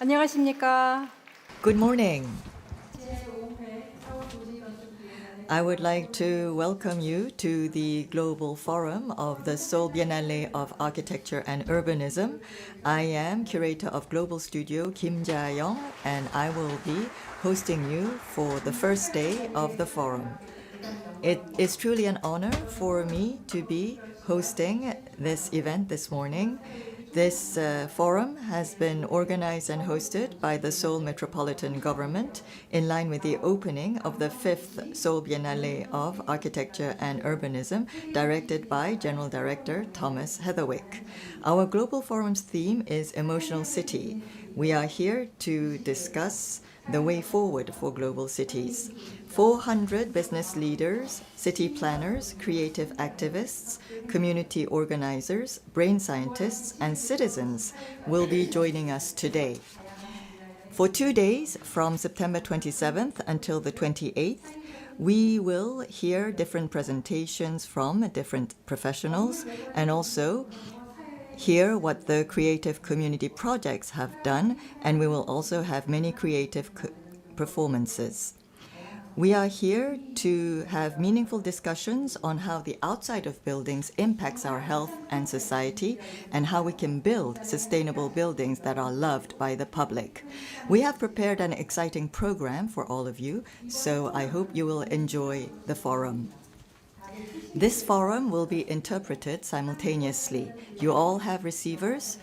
안녕하십니까. Good morning. I would like to welcome you to the Global Forum of the Seoul Biennale of Architecture and Urbanism. I am curator of Global Studio Kim Ja-young, and I will be hosting you for the first day of the forum. It is truly an honor for me to be hosting this event this morning. This forum has been organized and hosted by the Seoul Metropolitan Government in line with the opening of the 5th Seoul Biennale of Architecture and Urbanism, directed by General Director Thomas Heatherwick. Our Global Forum's theme is Emotional City. We are here to discuss the way forward for global cities. 400 business leaders, city planners, creative activists, community organizers, brain scientists, and citizens will be joining us today. For 2 days, from September 27th until the 28th, we will hear different presentations from different professionals and also hear what the creative community projects have done, and we will also have many creative performances. We are here to have meaningful discussions on how the outside of buildings impacts our health and society and how we can build sustainable buildings that are loved by the public. We have prepared an exciting program for all of you, so I hope you will enjoy the forum. This forum will be interpreted simultaneously. You all have receivers.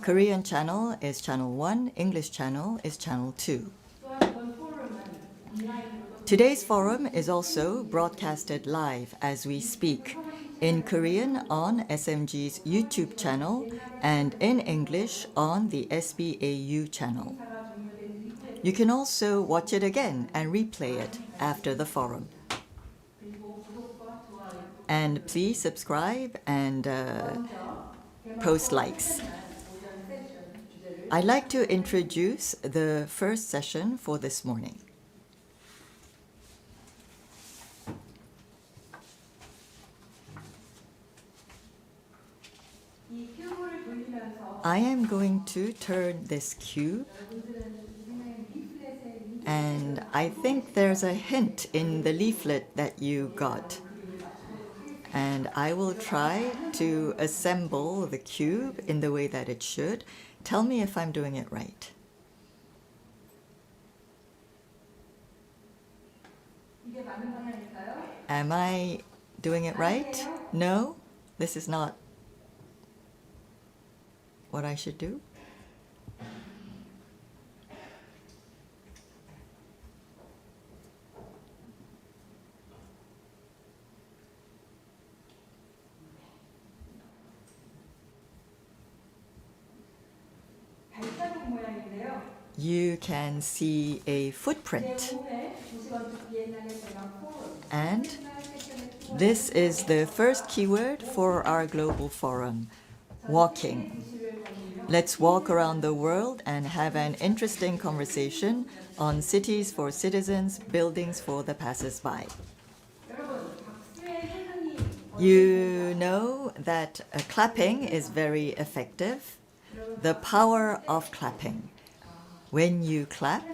Korean channel is channel 1, English channel is channel 2. Today's forum is also broadcasted live as we speak, in Korean on SMG's YouTube channel and in English on the SBAU channel. You can also watch it again and replay it after the forum. And please subscribe and post likes. I'd like to introduce the first session for this morning. I am going to turn this cube, and I think there's a hint in the leaflet that you got. And I will try to assemble the cube in the way that it should. Tell me if I'm doing it right. Am I doing it right? No? This is not what I should do? You can see a footprint. And this is the first keyword for our global forum, walking. Let's walk around the world and have an interesting conversation on cities for citizens, buildings for the passers-by. You know that clapping is very effective. The power of clapping. When you clap,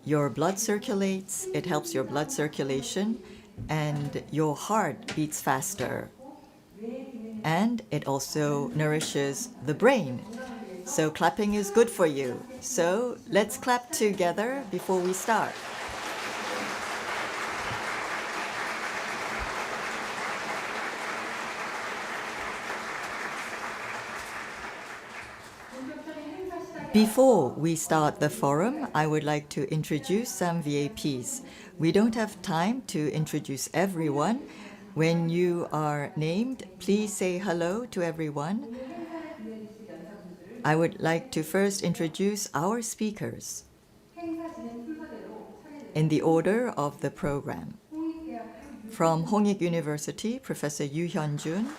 your blood circulates, it helps your blood circulation, and your heart beats faster. And it also nourishes the brain. So clapping is good for you. So let's clap together before we start. Before we start the forum, I would like to introduce some VIPs. We don't have time to introduce everyone. When you are named, please say hello to everyone. I would like to first introduce our speakers in the order of the program. From Hongik University, Professor Yoo Hyun-jun.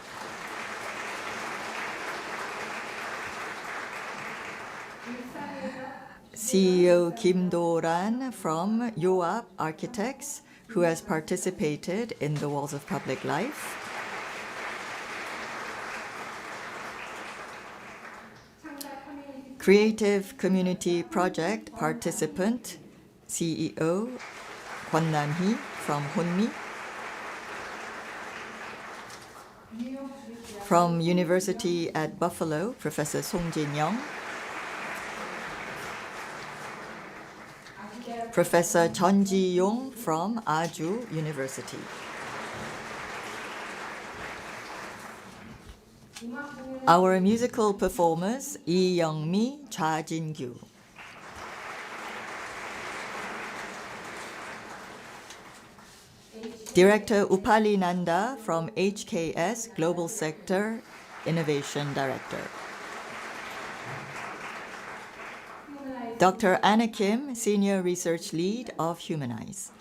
CEO Kim Do-ran from Yoap Architects, who has participated in the Walls of Public Life. Creative Community Project participant, CEO Kwon Nam-hee from Honmi. From University at Buffalo, Professor Song Jin-young. Professor Chun Ji-yong from Aju University. Our musical performers, Lee Young-mi, Cha Jin-gyu. Director Upali Nanda from HKS Global Sector Innovation Director. Dr. Anna Kim, Senior Research Lead of Humanize.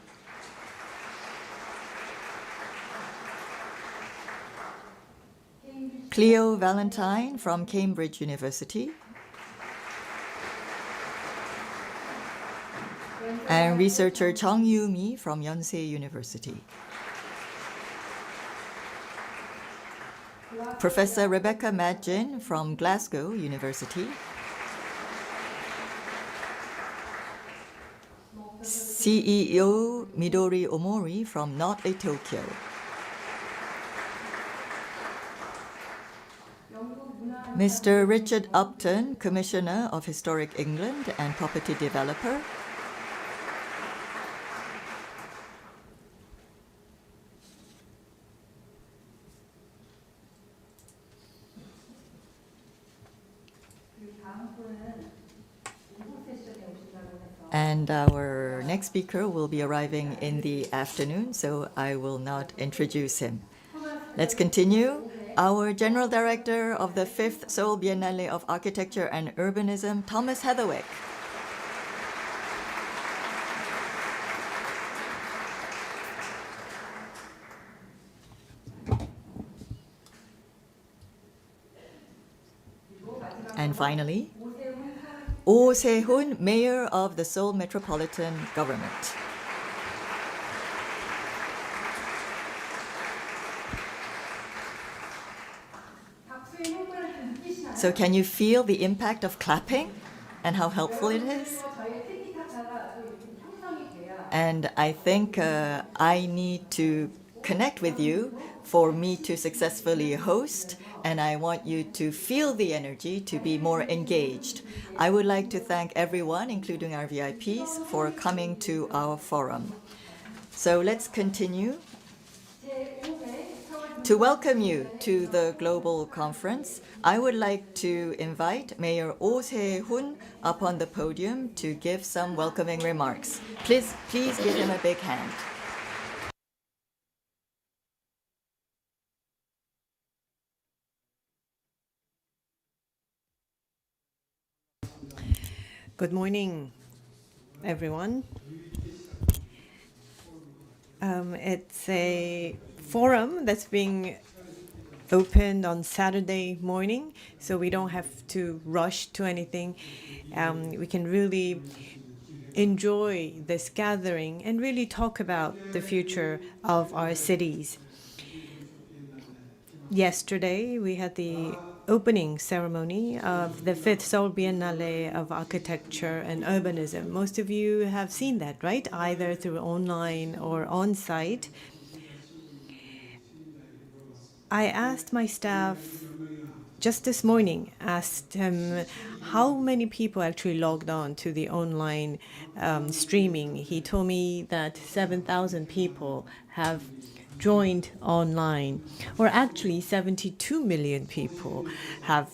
Cleo Valentine from Cambridge University. And researcher Chung Yu-mi from Yonsei University. Professor Rebecca Madjin from Glasgow University. CEO Midori Omori from Notley Tokyo. Mr. Richard Upton, Commissioner of Historic England and Property Developer. And our next speaker will be arriving in the afternoon, so I will not introduce him. Let's continue. Our General Director of the 5th Seoul Biennale of Architecture and Urbanism, Thomas Heatherwick. And finally, Oh Se-hun, Mayor of the Seoul Metropolitan Government. So can you feel the impact of clapping and how helpful it is? And I think I need to connect with you for me to successfully host, and I want you to feel the energy to be more engaged. I would like to thank everyone, including our VIPs, for coming to our forum. So let's continue. To welcome you to the global conference, I would like to invite Mayor Oh Se-hun up on the podium to give some welcoming remarks. Please give him a big hand. Good morning, everyone. It's a forum that's being opened on Saturday morning, so we don't have to rush to anything. We can really enjoy this gathering and really talk about the future of our cities. Yesterday, we had the opening ceremony of the 5th Seoul Biennale of Architecture and Urbanism. Most of you have seen that, right? Either through online or on-site. I asked my staff just this morning, asked him how many people actually logged on to the online streaming. He told me that 7,000 people have joined online, or actually 72 million people have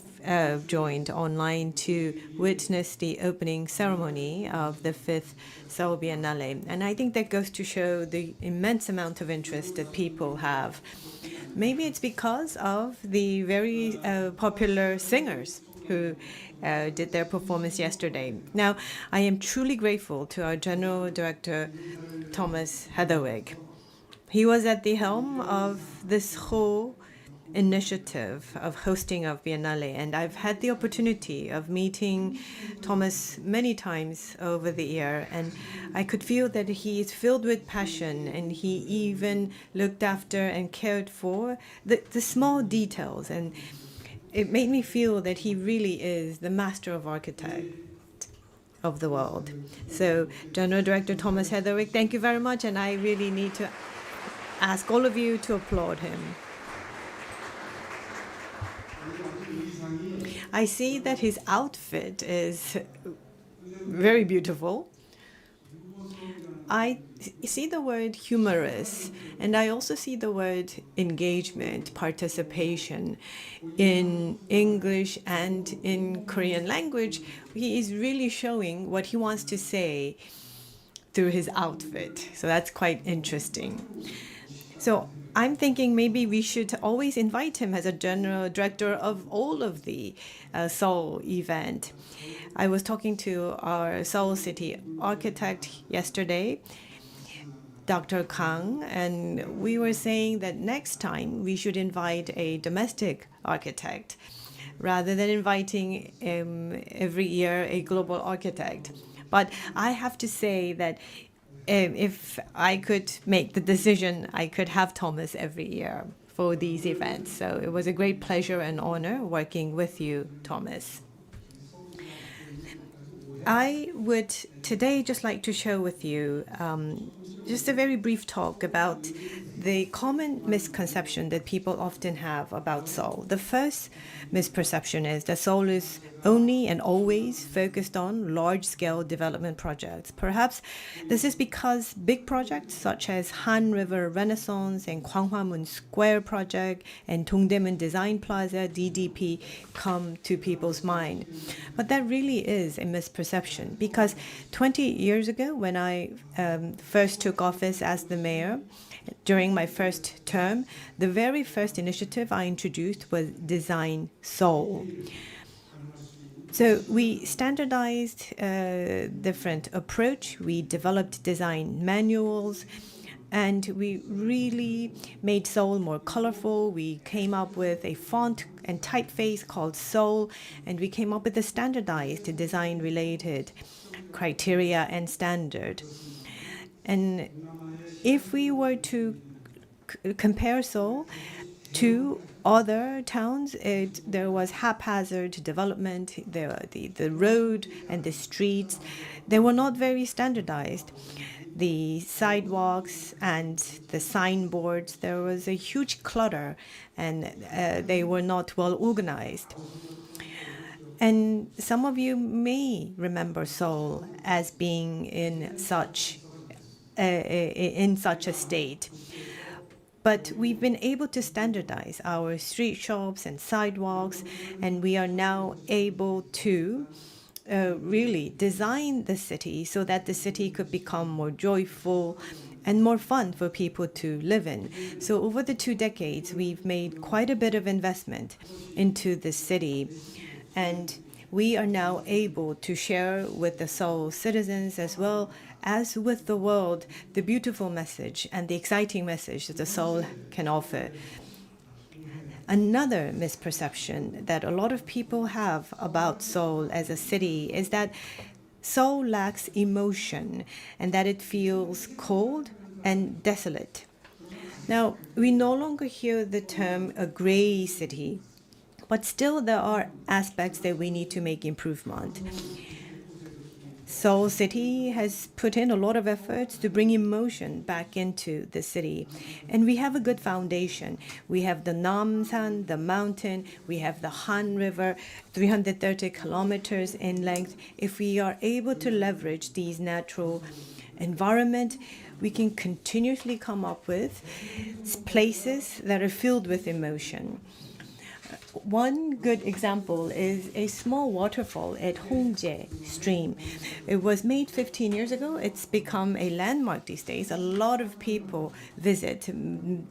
joined online to witness the opening ceremony of the 5th Seoul Biennale. And I think that goes to show the immense amount of interest that people have. Maybe it's because of the very popular singers who did their performance yesterday. Now, I am truly grateful to our General Director, Thomas Heatherwick. He was at the helm of this whole initiative of hosting of Biennale, and I've had the opportunity of meeting Thomas many times over the year, and I could feel that he is filled with passion, and he even looked after and cared for the small details. And it made me feel that he really is the master of architect of the world. So, General Director Thomas Heatherwick, thank you very much, and I really need to ask all of you to applaud him. I see that his outfit is very beautiful. I see the word humorous, and I also see the word engagement, participation in English and in Korean language. He is really showing what he wants to say through his outfit. So that's quite interesting. So I'm thinking maybe we should always invite him as a general director of all of the Seoul event. I was talking to our Seoul City architect yesterday, Dr. Kang, and we were saying that next time we should invite a domestic architect rather than inviting every year a global architect. But I have to say that if I could make the decision, I could have Thomas every year for these events. So it was a great pleasure and honor working with you, Thomas. I would today just like to share with you just a very brief talk about the common misconception that people often have about Seoul. The first misperception is that Seoul is only and always focused on large-scale development projects. Perhaps this is because big projects such as Han River Renaissance and Gwanghwamun Square project and Dongdaemun Design Plaza (DDP) come to people's mind. But that really is a misperception, because 20 years ago, when I first took office as the mayor, during my first term, the very first initiative I introduced was Design Seoul. So we standardized a different approach. We developed design manuals, and we really made Seoul more colorful. We came up with a font and typeface called Seoul, and we came up with a standardized design-related criteria and standard. And if we were to compare Seoul to other towns, there was haphazard development. The road and the streets, they were not very standardized. The sidewalks and the signboards, there was a huge clutter, and they were not well organized. And some of you may remember Seoul as being in such a state. But we've been able to standardize our street shops and sidewalks, and we are now able to really design the city so that the city could become more joyful and more fun for people to live in. So over the 2 decades, we've made quite a bit of investment into the city, and we are now able to share with the Seoul citizens as well as with the world the beautiful message and the exciting message that the Seoul can offer. Another misperception that a lot of people have about Seoul as a city is that Seoul lacks emotion and that it feels cold and desolate. Now, we no longer hear the term a gray city, but still there are aspects that we need to make improvement. Seoul City has put in a lot of efforts to bring emotion back into the city. And we have a good foundation. We have the Namsan, the mountain. We have the Han River, 330 kilometers in length. If we are able to leverage these natural environment, we can continuously come up with places that are filled with emotion. One good example is a small waterfall at Hongjae Stream. It was made 15 years ago. It's become a landmark these days. A lot of people visit.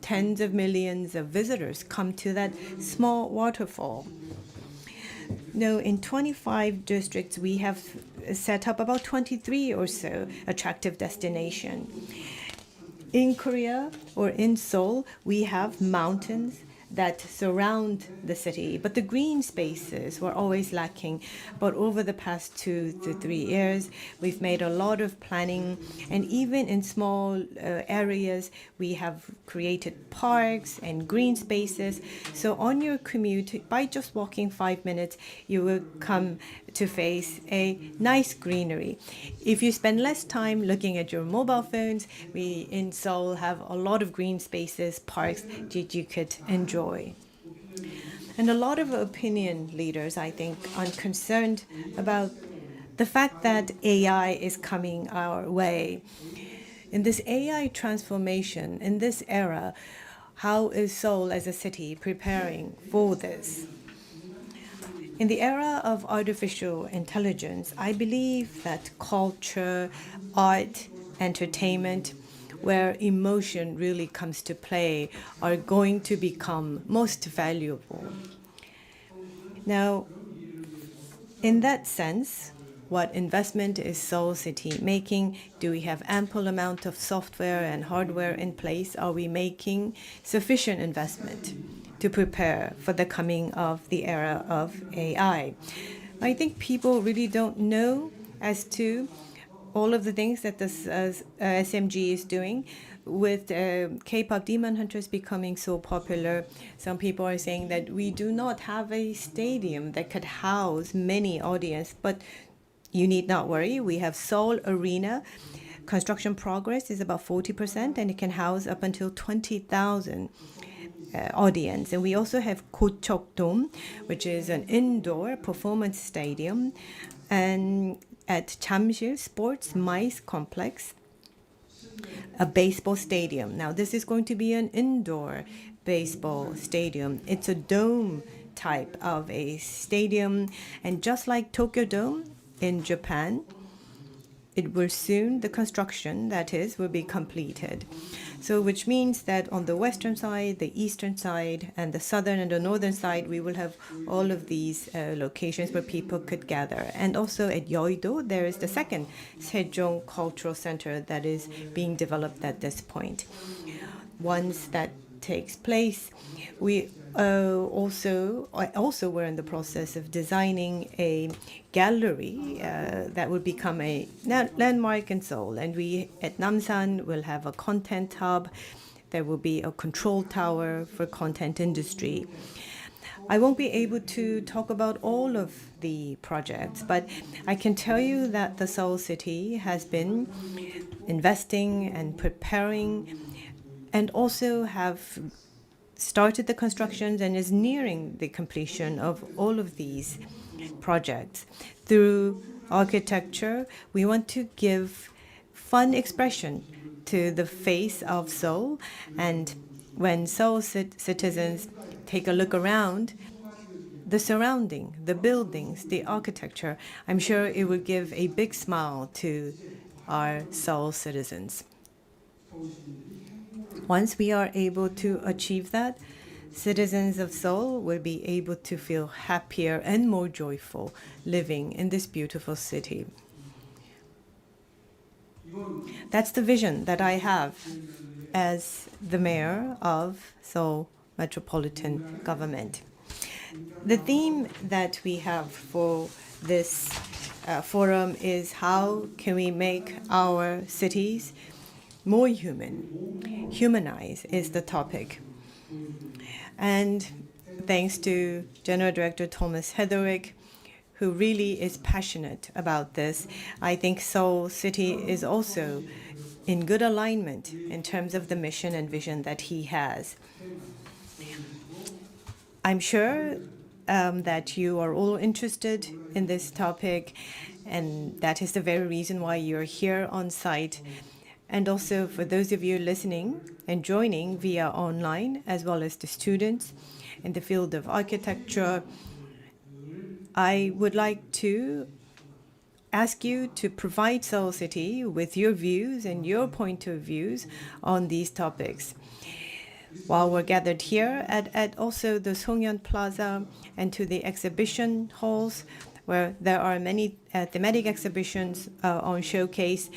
Tens of millions of visitors come to that small waterfall. Now, in 25 districts, we have set up about 23 or so attractive destinations. In Korea or in Seoul, we have mountains that surround the city, but the green spaces were always lacking. But over the past 2 to 3 years, we've made a lot of planning, and even in small areas, we have created parks and green spaces. So on your commute, by just walking 5 minutes, you will come to face a nice greenery. If you spend less time looking at your mobile phones, we in Seoul have a lot of green spaces, parks that you could enjoy. And a lot of opinion leaders, I think, are concerned about the fact that AI is coming our way. In this AI transformation, in this era, how is Seoul as a city preparing for this? In the era of artificial intelligence, I believe that culture, art, entertainment, where emotion really comes to play, are going to become most valuable. Now, in that sense, what investment is Seoul City making? Do we have ample amount of software and hardware in place? Are we making sufficient investment to prepare for the coming of the era of AI? I think people really don't know as to all of the things that this SMG is doing. With K-pop Demon Hunters becoming so popular, some people are saying that we do not have a stadium that could house many audience, but you need not worry. We have Seoul Arena. Construction progress is about 40%, and it can house up until 20,000 audience. And we also have Gocheok Dome, which is an indoor performance stadium, and at Chamsil Sports Mice Complex, a baseball stadium. Now, this is going to be an indoor baseball stadium. It's a dome type of a stadium, and just like Tokyo Dome in Japan, it will soon, the construction, that is, will be completed. So which means that on the western side, the eastern side, and the southern and the northern side, we will have all of these locations where people could gather. And also at Yeouido, there is the second Sejong Cultural Center that is being developed at this point. Once that takes place, we also were in the process of designing a gallery that would become a landmark in Seoul. And we at Namsan will have a content hub. There will be a control tower for content industry. I won't be able to talk about all of the projects, but I can tell you that the Seoul City has been investing and preparing, and also have started the constructions and is nearing the completion of all of these projects. Through architecture, we want to give fun expression to the face of Seoul. And when Seoul citizens take a look around, the surrounding, the buildings, the architecture, I'm sure it will give a big smile to our Seoul citizens. Once we are able to achieve that, citizens of Seoul will be able to feel happier and more joyful living in this beautiful city. That's the vision that I have as the mayor of Seoul Metropolitan Government. The theme that we have for this forum is how can we make our cities more human. Humanize is the topic. And thanks to General Director Thomas Heatherwick, who really is passionate about this, I think Seoul City is also in good alignment in terms of the mission and vision that he has. I'm sure that you are all interested in this topic, and that is the very reason why you're here on site. And also for those of you listening and joining via online, as well as the students in the field of architecture, I would like to ask you to provide Seoul City with your views and your point of views on these topics. While we're gathered here at also the Songyeon Plaza and to the exhibition halls, where there are many thematic exhibitions on showcase,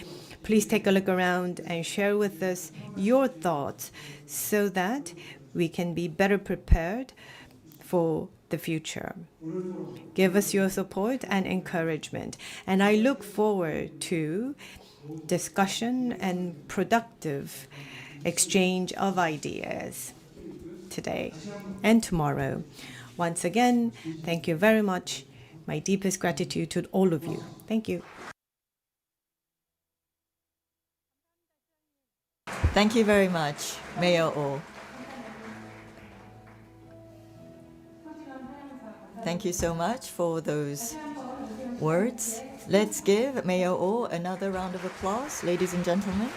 please take a look around and share with us your thoughts so that we can be better prepared for the future. Give us your support and encouragement. And I look forward to discussion and productive exchange of ideas today and tomorrow. Once again, thank you very much. My deepest gratitude to all of you. Thank you. Thank you very much, Mayor Oh. Thank you so much for those words. Let's give Mayor Oh another round of applause, ladies and gentlemen.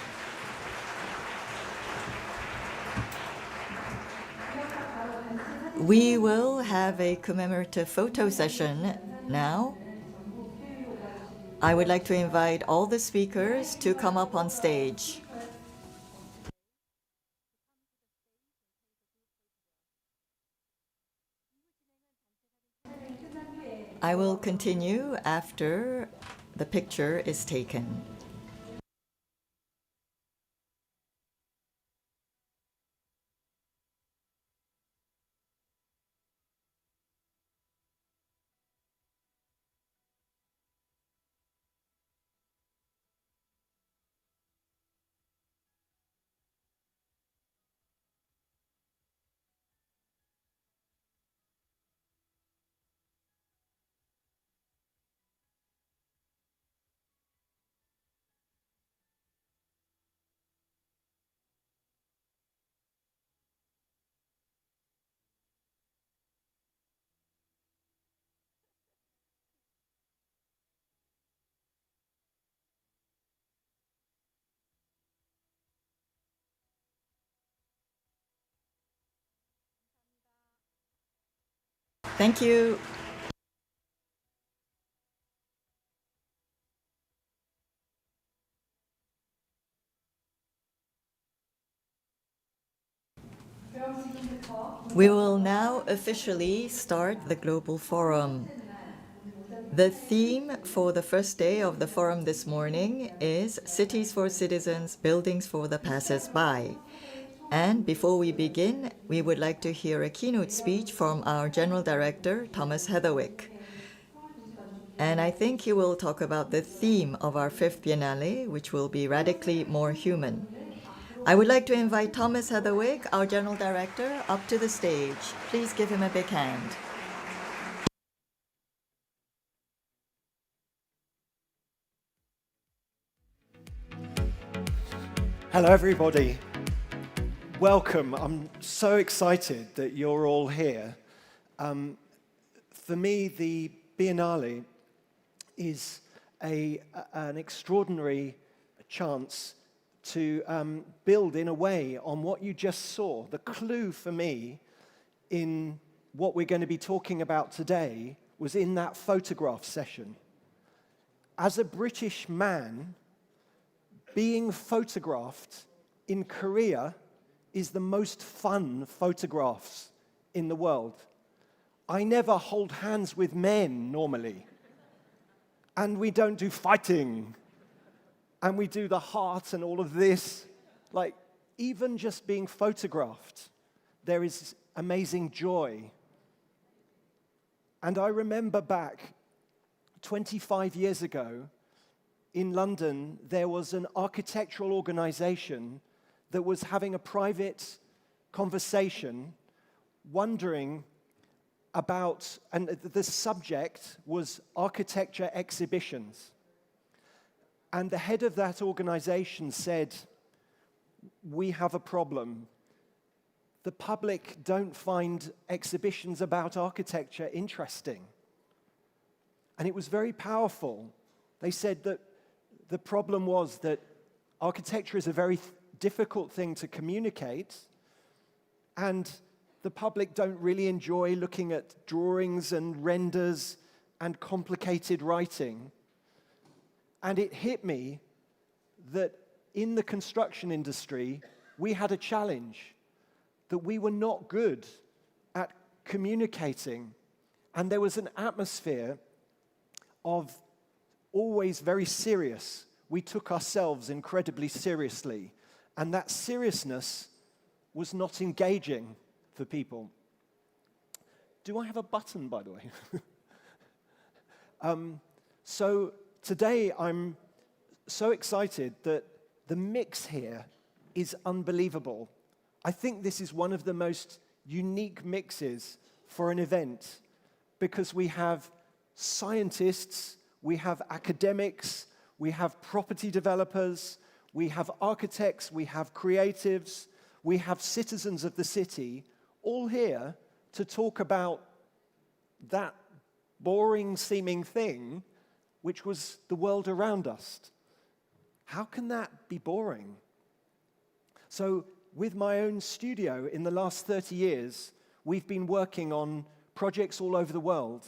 We will have a commemorative photo session now. I would like to invite all the speakers to come up on stage. I will continue after the picture is taken. Thank you. We will now officially start the Global Forum. The theme for the first day of the forum this morning is Cities for Citizens, Buildings for the Passers-by. And before we begin, we would like to hear a keynote speech from our General Director, Thomas Heatherwick. And I think he will talk about the theme of our fifth Biennale, which will be radically more human. I would like to invite Thomas Heatherwick, our General Director, up to the stage. Please give him a big hand. Hello, everybody. Welcome. I'm so excited that you're all here. For me, the Biennale is an extraordinary chance to build in a way on what you just saw. The clue for me in what we're going to be talking about today was in that photograph session. As a British man, being photographed in Korea is the most fun photographs in the world. I never hold hands with men normally. And we don't do fighting. And we do the heart and all of this. Like, even just being photographed, there is amazing joy. And I remember back 25 years ago, in London, there was an architectural organization that was having a private conversation, wondering about, and the subject was architecture exhibitions. And the head of that organization said, "We have a problem. The public don't find exhibitions about architecture interesting." And it was very powerful. They said that the problem was that architecture is a very difficult thing to communicate, and the public don't really enjoy looking at drawings and renders and complicated writing. And it hit me that in the construction industry, we had a challenge, that we were not good at communicating. And there was an atmosphere of always very serious. We took ourselves incredibly seriously. And that seriousness was not engaging. for people. Do I have a button, by the way? So today I'm so excited that the mix here is unbelievable. I think this is one of the most unique mixes for an event because we have scientists, we have academics, we have property developers, we have architects, we have creatives, we have citizens of the city, all here to talk about that boring-seeming thing, which was the world around us. How can that be boring? So, with my own studio in the last 30 years, we've been working on projects all over the world,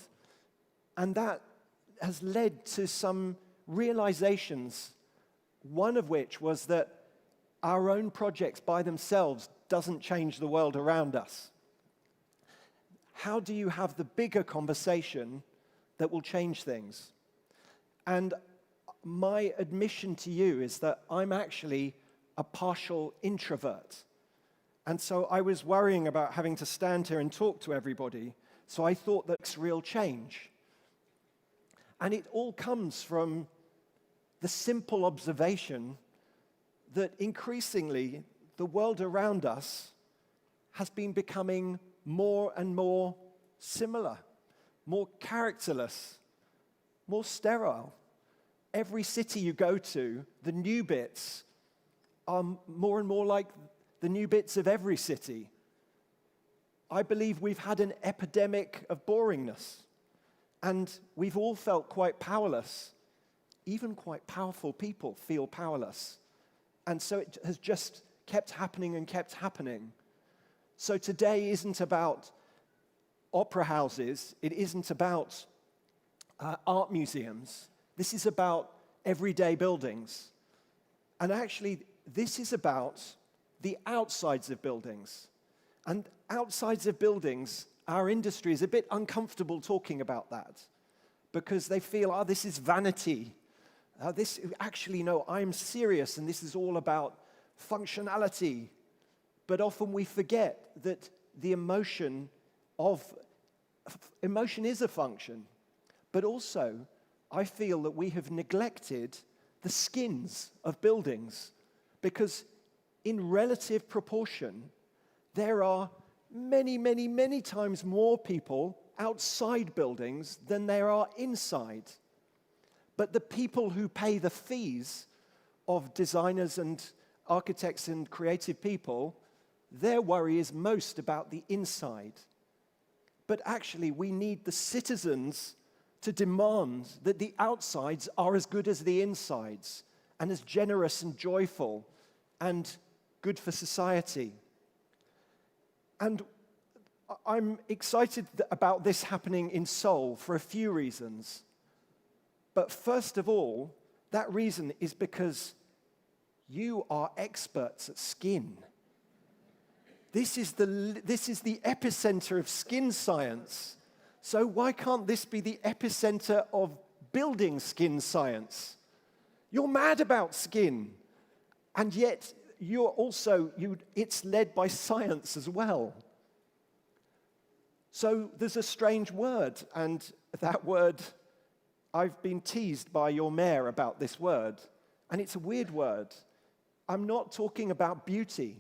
and that has led to some realizations, one of which was that our own projects by themselves doesn't change the world around us. How do you have the bigger conversation that will change things? And my admission to you is that I'm actually a partial introvert. And so I was worrying about having to stand here and talk to everybody, so I thought that's real change. And it all comes from the simple observation that increasingly the world around us has been becoming more and more similar, more characterless, more sterile. Every city you go to, the new bits are more and more like the new bits of every city. I believe we've had an epidemic of boringness, and we've all felt quite powerless. Even quite powerful people feel powerless. And so it has just kept happening and kept happening. So today isn't about opera houses, it isn't about art museums. This is about everyday buildings. And actually, this is about the outsides of buildings. And outsides of buildings, our industry is a bit uncomfortable talking about that because they feel, this is vanity. No, I'm serious, and this is all about functionality. But often we forget that the emotion is a function. But also, I feel that we have neglected the skins of buildings because in relative proportion, there are many, many, many times more people outside buildings than there are inside. But the people who pay the fees of designers and architects and creative people, their worry is most about the inside. But actually, we need the citizens to demand that the outsides are as good as the insides, and as generous and joyful and good for society. And I'm excited about this happening in Seoul for a few reasons. But first of all, that reason is because you are experts at skin. This is the epicenter of skin science. So why can't this be the epicenter of building skin science? You're mad about skin, and yet it's led by science as well. So there's a strange word, and that word, I've been teased by your mayor about this word, and it's a weird word. I'm not talking about beauty.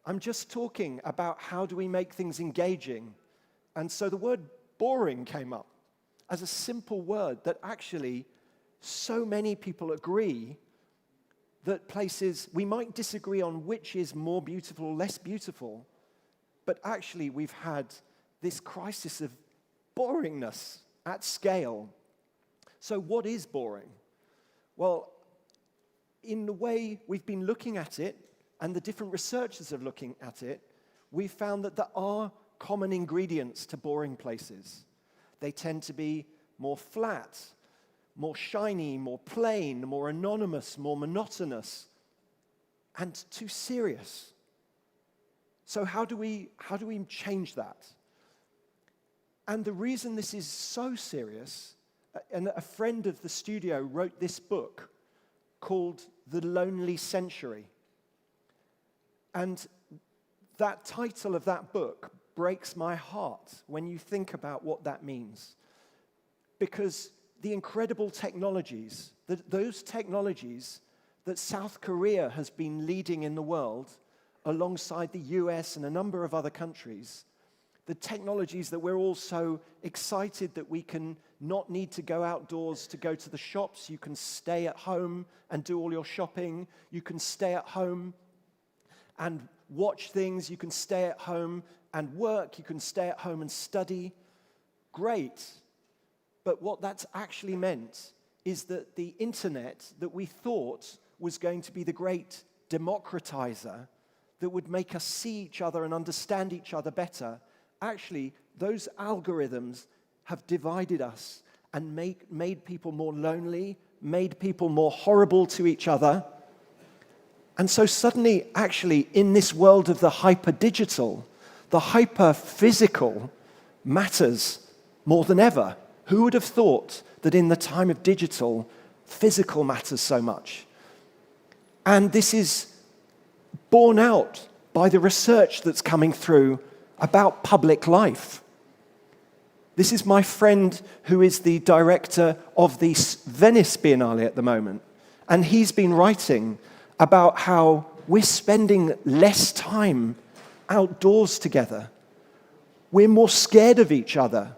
I'm just talking about how do we make things engaging. And so the word boring came up as a simple word that actually so many people agree that places, we might disagree on which is more beautiful or less beautiful, but actually we've had this crisis of boringness at scale. So what is boring? Well, in the way we've been looking at it, and the different researchers are looking at it, we've found that there are common ingredients to boring places. They tend to be more flat, more shiny, more plain, more anonymous, more monotonous, and too serious. So how do we change that? And the reason this is so serious, and a friend of the studio wrote this book called The Lonely Century. And that title of that book breaks my heart when you think about what that means. Because the incredible technologies, those technologies that South Korea has been leading in the world, alongside the US and a number of other countries, the technologies that we're all so excited that we can not need to go outdoors to go to the shops. You can stay at home and do all your shopping. You can stay at home and watch things. You can stay at home and work. You can stay at home and study. Great. But what that's actually meant is that the internet that we thought was going to be the great democratizer that would make us see each other and understand each other better, actually, those algorithms have divided us and made people more lonely, made people more horrible to each other. And so suddenly, actually, in this world of the hyper-digital, the hyper-physical matters more than ever. Who would have thought that in the time of digital, physical matters so much? And this is borne out by the research that's coming through about public life. This is my friend who is the director of the Venice Biennale at the moment, and he's been writing about how we're spending less time outdoors together. We're more scared of each other.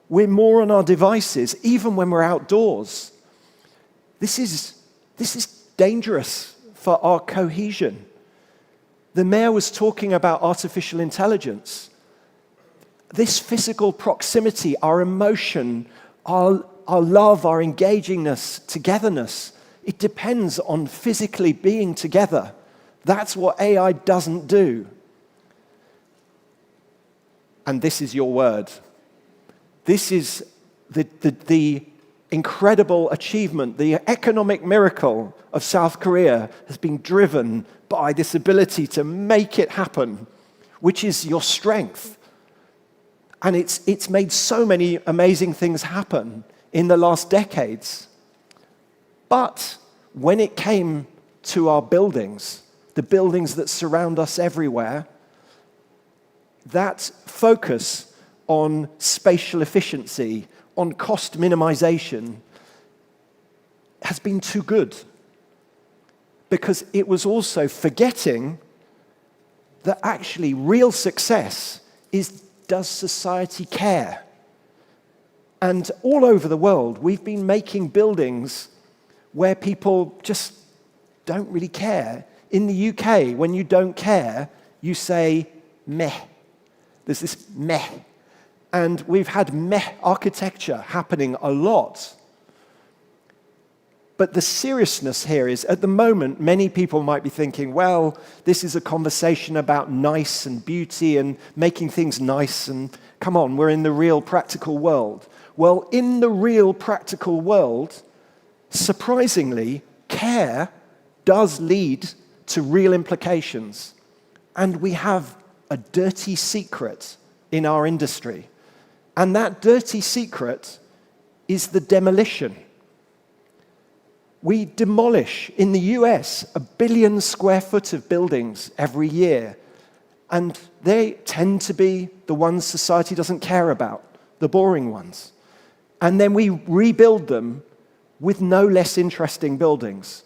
We're more on our devices, even when we're outdoors. This is dangerous for our cohesion. The mayor was talking about artificial intelligence. This physical proximity, our emotion, our love, our engagingness, togetherness, it depends on physically being together. That's what AI doesn't do. And this is your word. This is the incredible achievement, the economic miracle of South Korea has been driven by this ability to make it happen, which is your strength. And it's made so many amazing things happen in the last decades. But when it came to our buildings, the buildings that surround us everywhere, that focus on spatial efficiency, on cost minimization, has been too good. Because it was also forgetting that actually real success is, does society care? And all over the world, we've been making buildings where people just don't really care. In the UK, when you don't care, you say meh. There's this meh. And we've had meh architecture happening a lot. But the seriousness here is, at the moment, many people might be thinking, well, this is a conversation about nice and beauty and making things nice, and come on, we're in the real practical world. Well, in the real practical world, surprisingly, care does lead to real implications. And we have a dirty secret in our industry. And that dirty secret is the demolition. We demolish, in the US, 1 billion square foot of buildings every year. And they tend to be the ones society doesn't care about, the boring ones. And then we rebuild them with no less interesting buildings.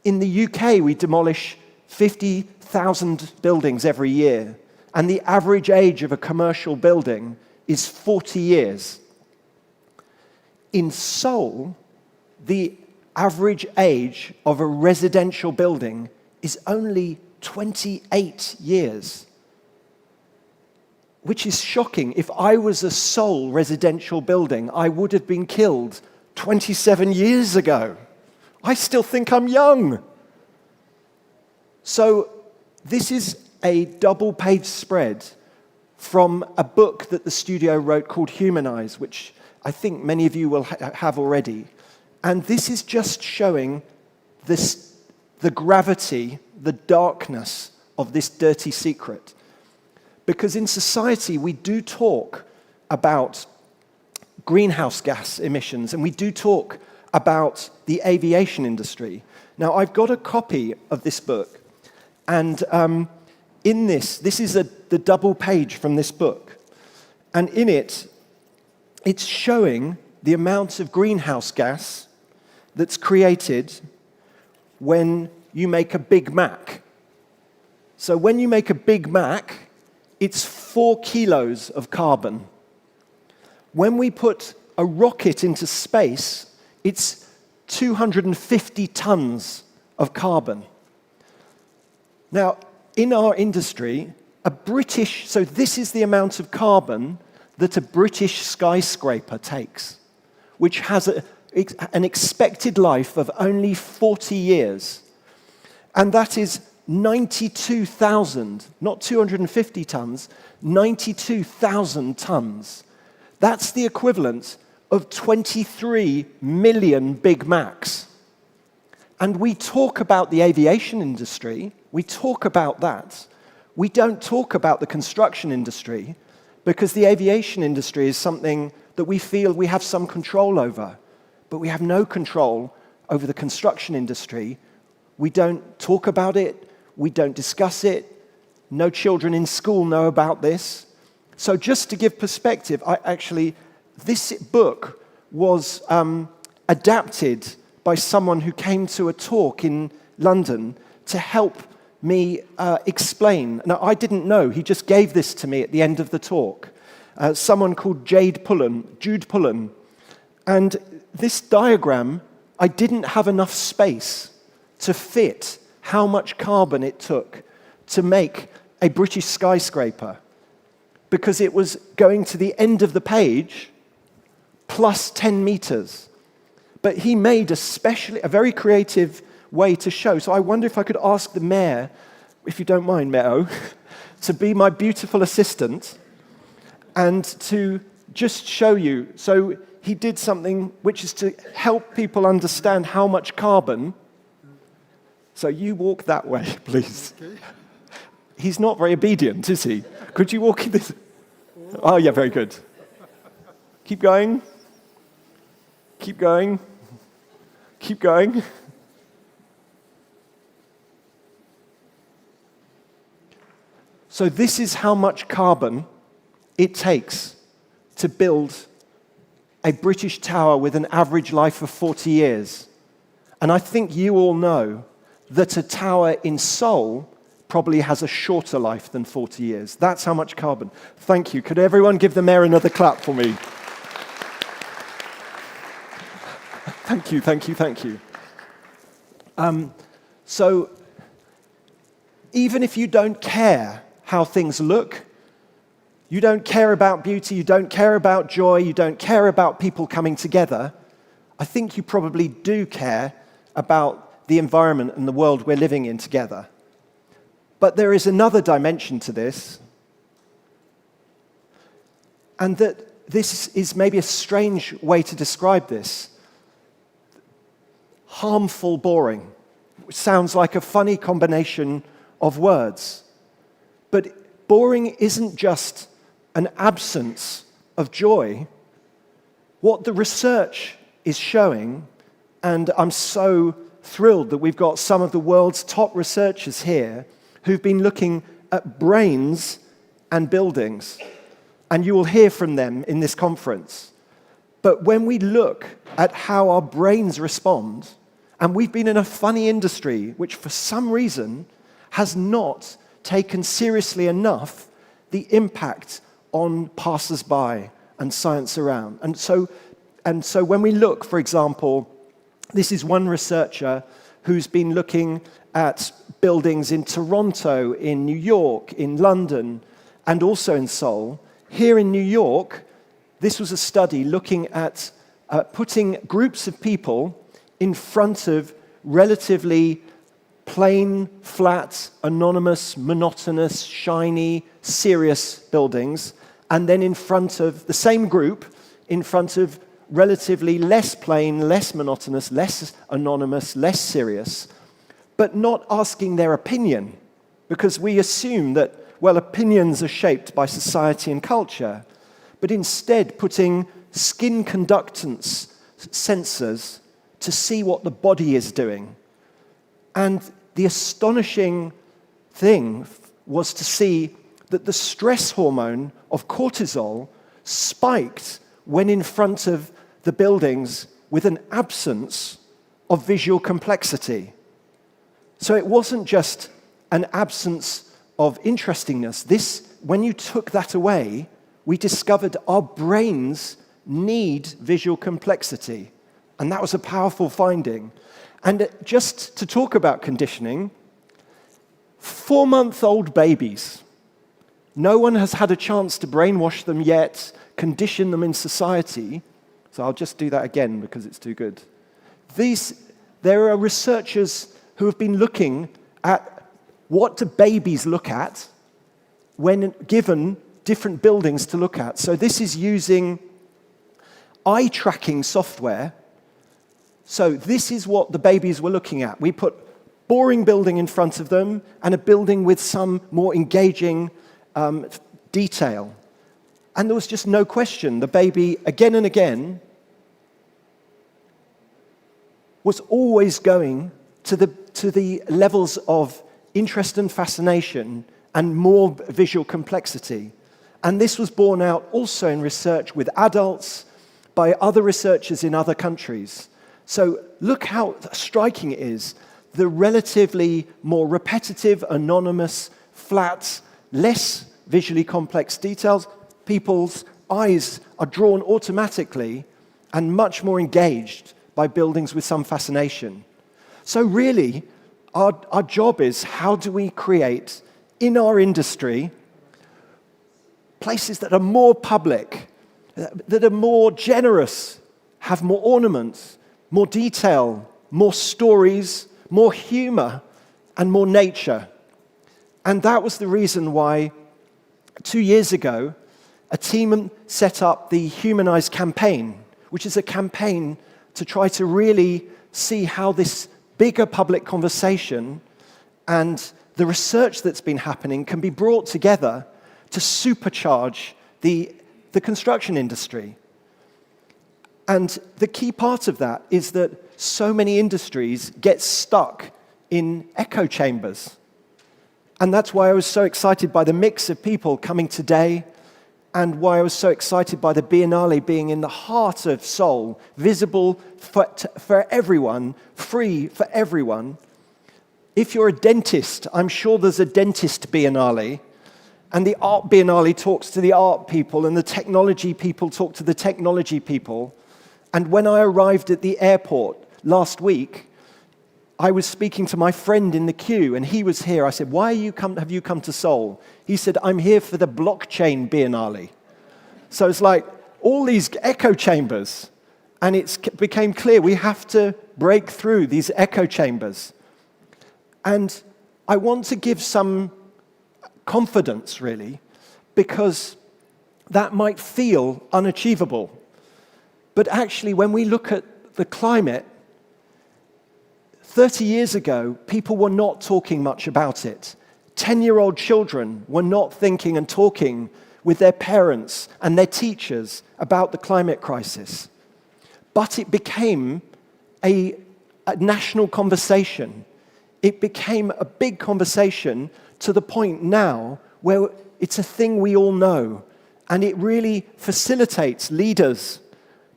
In the UK, we demolish 50,000 buildings every year. And the average age of a commercial building is 40 years. In Seoul, the average age of a residential building is only 28 years, which is shocking. If I was a Seoul residential building, I would have been killed 27 years ago. I still think I'm young. So this is a double-page spread from a book that the studio wrote called Humanize, which I think many of you will have already. And this is just showing the gravity, the darkness of this dirty secret. Because in society, we do talk about greenhouse gas emissions, and we do talk about the aviation industry. Now, I've got a copy of this book, and in this is the double page from this book. And in it, it's showing the amount of greenhouse gas that's created when you make a Big Mac. So when you make a Big Mac, it's 4 kilos of carbon. When we put a rocket into space, it's 250 tons of carbon. Now, in our industry, so this is the amount of carbon that a British skyscraper takes, which has an expected life of only 40 years. And that is 92,000, not 250 tons, 92,000 tons. That's the equivalent of 23 million Big Macs. And we talk about the aviation industry, we talk about that. We don't talk about the construction industry because the aviation industry is something that we feel we have some control over, but we have no control over the construction industry. We don't talk about it, we don't discuss it, no children in school know about this. So just to give perspective, this book was adapted by someone who came to a talk in London to help me explain. Now, I didn't know. He just gave this to me at the end of the talk. Someone called Jude Pullen. And this diagram, I didn't have enough space to fit how much carbon it took to make a British skyscraper, because it was going to the end of the page plus 10 meters. But he made a very creative way to show. So I wonder if I could ask the mayor, if you don't mind, Mayo, to be my beautiful assistant and to just show you. So he did something which is to help people understand how much carbon. So you walk that way, please. Okay. He's not very obedient, is he? Could you walk in this? Oh, yeah, very good. Keep going. Keep going. Keep going. So this is how much carbon it takes to build a British tower with an average life of 40 years. And I think you all know that a tower in Seoul probably has a shorter life than 40 years. That's how much carbon. Thank you. Could everyone give the mayor another clap for me? Thank you, thank you, thank you. So even if you don't care how things look, you don't care about beauty, you don't care about joy, you don't care about people coming together, I think you probably do care about the environment and the world we're living in together. But there is another dimension to this, and that this is maybe a strange way to describe this. Harmful boring, which sounds like a funny combination of words. But boring isn't just an absence of joy. What the research is showing, and I'm so thrilled that we've got some of the world's top researchers here who've been looking at brains and buildings, and you will hear from them in this conference. But when we look at how our brains respond, and we've been in a funny industry which for some reason has not taken seriously enough the impact on passers-by and science around. And so when we look, for example, this is one researcher who's been looking at buildings in Toronto, in New York, in London, and also in Seoul. Here in New York, this was a study looking at putting groups of people in front of relatively plain, flat, anonymous, monotonous, shiny, serious buildings, and then in front of the same group, in front of relatively less plain, less monotonous, less anonymous, less serious, but not asking their opinion, because we assume that, well, opinions are shaped by society and culture, but instead putting skin conductance sensors to see what the body is doing. And the astonishing thing was to see that the stress hormone of cortisol spiked when in front of the buildings with an absence of visual complexity. So it wasn't just an absence of interestingness. When you took that away, we discovered our brains need visual complexity. And that was a powerful finding. And just to talk about conditioning, 4-month-old babies, no one has had a chance to brainwash them yet, condition them in society. So I'll just do that again because it's too good. There are researchers who have been looking at what do babies look at when given different buildings to look at. So this is using eye tracking software. So this is what the babies were looking at. We put boring building in front of them and a building with some more engaging detail. And there was just no question. The baby, again and again, was always going to the levels of interest and fascination and more visual complexity. And this was borne out also in research with adults by other researchers in other countries. So look how striking it is. The relatively more repetitive, anonymous, flat, less visually complex details, people's eyes are drawn automatically and much more engaged by buildings with some fascination. So really, our job is how do we create in our industry places that are more public, that are more generous, have more ornaments, more detail, more stories, more humor, and more nature. And that was the reason why 2 years ago, a team set up the Humanize campaign, which is a campaign to try to really see how this bigger public conversation and the research that's been happening can be brought together to supercharge the construction industry. And the key part of that is that so many industries get stuck in echo chambers. And that's why I was so excited by the mix of people coming today, and why I was so excited by the Biennale being in the heart of Seoul, visible for everyone, free for everyone. If you're a dentist, I'm sure there's a dentist Biennale, and the art Biennale talks to the art people, and the technology people talk to the technology people. And when I arrived at the airport last week, I was speaking to my friend in the queue, and he was here. I said, "Why have you come to Seoul?" He said, "I'm here for the blockchain Biennale." So it's like all these echo chambers, and it became clear we have to break through these echo chambers. And I want to give some confidence, really, because that might feel unachievable. But actually, when we look at the climate, 30 years ago, people were not talking much about it. 10-year-old children were not thinking and talking with their parents and their teachers about the climate crisis. But it became a national conversation. It became a big conversation to the point now where it's a thing we all know. And it really facilitates leaders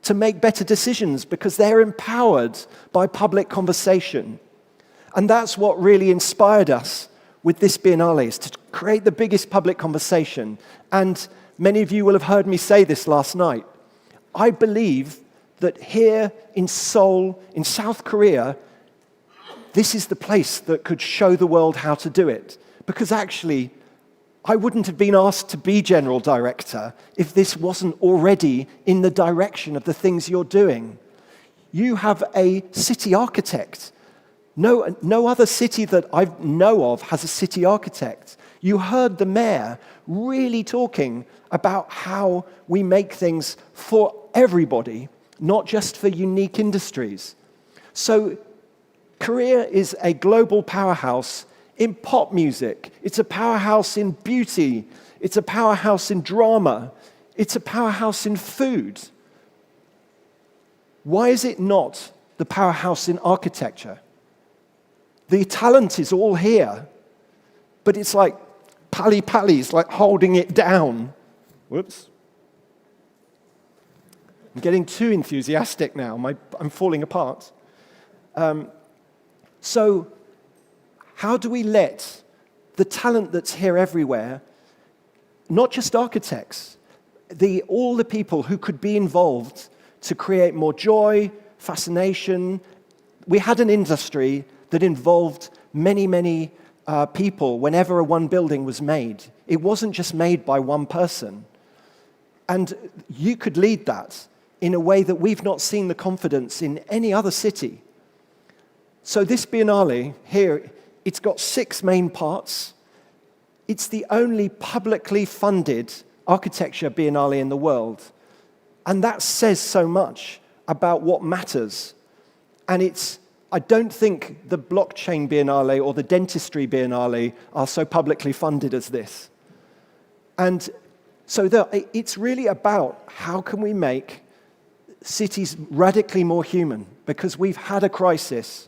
to make better decisions because they're empowered by public conversation. And that's what really inspired us with this Biennale, is to create the biggest public conversation. And many of you will have heard me say this last night. I believe that here in Seoul, in South Korea, this is the place that could show the world how to do it. Because actually, I wouldn't have been asked to be general director if this wasn't already in the direction of the things you're doing. You have a city architect. No other city that I know of has a city architect. You heard the mayor really talking about how we make things for everybody, not just for unique industries. So Korea is a global powerhouse in pop music. It's a powerhouse in beauty. It's a powerhouse in drama. It's a powerhouse in food. Why is it not the powerhouse in architecture? The talent is all here, but it's like pally-pallies, like holding it down. Whoops. I'm getting too enthusiastic now. I'm falling apart. So how do we let the talent that's here everywhere, not just architects, all the people who could be involved to create more joy, fascination. We had an industry that involved many, many people whenever one building was made. It wasn't just made by one person. And you could lead that in a way that we've not seen the confidence in any other city. So this Biennale here, it's got 6 main parts. It's the only publicly funded architecture Biennale in the world. And that says so much about what matters. And I don't think the blockchain Biennale or the dentistry Biennale are so publicly funded as this. And so it's really about how can we make cities radically more human, because we've had a crisis.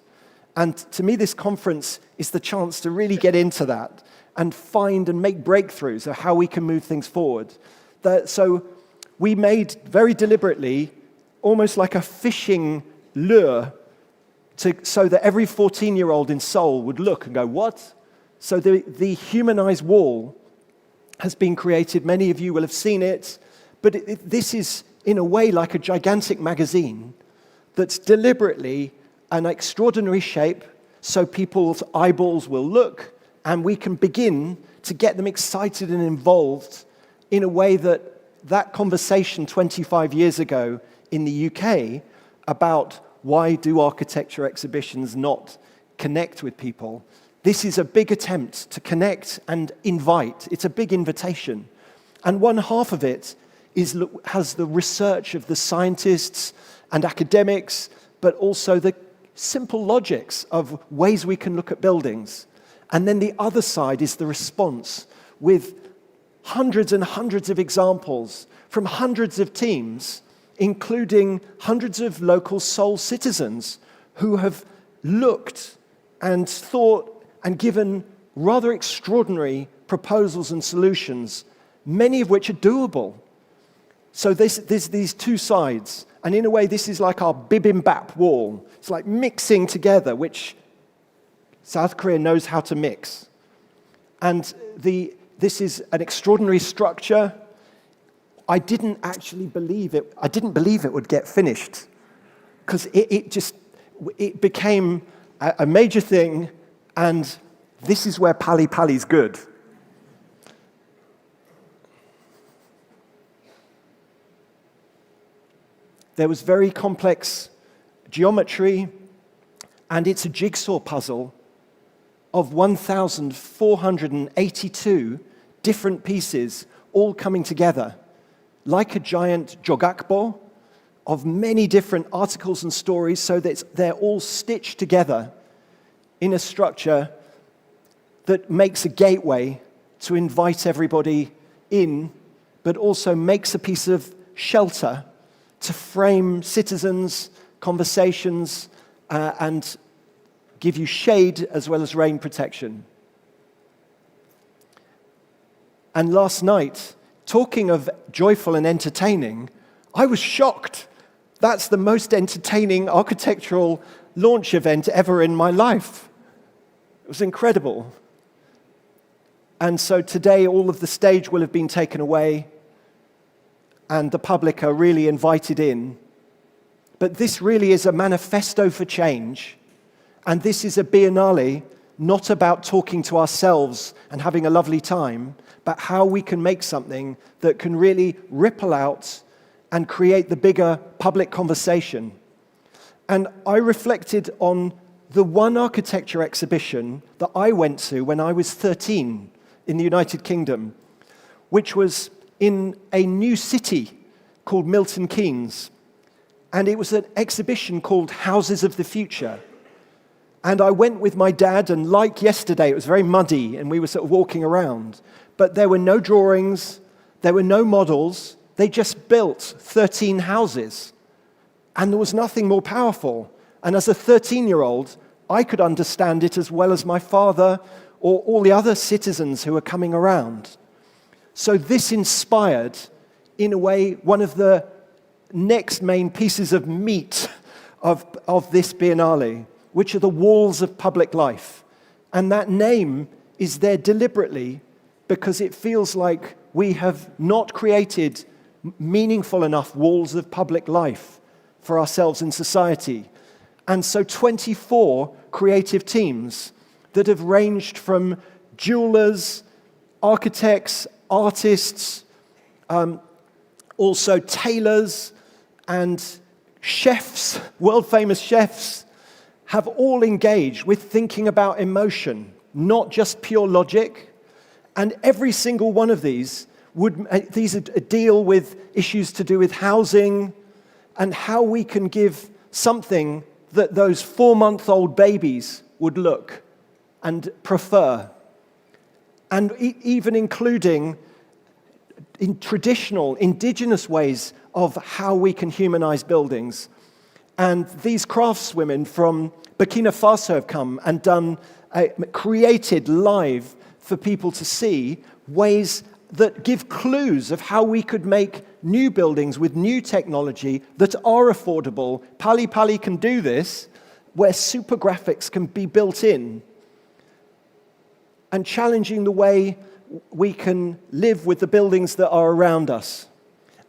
And to me, this conference is the chance to really get into that and find and make breakthroughs of how we can move things forward. So we made very deliberately almost like a fishing lure so that every 14-year-old in Seoul would look and go, what? So the humanized wall has been created. Many of you will have seen it. But this is, in a way, like a gigantic magazine that's deliberately an extraordinary shape so people's eyeballs will look and we can begin to get them excited and involved in a way that conversation 25 years ago in the UK about why do architecture exhibitions not connect with people. This is a big attempt to connect and invite. It's a big invitation. And one half of it has the research of the scientists and academics, but also the simple logics of ways we can look at buildings. And then the other side is the response with hundreds and hundreds of examples from hundreds of teams, including hundreds of local Seoul citizens who have looked and thought and given rather extraordinary proposals and solutions, many of which are doable. So there's these two sides. And in a way, this is like our bibimbap wall. It's like mixing together, which South Korea knows how to mix. And this is an extraordinary structure. I didn't believe it would get finished, because it became a major thing, and this is where pally-pally's good. There was very complex geometry, and it's a jigsaw puzzle of 1,482 different pieces all coming together, like a giant jogakbo of many different articles and stories, so that they're all stitched together in a structure that makes a gateway to invite everybody in, but also makes a piece of shelter to frame citizens, conversations, and give you shade as well as rain protection. And last night, talking of joyful and entertaining, I was shocked. That's the most entertaining architectural launch event ever in my life. It was incredible. And so today, all of the stage will have been taken away, and the public are really invited in. But this really is a manifesto for change. And this is a Biennale not about talking to ourselves and having a lovely time, but how we can make something that can really ripple out and create the bigger public conversation. And I reflected on the one architecture exhibition that I went to when I was 13 in the United Kingdom, which was in a new city called Milton Keynes. And it was an exhibition called Houses of the Future. And I went with my dad, and like yesterday, it was very muddy, and we were sort of walking around. But there were no drawings, there were no models. They just built 13 houses. And there was nothing more powerful. And as a 13-year-old, I could understand it as well as my father or all the other citizens who are coming around. So this inspired, in a way, one of the next main pieces of meat of this Biennale, which are the walls of public life. And that name is there deliberately because it feels like we have not created meaningful enough walls of public life for ourselves in society. And so 24 creative teams that have ranged from jewelers, architects, artists, also tailors and chefs, world-famous chefs, have all engaged with thinking about emotion, not just pure logic. And every single one of these deal with issues to do with housing and how we can give something that those 4-month-old babies would look and prefer. And even including in traditional, indigenous ways of how we can humanize buildings. And these craftswomen from Burkina Faso have come and created live for people to see ways that give clues of how we could make new buildings with new technology that are affordable. Pali Pali can do this, where super graphics can be built in, and challenging the way we can live with the buildings that are around us.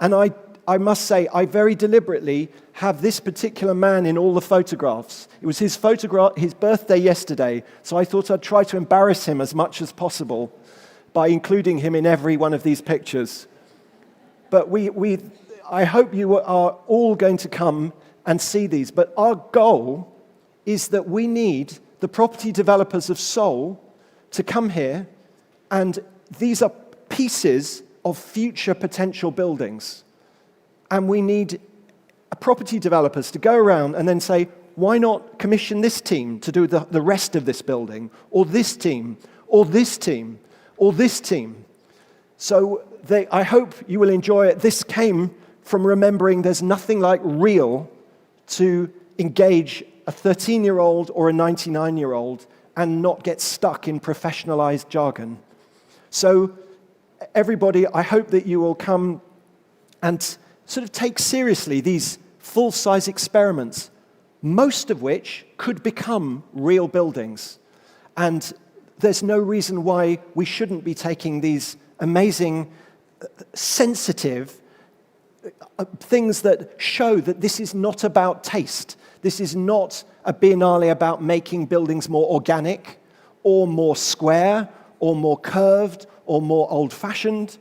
And I must say, I very deliberately have this particular man in all the photographs. It was his birthday yesterday, so I thought I'd try to embarrass him as much as possible by including him in every one of these pictures. But I hope you are all going to come and see these. But our goal is that we need the property developers of Seoul to come here, and these are pieces of future potential buildings. And we need property developers to go around and then say, why not commission this team to do the rest of this building, or this team, or this team, or this team? So I hope you will enjoy it. This came from remembering there's nothing like real to engage a 13-year-old or a 99-year-old and not get stuck in professionalized jargon. So everybody, I hope that you will come and sort of take seriously these full-size experiments, most of which could become real buildings. And there's no reason why we shouldn't be taking these amazing, sensitive things that show that this is not about taste. This is not a biennale about making buildings more organic or more square or more curved or more old-fashioned.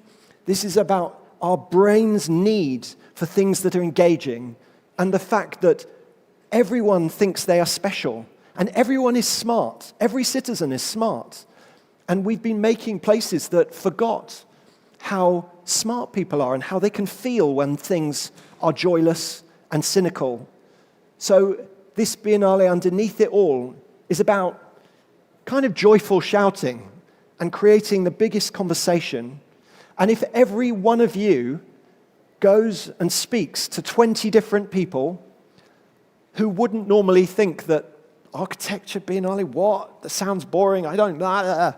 This is about our brain's need for things that are engaging and the fact that everyone thinks they are special and everyone is smart. Every citizen is smart. And we've been making places that forgot how smart people are and how they can feel when things are joyless and cynical. So this Biennale, underneath it all, is about kind of joyful shouting and creating the biggest conversation. And if every one of you goes and speaks to 20 different people who wouldn't normally think that architecture Biennale, what? That sounds boring, I don't know.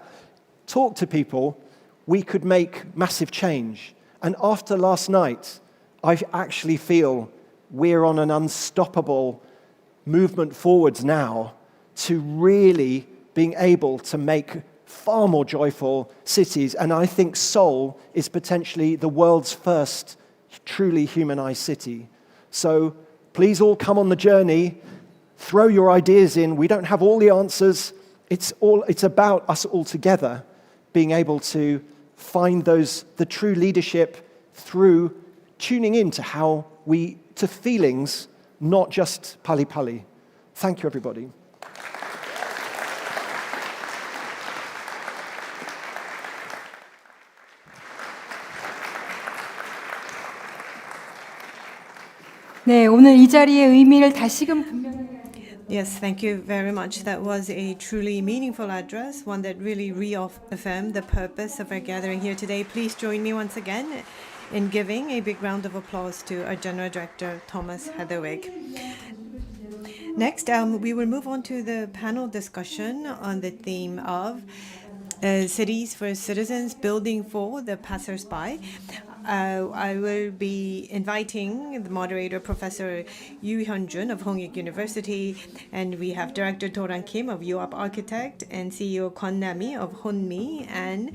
Talk to people, we could make massive change. And after last night, I actually feel we're on an unstoppable movement forwards now to really being able to make far more joyful cities. And I think Seoul is potentially the world's first truly humanized city. So please all come on the journey, throw your ideas in. We don't have all the answers. It's about us all together being able to find the true leadership through tuning in to feelings, not just pali pali. Thank you, everybody. 네, 오늘 이 자리의 의미를 다시금 분명히 Yes, thank you very much. That was a truly meaningful address, one that really reaffirmed the purpose of our gathering here today. Please join me once again in giving a big round of applause to our General Director, Thomas Heatherwick. Next, we will move on to the panel discussion on the theme of cities for citizens, building for the passersby. I will be inviting the moderator, Professor Yoo Hyun-jun of Hongik University, and we have Director Doran Kim of UAP Architect and CEO Kwon Nami of Honmi, and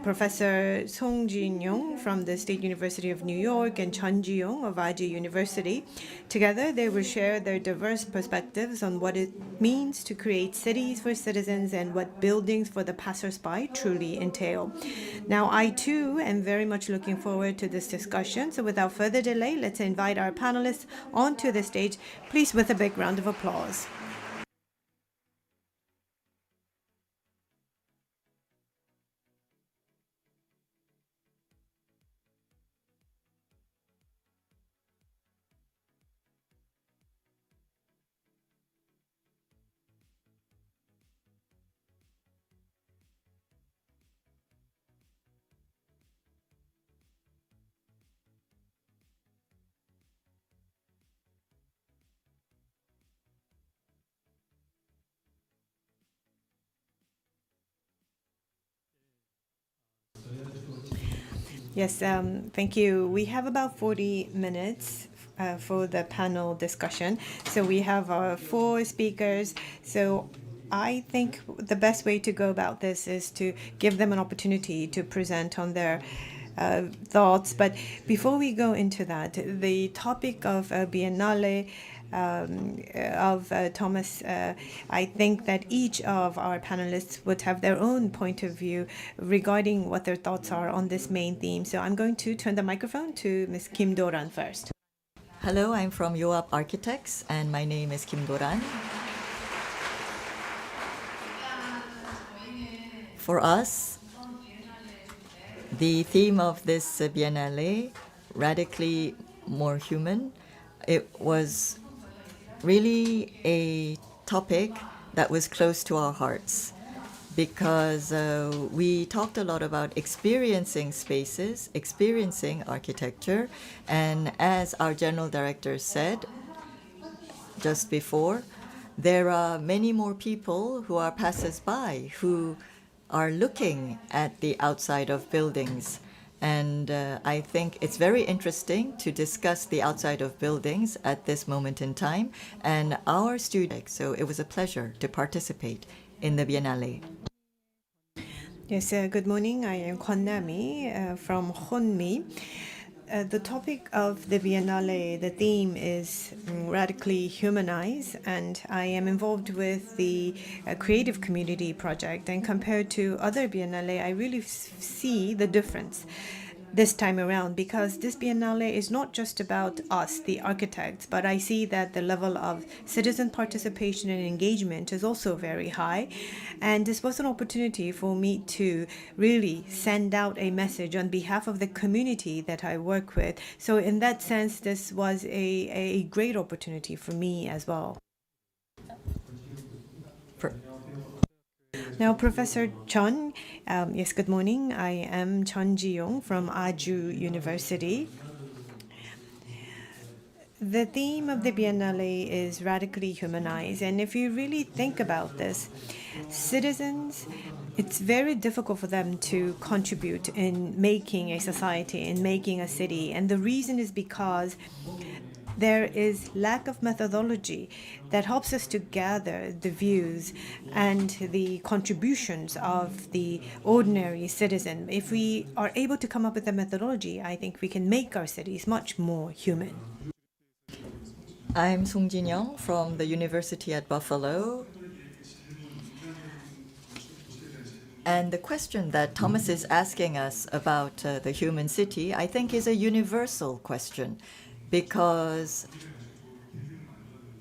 Professor Song Jin-young from the State University of New York and Chun Ji-young of IJ University. Together, they will share their diverse perspectives on what it means to create cities for citizens and what buildings for the passersby truly entail. Now, I too am very much looking forward to this discussion. So without further delay, let's invite our panelists onto the stage, please with a big round of applause. Yes, thank you. We have about 40 minutes for the panel discussion. So we have our 4 speakers. So I think the best way to go about this is to give them an opportunity to present on their thoughts. But before we go into that, the topic of Biennale of Thomas, I think that each of our panelists would have their own point of view regarding what their thoughts are on this main theme. So I'm going to turn the microphone to Ms. Kim Do-ran first. Hello, I'm from UAP Architects, and my name is Kim Do-ran. For us, the theme of this Biennale, radically more human, it was really a topic that was close to our hearts because we talked a lot about experiencing spaces, experiencing architecture, and as our general director said just before, there are many more people who are passers-by who are looking at the outside of buildings. And I think it's very interesting to discuss the outside of buildings at this moment in time. And our students, so it was a pleasure to participate in the Biennale. Yes, good morning. I am Kwon Nami from Honmi. The topic of the Biennale, the theme is radically humanize, and I am involved with the creative community project. And compared to other Biennale, I really see the difference this time around, because this Biennale is not just about us, the architects, but I see that the level of citizen participation and engagement is also very high. And this was an opportunity for me to really send out a message on behalf of the community that I work with. So in that sense, this was a great opportunity for me as well. Now, Professor Chun, yes, good morning. I am Chun Ji-young from Aju University. The theme of the Biennale is radically humanize. And if you really think about this, citizens, it's very difficult for them to contribute in making a society, in making a city. And the reason is because there is lack of methodology that helps us to gather the views and the contributions of the ordinary citizen. If we are able to come up with a methodology, I think we can make our cities much more human. I'm Song Jin-young from the University at Buffalo. And the question that Thomas is asking us about the human city, I think, is a universal question. Because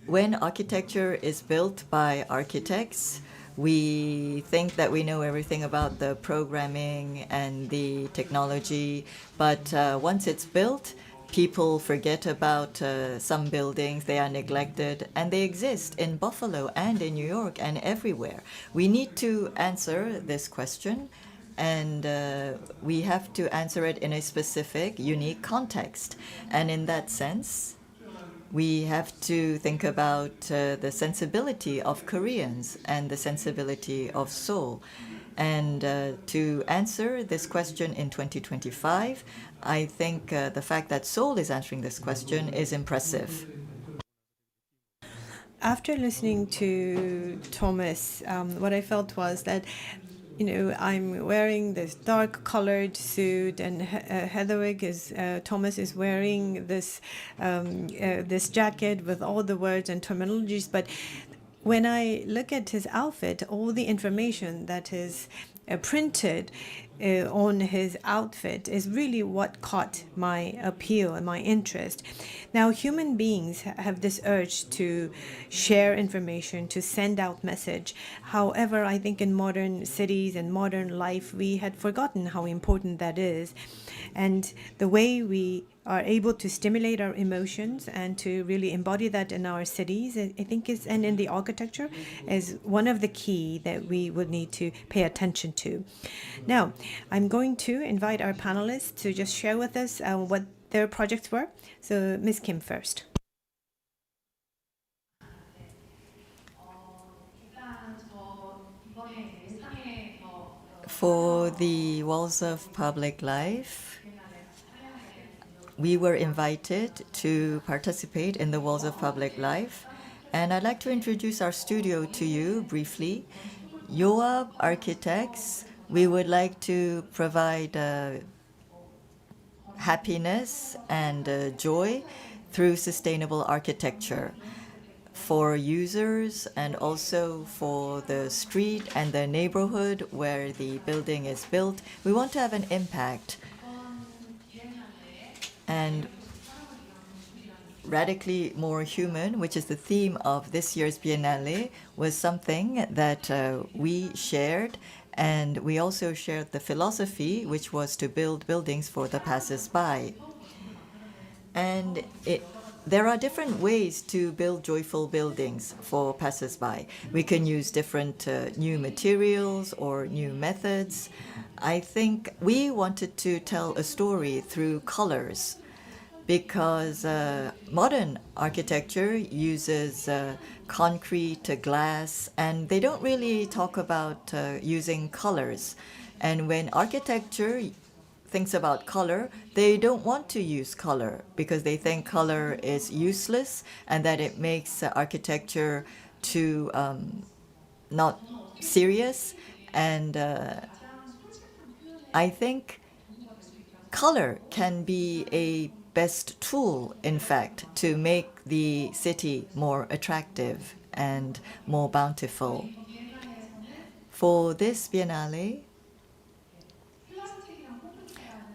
when architecture is built by architects, we think that we know everything about the programming and the technology, but once it's built, people forget about some buildings, they are neglected, and they exist in Buffalo and in New York and everywhere. We need to answer this question, and we have to answer it in a specific, unique context. And in that sense, we have to think about the sensibility of Koreans and the sensibility of Seoul. And to answer this question in 2025, I think the fact that Seoul is answering this question is impressive. After listening to Thomas, what I felt was that, I'm wearing this dark colored suit, and Heatherwick Thomas is wearing this jacket with all the words and terminologies. But when I look at his outfit, all the information that is printed on his outfit is really what caught my appeal and my interest. Now, human beings have this urge to share information, to send out message. However, I think in modern cities and modern life, we had forgotten how important that is. And the way we are able to stimulate our emotions and to really embody that in our cities, I think and in the architecture is one of the key that we would need to pay attention to. Now, I'm going to invite our panelists to just share with us what their projects were. So, Ms. Kim first. For the Walls of Public Life, we were invited to participate in the Walls of Public Life, and I'd like to introduce our studio to you briefly. Yoab Architects, we would like to provide happiness and joy through sustainable architecture for users and also for the street and the neighborhood where the building is built. We want to have an impact. And radically more human, which is the theme of this year's Biennale, was something that we shared. And we also shared the philosophy, which was to build buildings for the passers-by. And there are different ways to build joyful buildings for passers-by. We can use different new materials or new methods. I think we wanted to tell a story through colors, because modern architecture uses concrete, glass, and they don't really talk about using colors. And when architecture thinks about color, they don't want to use color because they think color is useless and that it makes architecture too not serious. And I think color can be a best tool, in fact, to make the city more attractive and more bountiful. For this Biennale,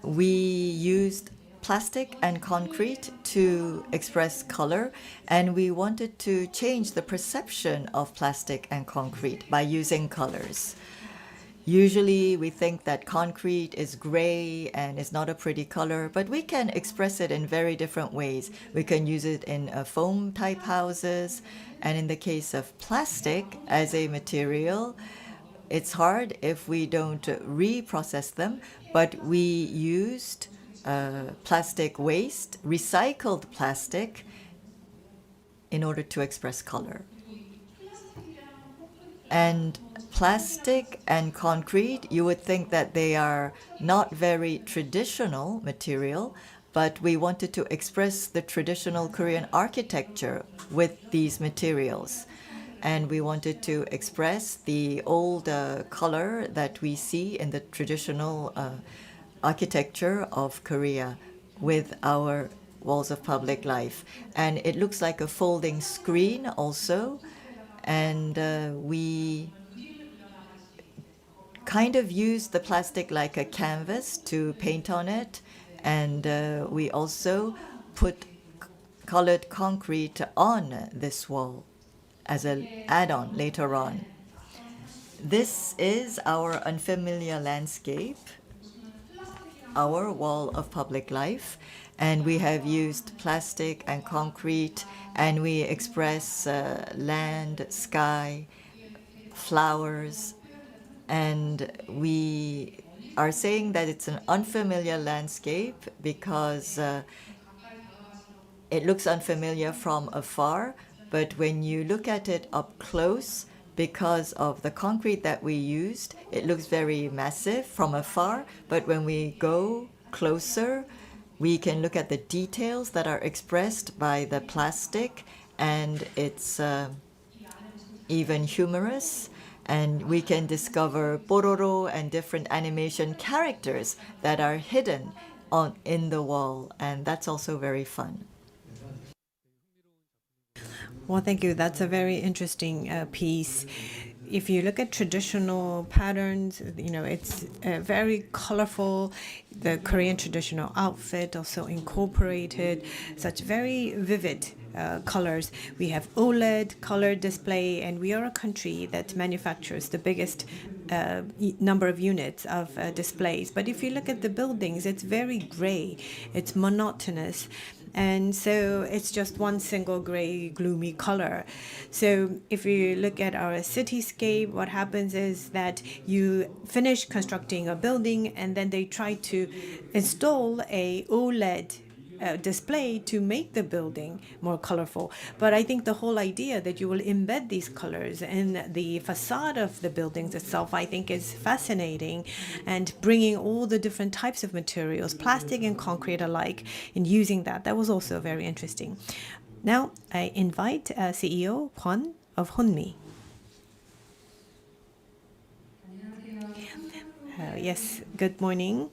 we used plastic and concrete to express color, and we wanted to change the perception of plastic and concrete by using colors. Usually we think that concrete is gray and is not a pretty color, but we can express it in very different ways. We can use it in foam type houses, and in the case of plastic as a material, it's hard if we don't reprocess them, but we used plastic waste, recycled plastic, in order to express color. And plastic and concrete, you would think that they are not very traditional material, but we wanted to express the traditional Korean architecture with these materials. And we wanted to express the old color that we see in the traditional architecture of Korea with our Walls of Public Life. And it looks like a folding screen also. And we kind of used the plastic like a canvas to paint on it. And we also put colored concrete on this wall as an add-on later on. This is our unfamiliar landscape, our Wall of Public Life. And we have used plastic and concrete, and we express land, sky, flowers, and we are saying that it's an unfamiliar landscape because it looks unfamiliar from afar, but when you look at it up close, because of the concrete that we used, it looks very massive from afar, but when we go closer, we can look at the details that are expressed by the plastic, and it's even humorous. And we can discover Pororo and different animation characters that are hidden in the wall, and that's also very fun. Well, thank you. That's a very interesting piece. If you look at traditional patterns, it's very colorful. The Korean traditional outfit also incorporated such very vivid colors. We have OLED color display, and we are a country that manufactures the biggest number of units of displays. But if you look at the buildings, it's very gray. It's monotonous. And so it's just one single gray, gloomy color. So if you look at our cityscape, what happens is that you finish constructing a building and then they try to install a OLED display to make the building more colorful. But I think the whole idea that you will embed these colors in the facade of the buildings itself, I think is fascinating, and bringing all the different types of materials, plastic and concrete alike, in using that. That was also very interesting. Now I invite CEO Kwon of Honmi. Yes, good morning.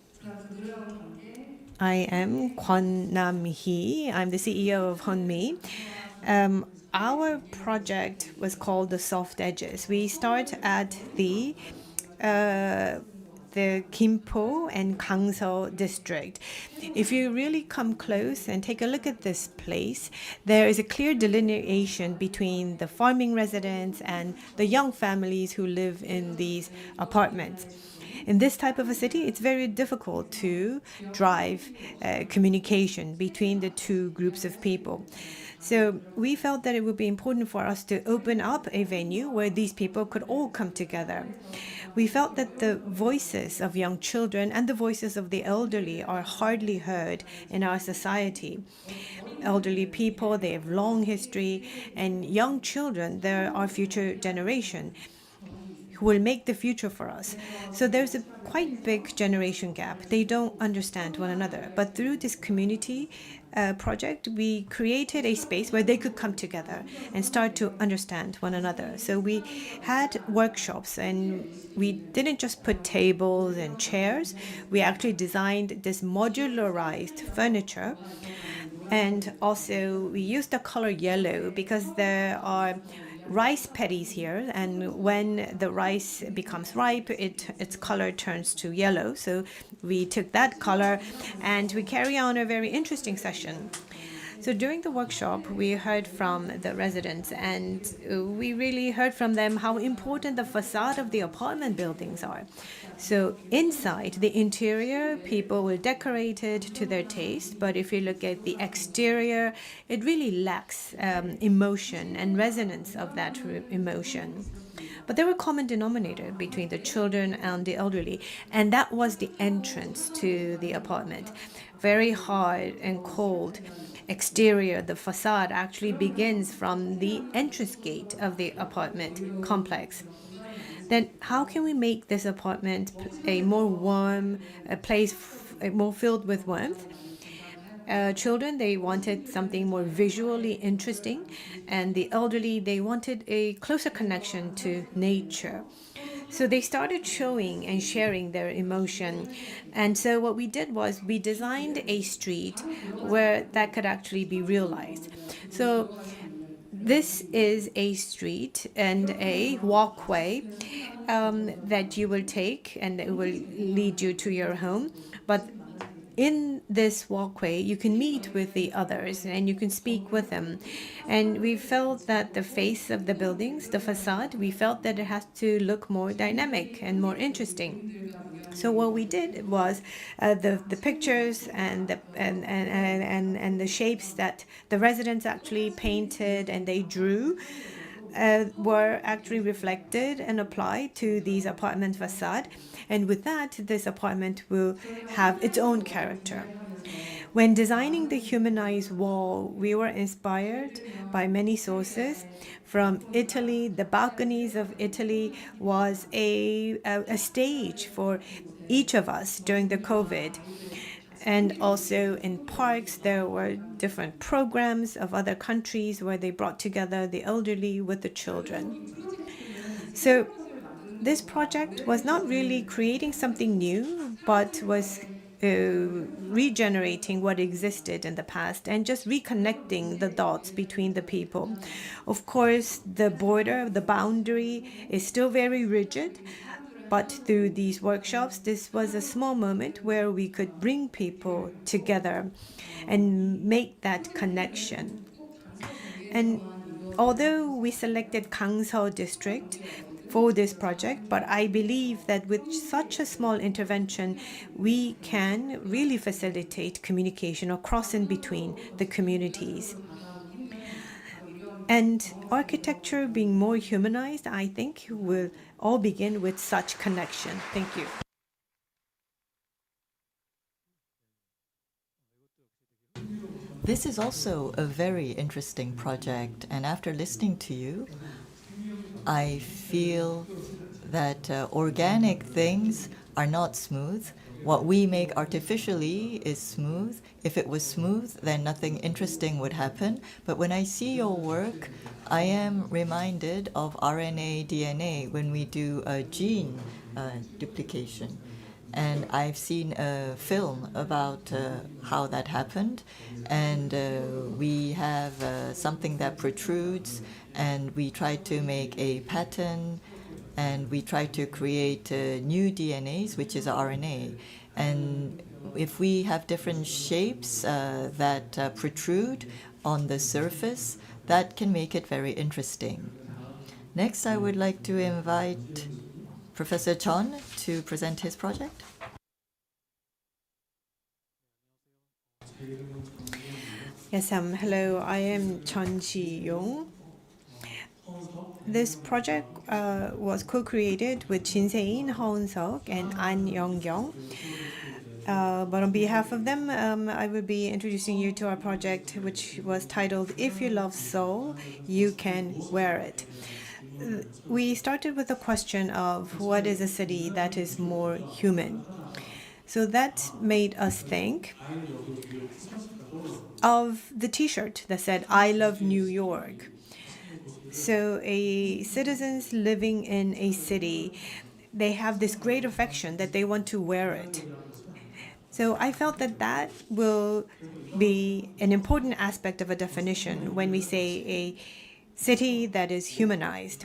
I am Kwon Nam-hee. I'm the CEO of Honmi. Our project was called the Soft Edges. We start at the Gimpo and Gangseo district. If you really come close and take a look at this place, there is a clear delineation between the farming residents and the young families who live in these apartments. In this type of a city, it's very difficult to drive communication between the two groups of people. So we felt that it would be important for us to open up a venue where these people could all come together. We felt that the voices of young children and the voices of the elderly are hardly heard in our society. Elderly people, they have long history, and young children, they're our future generation, who will make the future for us. So there's a quite big generation gap. They don't understand one another. But through this community project, we created a space where they could come together and start to understand one another. So we had workshops, and we didn't just put tables and chairs. We actually designed this modularized furniture. And also we used the color yellow because there are rice paddies here, and when the rice becomes ripe, its color turns to yellow. So we took that color and we carry on a very interesting session. So during the workshop, we heard from the residents, and we really heard from them how important the facade of the apartment buildings are. So inside, the interior, people will decorate it to their taste, but if you look at the exterior, it really lacks emotion and resonance of that emotion. But there were a common denominator between the children and the elderly, and that was the entrance to the apartment. Very hard and cold exterior, the facade actually begins from the entrance gate of the apartment complex. Then how can we make this apartment a more warm, a place more filled with warmth? Children, they wanted something more visually interesting, and the elderly, they wanted a closer connection to nature. So they started showing and sharing their emotion. And so what we did was we designed a street where that could actually be realized. So this is a street and a walkway that you will take, and it will lead you to your home. But in this walkway, you can meet with the others and you can speak with them. And we felt that the face of the buildings, the facade, we felt that it has to look more dynamic and more interesting. So what we did was the pictures and the shapes that the residents actually painted and they drew were actually reflected and applied to these apartment facade. And with that, this apartment will have its own character. When designing the humanized wall, we were inspired by many sources. From Italy, the balconies of Italy was a stage for each of us during the COVID. And also in parks, there were different programs of other countries where they brought together the elderly with the children. So this project was not really creating something new, but was regenerating what existed in the past and just reconnecting the dots between the people. Of course, the border, the boundary is still very rigid, but through these workshops, this was a small moment where we could bring people together and make that connection. And although we selected Gangseo district for this project, but I believe that with such a small intervention, we can really facilitate communication across and between the communities. And architecture being more humanized, I think, will all begin with such connection. Thank you. This is also a very interesting project, and after listening to you, I feel that organic things are not smooth. What we make artificially is smooth. If it was smooth, then nothing interesting would happen. But when I see your work, I am reminded of RNA, DNA when we do a gene duplication. And I've seen a film about how that happened. And we have something that protrudes, and we try to make a pattern, and we try to create new DNAs, which is RNA. And if we have different shapes that protrude on the surface, that can make it very interesting. Next, I would like to invite Professor Chon to present his project. Yes, hello, I am Chon Ji-yong. This project was co-created with Jin Se-in, Hoon Seok, and An Young-kyung. But on behalf of them, I will be introducing you to our project, which was titled, If You Love Seoul, You Can Wear It. We started with the question of what is a city that is more human. So that made us think of the t-shirt that said, I love New York. So citizens living in a city, they have this great affection that they want to wear it. So I felt that that will be an important aspect of a definition when we say a city that is humanized.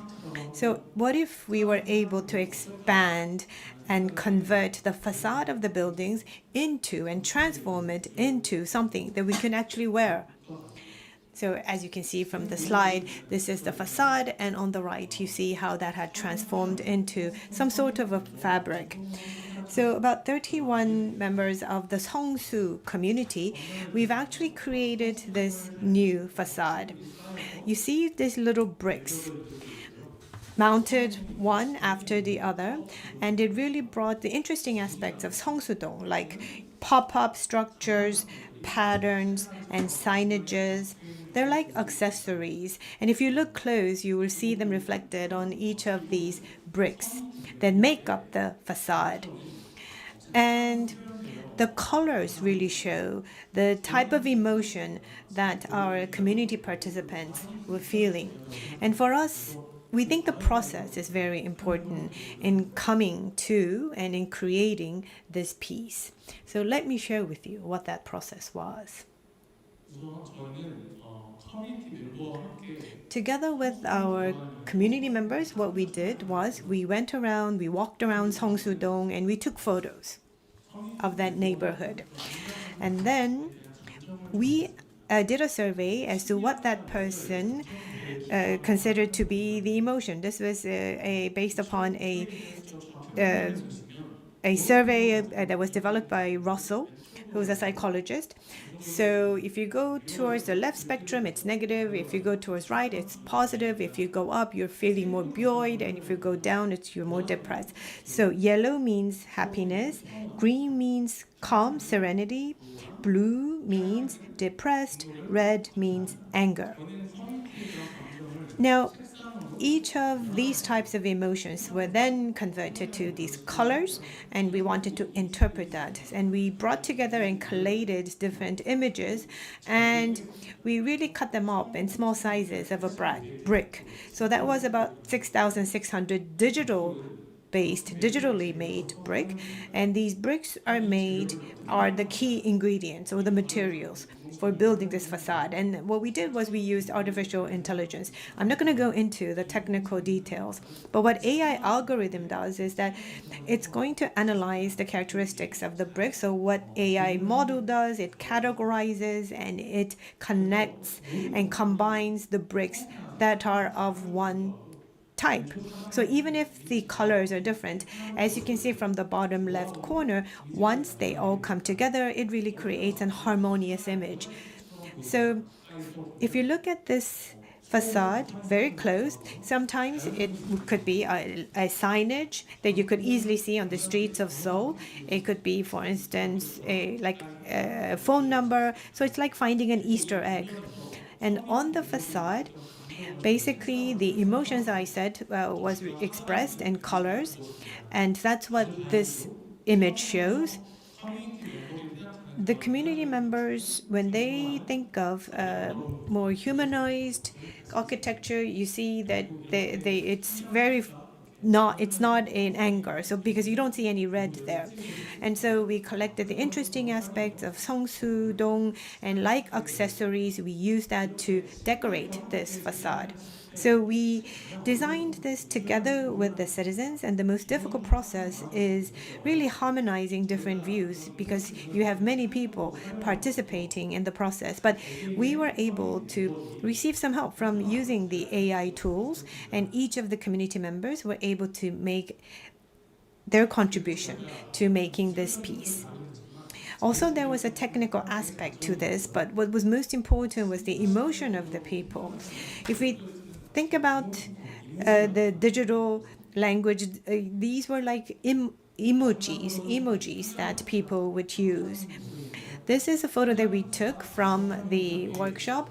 So what if we were able to expand and convert the facade of the buildings into and transform it into something that we can actually wear? So as you can see from the slide, this is the facade, and on the right you see how that had transformed into some sort of a fabric. So about 31 members of the Seongsu community, we've actually created this new facade. You see these little bricks mounted one after the other, and it really brought the interesting aspects of Seongsu-dong, like pop-up structures, patterns, and signages. They're like accessories, and if you look close, you will see them reflected on each of these bricks that make up the facade. And the colors really show the type of emotion that our community participants were feeling. And for us, we think the process is very important in coming to and in creating this piece. So let me share with you what that process was. Together with our community members, what we did was we walked around Seongsu-dong, and we took photos of that neighborhood. And then we did a survey as to what that person considered to be the emotion. This was based upon a survey that was developed by Russell, who's a psychologist. So if you go towards the left spectrum, it's negative. If you go towards right, it's positive. If you go up, you're feeling more buoyed. And if you go down, you're more depressed. So yellow means happiness. Green means calm, serenity. Blue means depressed. Red means anger. Now, each of these types of emotions were then converted to these colors, and we wanted to interpret that. And we brought together and collated different images, and we really cut them up in small sizes of a brick. So that was about 6,600 digitally made brick, and these bricks are the key ingredients or the materials for building this facade. And what we did was we used artificial intelligence. I'm not going to go into the technical details, but what AI algorithm does is that it's going to analyze the characteristics of the brick. So what AI model does, it categorizes and it connects and combines the bricks that are of one type. So even if the colors are different, as you can see from the bottom left corner, once they all come together, it really creates an harmonious image. So if you look at this facade very close, sometimes it could be a signage that you could easily see on the streets of Seoul. It could be, for instance, a phone number. So it's like finding an Easter egg. And on the facade, basically, the emotions I said was expressed in colors, and that's what this image shows. The community members, when they think of more humanized architecture, you see that it's not in anger, so because you don't see any red there. And so we collected the interesting aspects of Seongsu-dong, and like accessories, we used that to decorate this facade. So we designed this together with the citizens, and the most difficult process is really harmonizing different views because you have many people participating in the process. But we were able to receive some help from using the AI tools, and each of the community members were able to make their contribution to making this piece. Also, there was a technical aspect to this, but what was most important was the emotion of the people. If we think about the digital language, these were like emojis that people would use. This is a photo that we took from the workshop.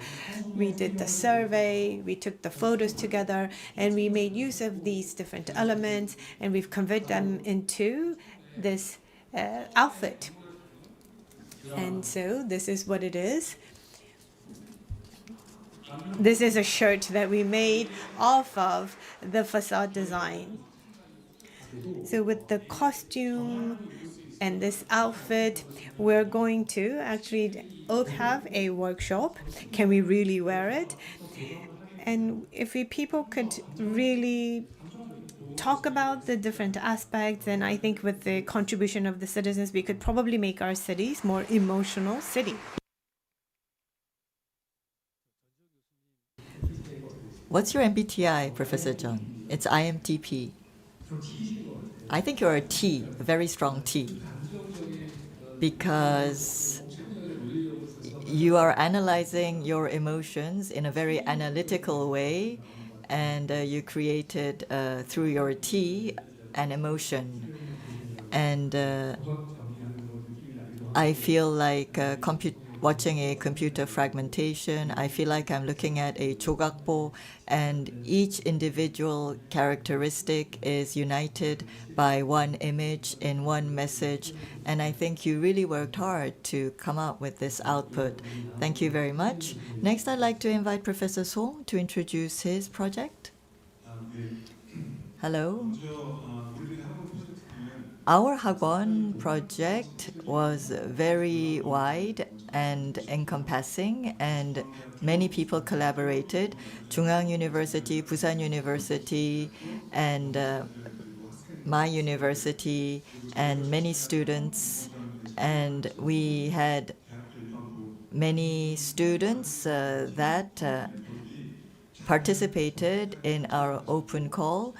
We did the survey, we took the photos together, and we made use of these different elements, and we've converted them into this outfit. And so this is what it is. This is a shirt that we made off of the facade design. So with the costume and this outfit, we're going to actually have a workshop. Can we really wear it? And if people could really talk about the different aspects, and I think with the contribution of the citizens, we could probably make our cities more emotional city. What's your MBTI, Professor John? It's IMTP. I think you're a T, a very strong T, because you are analyzing your emotions in a very analytical way, and you created through your T an emotion. And I feel like watching a computer fragmentation. I feel like I'm looking at a 조각보, and each individual characteristic is united by one image in one message. And I think you really worked hard to come up with this output. Thank you very much. Next, I'd like to invite Professor Song to introduce his project. Hello. Our 학원 project was very wide and encompassing, and many people collaborated. Jungang University, Busan University, and my university, and many students. And we had many students that participated in our open call.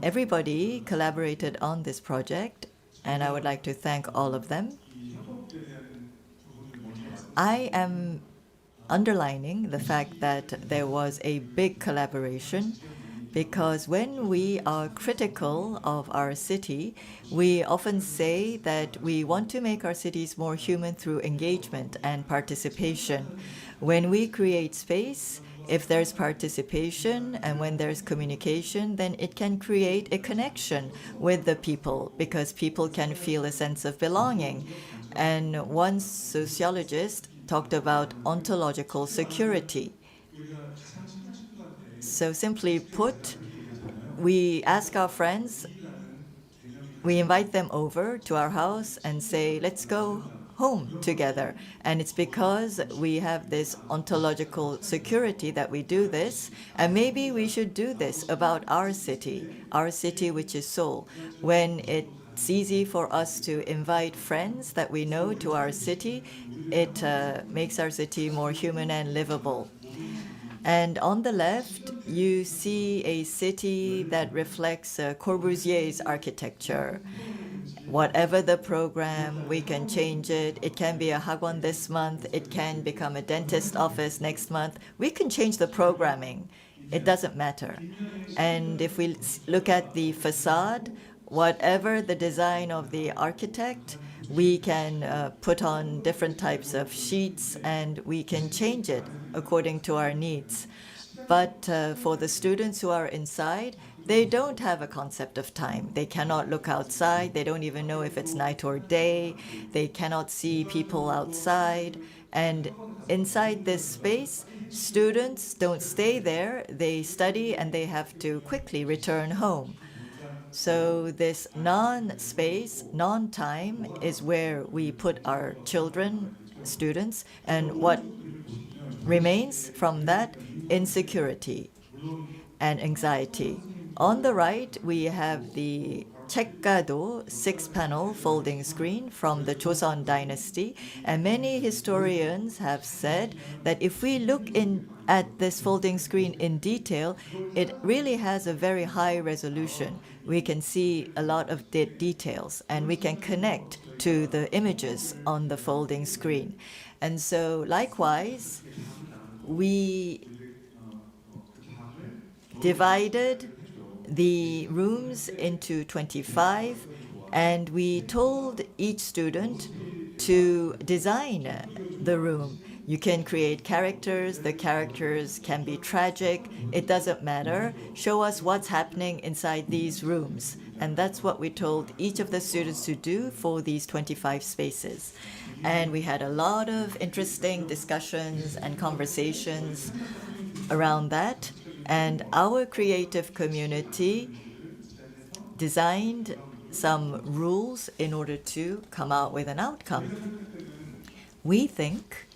Everybody collaborated on this project, and I would like to thank all of them. I am underlining the fact that there was a big collaboration, because when we are critical of our city, we often say that we want to make our cities more human through engagement and participation. When we create space, if there's participation and when there's communication, then it can create a connection with the people, because people can feel a sense of belonging. And one sociologist talked about ontological security. So simply put, we ask our friends, we invite them over to our house and say, let's go home together. And it's because we have this ontological security that we do this. And maybe we should do this about our city which is Seoul. When it's easy for us to invite friends that we know to our city, it makes our city more human and livable. And on the left, you see a city that reflects Corbusier's architecture. Whatever the program, we can change it. It can be a hagwon this month. It can become a dentist office next month. We can change the programming. It doesn't matter. And if we look at the facade, whatever the design of the architect, we can put on different types of sheets and we can change it according to our needs. But for the students who are inside, they don't have a concept of time. They cannot look outside. They don't even know if it's night or day. They cannot see people outside. And inside this space, students don't stay there. They study and they have to quickly return home. So this non-space, non-time is where we put our children, students, and what remains from that, insecurity and anxiety. On the right, we have the 책가도 6-panel folding screen from the Joseon dynasty, and many historians have said that if we look at this folding screen in detail, it really has a very high resolution. We can see a lot of details, and we can connect to the images on the folding screen. And so likewise, we divided the rooms into 25, and we told each student to design the room. You can create characters. The characters can be tragic. It doesn't matter. Show us what's happening inside these rooms. And that's what we told each of the students to do for these 25 spaces. And we had a lot of interesting discussions and conversations around that. And our creative community designed some rules in order to come out with an outcome. We think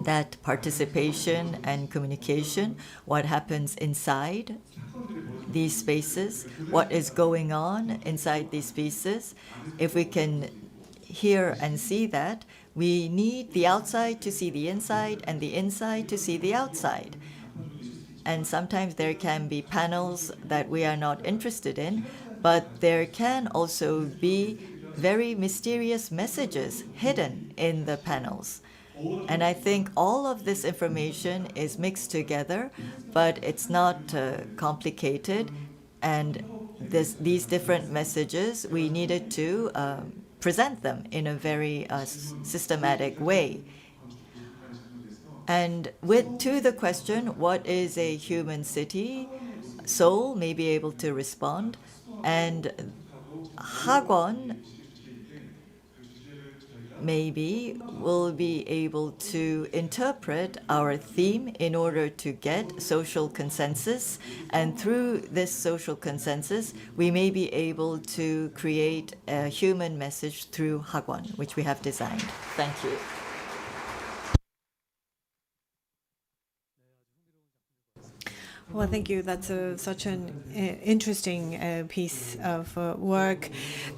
that participation and communication, what happens inside these spaces, what is going on inside these spaces, if we can hear and see that, we need the outside to see the inside and the inside to see the outside. And sometimes there can be panels that we are not interested in, but there can also be very mysterious messages hidden in the panels. And I think all of this information is mixed together, but it's not complicated. And these different messages, we needed to present them in a very systematic way. And to the question, what is a human city? Seoul may be able to respond, and Hagwon maybe will be able to interpret our theme in order to get social consensus. And through this social consensus, we may be able to create a human message through Hagwon, which we have designed. Thank you. Well, thank you. That's such an interesting piece of work.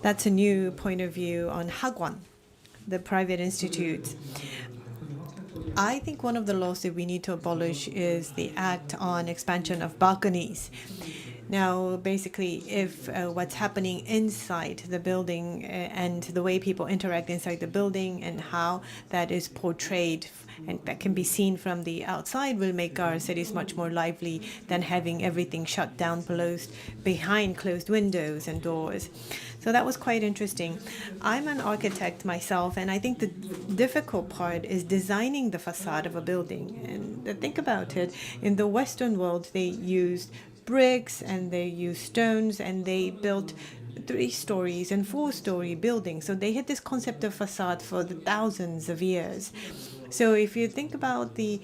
That's a new point of view on Hagwon, the private institute. I think one of the laws that we need to abolish is the act on expansion of balconies. Now, basically, if what's happening inside the building and the way people interact inside the building and how that is portrayed and that can be seen from the outside will make our cities much more lively than having everything shut down behind closed windows and doors. So that was quite interesting. I'm an architect myself, and I think the difficult part is designing the facade of a building. And think about it, in the Western world, they used bricks and they used stones and they built 3 stories and 4-story buildings. So they had this concept of facade for the thousands of years. So if you think about the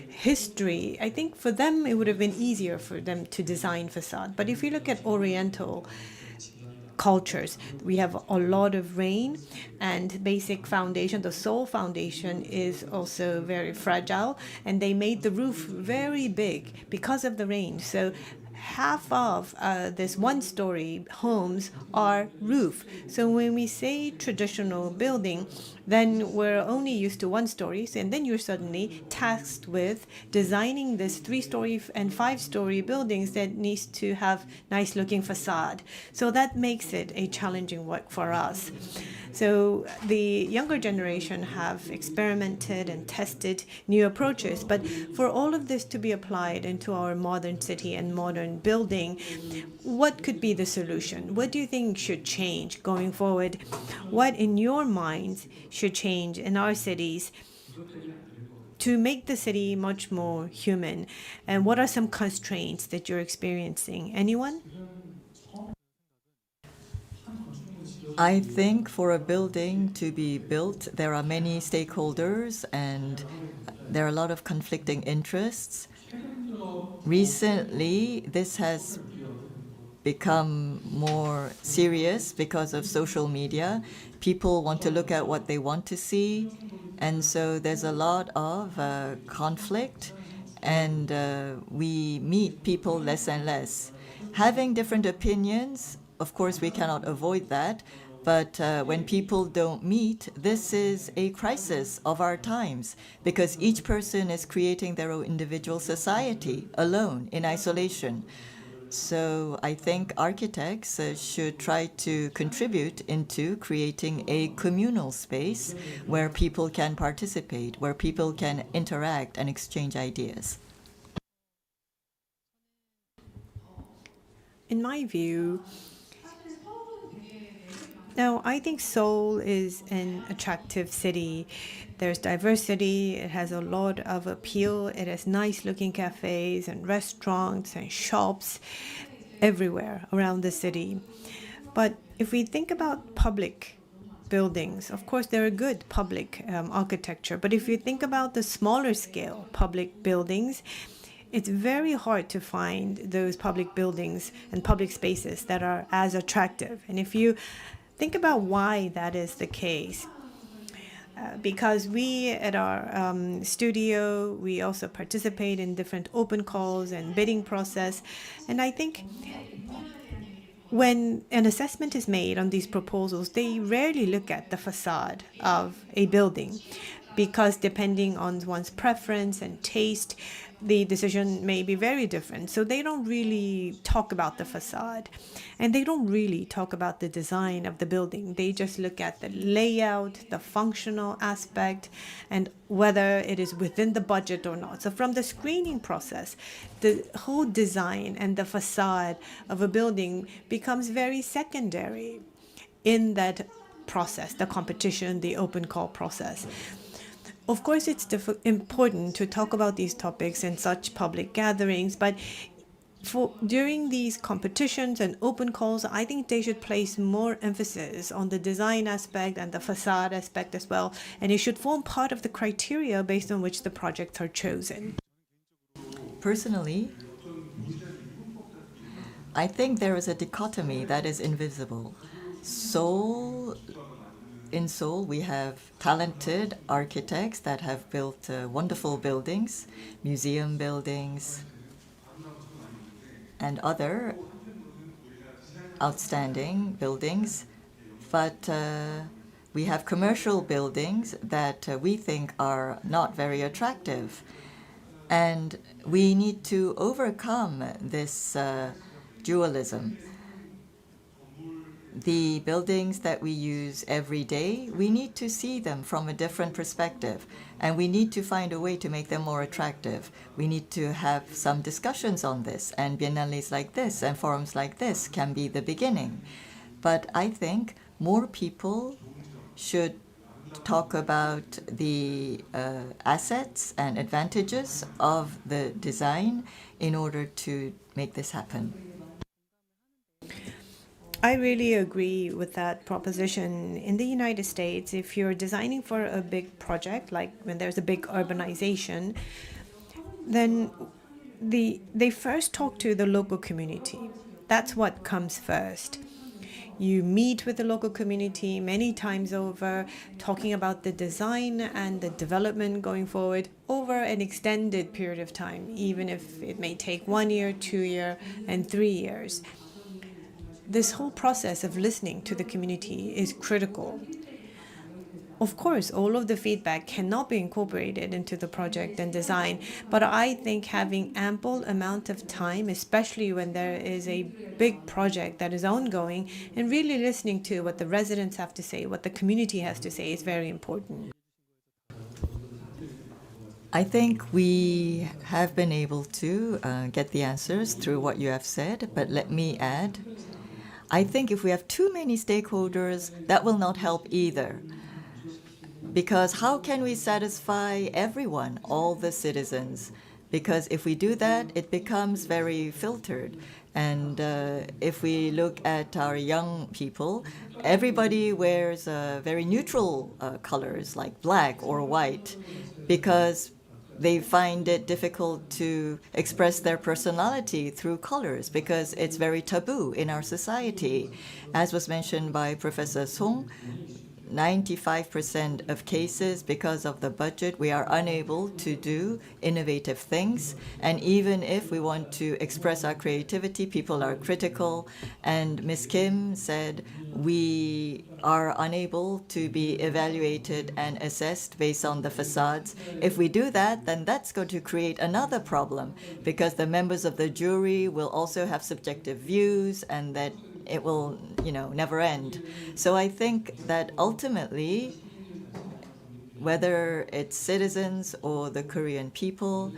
history, I think for them it would have been easier for them to design facade. But if you look at Oriental cultures, we have a lot of rain, and basic foundation, the Seoul foundation, is also very fragile, and they made the roof very big because of the rain. So half of this 1-story homes are roof. So when we say traditional building, then we're only used to 1 stories, and then you're suddenly tasked with designing this 3-story and 5-story buildings that needs to have nice looking facade. So that makes it a challenging work for us. So the younger generation have experimented and tested new approaches, but for all of this to be applied into our modern city and modern building, what could be the solution? What do you think should change going forward? What in your minds should change in our cities to make the city much more human? And what are some constraints that you're experiencing? Anyone? I think for a building to be built, there are many stakeholders and there are a lot of conflicting interests. Recently, this has become more serious because of social media. People want to look at what they want to see, and so there's a lot of conflict, and we meet people less and less. Having different opinions, of course, we cannot avoid that, but when people don't meet, this is a crisis of our times, because each person is creating their own individual society alone, in isolation. So I think architects should try to contribute into creating a communal space where people can participate, where people can interact and exchange ideas. In my view, now, I think Seoul is an attractive city. There's diversity, it has a lot of appeal, it has nice looking cafes and restaurants and shops everywhere around the city. But if we think about public buildings, of course there are good public architecture, but if you think about the smaller scale public buildings, it's very hard to find those public buildings and public spaces that are as attractive. And if you think about why that is the case, because we at our studio, we also participate in different open calls and bidding process. And I think when an assessment is made on these proposals, they rarely look at the facade of a building, because depending on one's preference and taste, the decision may be very different. So they don't really talk about the facade, and they don't really talk about the design of the building. They just look at the layout, the functional aspect, and whether it is within the budget or not. So from the screening process, the whole design and the facade of a building becomes very secondary in that process, the competition, the open call process. Of course, it's important to talk about these topics in such public gatherings, but during these competitions and open calls, I think they should place more emphasis on the design aspect and the facade aspect as well, and it should form part of the criteria based on which the projects are chosen. Personally, I think there is a dichotomy that is invisible. In Seoul, we have talented architects that have built wonderful buildings, museum buildings, and other outstanding buildings. But we have commercial buildings that we think are not very attractive. And we need to overcome this dualism. The buildings that we use every day, we need to see them from a different perspective, and we need to find a way to make them more attractive. We need to have some discussions on this, and biennales like this and forums like this can be the beginning. But I think more people should talk about the assets and advantages of the design in order to make this happen. I really agree with that proposition. In the United States, if you're designing for a big project, like when there's a big urbanization, then they first talk to the local community. That's what comes first. You meet with the local community many times over, talking about the design and the development going forward over an extended period of time, even if it may take 1 year, 2 years, and 3 years. This whole process of listening to the community is critical. Of course, all of the feedback cannot be incorporated into the project and design, but I think having ample amount of time, especially when there is a big project that is ongoing, and really listening to what the residents have to say, what the community has to say, is very important. I think we have been able to get the answers through what you have said, but let me add, I think if we have too many stakeholders, that will not help either. Because how can we satisfy everyone, all the citizens? Because if we do that, it becomes very filtered. And if we look at our young people, everybody wears very neutral colors like black or white because they find it difficult to express their personality through colors because it's very taboo in our society. As was mentioned by Professor Song, 95% of cases, because of the budget, we are unable to do innovative things. And even if we want to express our creativity, people are critical. And Ms. Kim said we are unable to be evaluated and assessed based on the facades. If we do that, then that's going to create another problem because the members of the jury will also have subjective views and that it will, never end. So I think that ultimately, whether it's citizens or the Korean people,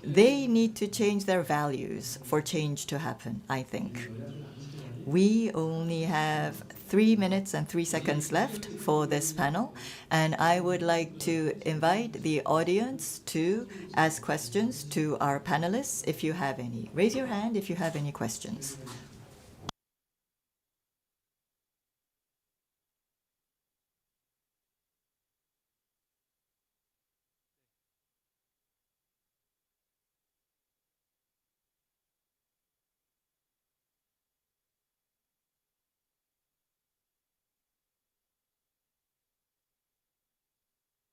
they need to change their values for change to happen, I think. We only have 3 minutes and 3 seconds left for this panel, and I would like to invite the audience to ask questions to our panelists if you have any. Raise your hand if you have any questions.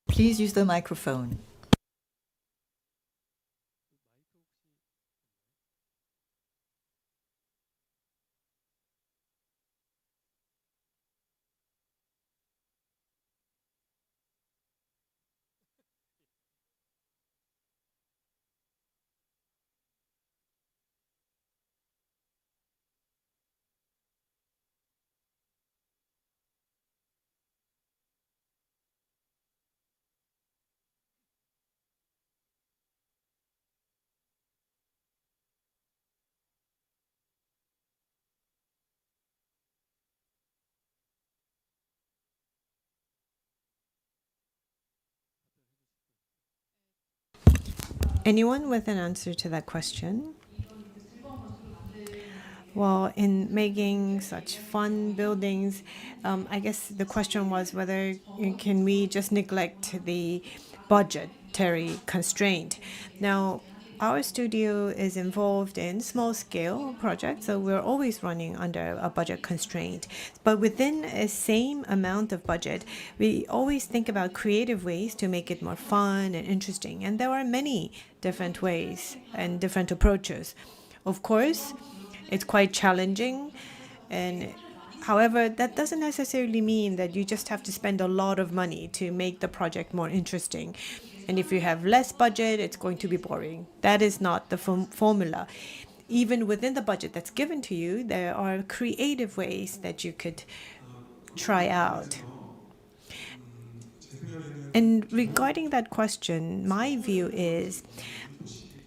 Please use the microphone. Anyone with an answer to that question? Well, in making such fun buildings, I guess the question was whether can we just neglect the budgetary constraint. Now, our studio is involved in small-scale projects, so we're always running under a budget constraint. But within a same amount of budget, we always think about creative ways to make it more fun and interesting. And there are many different ways and different approaches. Of course, it's quite challenging, and however, that doesn't necessarily mean that you just have to spend a lot of money to make the project more interesting. And if you have less budget, it's going to be boring. That is not the formula. even within the budget that's given to you, there are creative ways that you could try out. And regarding that question, my view is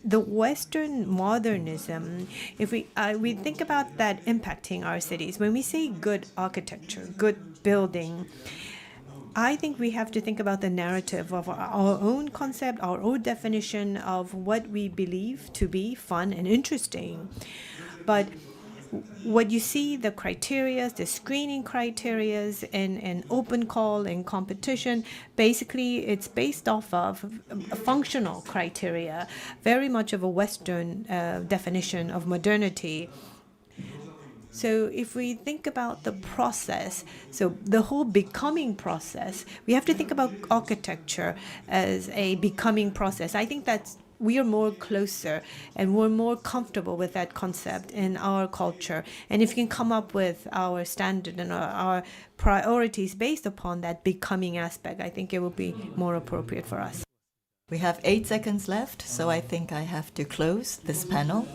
the Western modernism, if we think about that impacting our cities, when we say good architecture, good building, I think we have to think about the narrative of our own concept, our own definition of what we believe to be fun and interesting. But what you see, the criteria, the screening criteria in an open call and competition, basically it's based off of a functional criteria, very much of a Western definition of modernity. So if we think about the process, so the whole becoming process, we have to think about architecture as a becoming process. I think that's we are more closer and we're more comfortable with that concept in our culture. And if we can come up with our standard and our priorities based upon that becoming aspect, I think it will be more appropriate for us. We have 8 seconds left, so I think I have to close this panel.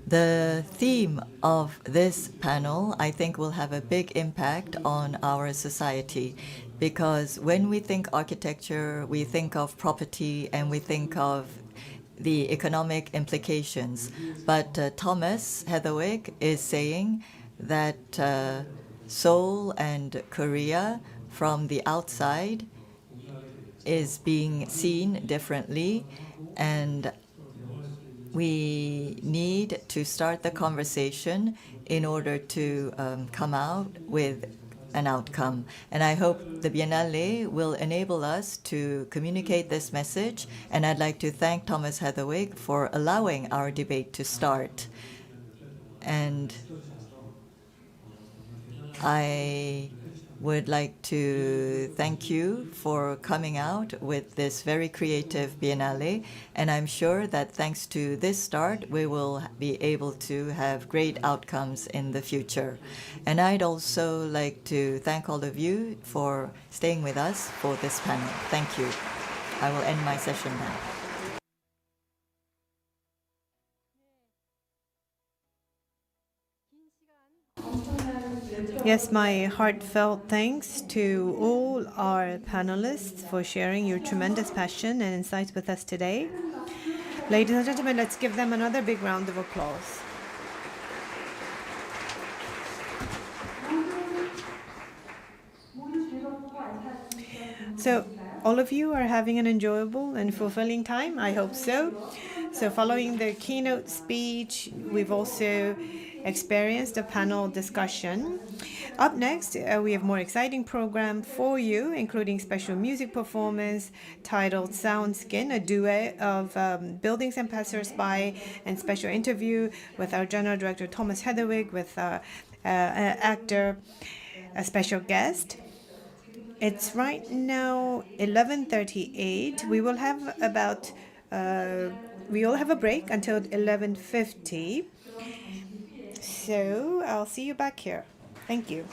The theme of this panel, I think, will have a big impact on our society, because when we think architecture, we think of property and we think of the economic implications. But Thomas Heatherwick is saying that Seoul and Korea from the outside is being seen differently, and we need to start the conversation in order to come out with an outcome. And I hope the Biennale will enable us to communicate this message. And I'd like to thank Thomas Heatherwick for allowing our debate to start. And I would like to thank you for coming out with this very creative Biennale, and I'm sure that thanks to this start, we will be able to have great outcomes in the future. And I'd also like to thank all of you for staying with us for this panel. Thank you. I will end my session now. Yes, my heartfelt thanks to all our panelists for sharing your tremendous passion and insights with us today. Ladies and gentlemen, let's give them another big round of applause. So, all of you are having an enjoyable and fulfilling time? I hope so. So, following the keynote speech, we've also experienced a panel discussion. Up next, we have a more exciting program for you, including special music performance titled Sound Skin, a duet of buildings and passersby, and special interview with our General Director Thomas Heatherwick, with an actor, a special guest. It's right now 11:38. We will have about we will have a break until 11:50. So I'll see you back here. Thank you.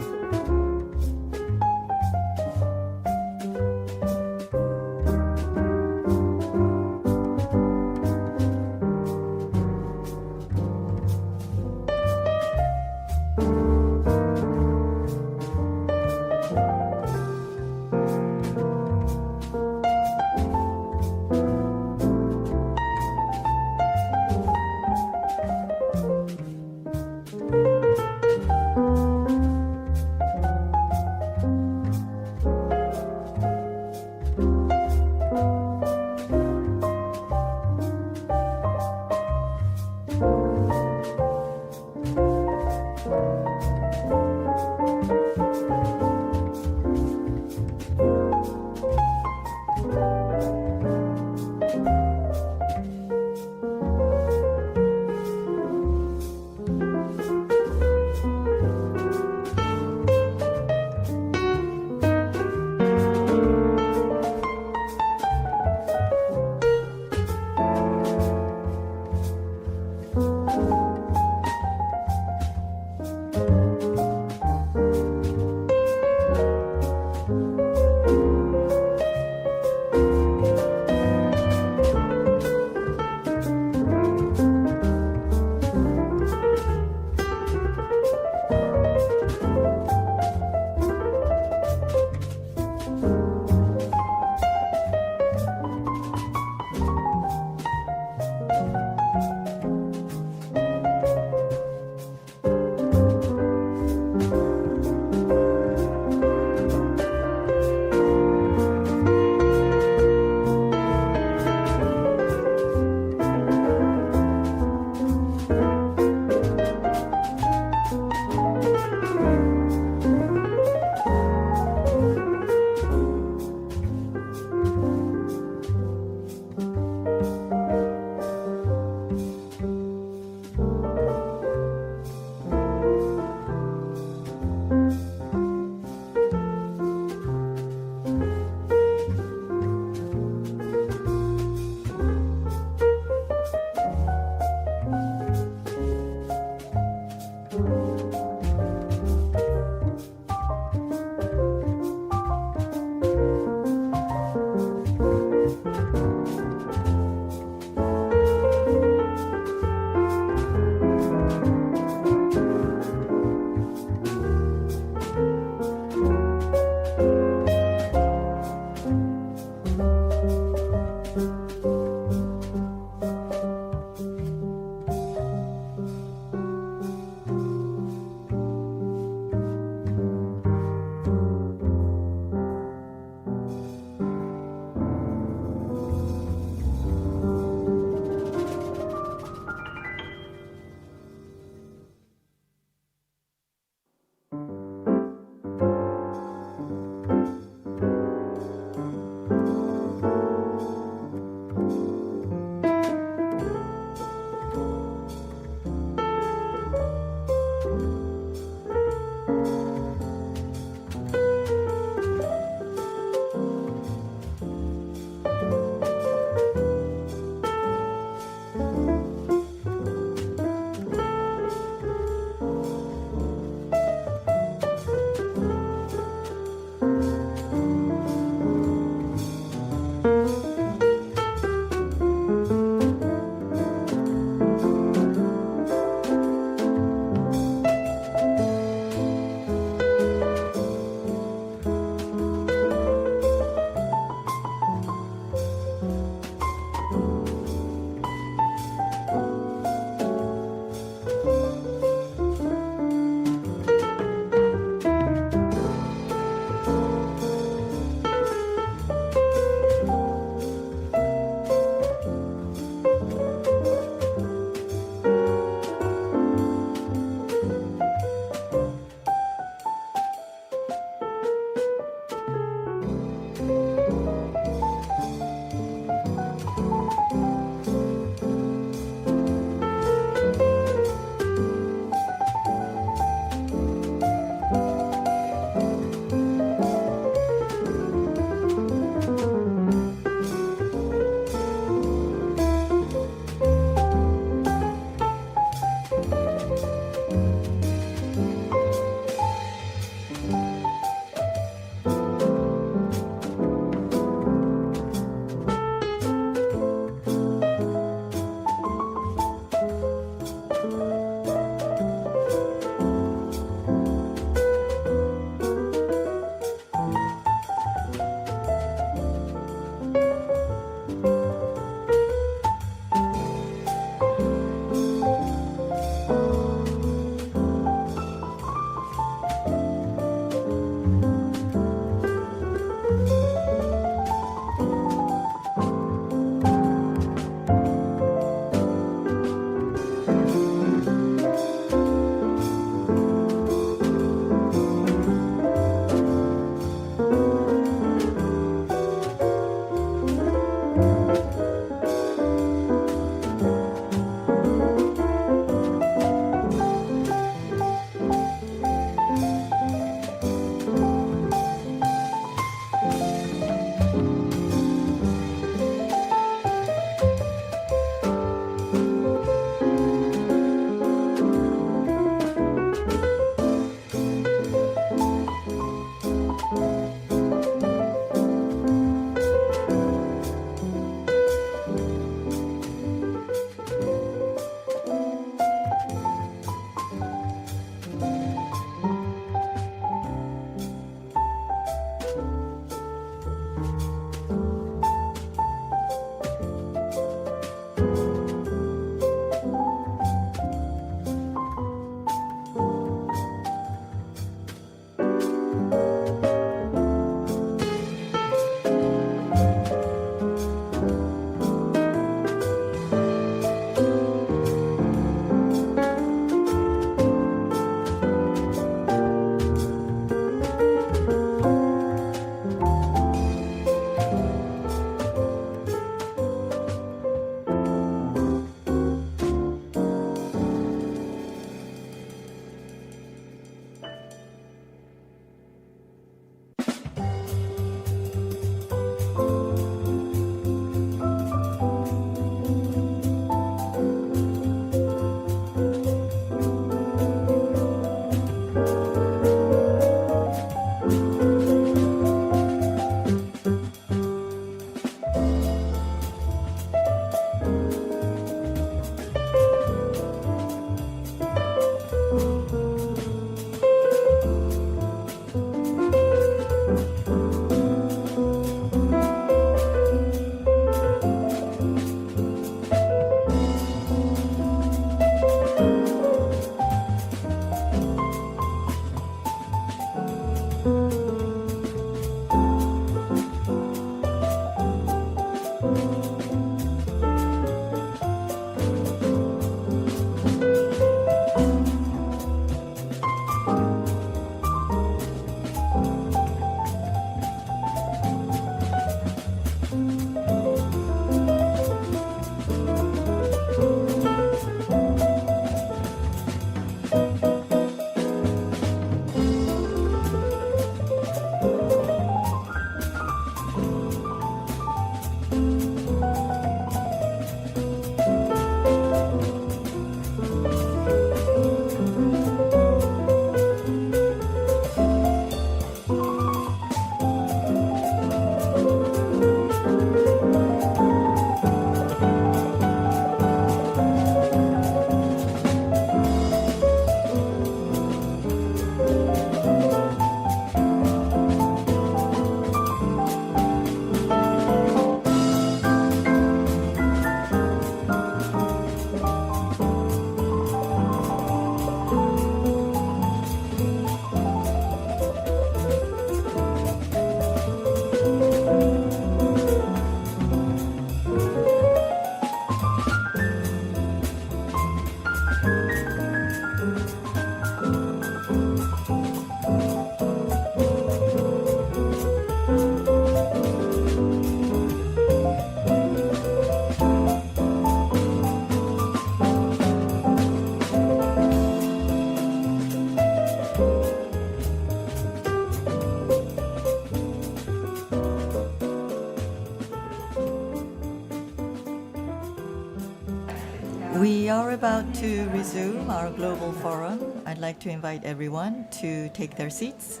We are about to resume our global forum. I'd like to invite everyone to take their seats.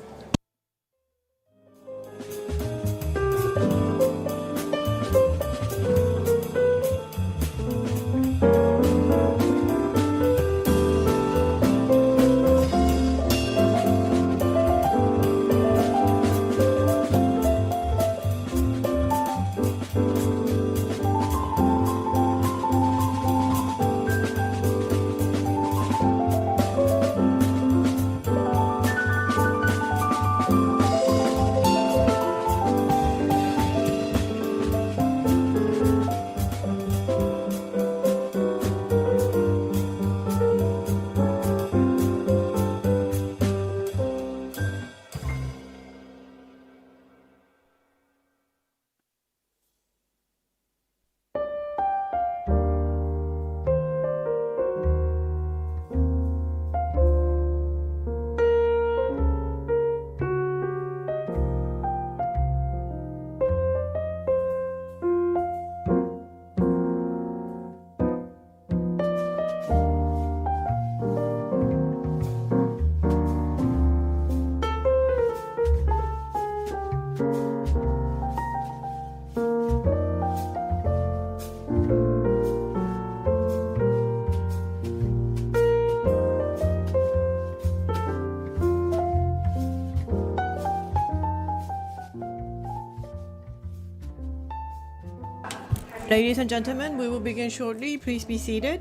Ladies and gentlemen, we will begin shortly. Please be seated.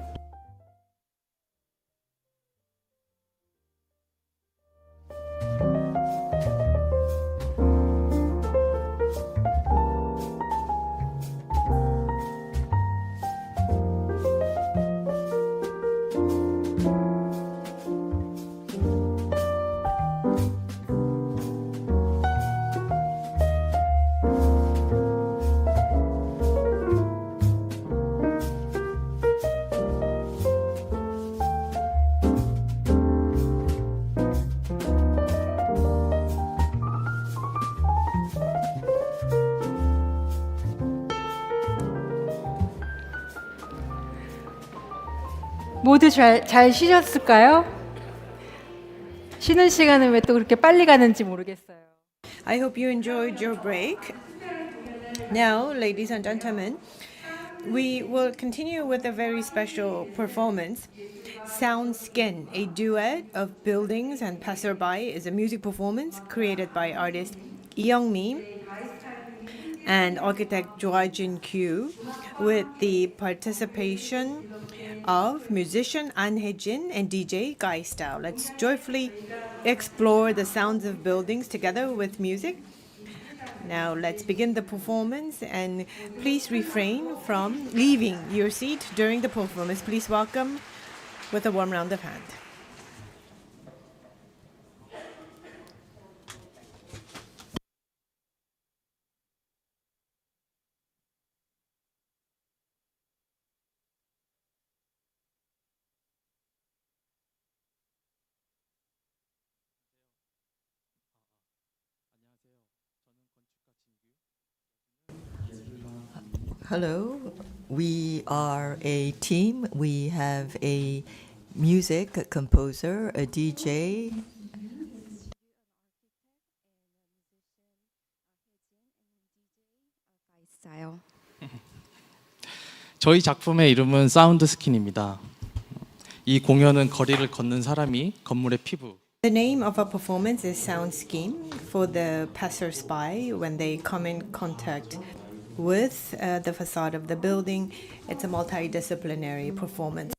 모두 잘 쉬셨을까요? 쉬는 시간은 왜 또 그렇게 빨리 가는지 모르겠어요. I hope you enjoyed your break. Now, ladies and gentlemen, we will continue with a very special performance. Sound Skin, a duet of buildings and passerby, is a music performance created by artist Young-mi and architect Joajin Kyu with the participation of musician An Hye-jin and DJ Guy Style. Let's joyfully explore the sounds of buildings together with music. Now let's begin the performance, and please refrain from leaving your seat during the performance. Please welcome with a warm round of hand. Hello, we are a team. We have a music composer, a DJ. style. 저희 작품의 이름은 사운드 스킨입니다. 이 공연은 거리를 걷는 사람이 건물의 피부, The name of our performance is Sound Scheme for the passersby when they come in contact with the facade of the building. It's a multidisciplinary performance.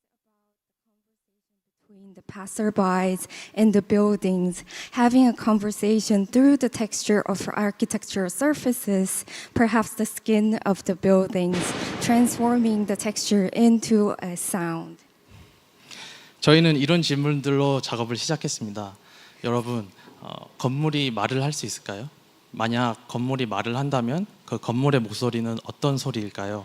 Between the passerbys and the buildings, having a conversation through the texture of architectural surfaces, perhaps the skin of the buildings, transforming the texture into a sound. 저희는 이런 질문들로 작업을 시작했습니다. 여러분, 건물이 말을 할 수 있을까요? 만약 건물이 말을 한다면 그 건물의 목소리는 어떤 소리일까요?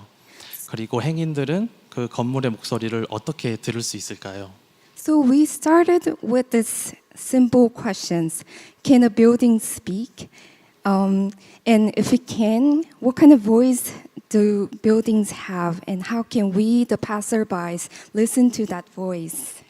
그리고 행인들은 그 건물의 목소리를 어떻게 들을 수 있을까요? So we started with these simple questions. Can a building speak? And if we can, what kind of voice do buildings have, and how can we, the passerbys, listen to that voice?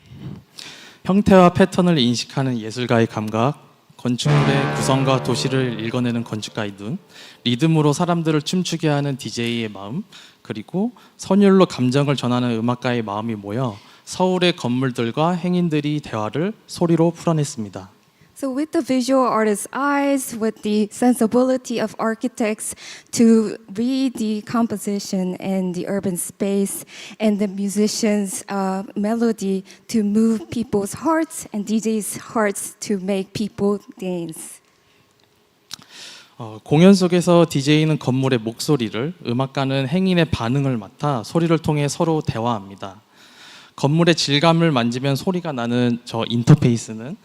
형태와 패턴을 인식하는 예술가의 감각, 건축물의 구성과 도시를 읽어내는 건축가의 눈, 리듬으로 사람들을 춤추게 하는 DJ의 마음, 그리고 선율로 감정을 전하는 음악가의 마음이 모여 서울의 건물들과 행인들이 대화를 소리로 풀어냈습니다. So with the visual artist's eyes, with the sensibility of architects to read the composition and the urban space, and the musicians' melody to move people's hearts, and DJ's hearts to make people dance. 공연 속에서 DJ는 건물의 목소리를, 음악가는 행인의 반응을 맡아 소리를 통해 서로 대화합니다. 건물의 질감을 만지면 소리가 나는 저 인터페이스는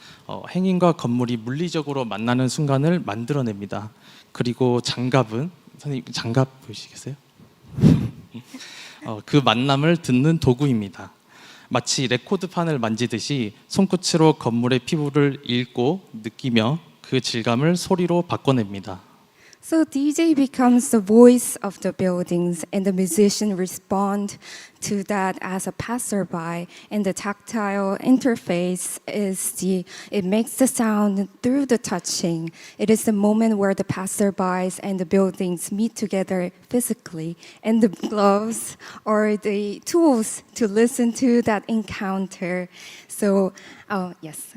행인과 건물이 물리적으로 만나는 순간을 만들어냅니다. 그리고 장갑은, 선생님 장갑 보이시겠어요? 그 만남을 듣는 도구입니다. 마치 레코드판을 만지듯이 손끝으로 건물의 피부를 읽고 느끼며 그 질감을 소리로 바꿔냅니다. So DJ becomes the voice of the buildings, and the musician respond to that as a passerby. And the tactile interface it makes the sound through the touching. It is the moment where the passerbys and the buildings meet together physically, and the gloves are the tools to listen to that encounter. So, yes.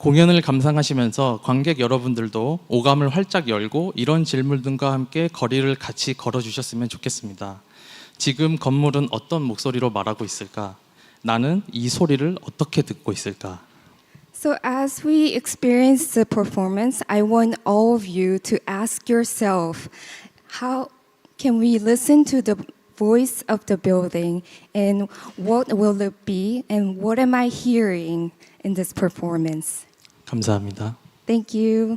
공연을 감상하시면서 관객 여러분들도 오감을 활짝 열고 이런 질문들과 함께 거리를 같이 걸어주셨으면 좋겠습니다. 지금 건물은 어떤 목소리로 말하고 있을까? 나는 이 소리를 어떻게 듣고 있을까? So as we experience the performance, I want all of you to ask yourself, how can we listen to the voice of the building, and what will it be, and what am I hearing in this performance? 감사합니다. Thank you.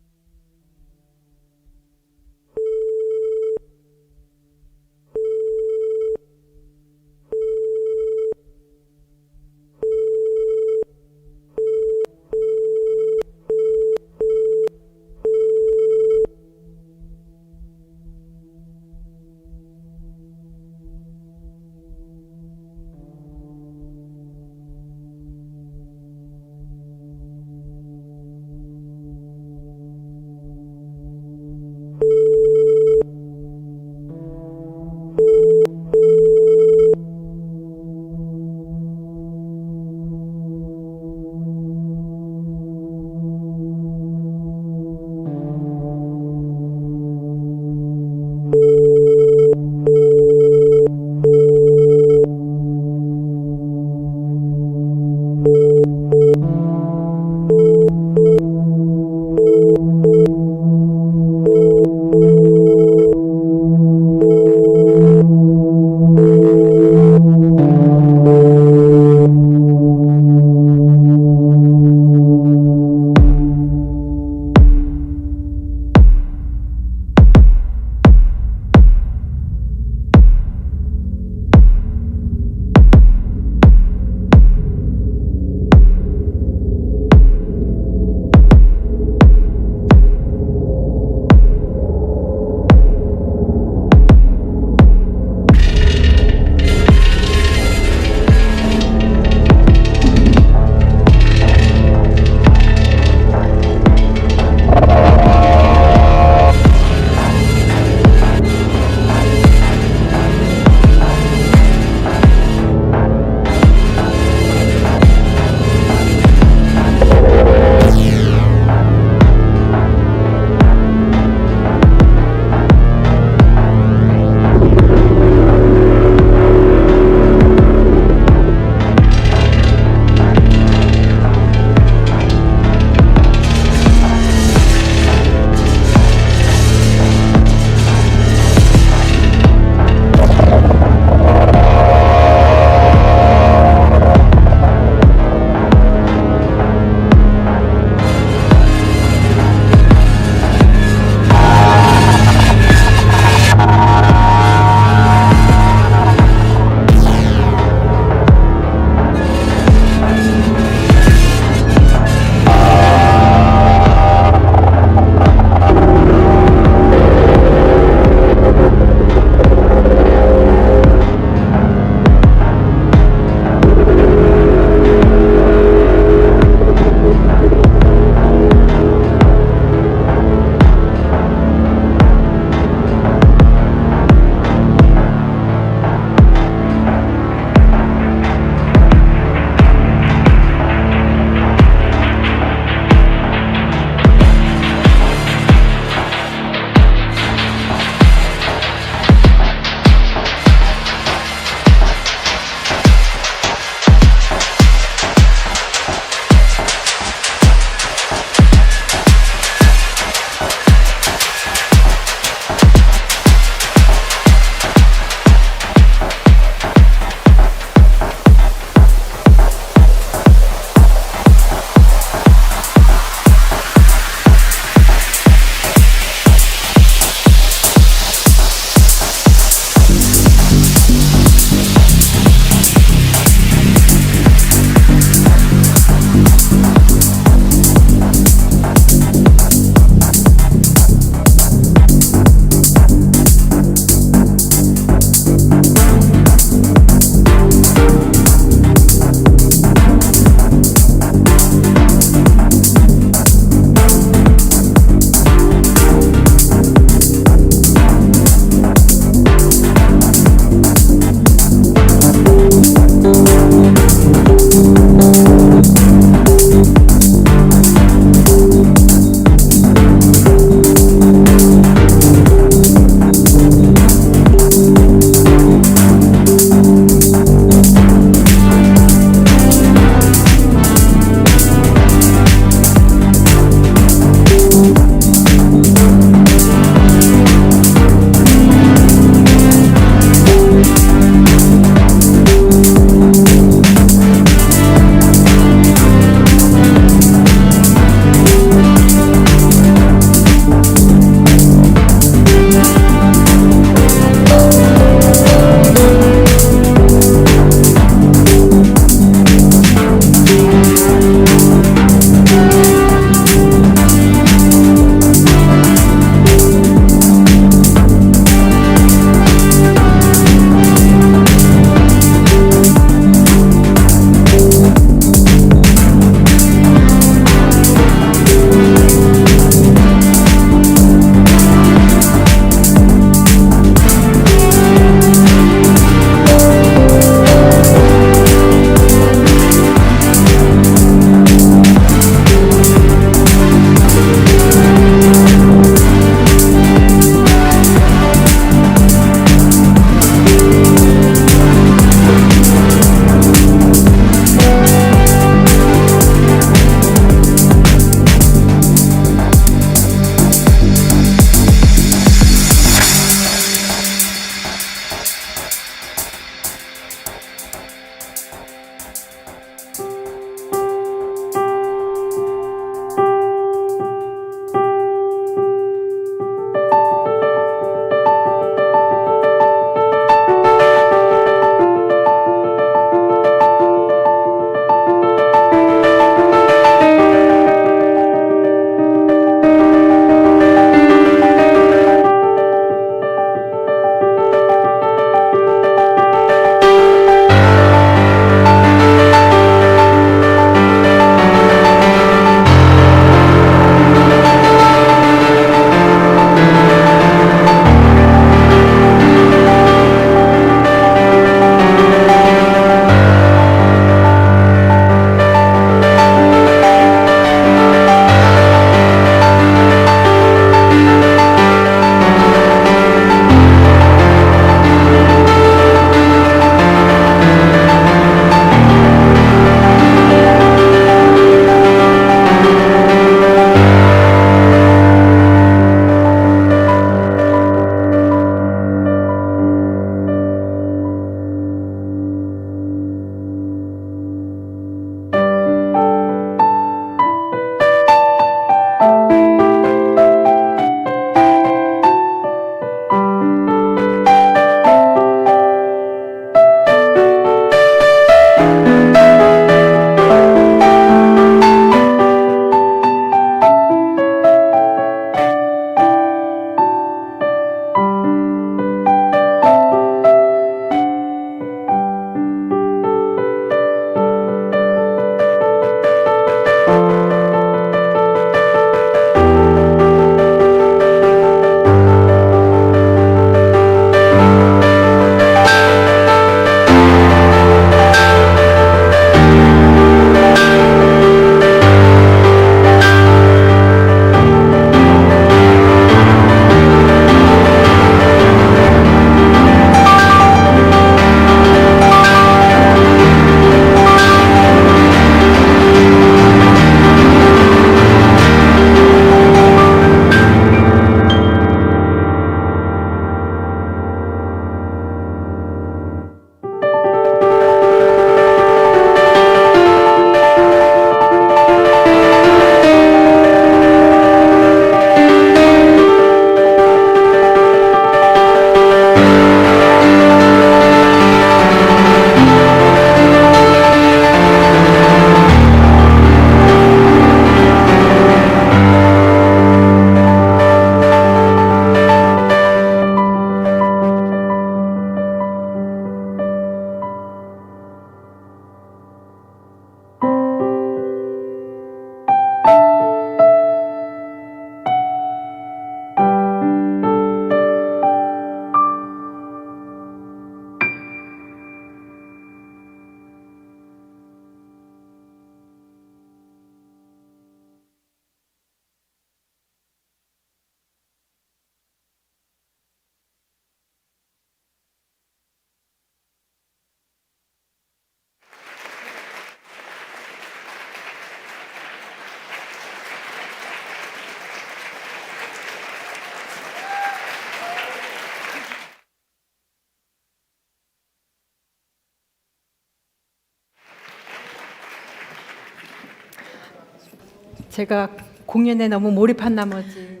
제가 공연에 너무 몰입한 나머지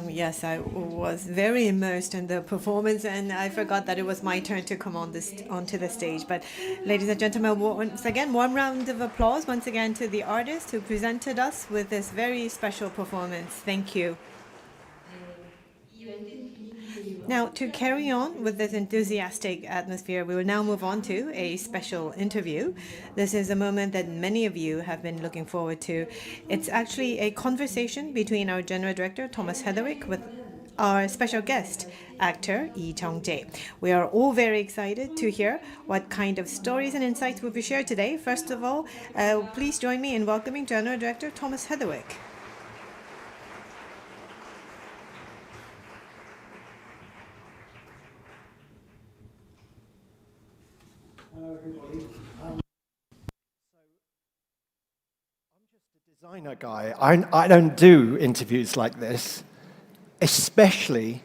Yes, I was very immersed in the performance, and I forgot that it was my turn to come onto the stage. But, ladies and gentlemen, once again, warm round of applause once again to the artist who presented us with this very special performance. Thank you. Now, to carry on with this enthusiastic atmosphere, we will now move on to a special interview. This is a moment that many of you have been looking forward to. It's actually a conversation between our General Director, Thomas Heatherwick, with our special guest, actor Lee Jung-jae. We are all very excited to hear what kind of stories and insights will be shared today. First of all, please join me in welcoming General Director Thomas Heatherwick. Designer guy. I don't do interviews like this, especially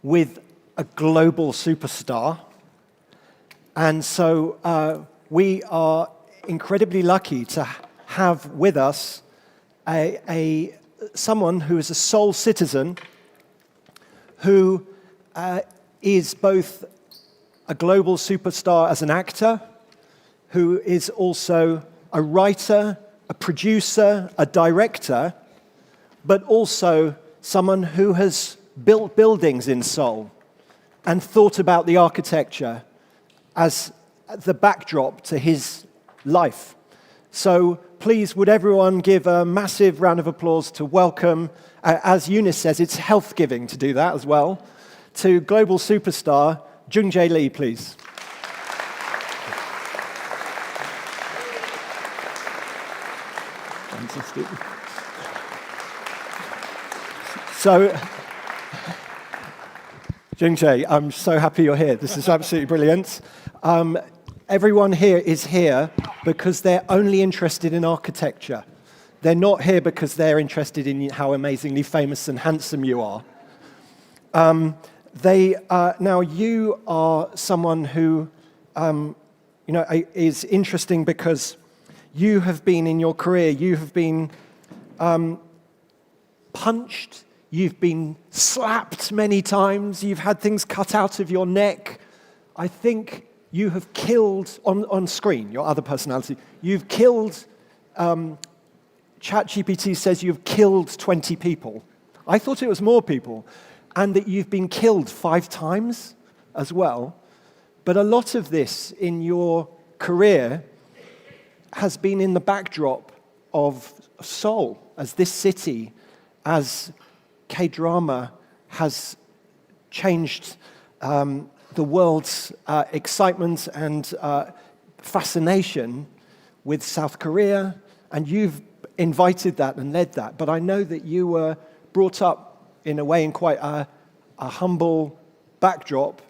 with a global superstar. And so we are incredibly lucky to have with us someone who is a Seoul citizen, who is both a global superstar as an actor, who is also a writer, a producer, a director, but also someone who has built buildings in Seoul and thought about the architecture as the backdrop to his life. So please, would everyone give a massive round of applause to welcome, as Eunice says, it's health-giving to do that as well, to global superstar Jung-jae Lee, please. Fantastic. So, Jung-jae, I'm so happy you're here. This is absolutely brilliant. Everyone here is here because they're only interested in architecture. They're not here because they're interested in how amazingly famous and handsome you are. Now, you are someone who, is interesting because you have been in your career, you have been punched, you've been slapped many times, you've had things cut out of your neck. I think you have killed, on screen, your other personality, you've killed, ChatGPT says you've killed 20 people. I thought it was more people. And that you've been killed 5 times as well. But a lot of this in your career has been in the backdrop of Seoul, as this city, as K-drama has changed the world's excitement and fascination with South Korea, and you've invited that and led that. But I know that you were brought up in a way in quite a humble backdrop,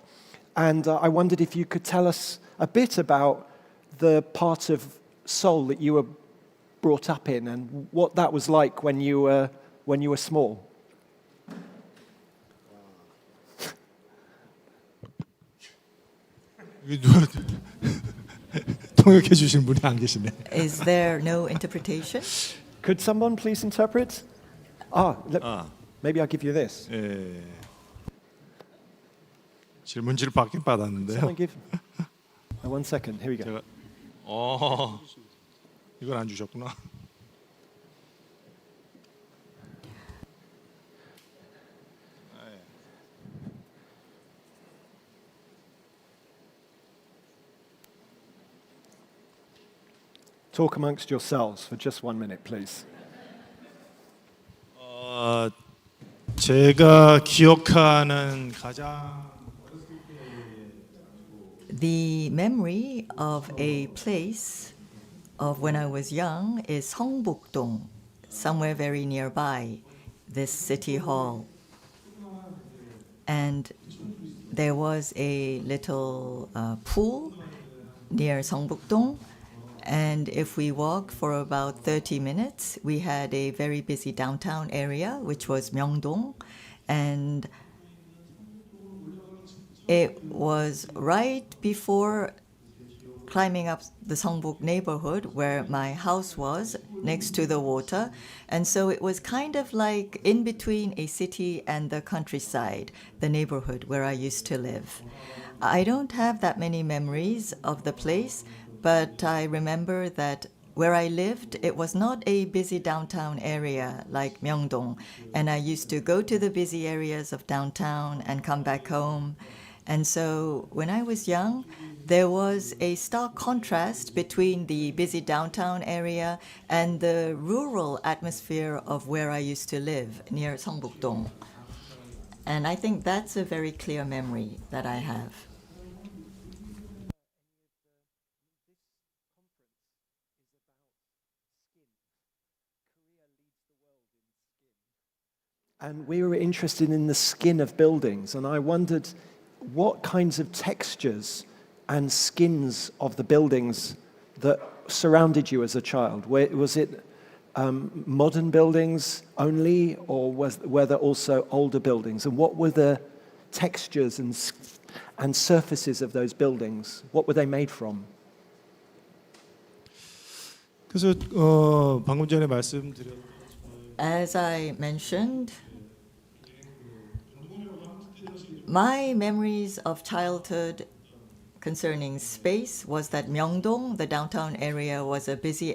and I wondered if you could tell us a bit about the part of Seoul that you were brought up in and what that was like when you were small. 통역해 주신 분이 안 계시네. Is there no interpretation? Could someone please interpret? Maybe I'll give you this. 예. 질문지를 받긴 받았는데요. Someone give. One second. Here we go. 제가 이걸 안 주셨구나. Talk amongst yourselves for just 1 minute, please. 제가 기억하는 가장 The memory of a place of when I was young is Seongbuk-dong, somewhere very nearby this city hall. And there was a little pool near Seongbuk-dong. And if we walked for about 30 minutes, we had a very busy downtown area, which was Myeongdong. And it was right before climbing up the Seongbuk neighborhood where my house was, next to the water. And so it was kind of like in between a city and the countryside, the neighborhood where I used to live. I don't have that many memories of the place, but I remember that where I lived, it was not a busy downtown area like Myeongdong. And I used to go to the busy areas of downtown and come back home. And so when I was young, there was a stark contrast between the busy downtown area and the rural atmosphere of where I used to live, near Seongbuk-dong. And I think that's a very clear memory that I have. And we were interested in the skin of buildings, and I wondered what kinds of textures and skins of the buildings that surrounded you as a child. Was it modern buildings only, or were there also older buildings? And what were the textures and surfaces of those buildings? What were they made from? 그래서 방금 전에 말씀드렸 As I mentioned, my memories of childhood concerning space was that Myeongdong, the downtown area, was a busy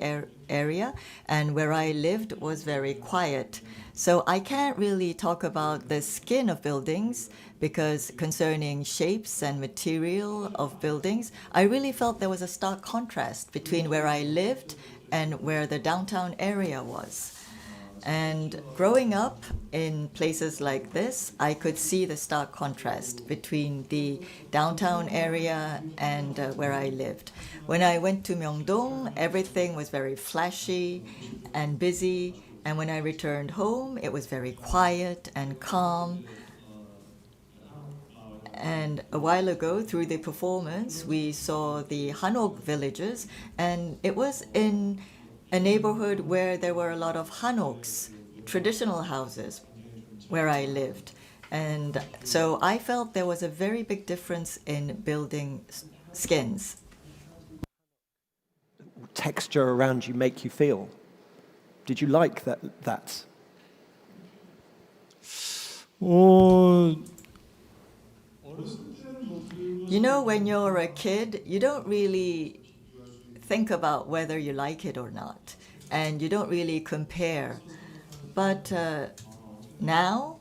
area, and where I lived was very quiet. So I can't really talk about the skin of buildings, because concerning shapes and material of buildings, I really felt there was a stark contrast between where I lived and where the downtown area was. And growing up in places like this, I could see the stark contrast between the downtown area and where I lived. When I went to Myeongdong, everything was very flashy and busy. And when I returned home, it was very quiet and calm. And a while ago, through the performance, we saw the Hanok villages, and it was in a neighborhood where there were a lot of Hanoks, traditional houses, where I lived. And so I felt there was a very big difference in building skins. Texture around you make you feel? Did you like that? You know, when you're a kid, you don't really think about whether you like it or not, and you don't really compare. But now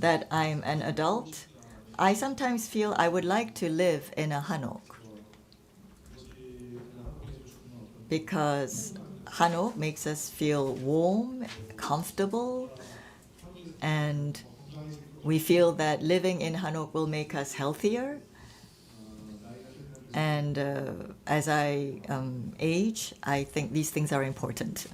that I'm an adult, I sometimes feel I would like to live in a hanok, because hanok makes us feel warm, comfortable, and we feel that living in hanok will make us healthier. And as I age, I think these things are important.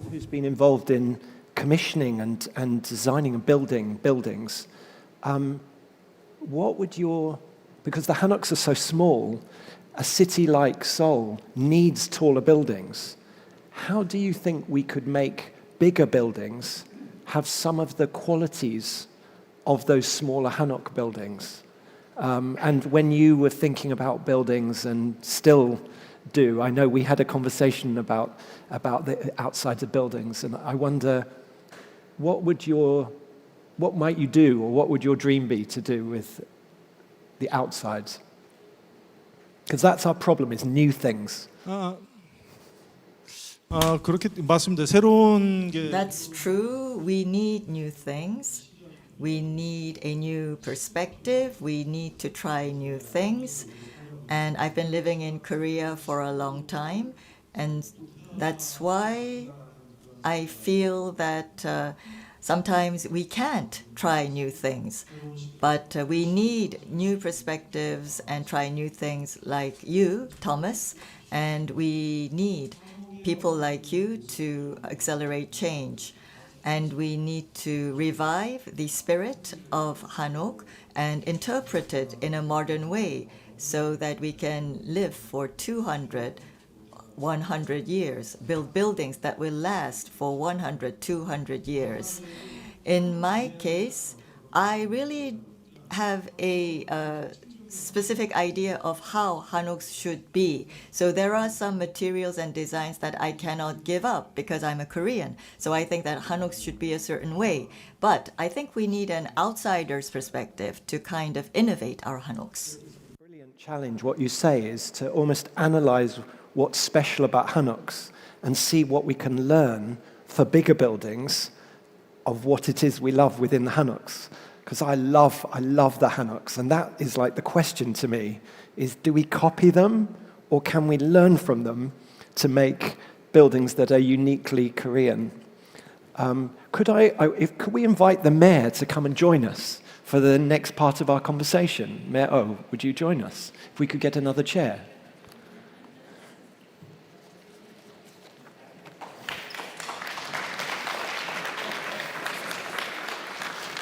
Who's been involved in commissioning and designing and building buildings, what would because the hanoks are so small, a city like Seoul needs taller buildings. How do you think we could make bigger buildings have some of the qualities of those smaller hanok buildings? And when you were thinking about buildings, and still do, I know we had a conversation about the outsides of buildings, and I wonder, what might you do, or what would your dream be to do with the outsides? Because that's our problem, is new things. 그렇게 맞습니다. 새로운 게 That's true. We need new things. We need a new perspective. We need to try new things. And I've been living in Korea for a long time, and that's why I feel that sometimes we can't try new things, but we need new perspectives and try new things like you, Thomas, and we need people like you to accelerate change. And we need to revive the spirit of hanok and interpret it in a modern way so that we can live for 200, 100 years, build buildings that will last for 100, 200 years. In my case, I really have a specific idea of how hanoks should be. So there are some materials and designs that I cannot give up because I'm a Korean. So I think that hanoks should be a certain way. But I think we need an outsider's perspective to kind of innovate our hanoks. Brilliant challenge. What you say is to almost analyze what's special about hanoks and see what we can learn for bigger buildings of what it is we love within the hanoks. Because I love the hanoks, and that is like the question to me, is do we copy them, or can we learn from them to make buildings that are uniquely Korean? Could we invite the mayor to come and join us for the next part of our conversation? Mayor O, would you join us? If we could get another chair.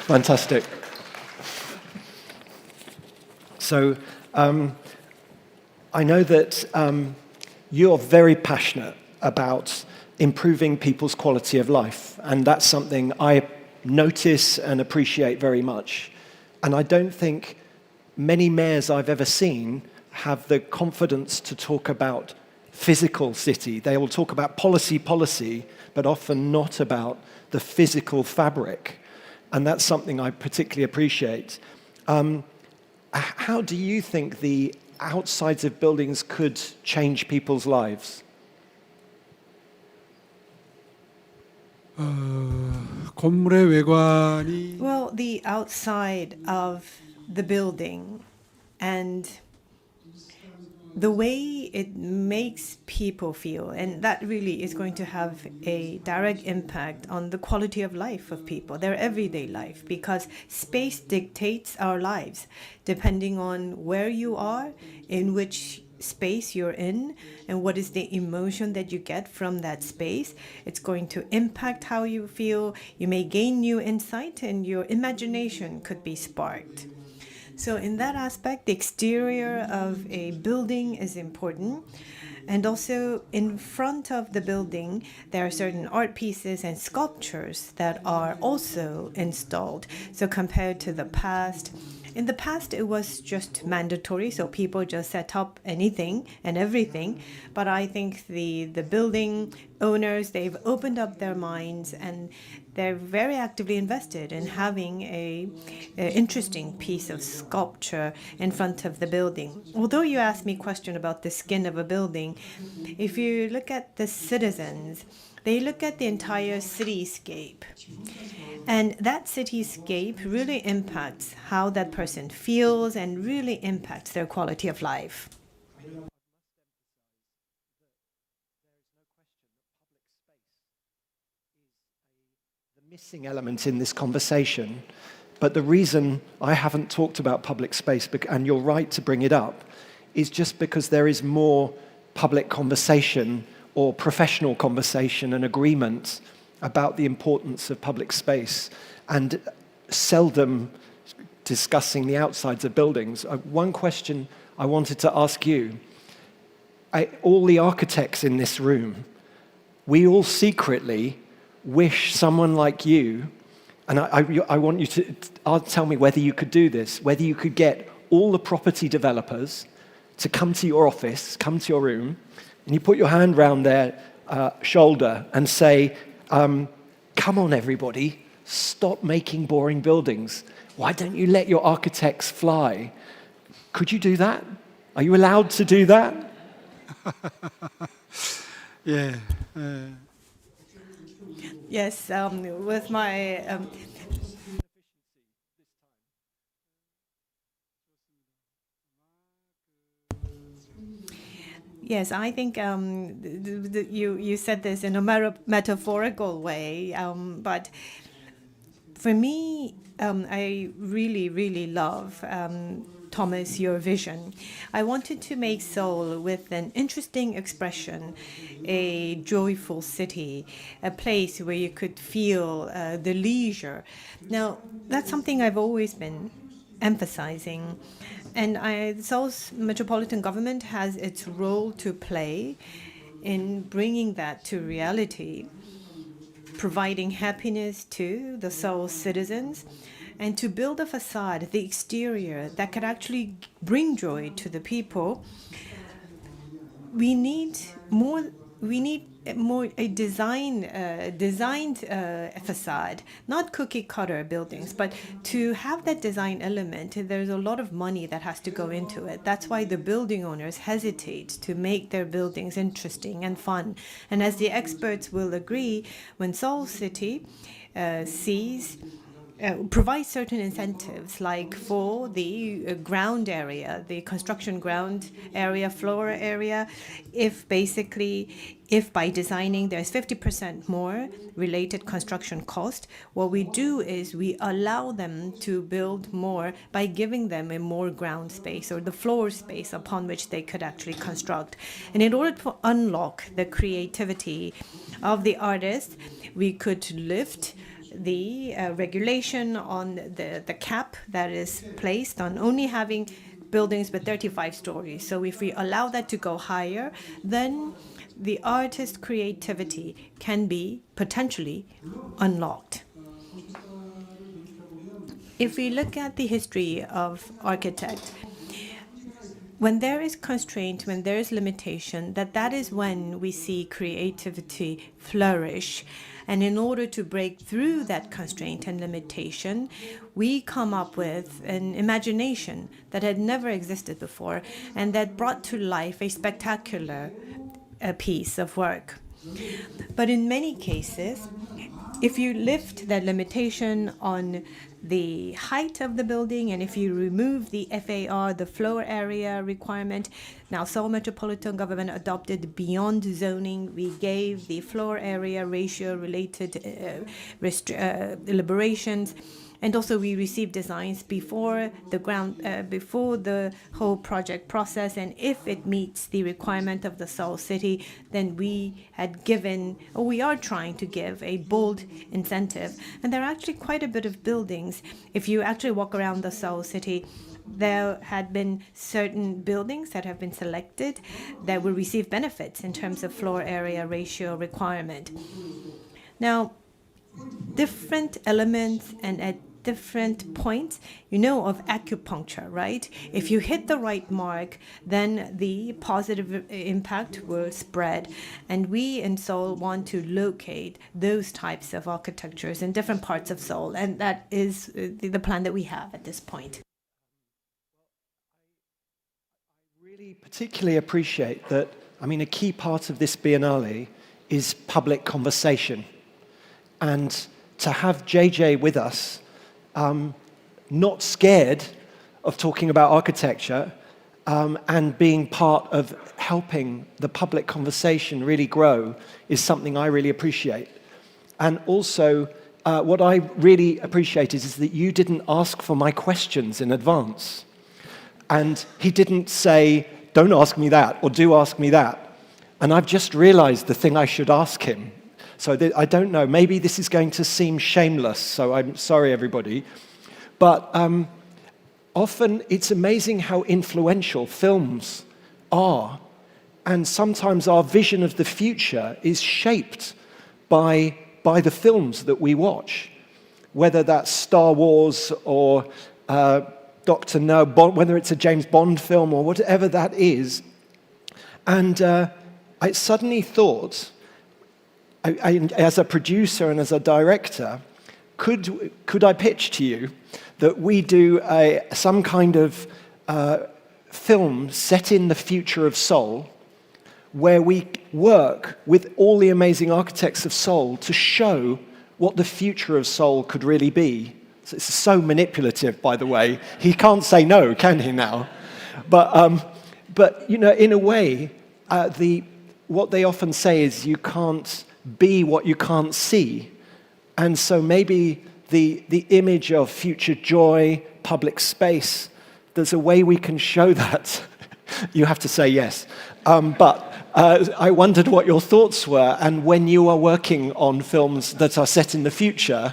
Fantastic. So I know that you're very passionate about improving people's quality of life, and that's something I notice and appreciate very much. And I don't think many mayors I've ever seen have the confidence to talk about physical city. They will talk about policy, but often not about the physical fabric. And that's something I particularly appreciate. How do you think the outsides of buildings could change people's lives? 건물의 외관이 Well, the outside of the building and the way it makes people feel, and that really is going to have a direct impact on the quality of life of people, their everyday life, because space dictates our lives depending on where you are, in which space you're in, and what is the emotion that you get from that space. It's going to impact how you feel. You may gain new insight, and your imagination could be sparked. So in that aspect, the exterior of a building is important. And also in front of the building, there are certain art pieces and sculptures that are also installed. So compared to the past, In the past, it was just mandatory, so people just set up anything and everything. But I think the building owners, they've opened up their minds and they're very actively invested in having a interesting piece of sculpture in front of the building. Although you asked me a question about the skin of a building, if you look at the citizens, they look at the entire cityscape. And that cityscape really impacts how that person feels and really impacts their quality of life. The missing element in this conversation, but the reason I haven't talked about public space, and you're right to bring it up, is just because there is more public conversation or professional conversation and agreement about the importance of public space, and seldom discussing the outsides of buildings. One question I wanted to ask you, all the architects in this room, we all secretly wish someone like you, and I want you to tell me whether you could do this, whether you could get all the property developers to come to your office, come to your room, and you put your hand round their shoulder and say, come on everybody, stop making boring buildings. Why don't you let your architects fly? Could you do that? Are you allowed to do that? 예, Yes, with my yes, I think you said this in a metaphorical way, but for me, I really love, Thomas, your vision. I wanted to make Seoul with an interesting expression, a joyful city, a place where you could feel the leisure. Now, that's something I've always been emphasizing. And Seoul's metropolitan government has its role to play in bringing that to reality, providing happiness to the Seoul citizens, and to build a facade, the exterior, that could actually bring joy to the people. We need more a designed facade, not cookie cutter buildings, but to have that design element, there's a lot of money that has to go into it. That's why the building owners hesitate to make their buildings interesting and fun. And as the experts will agree, when Seoul City provides certain incentives, like for the ground area, the construction ground area, floor area, if by designing there's 50% more related construction cost, what we do is we allow them to build more by giving them a more ground space or the floor space upon which they could actually construct. And in order to unlock the creativity of the artists, we could lift the regulation on the cap that is placed on only having buildings with 35 stories. So if we allow that to go higher, then the artist creativity can be potentially unlocked. If we look at the history of architects, when there is constraint, when there is limitation, that is when we see creativity flourish. And in order to break through that constraint and limitation, we come up with an imagination that had never existed before and that brought to life a spectacular piece of work. But in many cases, if you lift that limitation on the height of the building, and if you remove the FAR, the floor area requirement, now Seoul Metropolitan Government adopted beyond zoning. We gave the floor area ratio related deliberations. And also we received designs before the whole project process, and if it meets the requirement of the Seoul city, then we are trying to give a bold incentive. And there are actually quite a bit of buildings. If you actually walk around the Seoul city, there had been certain buildings that have been selected that will receive benefits in terms of floor area ratio requirement. Now, different elements and at different points, you know, of acupuncture, right? If you hit the right mark, then the positive impact will spread. And we in Seoul want to locate those types of architectures in different parts of Seoul. And that is the plan that we have at this point. Really particularly appreciate that, I mean, a key part of this Biennale is public conversation. And to have JJ with us, not scared of talking about architecture, and being part of helping the public conversation really grow is something I really appreciate. And also, what I really appreciate is that you didn't ask for my questions in advance. And he didn't say, don't ask me that, or do ask me that. And I've just realized the thing I should ask him. So I don't know, maybe this is going to seem shameless, so I'm sorry, everybody. But often it's amazing how influential films are. And sometimes our vision of the future is shaped by the films that we watch. Whether that's Star Wars or Dr. No, whether it's a James Bond film or whatever that is. And I suddenly thought, as a producer and as a director, could I pitch to you that we do some kind of film set in the future of Seoul, where we work with all the amazing architects of Seoul to show what the future of Seoul could really be. So it's so manipulative, by the way. He can't say no, can he now? But you know, in a way, what they often say is you can't be what you can't see. And so maybe the image of future joy, public space, there's a way we can show that. You have to say yes. But I wondered what your thoughts were, and when you are working on films that are set in the future,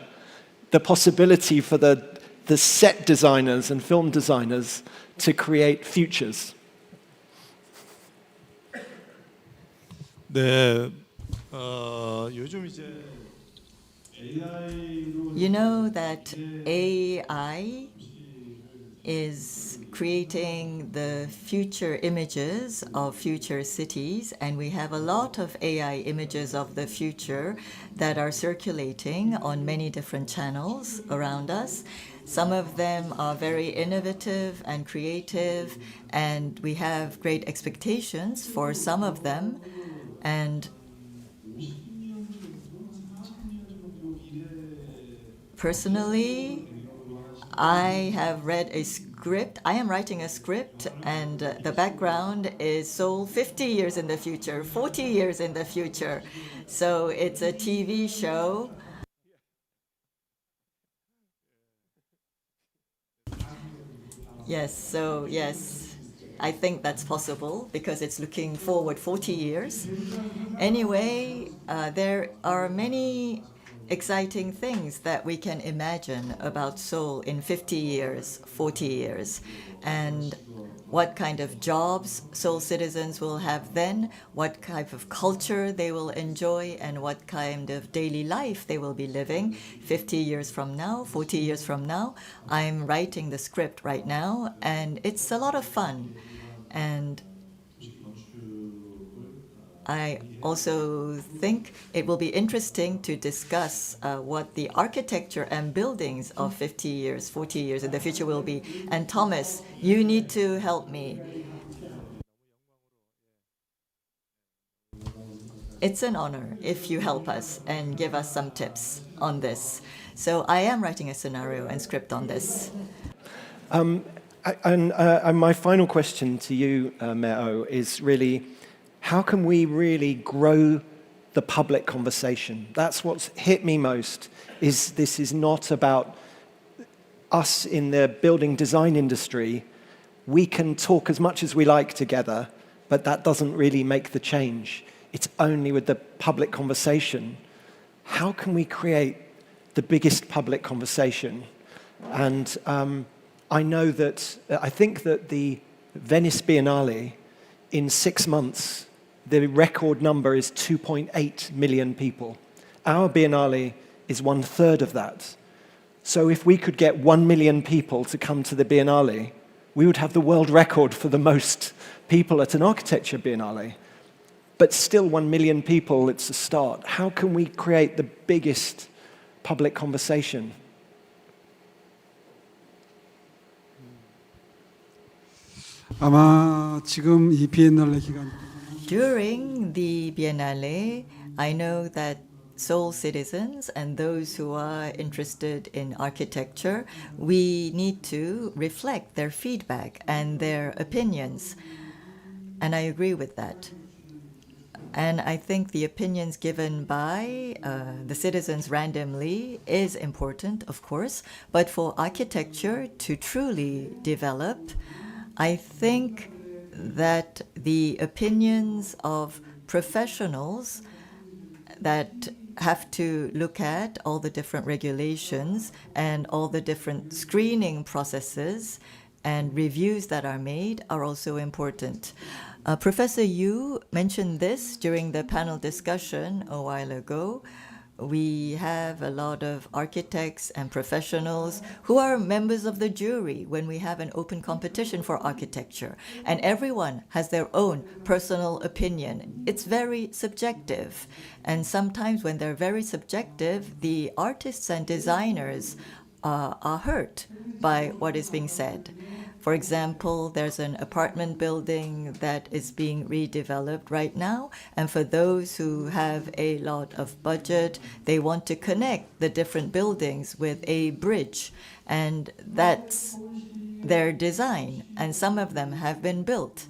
the possibility for the set designers and film designers to create futures. 네, 요즘 이제 You know that AI is creating the future images of future cities, and we have a lot of AI images of the future that are circulating on many different channels around us. Some of them are very innovative and creative, and we have great expectations for some of them. And personally, I have read a script. I am writing a script, and the background is Seoul 50 years in the future, 40 years in the future. So it's a TV show. Yes, so yes, I think that's possible because it's looking forward 40 years. Anyway, there are many exciting things that we can imagine about Seoul in 50 years, 40 years, and what kind of jobs Seoul citizens will have then, what type of culture they will enjoy, and what kind of daily life they will be living 50 years from now, 40 years from now. I'm writing the script right now, and it's a lot of fun. And I also think it will be interesting to discuss what the architecture and buildings of 50 years, 40 years in the future will be. And Thomas, you need to help me. It's an honor if you help us and give us some tips on this. So I am writing a scenario and script on this. And my final question to you, Meo, is really, how can we really grow the public conversation? That's what's hit me most, is this is not about us in the building design industry. We can talk as much as we like together, but that doesn't really make the change. It's only with the public conversation. How can we create the biggest public conversation? And I know that, I think that the Venice Biennale, in 6 months, the record number is 2.8 million people. Our Biennale is 1/3 of that. So if we could get 1 million people to come to the Biennale, we would have the world record for the most people at an architecture Biennale. But still 1 million people, it's a start. How can we create the biggest public conversation? 아마 지금 이 비엔날레 기간 During the Biennale, I know that Seoul citizens and those who are interested in architecture, we need to reflect their feedback and their opinions. And I agree with that. And I think the opinions given by the citizens randomly is important, of course. But for architecture to truly develop, I think that the opinions of professionals that have to look at all the different regulations and all the different screening processes and reviews that are made are also important. Professor Yu mentioned this during the panel discussion a while ago. We have a lot of architects and professionals who are members of the jury when we have an open competition for architecture. And everyone has their own personal opinion. It's very subjective. And sometimes when they're very subjective, the artists and designers are hurt by what is being said. For example, there's an apartment building that is being redeveloped right now, and for those who have a lot of budget, they want to connect the different buildings with a bridge, and that's their design, and some of them have been built.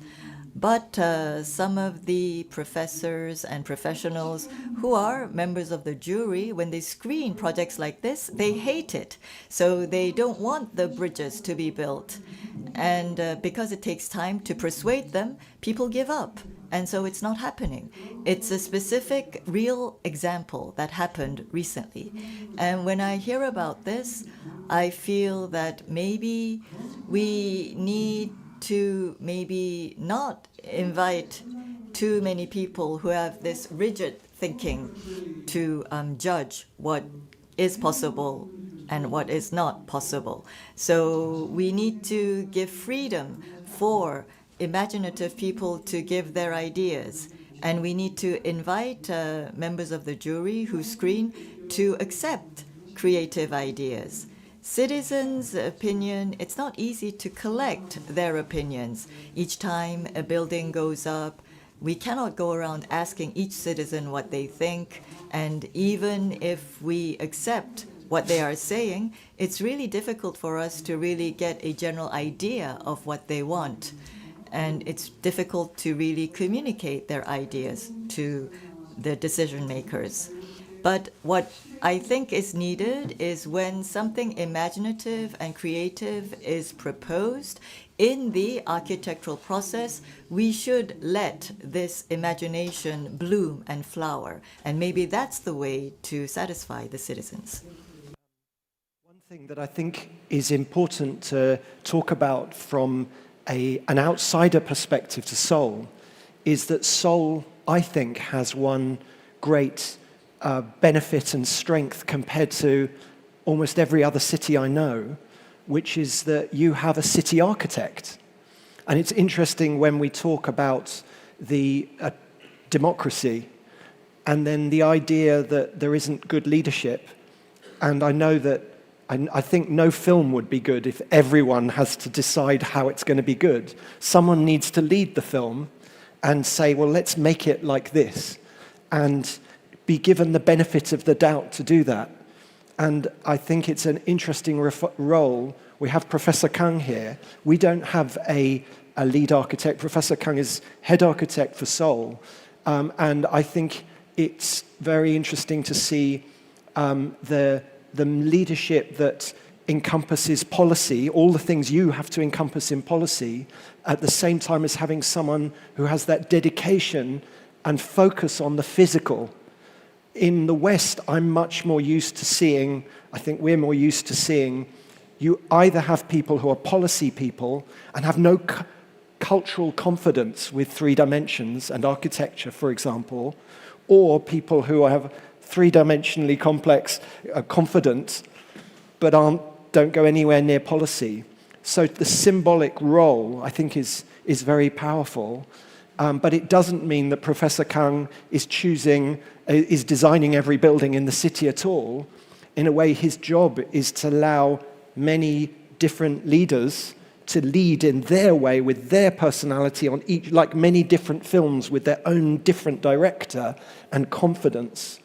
But some of the professors and professionals who are members of the jury, when they screen projects like this, they hate it. So they don't want the bridges to be built. And because it takes time to persuade them, people give up. And so it's not happening. It's a specific, real example that happened recently. And when I hear about this, I feel that maybe we need to maybe not invite too many people who have this rigid thinking to judge what is possible and what is not possible. So we need to give freedom for imaginative people to give their ideas. And we need to invite members of the jury who screen to accept creative ideas. Citizens' opinion, it's not easy to collect their opinions. Each time a building goes up, we cannot go around asking each citizen what they think. And even if we accept what they are saying, it's really difficult for us to really get a general idea of what they want. And it's difficult to really communicate their ideas to the decision makers. But what I think is needed is when something imaginative and creative is proposed in the architectural process, we should let this imagination bloom and flower. And maybe that's the way to satisfy the citizens. One thing that I think is important to talk about from an outsider perspective to Seoul is that Seoul, I think, has one great benefit and strength compared to almost every other city I know, which is that you have a city architect. And it's interesting when we talk about the democracy and then the idea that there isn't good leadership. And I know that I think no film would be good if everyone has to decide how it's going to be good. Someone needs to lead the film and say, well, let's make it like this. And be given the benefit of the doubt to do that. And I think it's an interesting role. We have Professor Kang here. We don't have a lead architect. Professor Kang is head architect for Seoul. And I think it's very interesting to see the leadership that encompasses policy, all the things you have to encompass in policy, at the same time as having someone who has that dedication and focus on the physical. In the West, I'm much more used to seeing, I think we're more used to seeing, you either have people who are policy people and have no cultural confidence with 3 dimensions and architecture, for example, or people who have 3-dimensionally complex confidence but don't go anywhere near policy. So the symbolic role, I think, is very powerful. But it doesn't mean that Professor Kang is designing every building in the city at all. In a way, his job is to allow many different leaders to lead in their way with their personality on each, like many different films with their own different director and confidence.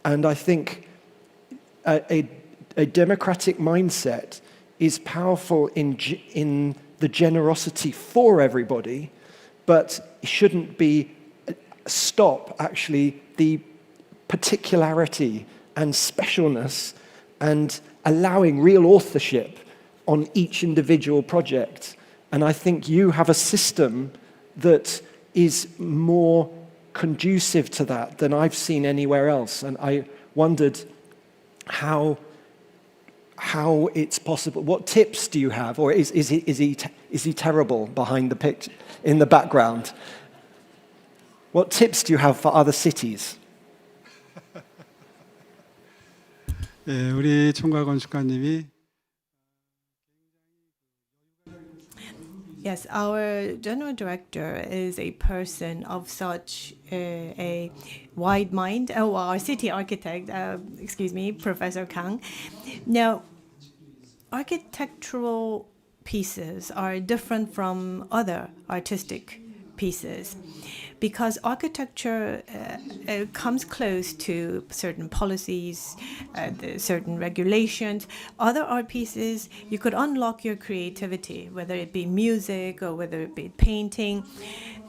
And I think a democratic mindset is powerful in the generosity for everybody, but it shouldn't stop actually the particularity and specialness and allowing real authorship on each individual project. And I think you have a system that is more conducive to that than I've seen anywhere else. And I wondered how it's possible. What tips do you have? Or is he terrible behind the picture, in the background? What tips do you have for other cities? 예, 우리 총괄 건축가님이 Yes, our general director is a person of such a wide mind. Oh, our city architect, Professor Kang. Now, architectural pieces are different from other artistic pieces because architecture comes close to certain policies, certain regulations. Other art pieces, you could unlock your creativity, whether it be music or whether it be painting,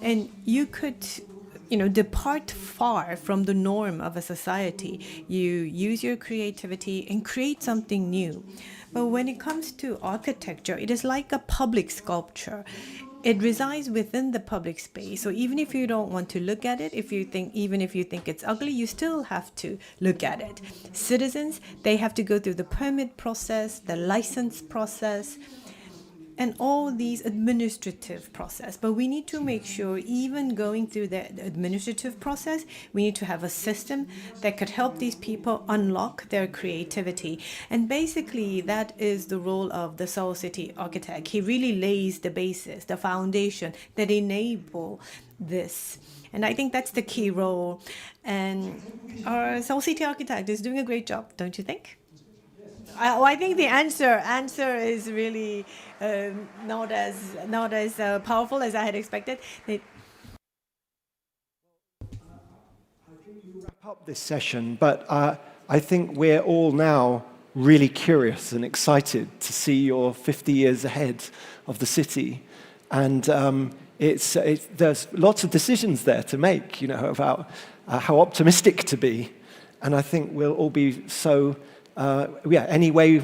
and you could depart far from the norm of a society. You use your creativity and create something new. But when it comes to architecture, it is like a public sculpture. It resides within the public space. So even if you don't want to look at it, even if you think it's ugly, you still have to look at it. Citizens, they have to go through the permit process, the license process, and all these administrative process. But we need to make sure, even going through the administrative process, we need to have a system that could help these people unlock their creativity. And basically, that is the role of the Seoul City architect. He really lays the basis, the foundation that enable this. And I think that's the key role. And our Seoul City architect is doing a great job, don't you think? I think the answer is really not as powerful as I had expected. Wrap up this session, but I think we're all now really curious and excited to see your 50 years ahead of the city, and there's lots of decisions there to make, about how optimistic to be, and I think we'll all be so. Anyway,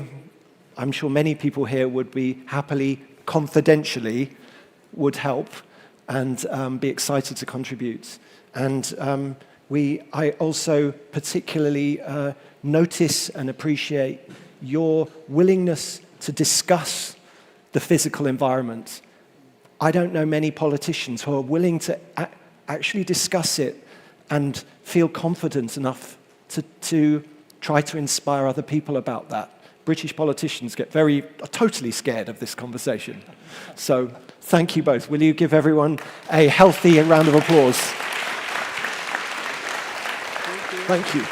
I'm sure many people here would be happily, confidentially, would help and be excited to contribute. And I also particularly notice and appreciate your willingness to discuss the physical environment. I don't know many politicians who are willing to actually discuss it and feel confident enough to try to inspire other people about that. British politicians get totally scared of this conversation. So thank you both. Will you give everyone a healthy round of applause? Thank you.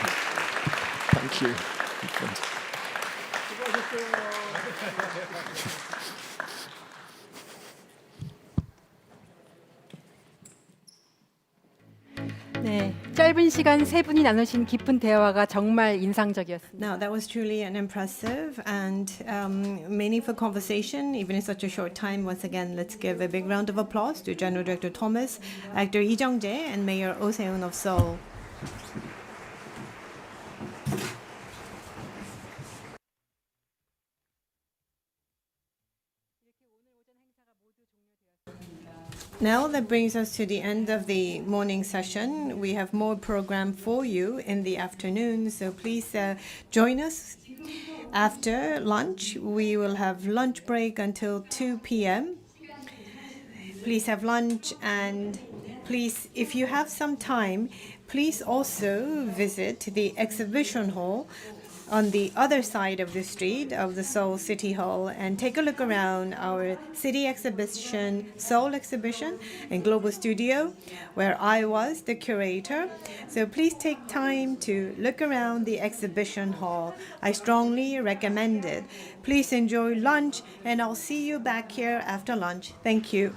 Thank you. 네, 짧은 시간 세 분이 나누신 깊은 대화가 정말 인상적이었습니다. Now, that was truly an impressive and meaningful conversation, even in such a short time. Once again, let's give a big round of applause to General Director Thomas, Actor Lee Jung-jae, and Mayor Oh Se-eun of Seoul. Now that brings us to the end of the morning session. We have more program for you in the afternoon, so please join us. After lunch, we will have lunch break until 2 p.m. Please have lunch, and please, if you have some time, please also visit the exhibition hall on the other side of the street of the Seoul City Hall and take a look around our city exhibition, Seoul exhibition and global studio, where I was the curator. So please take time to look around the exhibition hall. I strongly recommend it. Please enjoy lunch, and I'll see you back here after lunch. Thank you.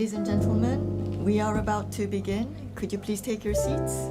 Ladies and gentlemen, we are about to begin. Could you please take your seats?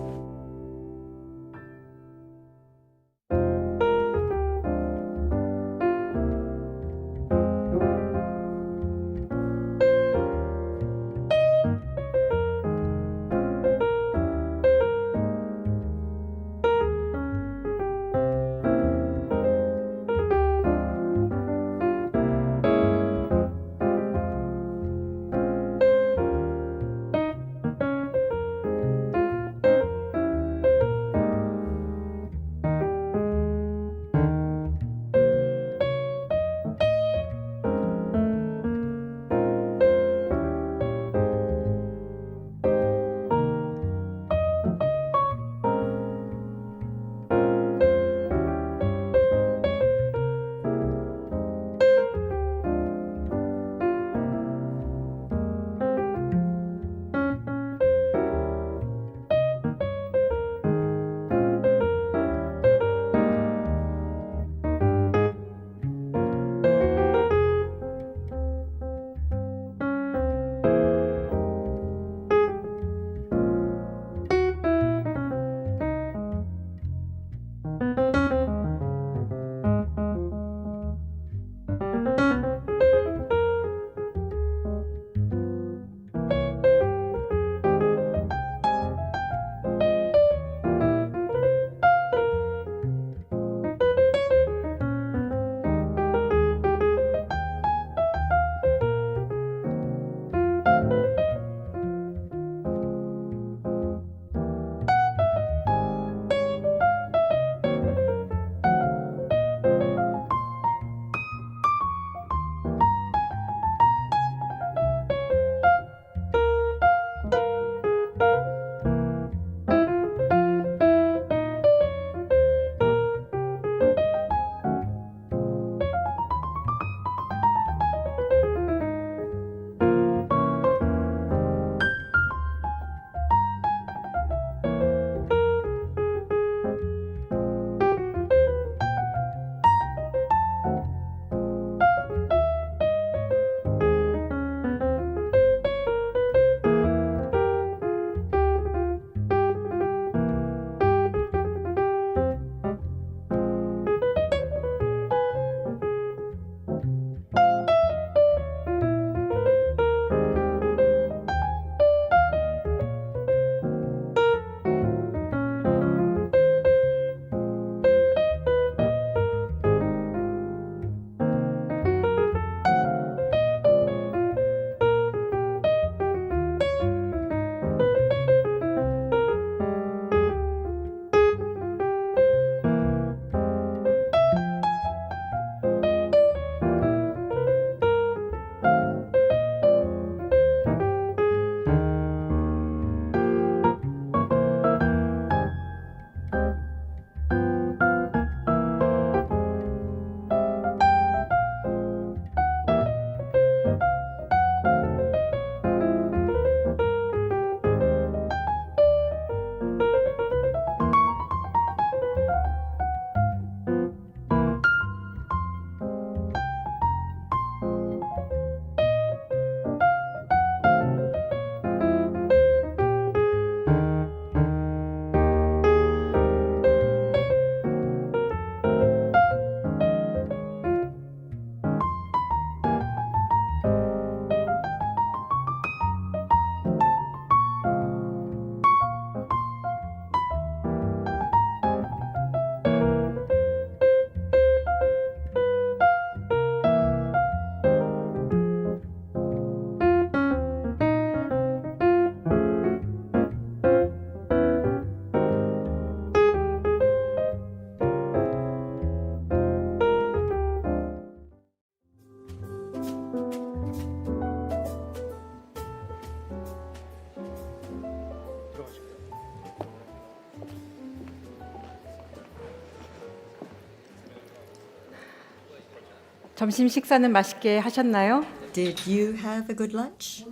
점심 식사는 맛있게 하셨나요? Did you have a good lunch?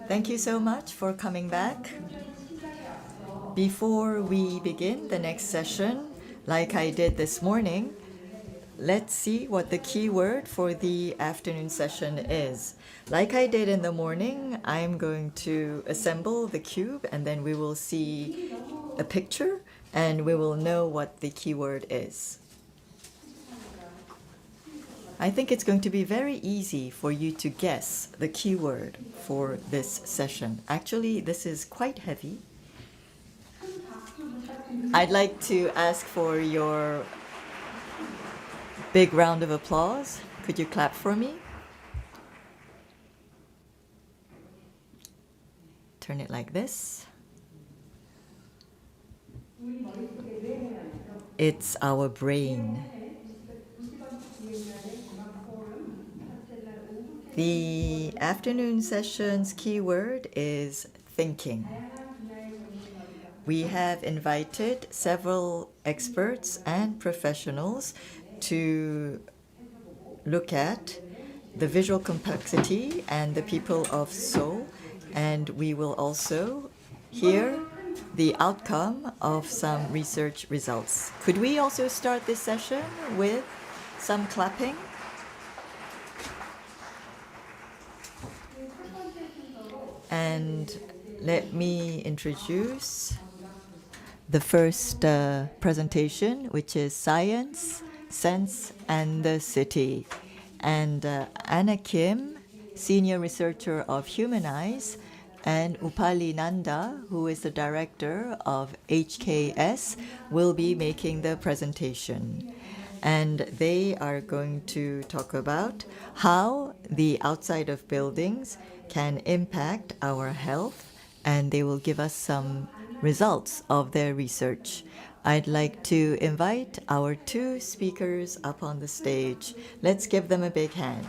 Thank you so much for coming back. Before we begin the next session, like I did this morning, let's see what the key word for the afternoon session is. Like I did in the morning, I'm going to assemble the cube and then we will see a picture and we will know what the keyword is. I think it's going to be very easy for you to guess the keyword for this session. Actually, this is quite heavy. I'd like to ask for your big round of applause. Could you clap for me? Turn it like this. It's our brain. The afternoon session's keyword is thinking. We have invited several experts and professionals to look at the visual complexity and the people of Seoul, and we will also hear the outcome of some research results. Could we also start this session with some clapping? And let me introduce the first presentation, which is Science, Sense, and the City. And Anna Kim, Senior Researcher of Human Eyes, and Upali Nanda, who is the Director of HKS, will be making the presentation. And they are going to talk about how the outside of buildings can impact our health, and they will give us some results of their research. I'd like to invite our two speakers up on the stage. Let's give them a big hand.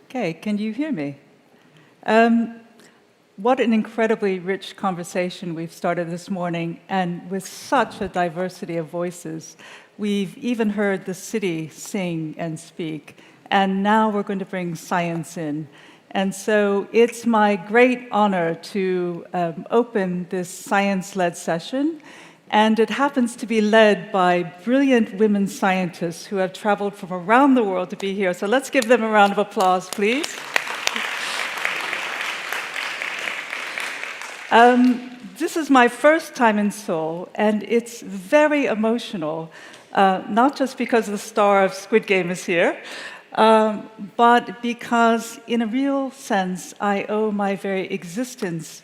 Okay, can you hear me? What an incredibly rich conversation we've started this morning, and with such a diversity of voices. We've even heard the city sing and speak, and now we're going to bring science in. And so it's my great honor to open this science-led session, and it happens to be led by brilliant women scientists who have traveled from around the world to be here. So let's give them a round of applause, please. This is my first time in Seoul, and it's very emotional, not just because the star of Squid Game is here, but because, in a real sense, I owe my very existence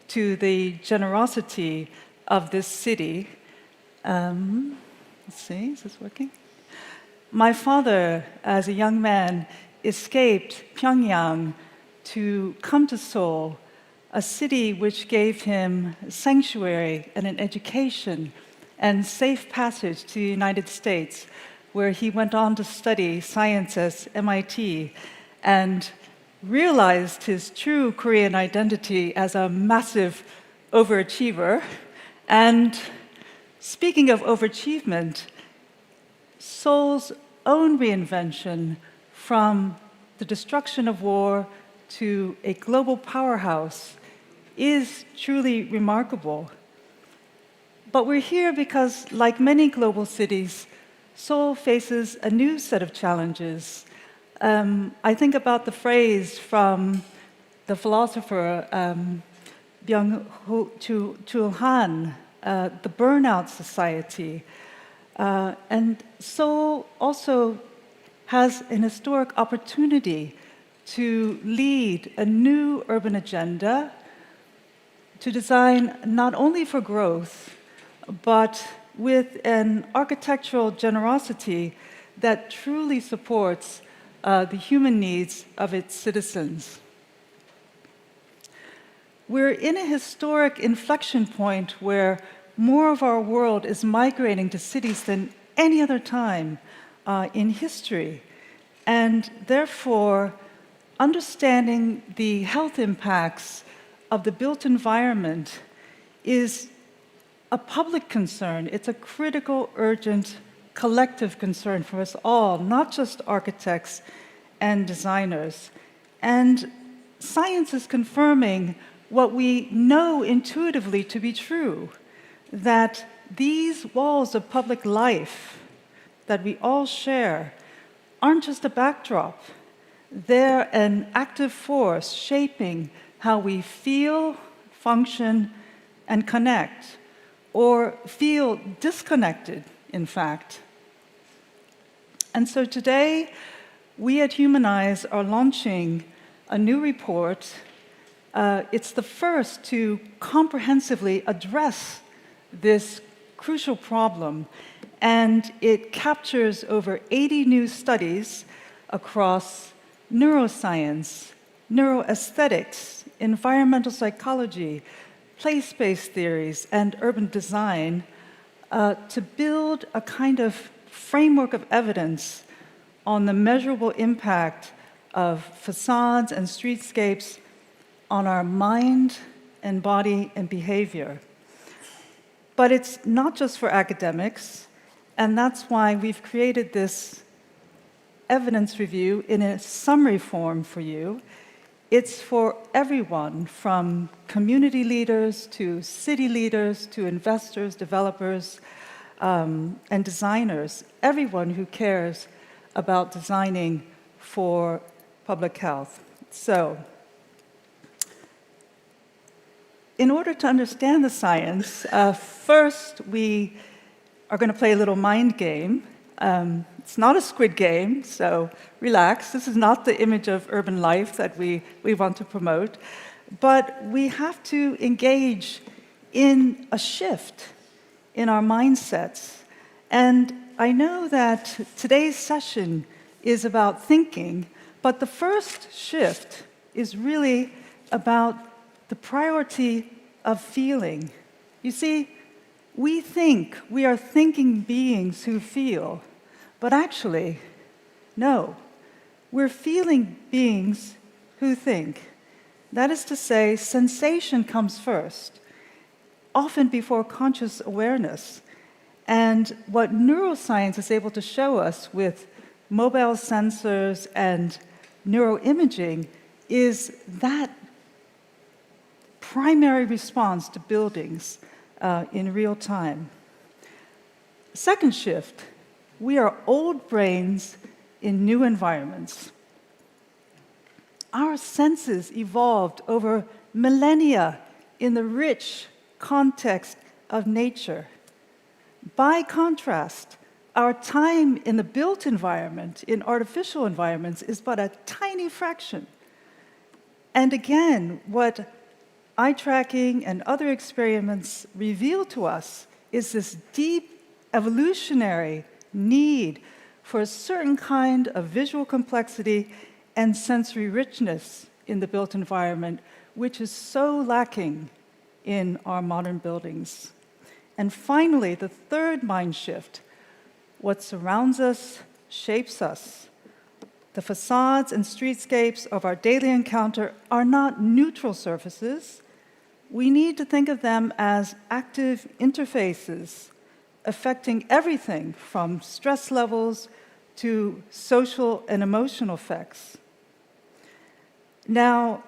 to the generosity of this city. Let's see, is this working? My father, as a young man, escaped Pyongyang to come to Seoul, a city which gave him sanctuary and an education and safe passage to the United States, where he went on to study science at MIT and realized his true Korean identity as a massive overachiever. And speaking of overachievement, Seoul's own reinvention from the destruction of war to a global powerhouse is truly remarkable. But we're here because, like many global cities, Seoul faces a new set of challenges. I think about the phrase from the philosopher Byung-Chul Han, the burnout society. And Seoul also has an historic opportunity to lead a new urban agenda, to design not only for growth, but with an architectural generosity that truly supports the human needs of its citizens. We're in a historic inflection point where more of our world is migrating to cities than any other time in history. And therefore, understanding the health impacts of the built environment is a public concern. It's a critical, urgent collective concern for us all, not just architects and designers. And science is confirming what we know intuitively to be true, that these walls of public life that we all share aren't just a backdrop. They're an active force shaping how we feel, function, and connect, or feel disconnected, in fact. And so today, we at Humanize are launching a new report. It's the first to comprehensively address this crucial problem, and it captures over 80 new studies across neuroscience, neuroaesthetics, environmental psychology, place-based theories, and urban design to build a kind of framework of evidence on the measurable impact of facades and streetscapes on our mind and body and behavior. But it's not just for academics, and that's why we've created this evidence review in a summary form for you. It's for everyone, from community leaders to city leaders to investors, developers, and designers, everyone who cares about designing for public health. So, in order to understand the science, first we are going to play a little mind game. It's not a squid game, so relax. This is not the image of urban life that we want to promote. But we have to engage in a shift in our mindsets. And I know that today's session is about thinking, but the first shift is really about the priority of feeling. You see, we think we are thinking beings who feel, but actually, no, we're feeling beings who think. That is to say, sensation comes first, often before conscious awareness. And what neuroscience is able to show us with mobile sensors and neuroimaging is that primary response to buildings in real time. Second shift, we are old brains in new environments. Our senses evolved over millennia in the rich context of nature. By contrast, our time in the built environment, in artificial environments, is but a tiny fraction. And again, what eye tracking and other experiments reveal to us is this deep evolutionary need for a certain kind of visual complexity and sensory richness in the built environment, which is so lacking in our modern buildings. And finally, the third mind shift, what surrounds us shapes us. The facades and streetscapes of our daily encounter are not neutral surfaces. We need to think of them as active interfaces affecting everything from stress levels to social and emotional effects. Now,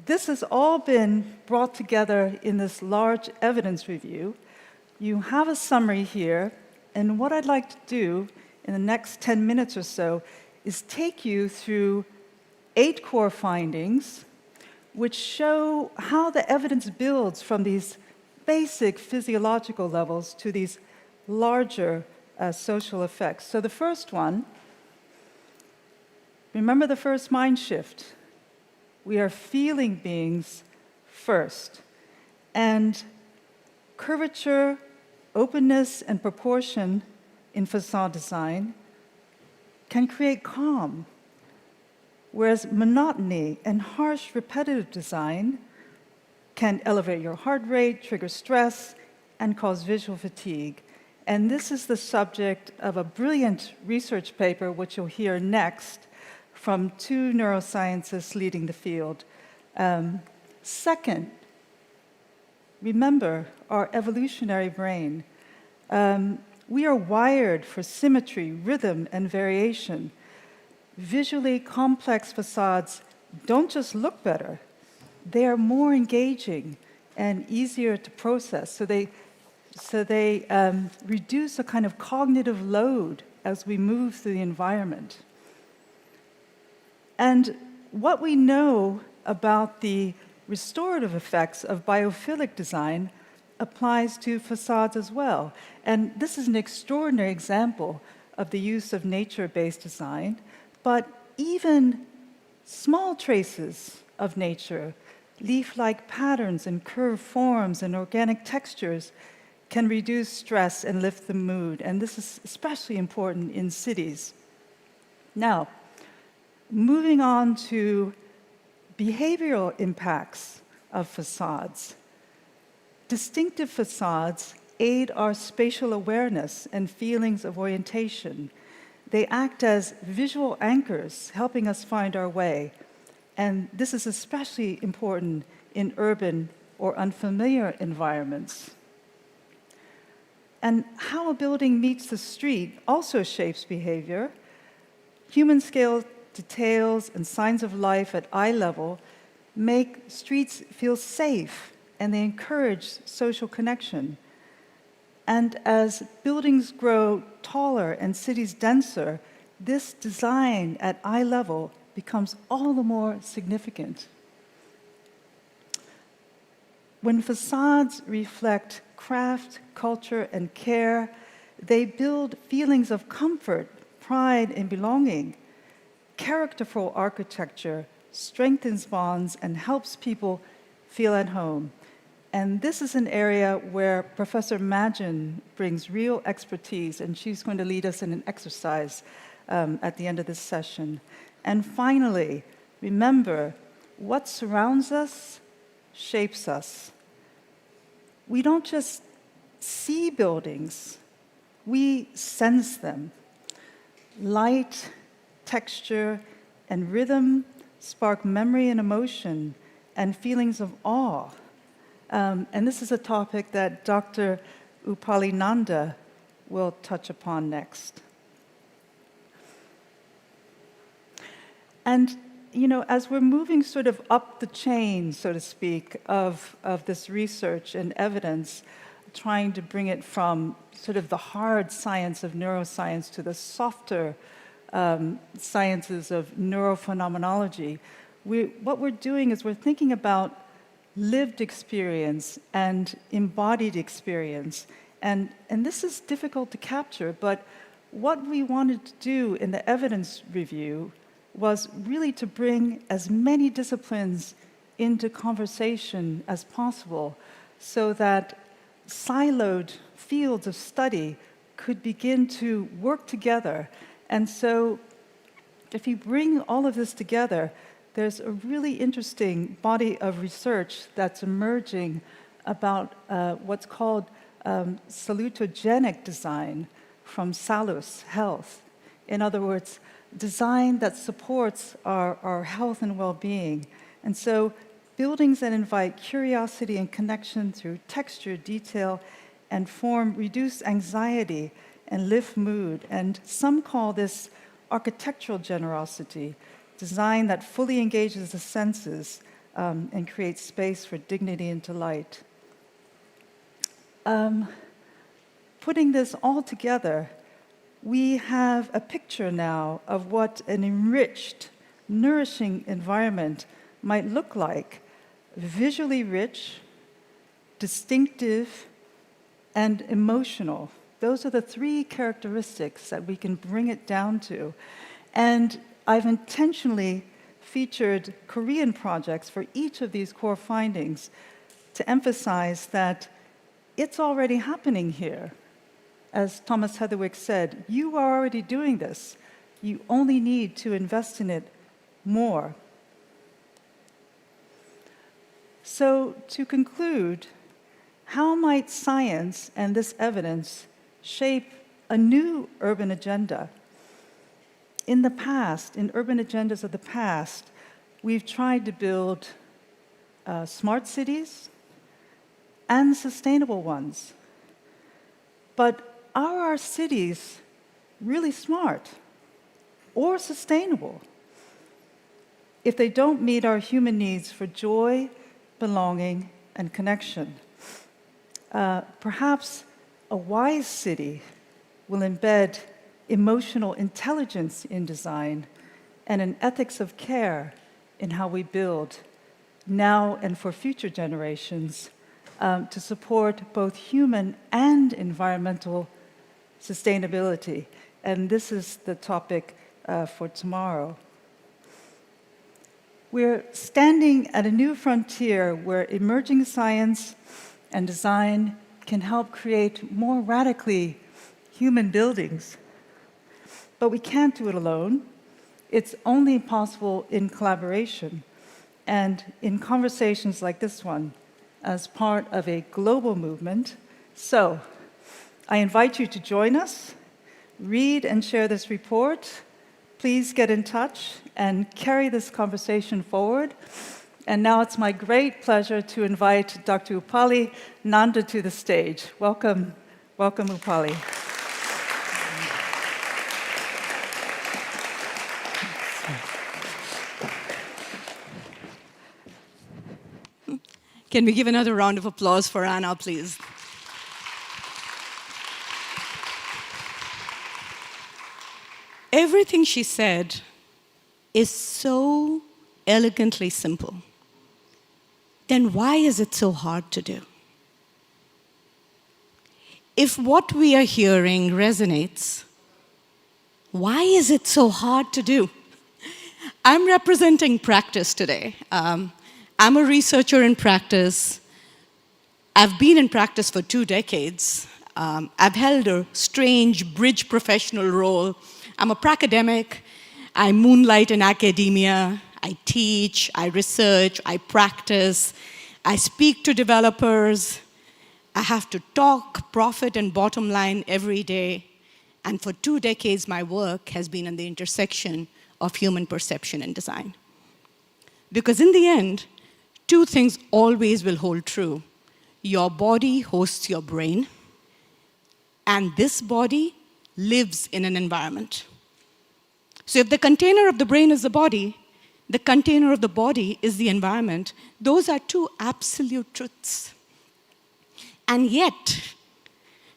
this has all been brought together in this large evidence review. You have a summary here, and what I'd like to do in the next 10 minutes or so is take you through 8 core findings which show how the evidence builds from these basic physiological levels to these larger social effects. So the first one, remember the first mind shift. We are feeling beings first. And curvature, openness, and proportion in facade design can create calm, whereas monotony and harsh repetitive design can elevate your heart rate, trigger stress, and cause visual fatigue. And this is the subject of a brilliant research paper, which you'll hear next, from 2 neuroscientists leading the field. Second, remember our evolutionary brain. We are wired for symmetry, rhythm, and variation. Visually complex facades don't just look better, they are more engaging and easier to process. So they reduce a kind of cognitive load as we move through the environment. And what we know about the restorative effects of biophilic design applies to facades as well. And this is an extraordinary example of the use of nature-based design, but even small traces of nature, leaf-like patterns and curved forms and organic textures can reduce stress and lift the mood, and this is especially important in cities. Now, moving on to behavioral impacts of facades. Distinctive facades aid our spatial awareness and feelings of orientation. They act as visual anchors, helping us find our way. And this is especially important in urban or unfamiliar environments. And how a building meets the street also shapes behavior. Human-scale details and signs of life at eye level make streets feel safe, and they encourage social connection. And as buildings grow taller and cities denser, this design at eye level becomes all the more significant. When facades reflect craft, culture, and care, they build feelings of comfort, pride, and belonging. Characterful architecture strengthens bonds and helps people feel at home. And this is an area where Professor Magin brings real expertise, and she's going to lead us in an exercise at the end of this session. And finally, remember, what surrounds us shapes us. We don't just see buildings, we sense them. Light, texture, and rhythm spark memory and emotion and feelings of awe. And this is a topic that Dr. Upalinanda will touch upon next. And, you know, as we're moving sort of up the chain, so to speak, of this research and evidence, trying to bring it from sort of the hard science of neuroscience to the softer sciences of neurophenomenology, what we're doing is we're thinking about lived experience and embodied experience. And this is difficult to capture, but what we wanted to do in the evidence review was really to bring as many disciplines into conversation as possible so that siloed fields of study could begin to work together. And so if you bring all of this together, there's a really interesting body of research that's emerging about what's called salutogenic design from Salus, health. In other words, design that supports our health and well-being. And so buildings that invite curiosity and connection through texture, detail, and form reduce anxiety and lift mood. And some call this architectural generosity, design that fully engages the senses and creates space for dignity and delight. Putting this all together, we have a picture now of what an enriched, nourishing environment might look like: visually rich, distinctive, and emotional. Those are the three characteristics that we can bring it down to. And I've intentionally featured Korean projects for each of these core findings to emphasize that it's already happening here. As Thomas Heatherwick said, you are already doing this. You only need to invest in it more. So to conclude, how might science and this evidence shape a new urban agenda? In the past, in urban agendas of the past, we've tried to build smart cities and sustainable ones. But are our cities really smart or sustainable if they don't meet our human needs for joy, belonging, and connection? Perhaps a wise city will embed emotional intelligence in design and an ethics of care in how we build now and for future generations to support both human and environmental sustainability. And this is the topic for tomorrow. We're standing at a new frontier where emerging science and design can help create more radically human buildings. But we can't do it alone. It's only possible in collaboration and in conversations like this one as part of a global movement. So I invite you to join us, read and share this report. Please get in touch and carry this conversation forward. And now it's my great pleasure to invite Dr. Upali Nanda to the stage. Welcome, welcome Upali. Can we give another round of applause for Anna, please? Everything she said is so elegantly simple. Then why is it so hard to do? If what we are hearing resonates, why is it so hard to do? I'm representing practice today. I'm a researcher in practice. I've been in practice for 2 decades. I've held a strange bridge professional role. I'm a pracademic. I moonlight in academia. I teach, I research, I practice. I speak to developers. I have to talk profit and bottom line every day. And for 2 decades, my work has been in the intersection of human perception and design. Because in the end, 2 things always will hold true. Your body hosts your brain, and this body lives in an environment. So if the container of the brain is the body, the container of the body is the environment. Those are 2 absolute truths. And yet,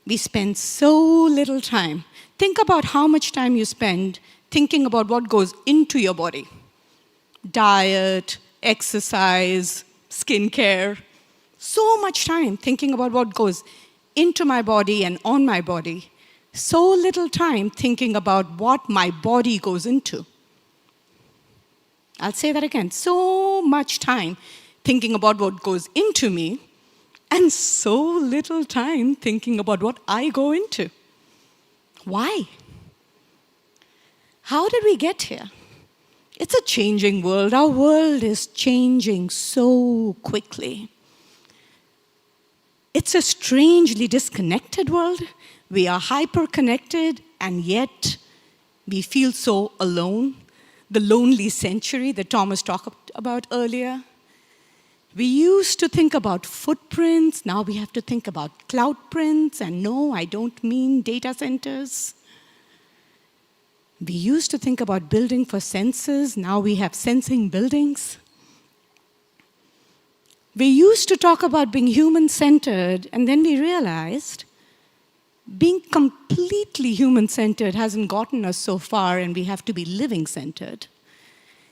we spend so little time. Think about how much time you spend thinking about what goes into your body. Diet, exercise, skincare. So much time thinking about what goes into my body and on my body. So little time thinking about what my body goes into. I'll say that again. So much time thinking about what goes into me, and so little time thinking about what I go into. Why? How did we get here? It's a changing world. Our world is changing so quickly. It's a strangely disconnected world. We are hyper-connected, and yet we feel so alone. The lonely century that Thomas talked about earlier. We used to think about footprints. Now we have to think about cloud prints. And no, I don't mean data centers. We used to think about building for senses. Now we have sensing buildings. We used to talk about being human-centered, and then we realized being completely human-centered hasn't gotten us so far, and we have to be living-centered.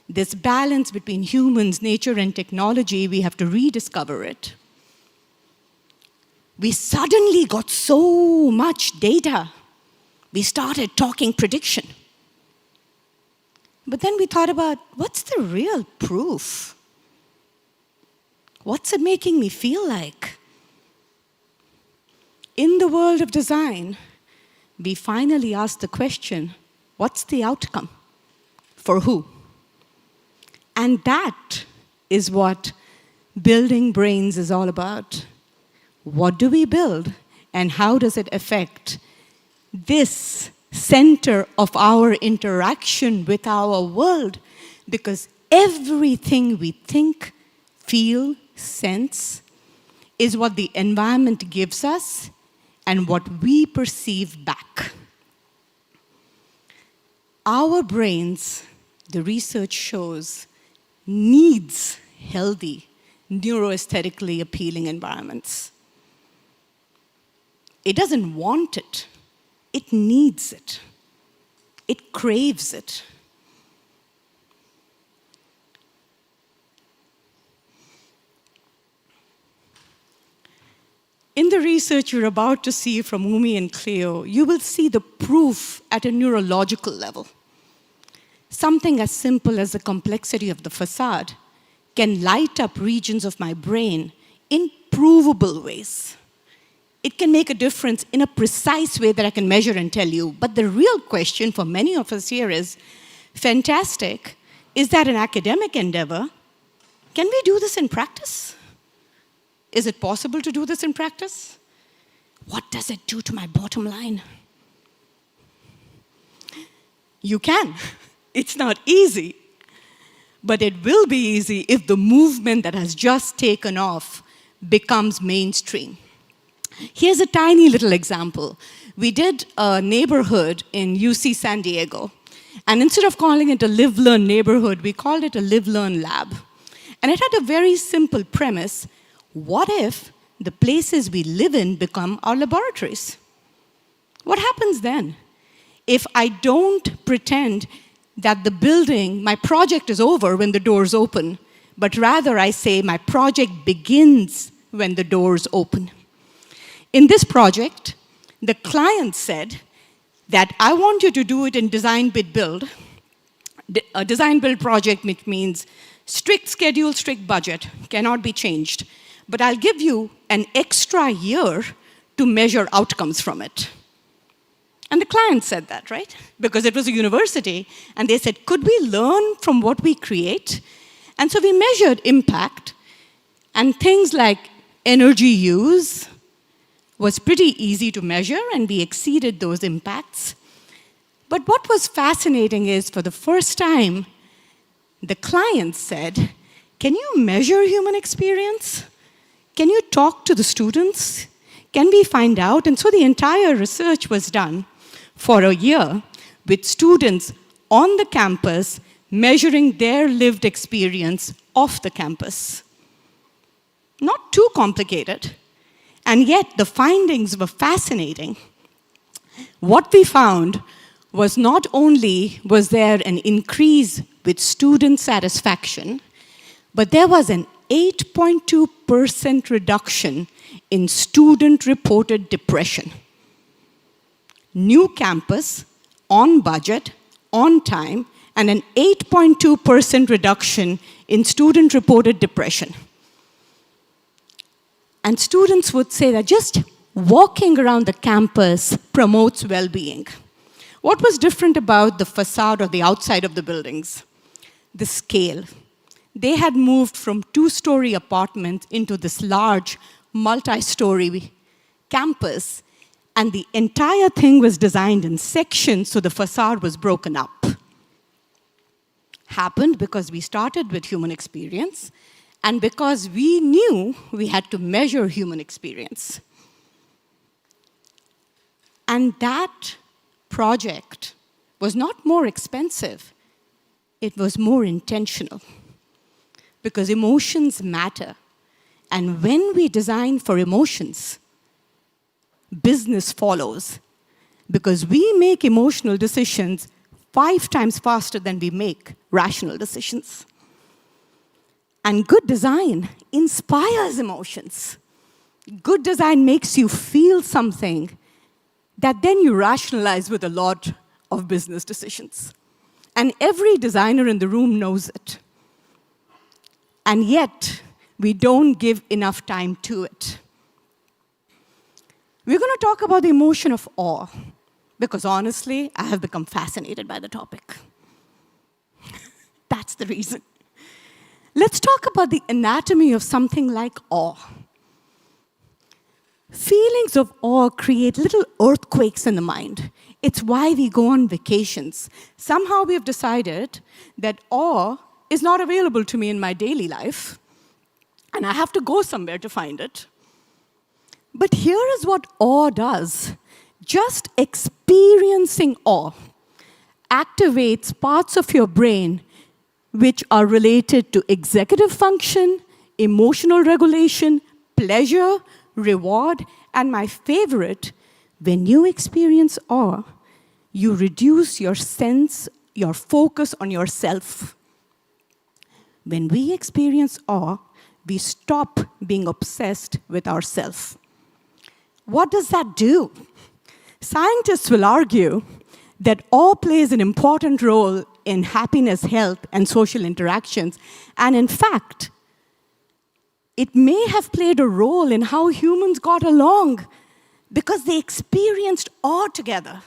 This balance between humans, nature, and technology, we have to rediscover it. We suddenly got so much data. We started talking prediction. But then we thought about, what's the real proof? What's it making me feel like? In the world of design, we finally asked the question, what's the outcome? For who? And that is what building brains is all about. What do we build, and how does it affect this center of our interaction with our world? Because everything we think, feel, sense is what the environment gives us, and what we perceive back. Our brains, the research shows, needs healthy, neuroaesthetically appealing environments. It doesn't want it. It needs it. It craves it. In the research you're about to see from Umi and Cleo, you will see the proof at a neurological level. Something as simple as the complexity of the facade can light up regions of my brain in provable ways. It can make a difference in a precise way that I can measure and tell you. But the real question for many of us here is, fantastic, is that an academic endeavor? Can we do this in practice? Is it possible to do this in practice? What does it do to my bottom line? You can. It's not easy. But it will be easy if the movement that has just taken off becomes mainstream. Here's a tiny little example. We did a neighborhood in UC San Diego. And instead of calling it a live-learn neighborhood, we called it a live-learn lab. And it had a very simple premise. What if the places we live in become our laboratories? What happens then? If I don't pretend that the building, my project is over when the doors open, but rather I say my project begins when the doors open. In this project, the client said that I want you to do it in design, bid, build. A design build project, which means strict schedule, strict budget, cannot be changed. But I'll give you an extra year to measure outcomes from it. And the client said that, right? Because it was a university, and they said, could we learn from what we create? And so we measured impact, and things like energy use was pretty easy to measure, and we exceeded those impacts. But what was fascinating is, for the first time, the client said, can you measure human experience? Can you talk to the students? Can we find out? And so the entire research was done for a year with students on the campus measuring their lived experience off the campus. Not too complicated. And yet the findings were fascinating. What we found was not only was there an increase with student satisfaction, but there was an 8.2% reduction in student-reported depression. New campus, on budget, on time, and an 8.2% reduction in student-reported depression. And students would say that just walking around the campus promotes well-being. What was different about the facade or the outside of the buildings? The scale. They had moved from two-story apartments into this large, multi-story campus, and the entire thing was designed in sections, so the facade was broken up. Happened because we started with human experience, and because we knew we had to measure human experience. And that project was not more expensive, it was more intentional. Because emotions matter. And when we design for emotions, business follows. Because we make emotional decisions 5 times faster than we make rational decisions. And good design inspires emotions. Good design makes you feel something that then you rationalize with a lot of business decisions. And every designer in the room knows it. And yet, we don't give enough time to it. We're going to talk about the emotion of awe, because honestly, I have become fascinated by the topic. That's the reason. Let's talk about the anatomy of something like awe. Feelings of awe create little earthquakes in the mind. It's why we go on vacations. Somehow we have decided that awe is not available to me in my daily life, and I have to go somewhere to find it. But here is what awe does. Just experiencing awe activates parts of your brain which are related to executive function, emotional regulation, pleasure, reward, and my favorite, when you experience awe, you reduce your sense, your focus on yourself. When we experience awe, we stop being obsessed with ourselves. What does that do? Scientists will argue that awe plays an important role in happiness, health, and social interactions. And in fact, it may have played a role in how humans got along because they experienced awe together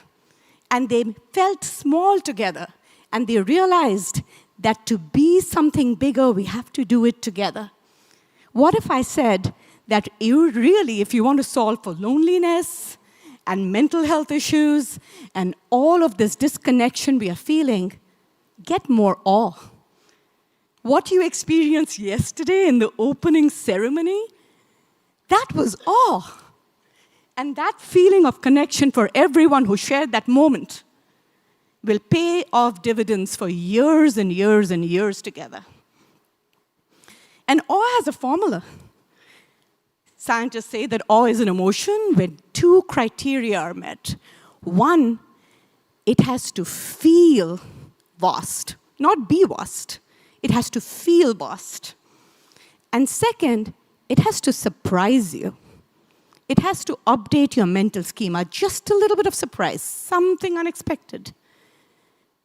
and they felt small together and they realized that to be something bigger, we have to do it together. What if I said that if you want to solve for loneliness and mental health issues and all of this disconnection we are feeling, get more awe. What you experienced yesterday in the opening ceremony, that was awe. And that feeling of connection for everyone who shared that moment will pay off dividends for years and years and years together. And awe has a formula. Scientists say that awe is an emotion when two criteria are met. One, it has to feel vast, not be vast. It has to feel vast. And second, it has to surprise you. It has to update your mental schema, just a little bit of surprise, something unexpected.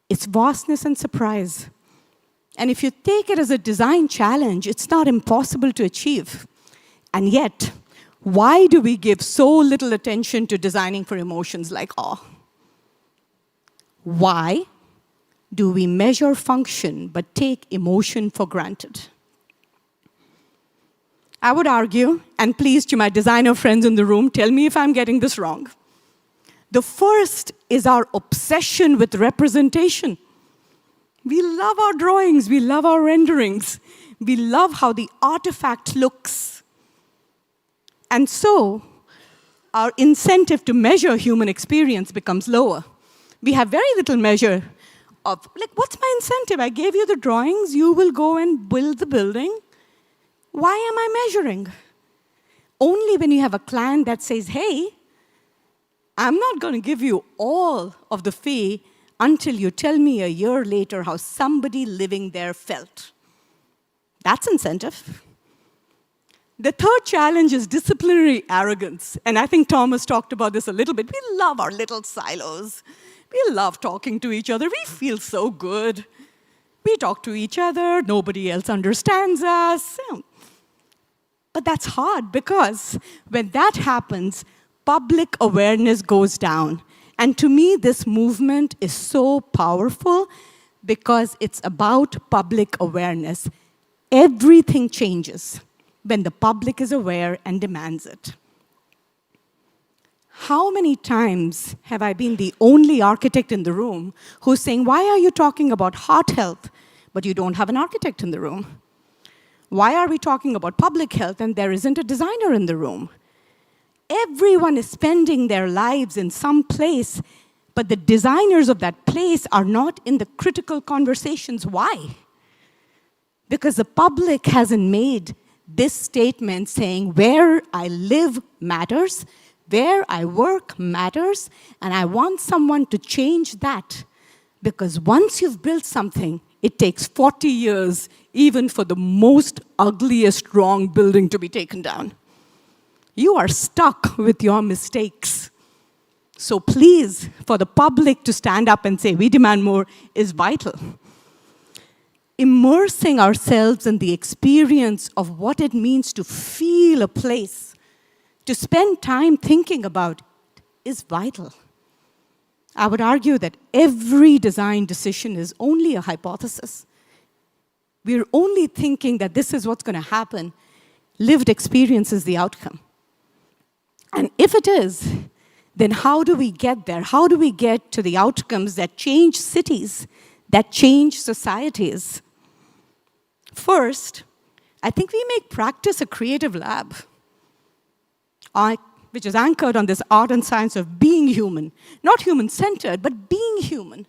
It's vastness and surprise. And if you take it as a design challenge, it's not impossible to achieve. And yet, why do we give so little attention to designing for emotions like awe? Why do we measure function but take emotion for granted? I would argue, and please to my designer friends in the room, tell me if I'm getting this wrong. The first is our obsession with representation. We love our drawings, we love our renderings, we love how the artifact looks. And so, our incentive to measure human experience becomes lower. We have very little measure of, what's my incentive? I gave you the drawings, you will go and build the building. Why am I measuring? Only when you have a client that says, hey, I'm not going to give you all of the fee until you tell me a year later how somebody living there felt. That's incentive. The third challenge is disciplinary arrogance. And I think Thomas talked about this a little bit. We love our little silos. We love talking to each other. We feel so good. We talk to each other. Nobody else understands us. But that's hard because when that happens, public awareness goes down. And to me, this movement is so powerful because it's about public awareness. Everything changes when the public is aware and demands it. How many times have I been the only architect in the room who's saying, why are you talking about heart health, but you don't have an architect in the room? Why are we talking about public health and there isn't a designer in the room? Everyone is spending their lives in some place, but the designers of that place are not in the critical conversations. Why? Because the public hasn't made this statement saying where I live matters, where I work matters, and I want someone to change that. Because once you've built something, it takes 40 years even for the most ugliest wrong building to be taken down. You are stuck with your mistakes. So please, for the public to stand up and say, we demand more, is vital. Immersing ourselves in the experience of what it means to feel a place, to spend time thinking about it, is vital. I would argue that every design decision is only a hypothesis. We're only thinking that this is what's going to happen. Lived experience is the outcome. And if it is, then how do we get there? How do we get to the outcomes that change cities, that change societies? First, I think we make practice a creative lab. which is anchored on this art and science of being human, not human-centered, but being human.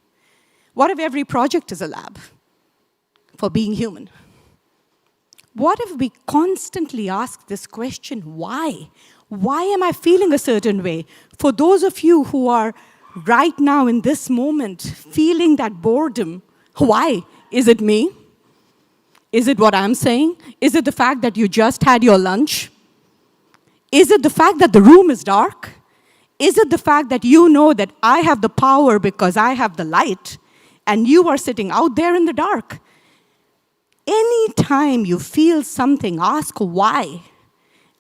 What if every project is a lab for being human? What if we constantly ask this question, why? Why am I feeling a certain way? For those of you who are right now in this moment feeling that boredom, why? Is it me? Is it what I'm saying? Is it the fact that you just had your lunch? Is it the fact that the room is dark? Is it the fact that you know that I have the power because I have the light and you are sitting out there in the dark? Anytime you feel something, ask why.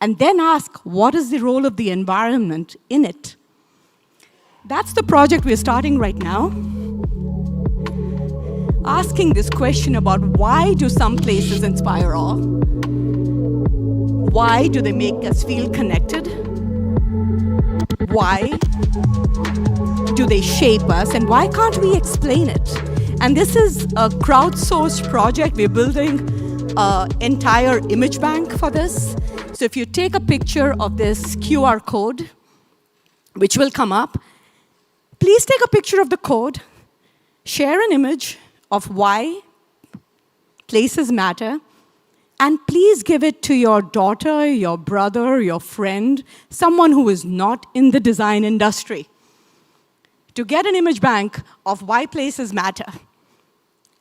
And then ask, what is the role of the environment in it? That's the project we're starting right now. Asking this question about why do some places inspire awe? Why do they make us feel connected? Why do they shape us? And why can't we explain it? And this is a crowdsourced project. We're building an entire image bank for this. So if you take a picture of this QR code, which will come up, please take a picture of the code, share an image of why places matter, and please give it to your daughter, your brother, your friend, someone who is not in the design industry, to get an image bank of why places matter.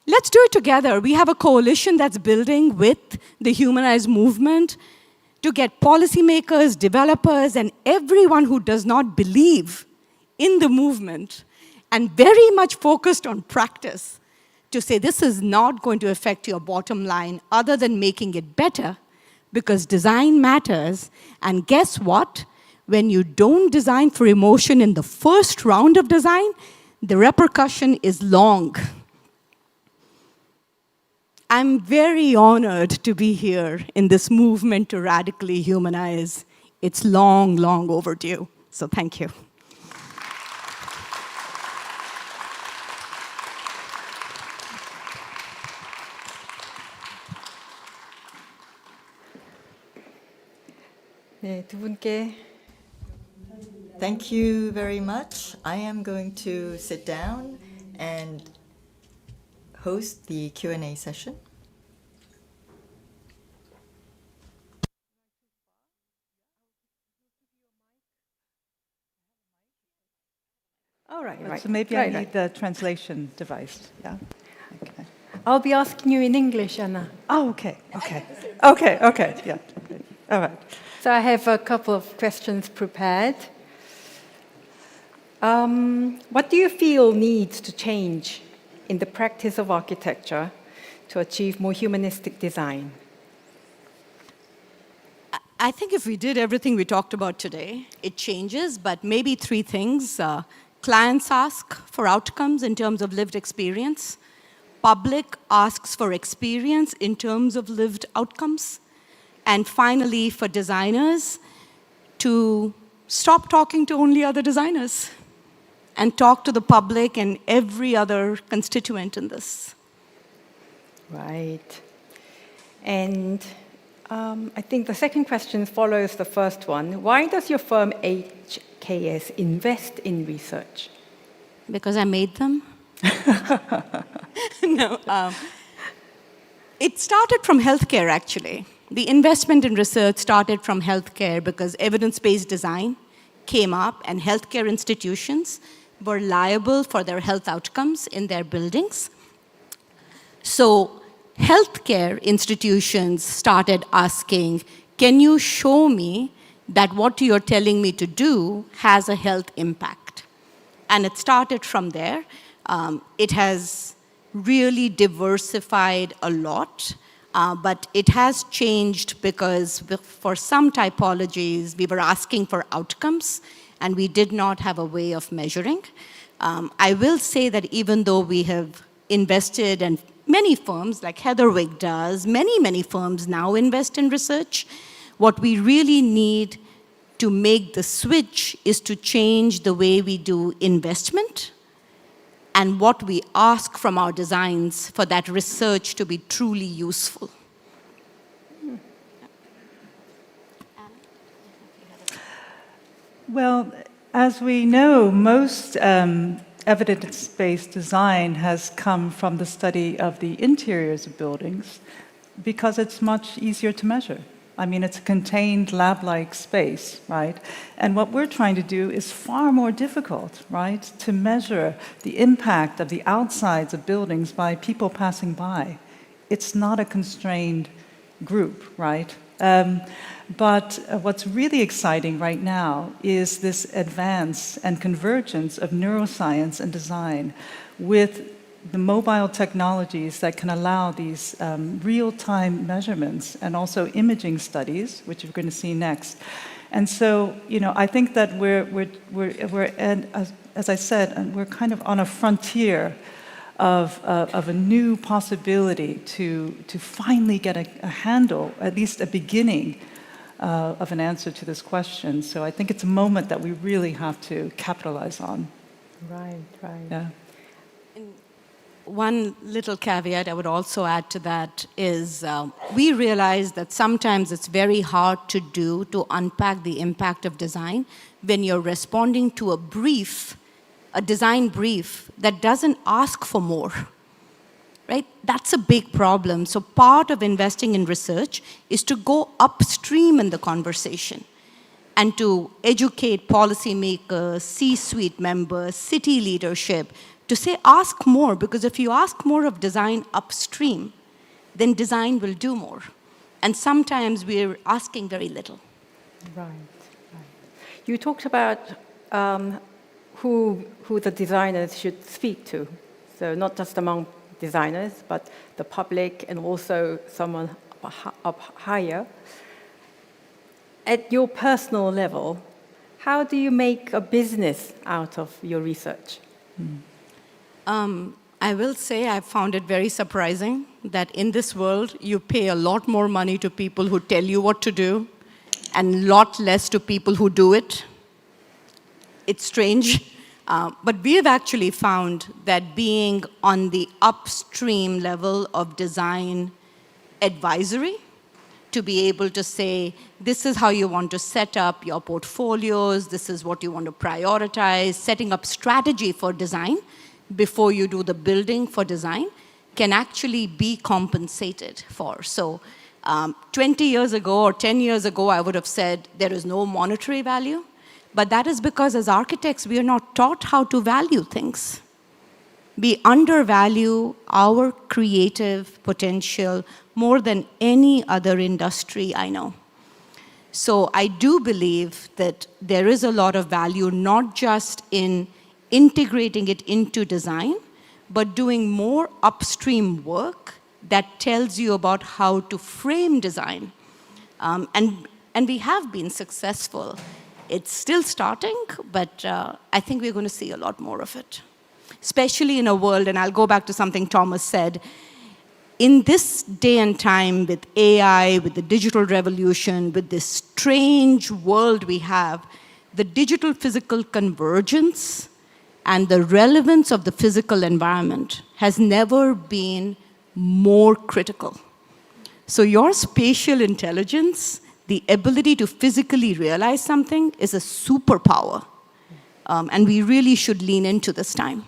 Let's do it together. We have a coalition that's building with the Humanized movement to get policymakers, developers, and everyone who does not believe in the movement and very much focused on practice to say this is not going to affect your bottom line other than making it better, because design matters. And guess what? When you don't design for emotion in the first round of design, the repercussion is long. I'm very honored to be here in this movement to radically humanize. It's long, long overdue. So thank you. 네, 두 분께 Thank you very much. I am going to sit down and host the Q&A session. All right, right. So maybe right, I need right. the translation device. Yeah. Okay. I'll be asking you in English, Anna. Oh, okay. Okay. Okay. Okay. Yeah. Okay. All right. So I have a couple of questions prepared. What do you feel needs to change in the practice of architecture to achieve more humanistic design? I think if we did everything we talked about today, it changes, but maybe three things. Clients ask for outcomes in terms of lived experience. Public asks for experience in terms of lived outcomes. And finally, for designers, to stop talking to only other designers and talk to the public and every other constituent in this. Right. And I think the second question follows the first one. Why does your firm HKS invest in research? Because I made them. No. It started from healthcare, actually. The investment in research started from healthcare because evidence-based design came up and healthcare institutions were liable for their health outcomes in their buildings. So healthcare institutions started asking, can you show me that what you're telling me to do has a health impact? And it started from there. It has really diversified a lot. But it has changed because for some typologies, we were asking for outcomes, and we did not have a way of measuring. I will say that even though we have invested, and many firms, like Heatherwick does, many firms now invest in research, what we really need to make the switch is to change the way we do investment and what we ask from our designs for that research to be truly useful. Well, as we know, most evidence-based design has come from the study of the interiors of buildings because it's much easier to measure. I mean, it's a contained lab-like space, right? And what we're trying to do is far more difficult, right? To measure the impact of the outsides of buildings by people passing by. It's not a constrained group, right? But what's really exciting right now is this advance and convergence of neuroscience and design with the mobile technologies that can allow these real-time measurements and also imaging studies, which we're going to see next. And so, you know, I think that we're and as I said, we're kind of on a frontier of a new possibility to finally get a handle, at least a beginning of an answer to this question. So I think it's a moment that we really have to capitalize on. Right, right. Yeah. One little caveat I would also add to that is we realize that sometimes it's very hard to do to unpack the impact of design when you're responding to a brief, a design brief that doesn't ask for more, right? That's a big problem. So part of investing in research is to go upstream in the conversation and to educate policymakers, C-suite members, city leadership, to say ask more, because if you ask more of design upstream, then design will do more. And sometimes we're asking very little. Right, right. You talked about who the designers should speak to. So not just among designers, but the public and also someone up higher. At your personal level, how do you make a business out of your research? I will say I found it very surprising that in this world, you pay a lot more money to people who tell you what to do and a lot less to people who do it. It's strange. But we have actually found that being on the upstream level of design advisory, to be able to say, this is how you want to set up your portfolios, this is what you want to prioritize, setting up strategy for design before you do the building for design, can actually be compensated for. So 20 years ago or 10 years ago, I would have said there is no monetary value. But that is because as architects, we are not taught how to value things. We undervalue our creative potential more than any other industry I know. So I do believe that there is a lot of value, not just in integrating it into design, but doing more upstream work that tells you about how to frame design. And we have been successful. It's still starting, but I think we're going to see a lot more of it. Especially in a world, and I'll go back to something Thomas said, in this day and time with AI, with the digital revolution, with this strange world we have, the digital-physical convergence and the relevance of the physical environment has never been more critical. So your spatial intelligence, the ability to physically realize something, is a superpower. And we really should lean into this time.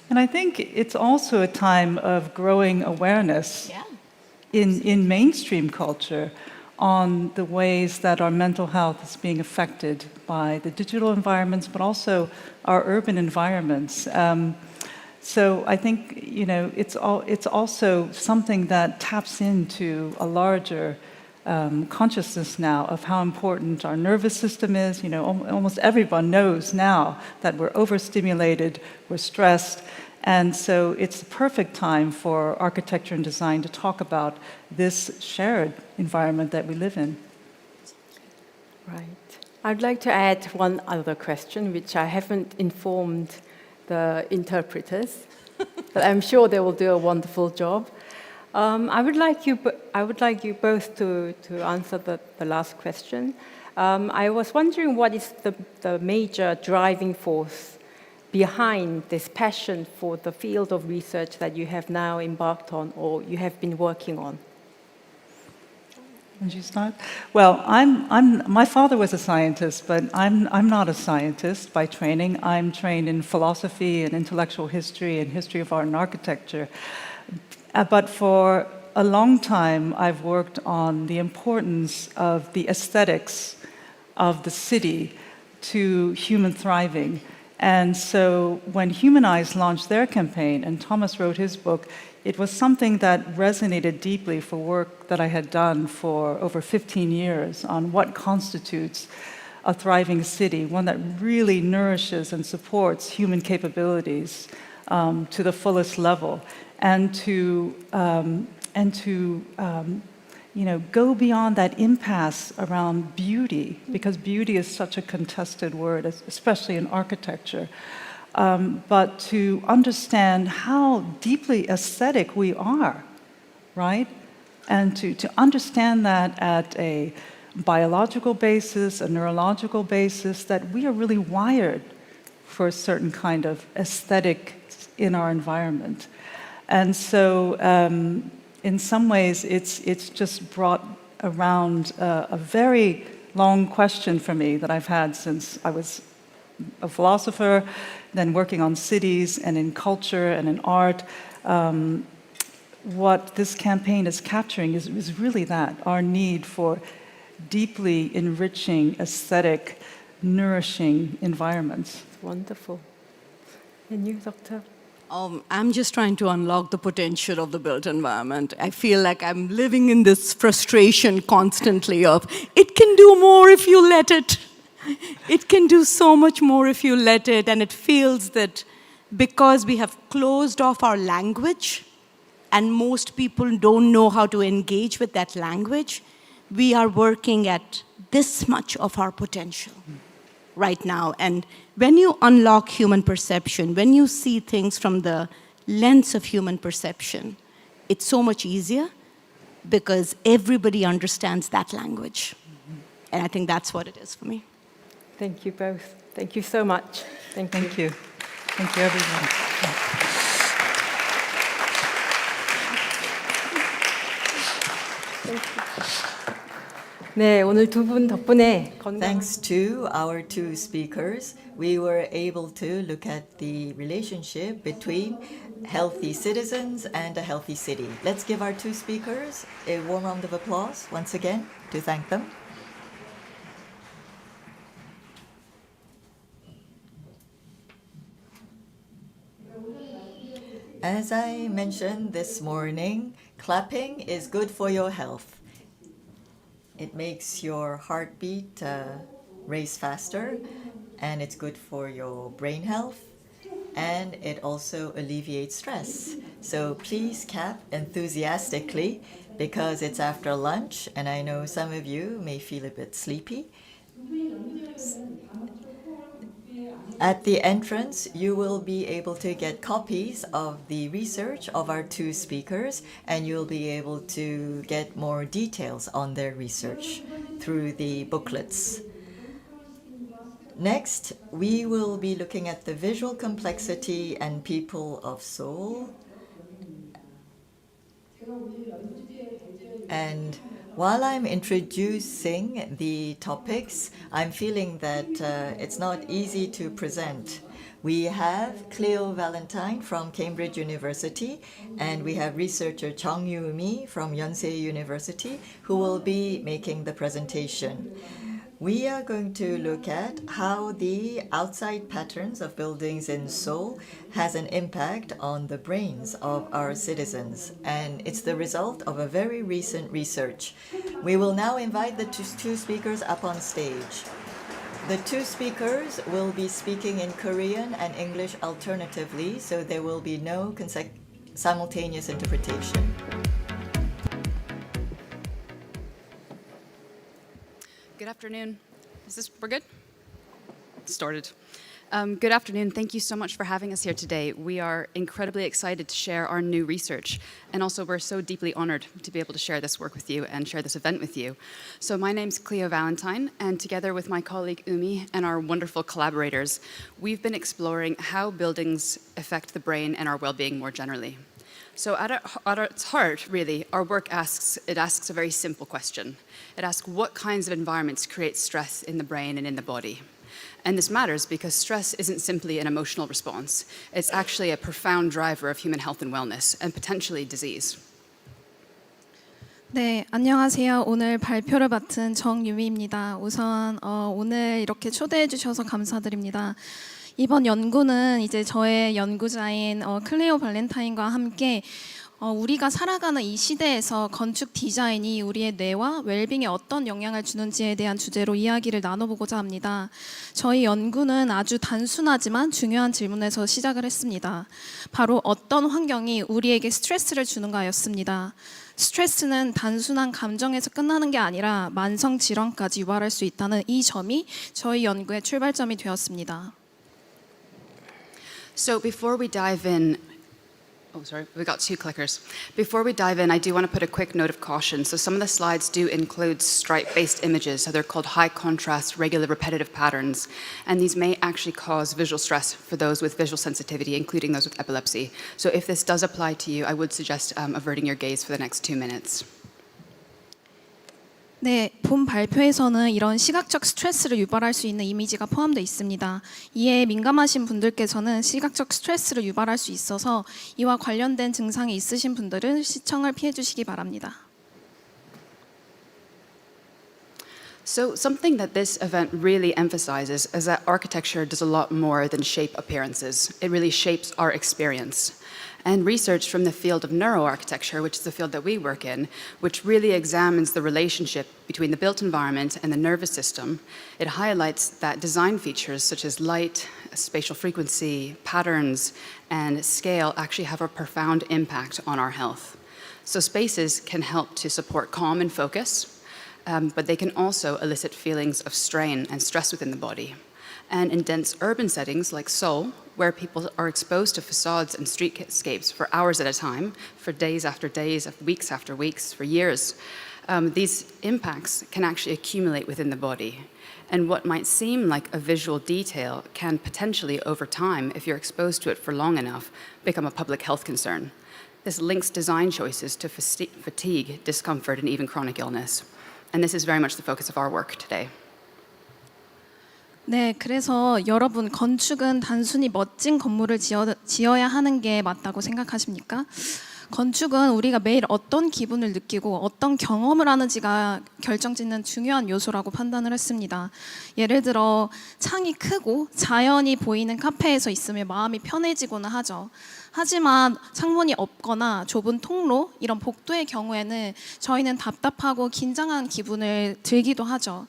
And I think it's also a time of growing awareness in mainstream culture on the ways that our mental health is being affected by the digital environments, but also our urban environments. So I think, you know, it's also something that taps into a larger consciousness now of how important our nervous system is. You know, almost everyone knows now that we're overstimulated, we're stressed, and so it's the perfect time for architecture and design to talk about this shared environment that we live in. Right. I'd like to add one other question, which I haven't informed the interpreters, but I'm sure they will do a wonderful job. I would like you both to answer the last question. I was wondering what is the major driving force behind this passion for the field of research that you have now embarked on or you have been working on? And she's not? Well, my father was a scientist, but I'm not a scientist by training. I'm trained in philosophy and intellectual history and history of art and architecture. But for a long time, I've worked on the importance of the aesthetics of the city to human thriving. And so when Human Eyes launched their campaign and Thomas wrote his book, it was something that resonated deeply for work that I had done for over 15 years on what constitutes a thriving city, one that really nourishes and supports human capabilities to the fullest level, and to go beyond that impasse around beauty, because beauty is such a contested word, especially in architecture. But to understand how deeply aesthetic we are, right? And to understand that at a biological basis, a neurological basis, that we are really wired for a certain kind of aesthetic in our environment. And so in some ways, it's just brought around a very long question for me that I've had since I was a philosopher, then working on cities and in culture and in art. What this campaign is capturing is really that, our need for deeply enriching, aesthetic, nourishing environments. Wonderful. And you, Doctor? I'm just trying to unlock the potential of the built environment. I feel like I'm living in this frustration constantly of, it can do more if you let it. It can do so much more if you let it. And it feels that because we have closed off our language, and most people don't know how to engage with that language, we are working at this much of our potential right now. And when you unlock human perception, when you see things from the lens of human perception, it's so much easier because everybody understands that language. And I think that's what it is for me. Thank you both. Thank you so much. Thank you. Thank you. Thank you, everyone. 네, 오늘 두 분 덕분에 Thanks to our two speakers, we were able to look at the relationship between healthy citizens and a healthy city. Let's give our two speakers a warm round of applause once again to thank them. As I mentioned this morning, clapping is good for your health. It makes your heartbeat race faster, and it's good for your brain health, and it also alleviates stress. So please clap enthusiastically because it's after lunch, and I know some of you may feel a bit sleepy. At the entrance, you will be able to get copies of the research of our two speakers, and you'll be able to get more details on their research through the booklets. Next, we will be looking at the visual complexity and people of Seoul. And while I'm introducing the topics, I'm feeling that it's not easy to present. We have Cleo Valentine from Cambridge University, and we have researcher Chung Yu-mi from Yonsei University, who will be making the presentation. We are going to look at how the outside patterns of buildings in Seoul has an impact on the brains of our citizens, and it's the result of a very recent research. We will now invite the two speakers up on stage. The two speakers will be speaking in Korean and English alternatively, so there will be no simultaneous interpretation. Good afternoon. We're good? Started. Good afternoon. Thank you so much for having us here today. We are incredibly excited to share our new research. And also, we're so deeply honored to be able to share this work with you and share this event with you. So my name's Cleo Valentine, and together with my colleague Umi and our wonderful collaborators, we've been exploring how buildings affect the brain and our well-being more generally. So at its heart, really, our work asks a very simple question. It asks what kinds of environments create stress in the brain and in the body. And this matters because stress isn't simply an emotional response. It's actually a profound driver of human health and wellness, and potentially disease. 네, 안녕하세요. 오늘 발표를 맡은 정유미입니다. 우선 오늘 이렇게 초대해 주셔서 감사드립니다. 이번 연구는 이제 저의 연구자인 클레오 발렌타인과 함께 우리가 살아가는 이 시대에서 건축 디자인이 우리의 뇌와 웰빙에 어떤 영향을 주는지에 대한 주제로 이야기를 나눠보고자 합니다. 저희 연구는 아주 단순하지만 중요한 질문에서 시작을 했습니다. 바로 어떤 환경이 우리에게 스트레스를 주는가였습니다. 스트레스는 단순한 감정에서 끝나는 게 아니라 만성 질환까지 유발할 수 있다는 이 점이 저희 연구의 출발점이 되었습니다. So before we dive in, we got two clickers. Before we dive in, I do want to put a quick note of caution. So some of the slides do include stripe-based images, so they're called high contrast, regular, repetitive patterns. And these may actually cause visual stress for those with visual sensitivity, including those with epilepsy. So if this does apply to you, I would suggest averting your gaze for the next 2 minutes. 네, 본 발표에서는 이런 시각적 스트레스를 유발할 수 있는 이미지가 포함되어 있습니다. 이에 민감하신 분들께서는 시각적 스트레스를 유발할 수 있어서 이와 관련된 증상이 있으신 분들은 시청을 피해 주시기 바랍니다. So something that this event really emphasizes is that architecture does a lot more than shape appearances. It really shapes our experience. And research from the field of neuroarchitecture, which is the field that we work in, which really examines the relationship between the built environment and the nervous system, it highlights that design features such as light, spatial frequency, patterns, and scale actually have a profound impact on our health. So spaces can help to support calm and focus, but they can also elicit feelings of strain and stress within the body. And in dense urban settings like Seoul, where people are exposed to facades and streetscapes for hours at a time, for days after days, weeks after weeks, for years, these impacts can actually accumulate within the body. And what might seem like a visual detail can potentially, over time, if you're exposed to it for long enough, become a public health concern. This links design choices to fatigue, discomfort, and even chronic illness. And this is very much the focus of our work today. 네, 그래서 여러분 건축은 단순히 멋진 건물을 지어야 하는 게 맞다고 생각하십니까? 건축은 우리가 매일 어떤 기분을 느끼고 어떤 경험을 하는지가 결정짓는 중요한 요소라고 판단을 했습니다. 예를 들어 창이 크고 자연이 보이는 카페에서 있으면 마음이 편해지고는 하죠. 하지만 창문이 없거나 좁은 통로, 이런 복도의 경우에는 저희는 답답하고 긴장한 기분을 들기도 하죠.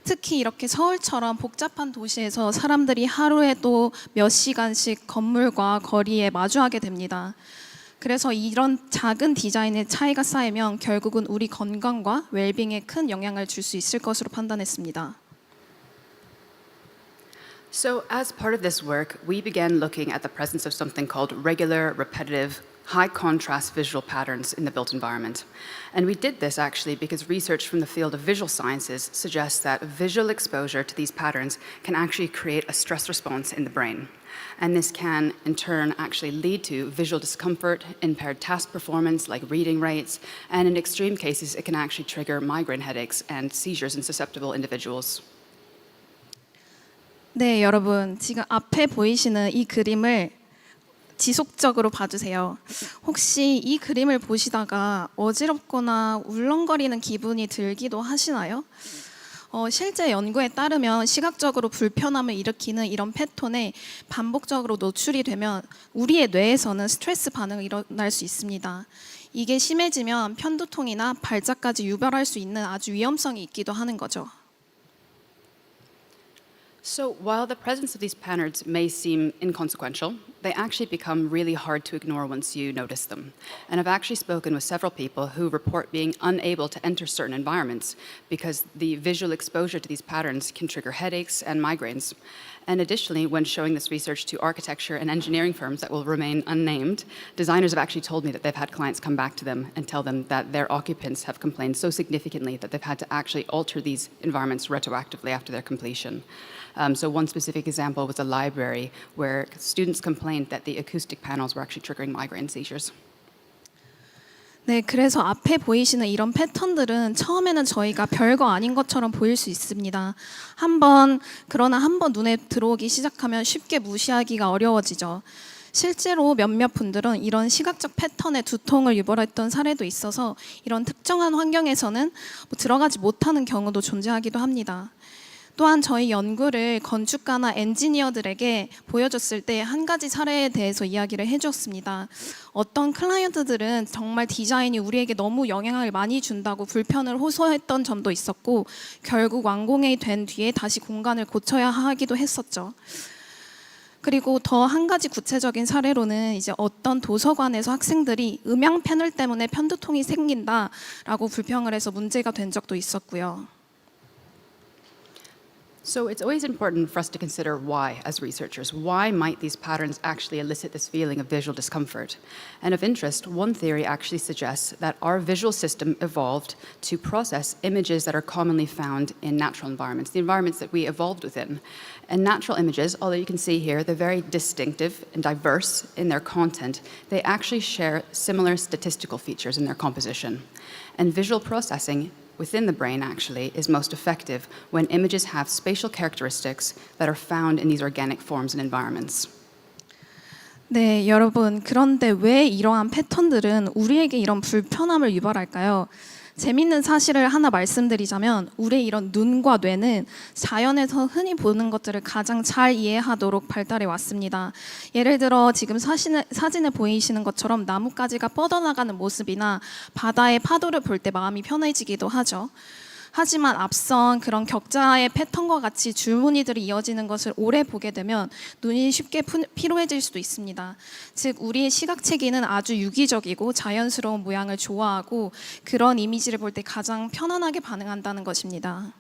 특히 이렇게 서울처럼 복잡한 도시에서 사람들이 하루에도 몇 시간씩 건물과 거리에 마주하게 됩니다. 그래서 이런 작은 디자인의 차이가 쌓이면 결국은 우리 건강과 웰빙에 큰 영향을 줄 수 있을 것으로 판단했습니다. So as part of this work, we began looking at the presence of something called regular, repetitive, high contrast visual patterns in the built environment. And we did this actually because research from the field of visual sciences suggests that visual exposure to these patterns can actually create a stress response in the brain. And this can, in turn, actually lead to visual discomfort, impaired task performance like reading rates, and in extreme cases, it can actually trigger migraine headaches and seizures in susceptible individuals. 네, 여러분, 지금 앞에 보이시는 이 그림을 지속적으로 봐주세요. 혹시 이 그림을 보시다가 어지럽거나 울렁거리는 기분이 들기도 하시나요? 실제 연구에 따르면 시각적으로 불편함을 일으키는 이런 패턴에 반복적으로 노출이 되면 우리의 뇌에서는 스트레스 반응이 일어날 수 있습니다. 이게 심해지면 편두통이나 발작까지 유발할 수 있는 아주 위험성이 있기도 하는 거죠. So while the presence of these patterns may seem inconsequential, they actually become really hard to ignore once you notice them. And I've actually spoken with several people who report being unable to enter certain environments because the visual exposure to these patterns can trigger headaches and migraines. And additionally, when showing this research to architecture and engineering firms that will remain unnamed, designers have actually told me that they've had clients come back to them and tell them that their occupants have complained so significantly that they've had to actually alter these environments retroactively after their completion. So one specific example was a library where students complained that the acoustic panels were actually triggering migraine seizures. 네, 그래서 앞에 보이시는 이런 패턴들은 처음에는 저희가 별거 아닌 것처럼 보일 수 있습니다. 그러나 한번 눈에 들어오기 시작하면 쉽게 무시하기가 어려워지죠. 실제로 몇몇 분들은 이런 시각적 패턴에 두통을 유발했던 사례도 있어서 이런 특정한 환경에서는 들어가지 못하는 경우도 존재하기도 합니다. 또한 저희 연구를 건축가나 엔지니어들에게 보여줬을 때 한 가지 사례에 대해서 이야기를 해주었습니다. 어떤 클라이언트들은 정말 디자인이 우리에게 너무 영향을 많이 준다고 불편을 호소했던 점도 있었고 결국 완공이 된 뒤에 다시 공간을 고쳐야 하기도 했었죠. 그리고 더 한 가지 구체적인 사례로는 이제 어떤 도서관에서 학생들이 음향 패널 때문에 편두통이 생긴다라고 불평을 해서 문제가 된 적도 있었고요. So it's always important for us to consider why, as researchers. Why might these patterns actually elicit this feeling of visual discomfort? And of interest, one theory actually suggests that our visual system evolved to process images that are commonly found in natural environments, the environments that we evolved within. And natural images, although you can see here, they're very distinctive and diverse in their content, they actually share similar statistical features in their composition. And visual processing within the brain actually is most effective when images have spatial characteristics that are found in these organic forms and environments. 네, 여러분, 그런데 왜 이러한 패턴들은 우리에게 이런 불편함을 유발할까요? 재밌는 사실을 하나 말씀드리자면 우리의 이런 눈과 뇌는 자연에서 흔히 보는 것들을 가장 잘 이해하도록 발달해 왔습니다. 예를 들어 지금 사진에 보이시는 것처럼 나뭇가지가 뻗어나가는 모습이나 바다의 파도를 볼 때 마음이 편해지기도 하죠. 하지만 앞선 그런 격자의 패턴과 같이 줄무늬들이 이어지는 것을 오래 보게 되면 눈이 쉽게 피로해질 수도 있습니다. 즉 우리의 시각체계는 아주 유기적이고 자연스러운 모양을 좋아하고 그런 이미지를 볼 때 가장 편안하게 반응한다는 것입니다.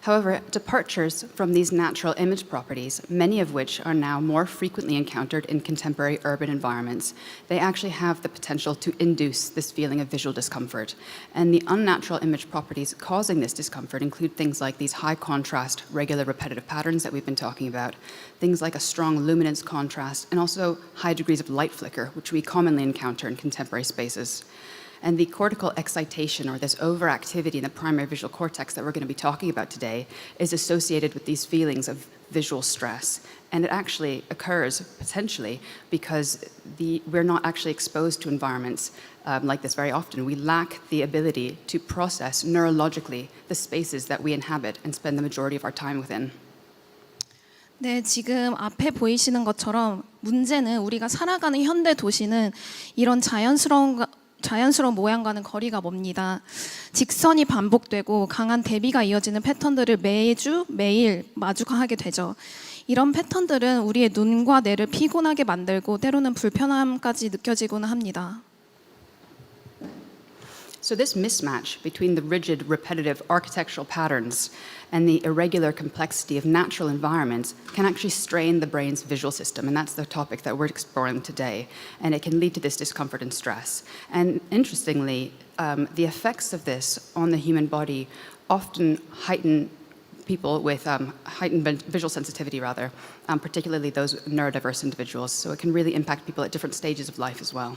However, departures from these natural image properties, many of which are now more frequently encountered in contemporary urban environments, they actually have the potential to induce this feeling of visual discomfort. And the unnatural image properties causing this discomfort include things like these high contrast, regular repetitive patterns that we've been talking about, things like a strong luminance contrast, and also high degrees of light flicker, which we commonly encounter in contemporary spaces. And the cortical excitation, or this overactivity in the primary visual cortex that we're going to be talking about today, is associated with these feelings of visual stress. And it actually occurs potentially because we're not actually exposed to environments like this very often. We lack the ability to process neurologically the spaces that we inhabit and spend the majority of our time within. 네, 지금 앞에 보이시는 것처럼 문제는 우리가 살아가는 현대 도시는 이런 자연스러운 모양과는 거리가 멉니다. 직선이 반복되고 강한 대비가 이어지는 패턴들을 매일 마주하게 되죠. 이런 패턴들은 우리의 눈과 뇌를 피곤하게 만들고 때로는 불편함까지 느껴지곤 합니다. So this mismatch between the rigid, repetitive architectural patterns and the irregular complexity of natural environments can actually strain the brain's visual system, and that's the topic that we're exploring today. And it can lead to this discomfort and stress. And interestingly, the effects of this on the human body often heighten people with heightened visual sensitivity, particularly those neurodiverse individuals. So it can really impact people at different stages of life as well.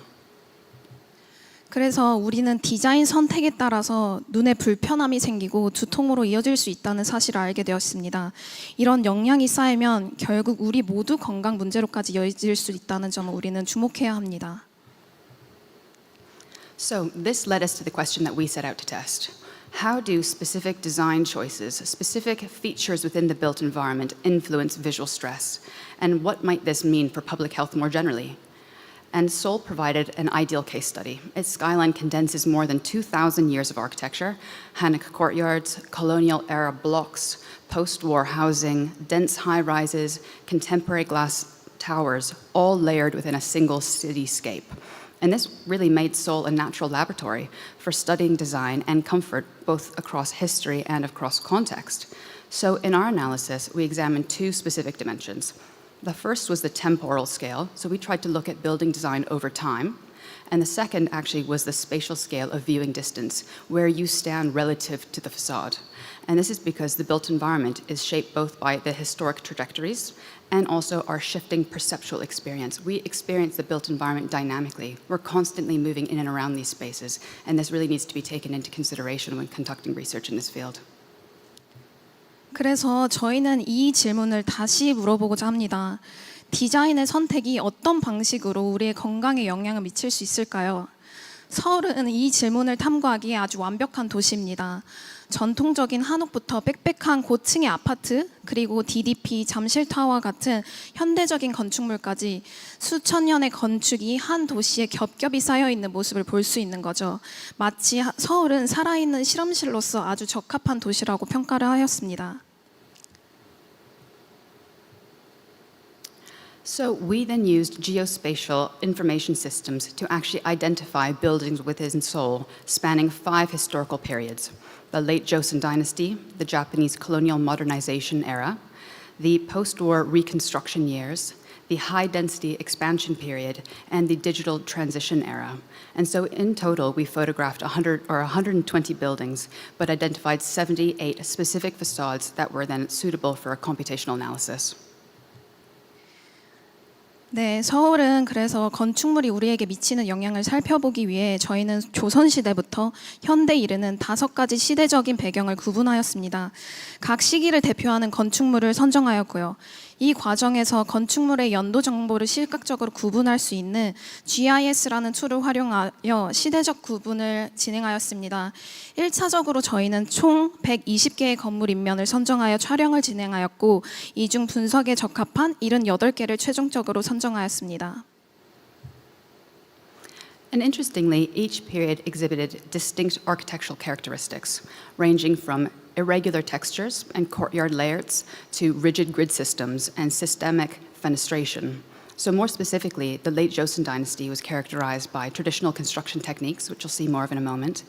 그래서 우리는 디자인 선택에 따라서 눈에 불편함이 생기고 두통으로 이어질 수 있다는 사실을 알게 되었습니다. 이런 영향이 쌓이면 결국 우리 모두 건강 문제로까지 이어질 수 있다는 점을 우리는 주목해야 합니다. So this led us to the question that we set out to test. How do specific design choices, specific features within the built environment influence visual stress? And what might this mean for public health more generally? And Seoul provided an ideal case study. Its skyline condenses more than 2,000 years of architecture, Hanok courtyards, colonial-era blocks, post-war housing, dense high-rises, contemporary glass towers, all layered within a single cityscape. And this really made Seoul a natural laboratory for studying design and comfort, both across history and across context. So in our analysis, we examined two specific dimensions. The first was the temporal scale, so we tried to look at building design over time. And the second actually was the spatial scale of viewing distance, where you stand relative to the facade. And this is because the built environment is shaped both by the historic trajectories and also our shifting perceptual experience. We experience the built environment dynamically. We're constantly moving in and around these spaces, and this really needs to be taken into consideration when conducting research in this field. 그래서 저희는 이 질문을 다시 물어보고자 합니다. 디자인의 선택이 어떤 방식으로 우리의 건강에 영향을 미칠 수 있을까요? 서울은 이 질문을 탐구하기에 아주 완벽한 도시입니다. 전통적인 한옥부터 빽빽한 고층의 아파트, 그리고 DDP, 잠실타워와 같은 현대적인 건축물까지 수천 년의 건축이 한 도시에 겹겹이 쌓여 있는 모습을 볼 수 있는 거죠. 마치 서울은 살아있는 실험실로서 아주 적합한 도시라고 평가를 하였습니다. So we then used geospatial information systems to actually identify buildings within Seoul spanning 5 historical periods: the late Joseon Dynasty, the Japanese colonial modernization era, the post-war reconstruction years, the high-density expansion period, and the digital transition era. And so in total, we photographed 120 buildings, but identified 78 specific facades that were then suitable for a computational analysis. 네, 서울은 그래서 건축물이 우리에게 미치는 영향을 살펴보기 위해 저희는 조선시대부터 현대에 이르는 5가지 시대적인 배경을 구분하였습니다. 각 시기를 대표하는 건축물을 선정하였고요. 이 과정에서 건축물의 연도 정보를 시각적으로 구분할 수 있는 GIS라는 툴을 활용하여 시대적 구분을 진행하였습니다. 1차적으로 저희는 총 120개의 건물 인면을 선정하여 촬영을 진행하였고, 이 중 분석에 적합한 78개를 최종적으로 선정하였습니다. And interestingly, each period exhibited distinct architectural characteristics, ranging from irregular textures and courtyard layouts to rigid grid systems and systemic fenestration. So more specifically, the late Joseon Dynasty was characterized by traditional construction techniques, which you'll see more of in a moment.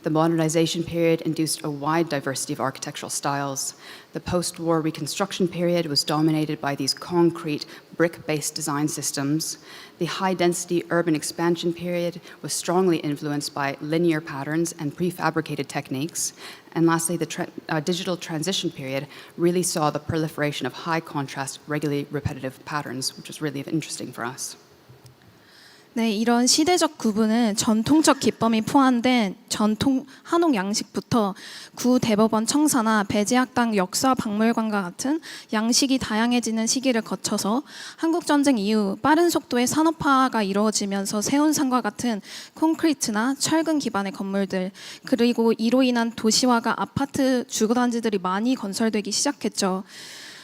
The modernization period induced a wide diversity of architectural styles. The post-war reconstruction period was dominated by these concrete, brick-based design systems. The high-density urban expansion period was strongly influenced by linear patterns and prefabricated techniques. And lastly, the digital transition period really saw the proliferation of high-contrast, regularly repetitive patterns, which was really interesting for us. 네, 이런 시대적 구분은 전통적 기법이 포함된 전통 한옥 양식부터 구 대법원 청사나 배제학당 역사 박물관과 같은 양식이 다양해지는 시기를 거쳐서 한국전쟁 이후 빠른 속도의 산업화가 이루어지면서 세운 산과 같은 콘크리트나 철근 기반의 건물들, 그리고 이로 인한 도시화가 아파트 주거단지들이 많이 건설되기 시작했죠.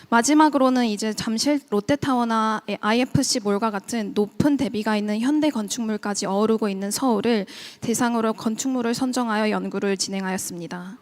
마지막으로는 이제 잠실 롯데타워나 IFC 몰과 같은 높은 대비가 있는 현대 건축물까지 어우르고 있는 서울을 대상으로 건축물을 선정하여 연구를 진행하였습니다.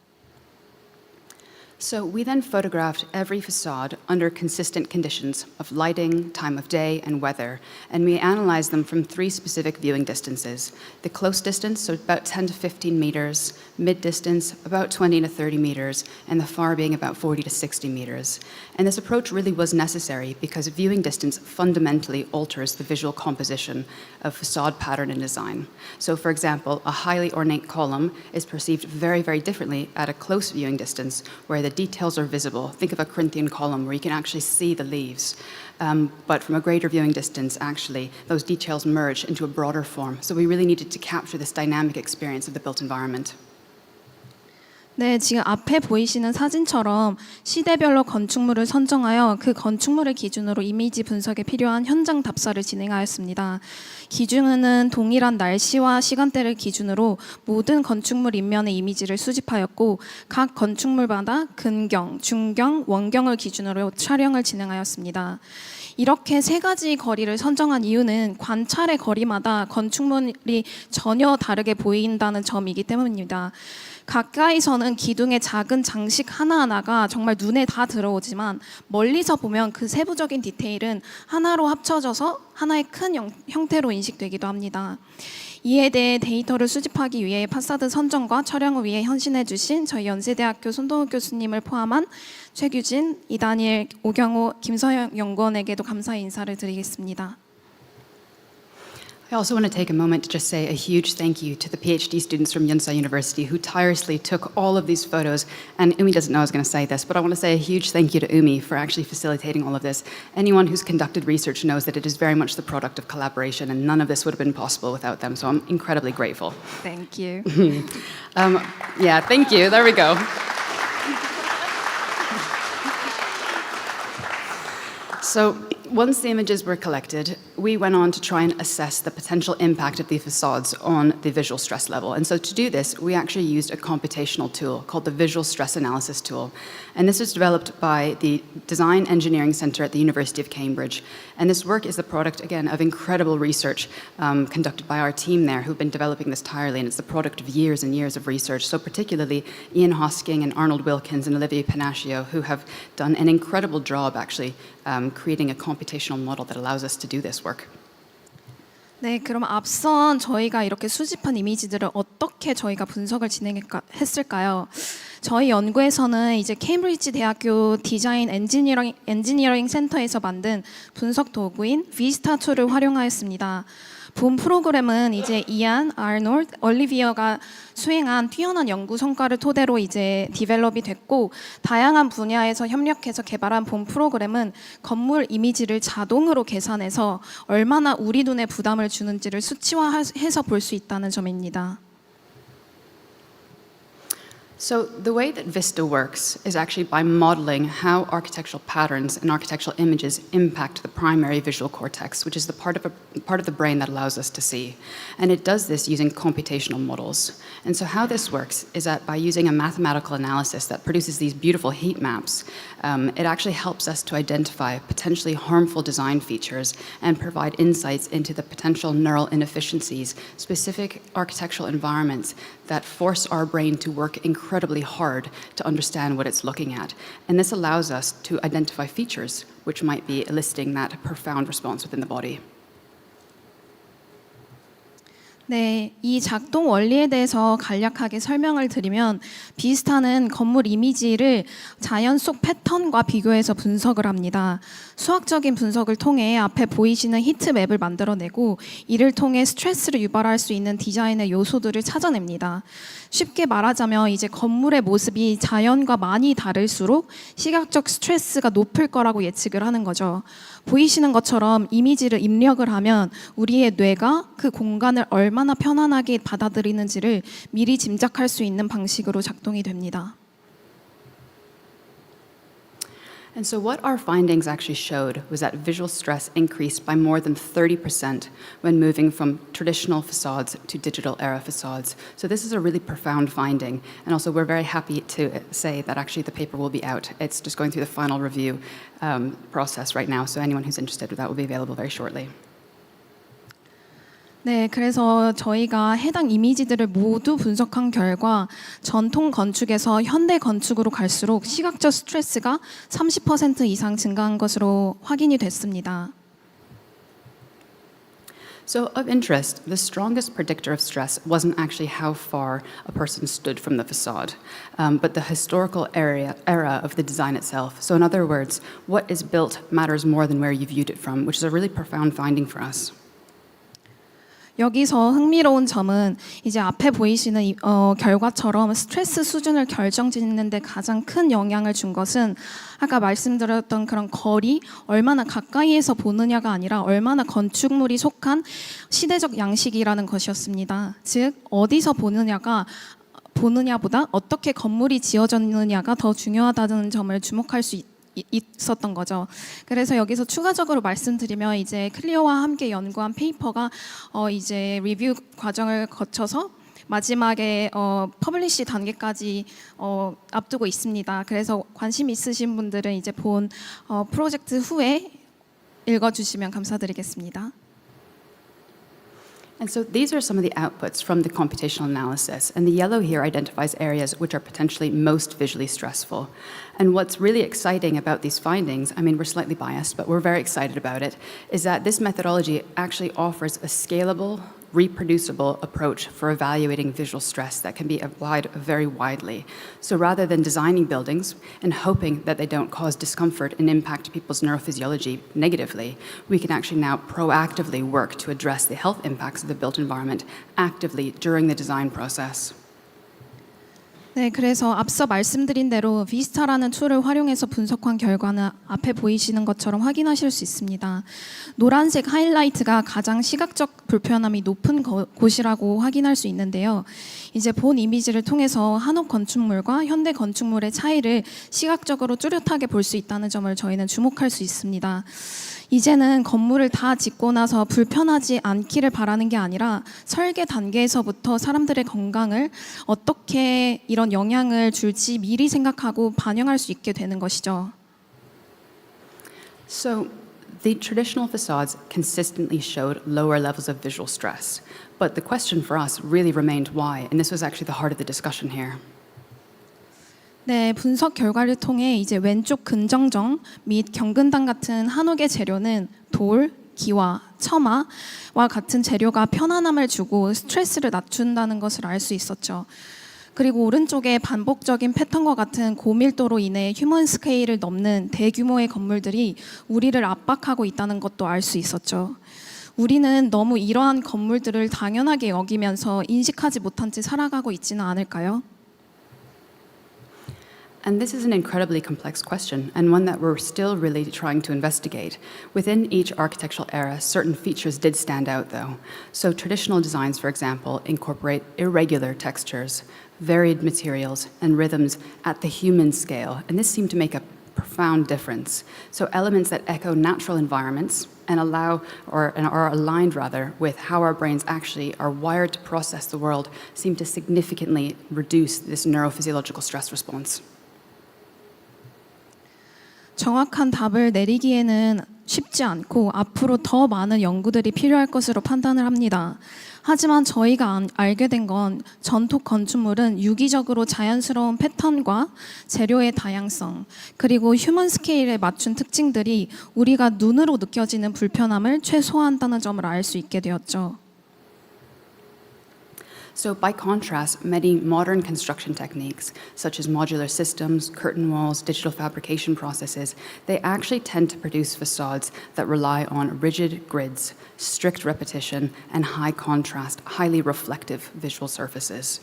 So we then photographed every facade under consistent conditions of lighting, time of day, and weather, and we analyzed them from 3 specific viewing distances. The close distance, so about 10 to 15 meters, mid-distance, about 20 to 30 meters, and the far being about 40 to 60 meters. And this approach really was necessary because viewing distance fundamentally alters the visual composition of facade pattern and design. So for example, a highly ornate column is perceived very, very differently at a close viewing distance where the details are visible. Think of a Corinthian column where you can actually see the leaves. But from a greater viewing distance, actually, those details merge into a broader form. So we really needed to capture this dynamic experience of the built environment. 네, 지금 앞에 보이시는 사진처럼 시대별로 건축물을 선정하여 그 건축물을 기준으로 이미지 분석에 필요한 현장 답사를 진행하였습니다. 기준은 동일한 날씨와 시간대를 기준으로 모든 건축물 인면의 이미지를 수집하였고, 각 건축물마다 근경, 중경, 원경을 기준으로 촬영을 진행하였습니다. 이렇게 3가지 거리를 선정한 이유는 관찰의 거리마다 건축물이 전혀 다르게 보인다는 점이기 때문입니다. 가까이서는 기둥의 작은 장식 하나하나가 정말 눈에 다 들어오지만 멀리서 보면 그 세부적인 디테일은 하나로 합쳐져서 하나의 큰 형태로 인식되기도 합니다. 이에 대해 데이터를 수집하기 위해 파사드 선정과 촬영을 위해 헌신해 주신 저희 연세대학교 손동욱 교수님을 포함한 최규진, 이다니엘, 오경호, 김서영 연구원에게도 감사의 인사를 드리겠습니다. I also want to take a moment to just say a huge thank you to the PhD students from Yonsei University who tirelessly took all of these photos. And Umi doesn't know I was going to say this, but I want to say a huge thank you to Umi for actually facilitating all of this. Anyone who's conducted research knows that it is very much the product of collaboration, and none of this would have been possible without them. So I'm incredibly grateful. Thank you. Yeah, thank you. There we go. So once the images were collected, we went on to try and assess the potential impact of the facades on the visual stress level. And so to do this, we actually used a computational tool called the Visual Stress Analysis tool. And this was developed by the Design Engineering Center at the University of Cambridge. And this work is the product, again, of incredible research conducted by our team there who've been developing this tirelessly. And it's the product of years and years of research. So particularly Ian Hosking and Arnold Wilkins and Olivier Panaccio, who have done an incredible job actually creating a computational model that allows us to do this work. 네, 그럼 앞선 저희가 이렇게 수집한 이미지들을 어떻게 저희가 분석을 진행했을까요? 저희 연구에서는 이제 케임브리지 대학교 디자인 엔지니어링 센터에서 만든 분석 도구인 비스타 툴을 활용하였습니다. 본 프로그램은 이제 이안, 아놀드, 올리비어가 수행한 뛰어난 연구 성과를 토대로 이제 디벨롭이 됐고 다양한 분야에서 협력해서 개발한 본 프로그램은 건물 이미지를 자동으로 계산해서 얼마나 우리 눈에 부담을 주는지를 수치화해서 볼 수 있다는 점입니다. So the way that VISTA works is actually by modeling how architectural patterns and architectural images impact the primary visual cortex, which is the part of the brain that allows us to see. And it does this using computational models. And so how this works is that by using a mathematical analysis that produces these beautiful heat maps, it actually helps us to identify potentially harmful design features and provide insights into the potential neural inefficiencies, specific architectural environments that force our brain to work incredibly hard to understand what it's looking at. And this allows us to identify features which might be eliciting that profound response within the body. 네, 이 작동 원리에 대해서 간략하게 설명을 드리면 비스타는 건물 이미지를 자연 속 패턴과 비교해서 분석을 합니다. 수학적인 분석을 통해 앞에 보이시는 히트맵을 만들어내고 이를 통해 스트레스를 유발할 수 있는 디자인의 요소들을 찾아냅니다. 쉽게 말하자면 이제 건물의 모습이 자연과 많이 다를수록 시각적 스트레스가 높을 거라고 예측을 하는 거죠. 보이시는 것처럼 이미지를 입력을 하면 우리의 뇌가 그 공간을 얼마나 편안하게 받아들이는지를 미리 짐작할 수 있는 방식으로 작동이 됩니다. And so what our findings actually showed was that visual stress increased by more than 30% when moving from traditional facades to digital era facades. So this is a really profound finding. And also we're very happy to say that actually the paper will be out. It's just going through the final review process right now. So anyone who's interested, that will be available very shortly. 네, 그래서 저희가 해당 이미지들을 모두 분석한 결과 전통 건축에서 현대 건축으로 갈수록 시각적 스트레스가 30% 이상 증가한 것으로 확인이 됐습니다. So of interest, the strongest predictor of stress wasn't actually how far a person stood from the facade, but the historical era of the design itself. So in other words, what is built matters more than where you viewed it from, which is a really profound finding for us. 여기서 흥미로운 점은 이제 앞에 보이시는 결과처럼 스트레스 수준을 결정짓는 데 가장 큰 영향을 준 것은 아까 말씀드렸던 그런 거리, 얼마나 가까이에서 보느냐가 아니라 얼마나 건축물이 속한 시대적 양식이라는 것이었습니다. 즉, 어디서 보느냐보다 어떻게 건물이 지어졌느냐가 더 중요하다는 점을 주목할 수 있었던 거죠. 그래서 여기서 추가적으로 말씀드리면 이제 클리어와 함께 연구한 페이퍼가 이제 리뷰 과정을 거쳐서 마지막에 퍼블리시 단계까지 앞두고 있습니다. 그래서 관심 있으신 분들은 이제 본 프로젝트 후에 읽어주시면 감사드리겠습니다. And so these are some of the outputs from the computational analysis. And the yellow here identifies areas which are potentially most visually stressful. And what's really exciting about these findings, I mean, we're slightly biased, but we're very excited about it, is that this methodology actually offers a scalable, reproducible approach for evaluating visual stress that can be applied very widely. So rather than designing buildings and hoping that they don't cause discomfort and impact people's neurophysiology negatively, we can actually now proactively work to address the health impacts of the built environment actively during the design process. 네, 그래서 앞서 말씀드린 대로 비스타라는 툴을 활용해서 분석한 결과는 앞에 보이시는 것처럼 확인하실 수 있습니다. 노란색 하이라이트가 가장 시각적 불편함이 높은 곳이라고 확인할 수 있는데요. 이제 본 이미지를 통해서 한옥 건축물과 현대 건축물의 차이를 시각적으로 뚜렷하게 볼 수 있다는 점을 저희는 주목할 수 있습니다. 이제는 건물을 다 짓고 나서 불편하지 않기를 바라는 게 아니라 설계 단계에서부터 사람들의 건강을 어떻게 이런 영향을 줄지 미리 생각하고 반영할 수 있게 되는 것이죠. So the traditional facades consistently showed lower levels of visual stress. But the question for us really remained why, and this was actually the heart of the discussion here. 네, 분석 결과를 통해 이제 왼쪽 근정정 및 경근당 같은 한옥의 재료는 돌, 기와, 처마와 같은 재료가 편안함을 주고 스트레스를 낮춘다는 것을 알 수 있었죠. 그리고 오른쪽에 반복적인 패턴과 같은 고밀도로 인해 휴먼 스케일을 넘는 대규모의 건물들이 우리를 압박하고 있다는 것도 알 수 있었죠. 우리는 너무 이러한 건물들을 당연하게 여기면서 인식하지 못한 채 살아가고 있지는 않을까요? And this is an incredibly complex question, and one that we're still really trying to investigate. Within each architectural era, certain features did stand out, though. So traditional designs, for example, incorporate irregular textures, varied materials, and rhythms at the human scale, and this seemed to make a profound difference. So elements that echo natural environments and are aligned rather with how our brains actually are wired to process the world seem to significantly reduce this neurophysiological stress response. 정확한 답을 내리기에는 쉽지 않고 앞으로 더 많은 연구들이 필요할 것으로 판단을 합니다. 하지만 저희가 알게 된 건 전통 건축물은 유기적으로 자연스러운 패턴과 재료의 다양성, 그리고 휴먼 스케일에 맞춘 특징들이 우리가 눈으로 느껴지는 불편함을 최소화한다는 점을 알 수 있게 되었죠. So by contrast, many modern construction techniques, such as modular systems, curtain walls, digital fabrication processes, they actually tend to produce facades that rely on rigid grids, strict repetition, and high contrast, highly reflective visual surfaces.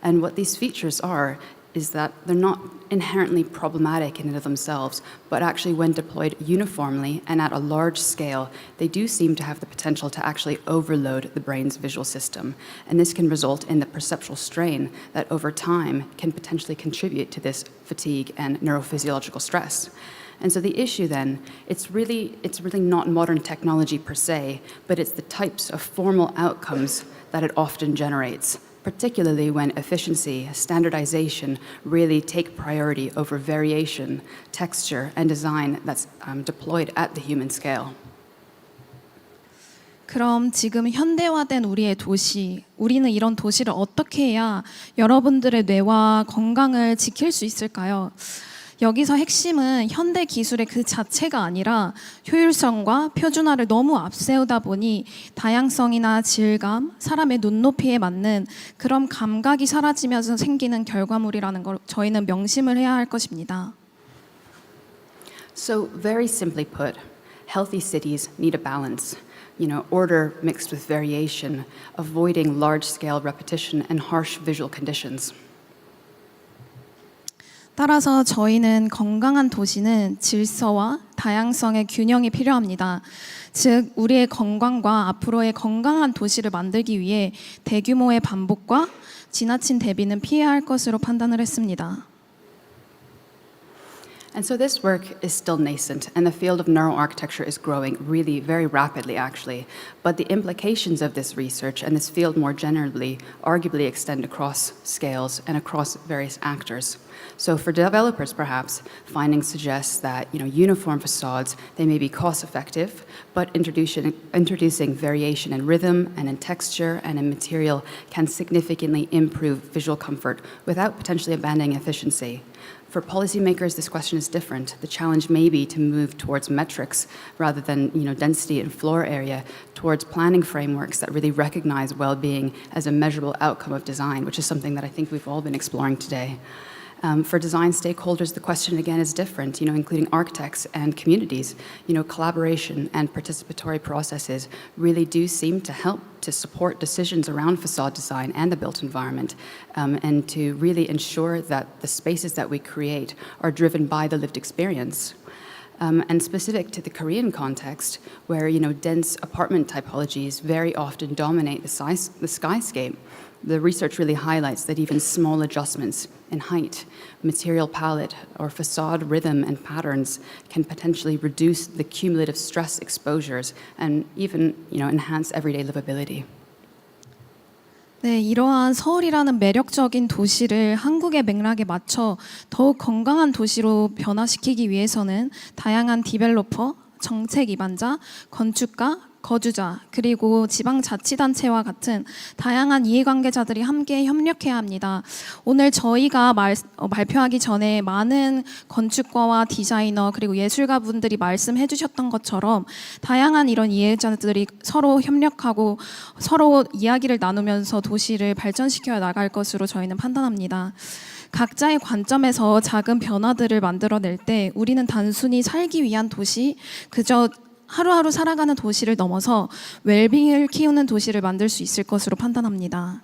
And what these features are is that they're not inherently problematic in and of themselves, but actually when deployed uniformly and at a large scale, they do seem to have the potential to actually overload the brain's visual system. And this can result in the perceptual strain that over time can potentially contribute to this fatigue and neurophysiological stress. And so the issue then, it's really not modern technology per se, but it's the types of formal outcomes that it often generates, particularly when efficiency, standardization really take priority over variation, texture, and design that's deployed at the human scale. 그럼 지금 현대화된 우리의 도시, 우리는 이런 도시를 어떻게 해야 여러분들의 뇌와 건강을 지킬 수 있을까요? 여기서 핵심은 현대 기술의 그 자체가 아니라 효율성과 표준화를 너무 앞세우다 보니 다양성이나 질감, 사람의 눈높이에 맞는 그런 감각이 사라지면서 생기는 결과물이라는 걸 저희는 명심을 해야 할 것입니다. So very simply put, healthy cities need a balance. Order mixed with variation, avoiding large-scale repetition and harsh visual conditions. 따라서 저희는 건강한 도시는 질서와 다양성의 균형이 필요합니다. 즉, 우리의 건강과 앞으로의 건강한 도시를 만들기 위해 대규모의 반복과 지나친 대비는 피해야 할 것으로 판단을 했습니다. And so this work is still nascent, and the field of neuroarchitecture is growing really very rapidly, actually. But the implications of this research and this field more generally arguably extend across scales and across various actors. So for developers, perhaps, findings suggest that uniform facades, they may be cost-effective, but introducing variation in rhythm and in texture and in material can significantly improve visual comfort without potentially abandoning efficiency. For policymakers, this question is different. The challenge may be to move towards metrics rather than density and floor area, towards planning frameworks that really recognize well-being as a measurable outcome of design, which is something that I think we've all been exploring today. For design stakeholders, the question again is different, including architects and communities. Collaboration and participatory processes really do seem to help to support decisions around facade design and the built environment, and to really ensure that the spaces that we create are driven by the lived experience. And specific to the Korean context, where dense apartment typologies very often dominate the skyscape, the research really highlights that even small adjustments in height, material palette, or facade rhythm and patterns can potentially reduce the cumulative stress exposures and even enhance everyday livability. 네, 이러한 서울이라는 매력적인 도시를 한국의 맥락에 맞춰 더욱 건강한 도시로 변화시키기 위해서는 다양한 디벨로퍼, 정책 입안자, 건축가, 거주자, 그리고 지방자치단체와 같은 다양한 이해관계자들이 함께 협력해야 합니다. 오늘 저희가 발표하기 전에 많은 건축가와 디자이너 그리고 예술가 분들이 말씀해 주셨던 것처럼 다양한 이런 이해자들이 서로 협력하고 서로 이야기를 나누면서 도시를 발전시켜 나갈 것으로 저희는 판단합니다. 각자의 관점에서 작은 변화들을 만들어낼 때 우리는 단순히 살기 위한 도시, 그저 하루하루 살아가는 도시를 넘어서 웰빙을 키우는 도시를 만들 수 있을 것으로 판단합니다.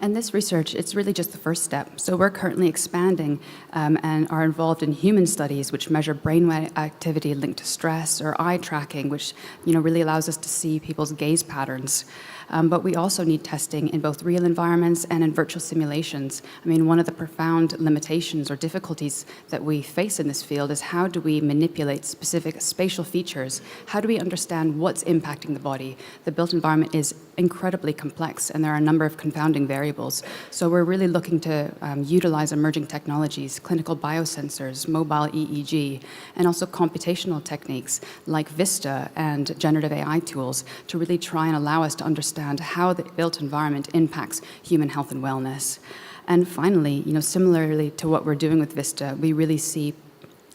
And this research, it's really just the first step. So we're currently expanding and are involved in human studies which measure brainwave activity linked to stress, or eye tracking, which really allows us to see people's gaze patterns. But we also need testing in both real environments and in virtual simulations. I mean, one of the profound limitations or difficulties that we face in this field is how do we manipulate specific spatial features? How do we understand what's impacting the body? The built environment is incredibly complex, and there are a number of confounding variables. So we're really looking to utilize emerging technologies, clinical biosensors, mobile EEG, and also computational techniques like Vista and generative AI tools to really try and allow us to understand how the built environment impacts human health and wellness. And finally, similarly to what we're doing with Vista, we really see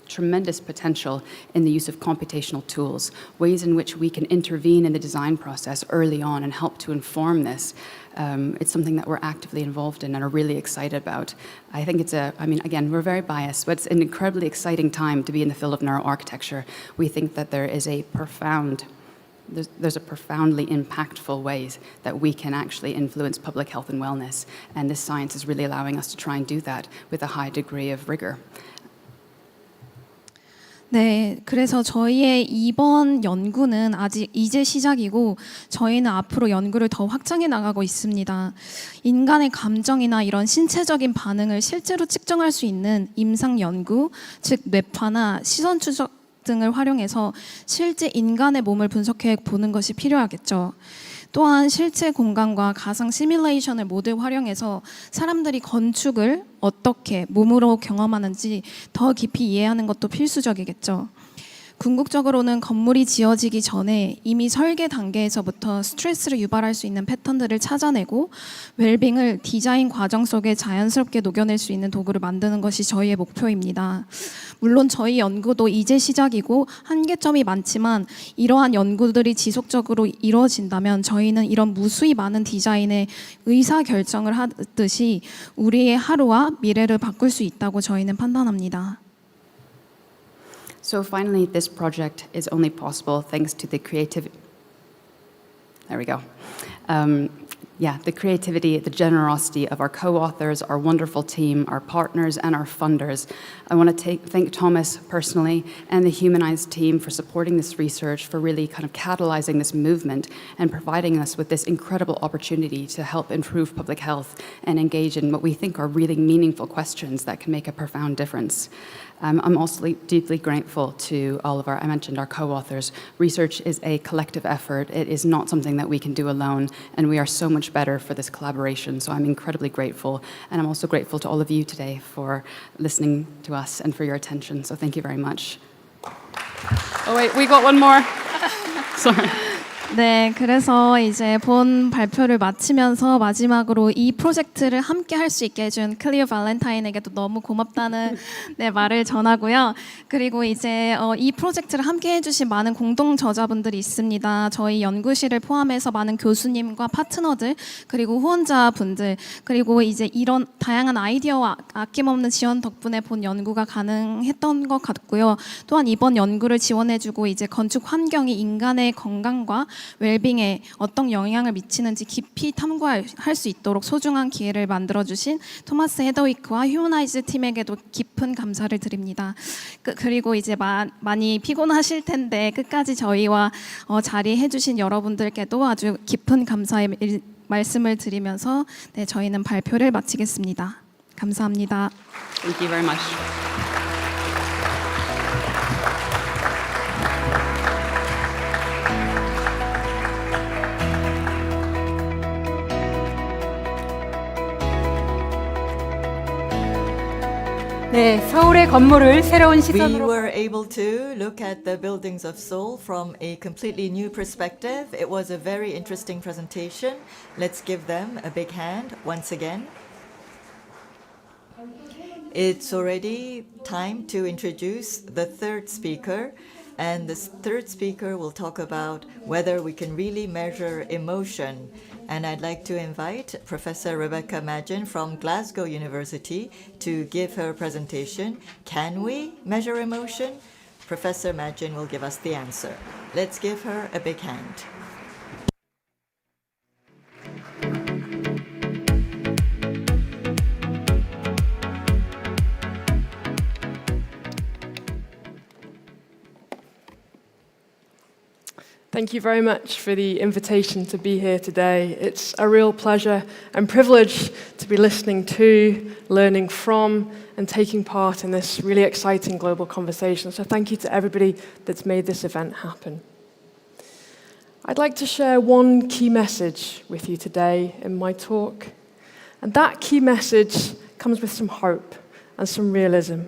tremendous potential in the use of computational tools, ways in which we can intervene in the design process early on and help to inform this. It's something that we're actively involved in and are really excited about. I think again, we're very biased, but it's an incredibly exciting time to be in the field of neuroarchitecture. We think that there's a profoundly impactful ways that we can actually influence public health and wellness, and this science is really allowing us to try and do that with a high degree of rigor. 네, 그래서 저희의 이번 연구는 아직 이제 시작이고 저희는 앞으로 연구를 더 확장해 나가고 있습니다. 인간의 감정이나 이런 신체적인 반응을 실제로 측정할 수 있는 임상 연구, 즉 뇌파나 시선 추적 등을 활용해서 실제 인간의 몸을 분석해 보는 것이 필요하겠죠. 또한 실제 공간과 가상 시뮬레이션을 모두 활용해서 사람들이 건축을 어떻게 몸으로 경험하는지 더 깊이 이해하는 것도 필수적이겠죠. 궁극적으로는 건물이 지어지기 전에 이미 설계 단계에서부터 스트레스를 유발할 수 있는 패턴들을 찾아내고 웰빙을 디자인 과정 속에 자연스럽게 녹여낼 수 있는 도구를 만드는 것이 저희의 목표입니다. 물론 저희 연구도 이제 시작이고 한계점이 많지만 이러한 연구들이 지속적으로 이루어진다면 저희는 이런 무수히 많은 디자인의 의사결정을 하듯이 우리의 하루와 미래를 바꿀 수 있다고 저희는 판단합니다. So finally, this project is only possible thanks to the creativity. There we go. The creativity, the generosity of our co-authors, our wonderful team, our partners, and our funders. I want to thank Thomas personally and the Humanized team for supporting this research, for really kind of catalyzing this movement and providing us with this incredible opportunity to help improve public health and engage in what we think are really meaningful questions that can make a profound difference. I'm also deeply grateful to all of I mentioned our co-authors. Research is a collective effort. It is not something that we can do alone, and we are so much better for this collaboration. So I'm incredibly grateful, and I'm also grateful to all of you today for listening to us and for your attention. So thank you very much. Oh wait, we got one more. Sorry. 네, 그래서 이제 본 발표를 마치면서 마지막으로 이 프로젝트를 함께 할 수 있게 해준 클리어 발렌타인에게도 너무 고맙다는 네, 말을 전하고요. 그리고 이제 이 프로젝트를 함께 해주신 많은 공동 저자분들이 있습니다. 저희 연구실을 포함해서 많은 교수님과 파트너들, 그리고 후원자분들, 그리고 이제 이런 다양한 아이디어와 아낌없는 지원 덕분에 본 연구가 가능했던 것 같고요. 또한 이번 연구를 지원해주고 이제 건축 환경이 인간의 건강과 웰빙에 어떤 영향을 미치는지 깊이 탐구할 수 있도록 소중한 기회를 만들어주신 토마스 헤더위크와 휴머나이즈 팀에게도 깊은 감사를 드립니다. 그리고 이제 많이 피곤하실 텐데 끝까지 저희와 자리해주신 여러분들께도 아주 깊은 감사의 말씀을 드리면서 네, 저희는 발표를 마치겠습니다. 감사합니다. Thank you very much. 네, 서울의 건물을 새로운 We 시선으로 were able to look at the buildings of Seoul from a completely new perspective. It was a very interesting presentation. Let's give them a big hand once again. It's already time to introduce the third speaker. And this third speaker will talk about whether we can really measure emotion. And I'd like to invite Professor Rebecca Madgen from Glasgow University to give her presentation. Can we measure emotion? Professor Madgen will give us the answer. Let's give her a big hand. Thank you very much for the invitation to be here today. It's a real pleasure and privilege to be listening to, learning from, and taking part in this really exciting global conversation. So thank you to everybody that's made this event happen. I'd like to share one key message with you today in my talk. And that key message comes with some hope and some realism.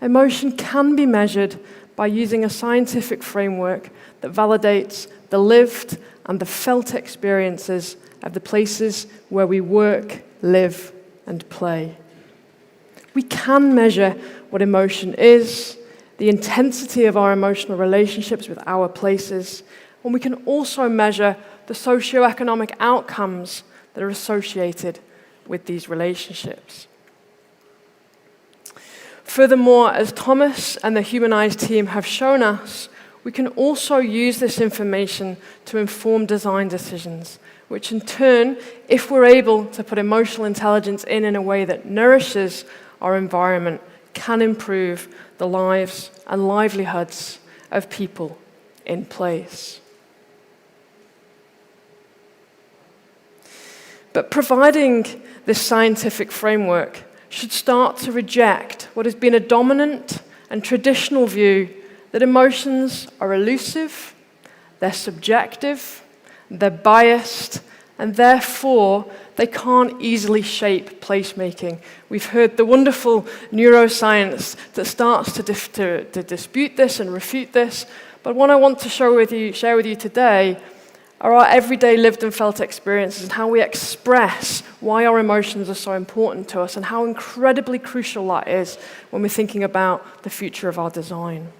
Emotion can be measured by using a scientific framework that validates the lived and the felt experiences of the places where we work, live, and play. We can measure what emotion is, the intensity of our emotional relationships with our places, and we can also measure the socioeconomic outcomes that are associated with these relationships. Furthermore, as Thomas and the Humanized team have shown us, we can also use this information to inform design decisions, which in turn, if we're able to put emotional intelligence in a way that nourishes our environment, can improve the lives and livelihoods of people in place. But providing this scientific framework should start to reject what has been a dominant and traditional view that emotions are elusive, they're subjective, they're biased, and therefore they can't easily shape placemaking. We've heard the wonderful neuroscience that starts to dispute this and refute this, but what I want to share with you today are our everyday lived and felt experiences and how we express why our emotions are so important to us and how incredibly crucial that is when we're thinking about the future of our design.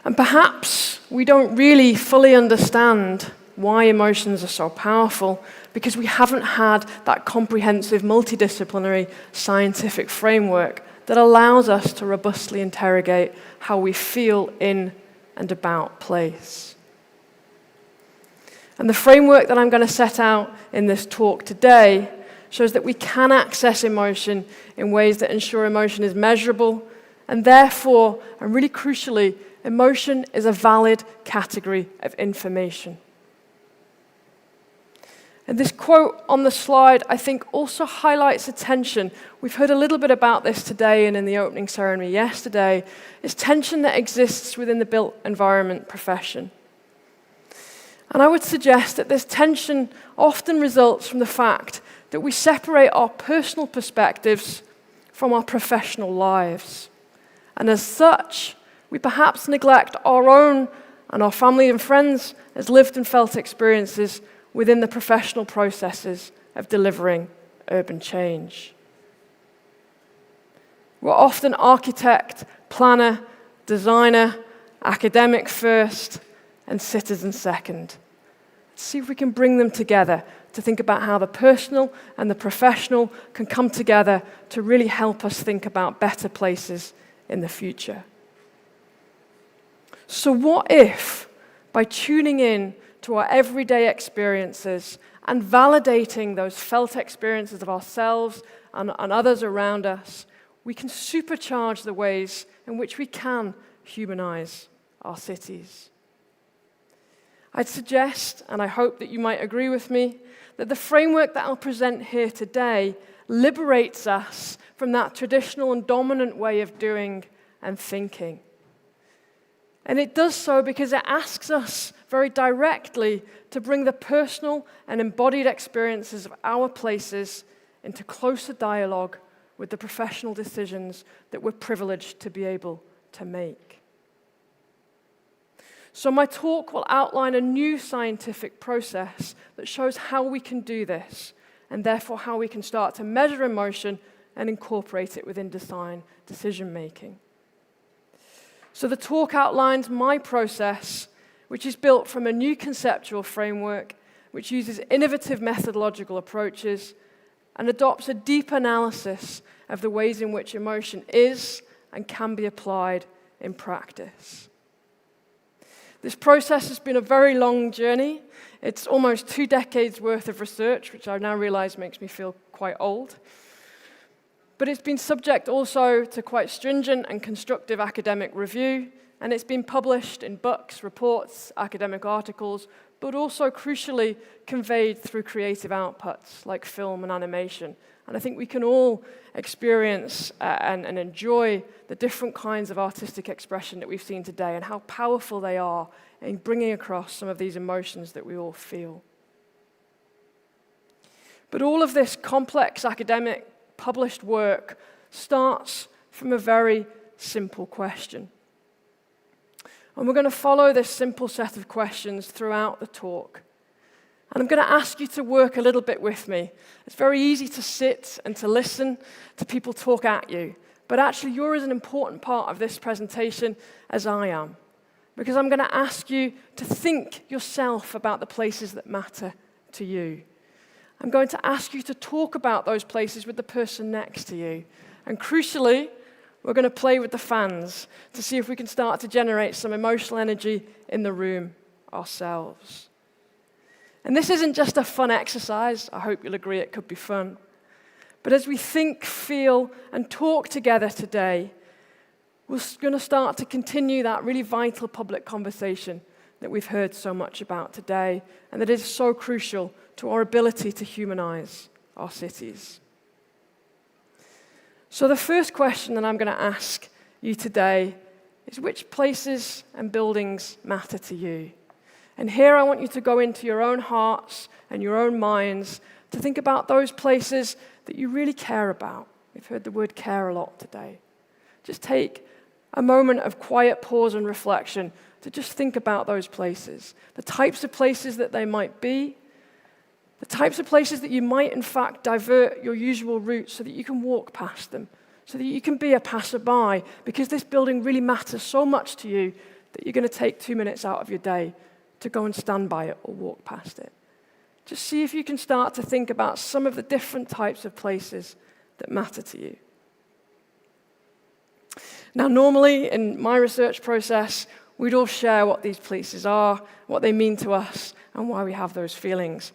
And perhaps we don't really fully understand why emotions are so powerful because we haven't had that comprehensive multidisciplinary scientific framework that allows us to robustly interrogate how we feel in and about place. And the framework that I'm going to set out in this talk today shows that we can access emotion in ways that ensure emotion is measurable, and therefore, and really crucially, emotion is a valid category of information. And this quote on the slide, I think, also highlights a tension. We've heard a little bit about this today and in the opening ceremony yesterday. It's tension that exists within the built environment profession. And I would suggest that this tension often results from the fact that we separate our personal perspectives from our professional lives. And as such, we perhaps neglect our own and our family and friends as lived and felt experiences within the professional processes of delivering urban change. We're often architect, planner, designer, academic first, and citizen second. Let's see if we can bring them together to think about how the personal and the professional can come together to really help us think about better places in the future. So what if, by tuning in to our everyday experiences and validating those felt experiences of ourselves and others around us, we can supercharge the ways in which we can humanize our cities? I'd suggest, and I hope that you might agree with me, that the framework that I'll present here today liberates us from that traditional and dominant way of doing and thinking. And it does so because it asks us very directly to bring the personal and embodied experiences of our places into closer dialogue with the professional decisions that we're privileged to be able to make. So my talk will outline a new scientific process that shows how we can do this, and therefore how we can start to measure emotion and incorporate it within design decision-making. So the talk outlines my process, which is built from a new conceptual framework, which uses innovative methodological approaches and adopts a deep analysis of the ways in which emotion is and can be applied in practice. This process has been a very long journey. It's almost 2 decades worth of research, which I now realize makes me feel quite old. But it's been subject also to quite stringent and constructive academic review, and it's been published in books, reports, academic articles, but also crucially conveyed through creative outputs like film and animation. And I think we can all experience and enjoy the different kinds of artistic expression that we've seen today and how powerful they are in bringing across some of these emotions that we all feel. But all of this complex academic published work starts from a very simple question. And we're going to follow this simple set of questions throughout the talk. And I'm going to ask you to work a little bit with me. It's very easy to sit and to listen to people talk at you, but actually you're as an important part of this presentation as I am, because I'm going to ask you to think yourself about the places that matter to you. I'm going to ask you to talk about those places with the person next to you. And crucially, we're going to play with the fans to see if we can start to generate some emotional energy in the room ourselves. And this isn't just a fun exercise. I hope you'll agree it could be fun. But as we think, feel, and talk together today, we're going to start to continue that really vital public conversation that we've heard so much about today, and that is so crucial to our ability to humanize our cities. So the first question that I'm going to ask you today is, which places and buildings matter to you? And here I want you to go into your own hearts and your own minds to think about those places that you really care about. We've heard the word care a lot today. Just take a moment of quiet pause and reflection to just think about those places, the types of places that they might be, the types of places that you might, in fact, divert your usual route so that you can walk past them, so that you can be a passerby, because this building really matters so much to you that you're going to take 2 minutes out of your day to go and stand by it or walk past it. Just see if you can start to think about some of the different types of places that matter to you. Now, normally in my research process, we'd all share what these places are, what they mean to us, and why we have those feelings.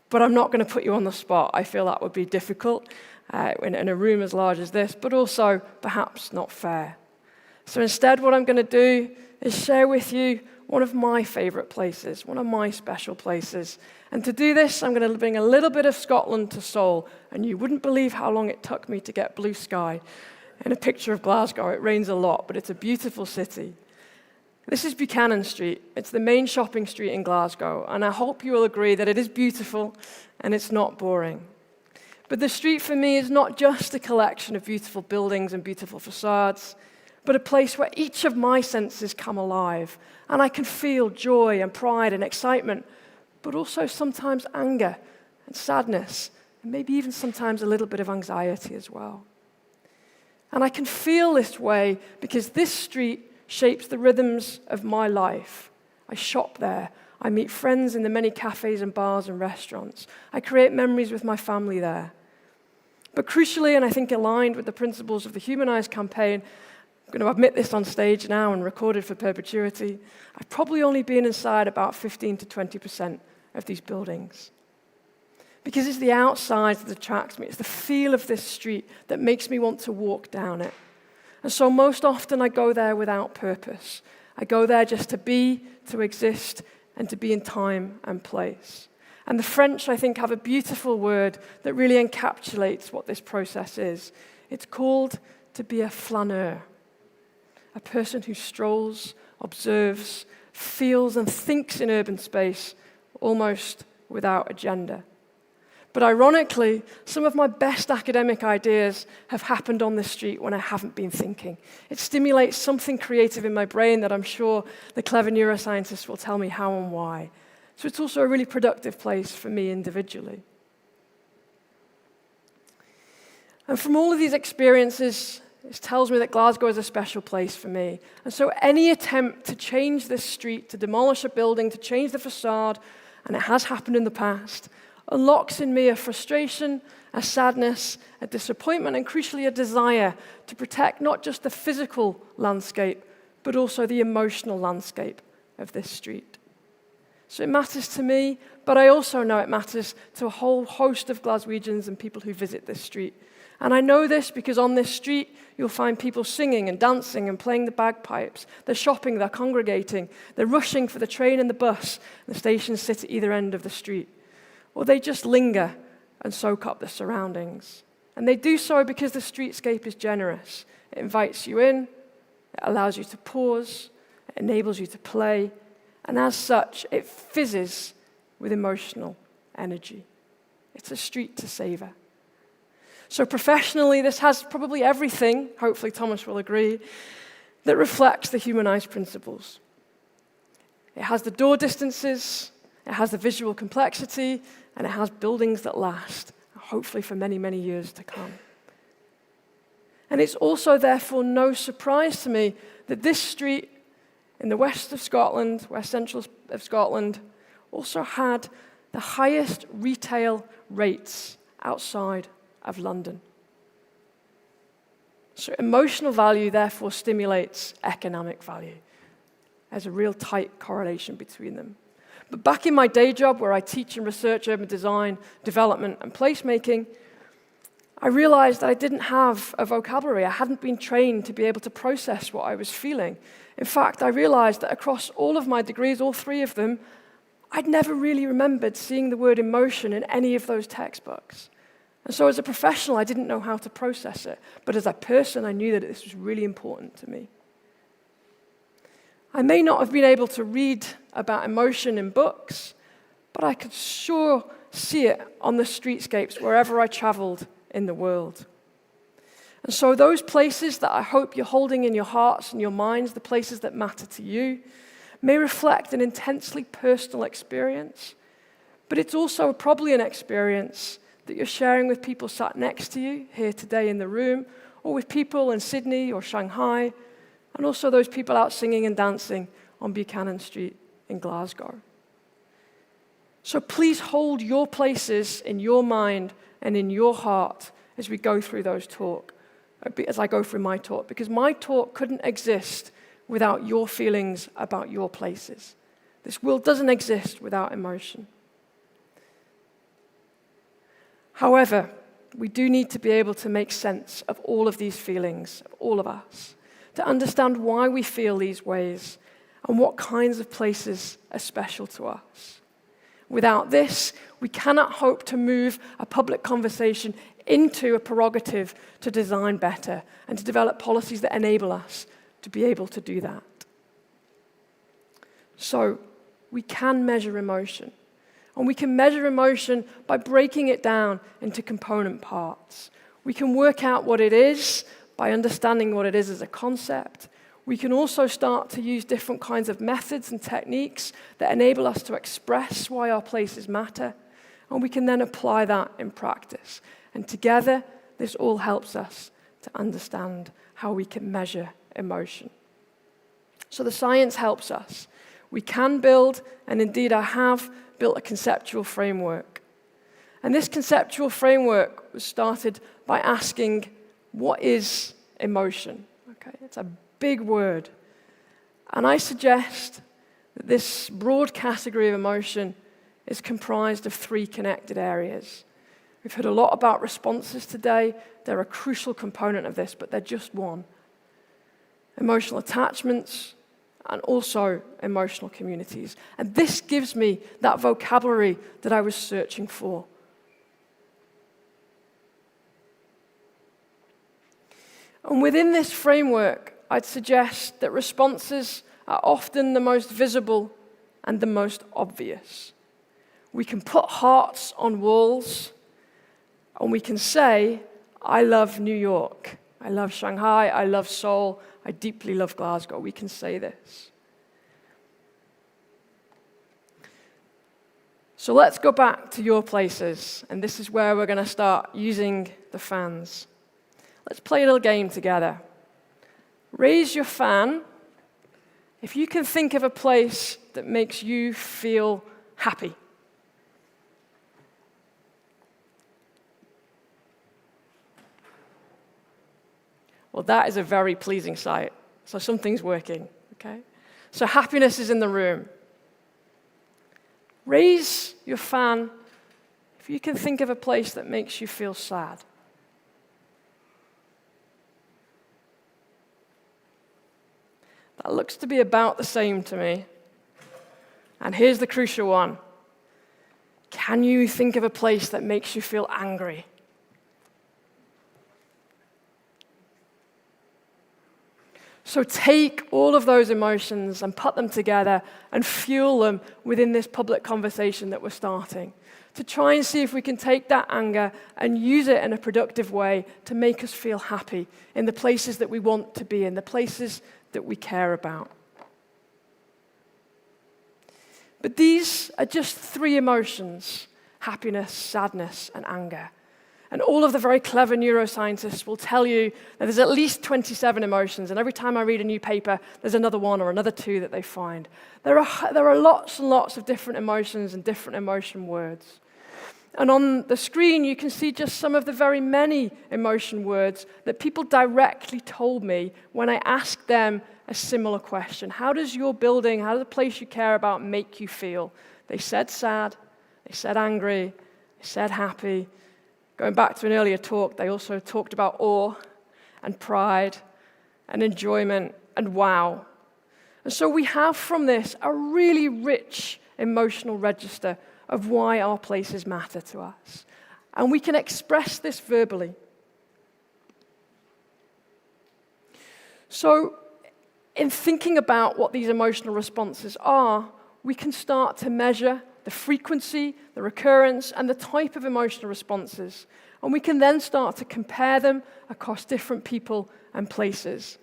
But I'm not going to put you on the spot. I feel that would be difficult in a room as large as this, but also perhaps not fair. So instead, what I'm going to do is share with you one of my favorite places, one of my special places. And to do this, I'm going to bring a little bit of Scotland to Seoul, and you wouldn't believe how long it took me to get blue sky in a picture of Glasgow. It rains a lot, but it's a beautiful city. This is Buchanan Street. It's the main shopping street in Glasgow, and I hope you will agree that it is beautiful and it's not boring. But the street for me is not just a collection of beautiful buildings and beautiful facades, but a place where each of my senses come alive, and I can feel joy and pride and excitement, but also sometimes anger and sadness, and maybe even sometimes a little bit of anxiety as well. And I can feel this way because this street shapes the rhythms of my life. I shop there. I meet friends in the many cafes and bars and restaurants. I create memories with my family there. But crucially, and I think aligned with the principles of the Humanize campaign, I'm going to admit this on stage now and recorded for perpetuity, I've probably only been inside about 15 to 20% of these buildings. Because it's the outside that attracts me. It's the feel of this street that makes me want to walk down it. And so most often I go there without purpose. I go there just to be, to exist, and to be in time and place. And the French, I think, have a beautiful word that really encapsulates what this process is. It's called to be a flaneur, a person who strolls, observes, feels, and thinks in urban space almost without agenda. But ironically, some of my best academic ideas have happened on the street when I haven't been thinking. It stimulates something creative in my brain that I'm sure the clever neuroscientists will tell me how and why. So it's also a really productive place for me individually. And from all of these experiences, it tells me that Glasgow is a special place for me. And so any attempt to change this street, to demolish a building, to change the facade, and it has happened in the past, unlocks in me a frustration, a sadness, a disappointment, and crucially a desire to protect not just the physical landscape, but also the emotional landscape of this street. So it matters to me, but I also know it matters to a whole host of Glaswegians and people who visit this street. And I know this because on this street, you'll find people singing and dancing and playing the bagpipes. They're shopping, they're congregating, they're rushing for the train and the bus. The stations sit at either end of the street. Or they just linger and soak up the surroundings. And they do so because the streetscape is generous. It invites you in, it allows you to pause, it enables you to play, and as such, it fizzes with emotional energy. It's a street to savor. So professionally, this has probably everything, hopefully Thomas will agree, that reflects the humanized principles. It has the door distances, it has the visual complexity, and it has buildings that last, hopefully for many, many years to come. And it's also therefore no surprise to me that this street in the west of Scotland, west central of Scotland, also had the highest retail rates outside of London. So emotional value therefore stimulates economic value. There's a real tight correlation between them. But back in my day job where I teach and research urban design, development, and placemaking, I realized that I didn't have a vocabulary. I hadn't been trained to be able to process what I was feeling. In fact, I realized that across all of my degrees, all three of them, I'd never really remembered seeing the word emotion in any of those textbooks. And so as a professional, I didn't know how to process it. But as a person, I knew that this was really important to me. I may not have been able to read about emotion in books, but I could sure see it on the streetscapes wherever I traveled in the world. And so those places that I hope you're holding in your hearts and your minds, the places that matter to you, may reflect an intensely personal experience, but it's also probably an experience that you're sharing with people sat next to you here today in the room, or with people in Sydney or Shanghai, and also those people out singing and dancing on Buchanan Street in Glasgow. So please hold your places in your mind and in your heart as we go through those talk, as I go through my talk, because my talk couldn't exist without your feelings about your places. This world doesn't exist without emotion. However, we do need to be able to make sense of all of these feelings, of all of us, to understand why we feel these ways and what kinds of places are special to us. Without this, we cannot hope to move a public conversation into a prerogative to design better and to develop policies that enable us to be able to do that. So, we can measure emotion. And we can measure emotion by breaking it down into component parts. We can work out what it is by understanding what it is as a concept, we can also start to use different kinds of methods and techniques that enable us to express why our places matter, and we can then apply that in practice. And together, this all helps us to understand how we can measure emotion. So the science helps us. We can build, and indeed I have, built a conceptual framework. And this conceptual framework was started by asking, what is emotion? Okay, it's a big word. And I suggest that this broad category of emotion is comprised of 3 connected areas. We've heard a lot about responses today. They're a crucial component of this, but they're just one. Emotional attachments, and also emotional communities. And this gives me that vocabulary that I was searching for. And within this framework, I'd suggest that responses are often the most visible and the most obvious. We can put hearts on walls, and we can say, I love New York, I love Shanghai, I love Seoul, I deeply love Glasgow. We can say this. So let's go back to your places, and this is where we're going to start using the fans. Let's play a little game together. Raise your fan if you can think of a place that makes you feel happy. Well, that is a very pleasing sight. So something's working, okay? So happiness is in the room. Raise your fan if you can think of a place that makes you feel sad. That looks to be about the same to me. And here's the crucial one. Can you think of a place that makes you feel angry? So take all of those emotions and put them together and fuel them within this public conversation that we're starting, to try and see if we can take that anger and use it in a productive way to make us feel happy in the places that we want to be in, the places that we care about. But these are just 3 emotions: happiness, sadness, and anger. And all of the very clever neuroscientists will tell you that there's at least 27 emotions, and every time I read a new paper, there's another 1 or another 2 that they find. There are lots and lots of different emotions and different emotion words. And on the screen, you can see just some of the very many emotion words that people directly told me when I asked them a similar question. How does your building, how does the place you care about make you feel? They said sad, they said angry, they said happy. Going back to an earlier talk, they also talked about awe and pride and enjoyment and wow. And so we have from this a really rich emotional register of why our places matter to us. And we can express this verbally. So in thinking about what these emotional responses are, we can start to measure the frequency, the recurrence, and the type of emotional responses. And we can then start to compare them across different people and places.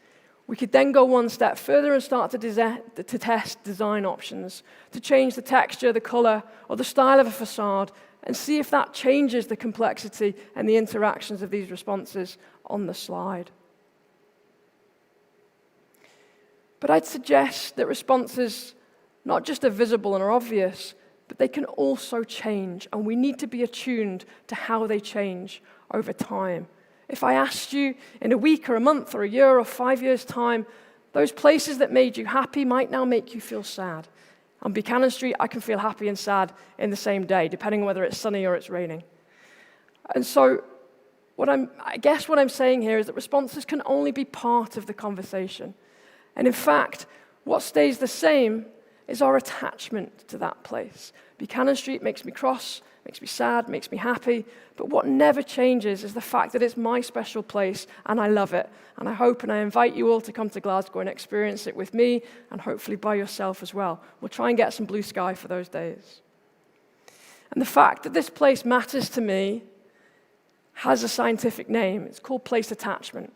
We could then go one step further and start to test design options, to change the texture, the color, or the style of a facade, and see if that changes the complexity and the interactions of these responses on the slide. But I'd suggest that responses not just are visible and are obvious, but they can also change, and we need to be attuned to how they change over time. If I asked you in a week or a month or a year or 5 years' time, those places that made you happy might now make you feel sad. On Buchanan Street, I can feel happy and sad in the same day, depending on whether it's sunny or it's raining. And so I guess what I'm saying here is that responses can only be part of the conversation. And in fact, what stays the same is our attachment to that place. Buchanan Street makes me cross, makes me sad, makes me happy, but what never changes is the fact that it's my special place and I love it. And I hope and I invite you all to come to Glasgow and experience it with me and hopefully by yourself as well. We'll try and get some blue sky for those days. And the fact that this place matters to me has a scientific name. It's called place attachment.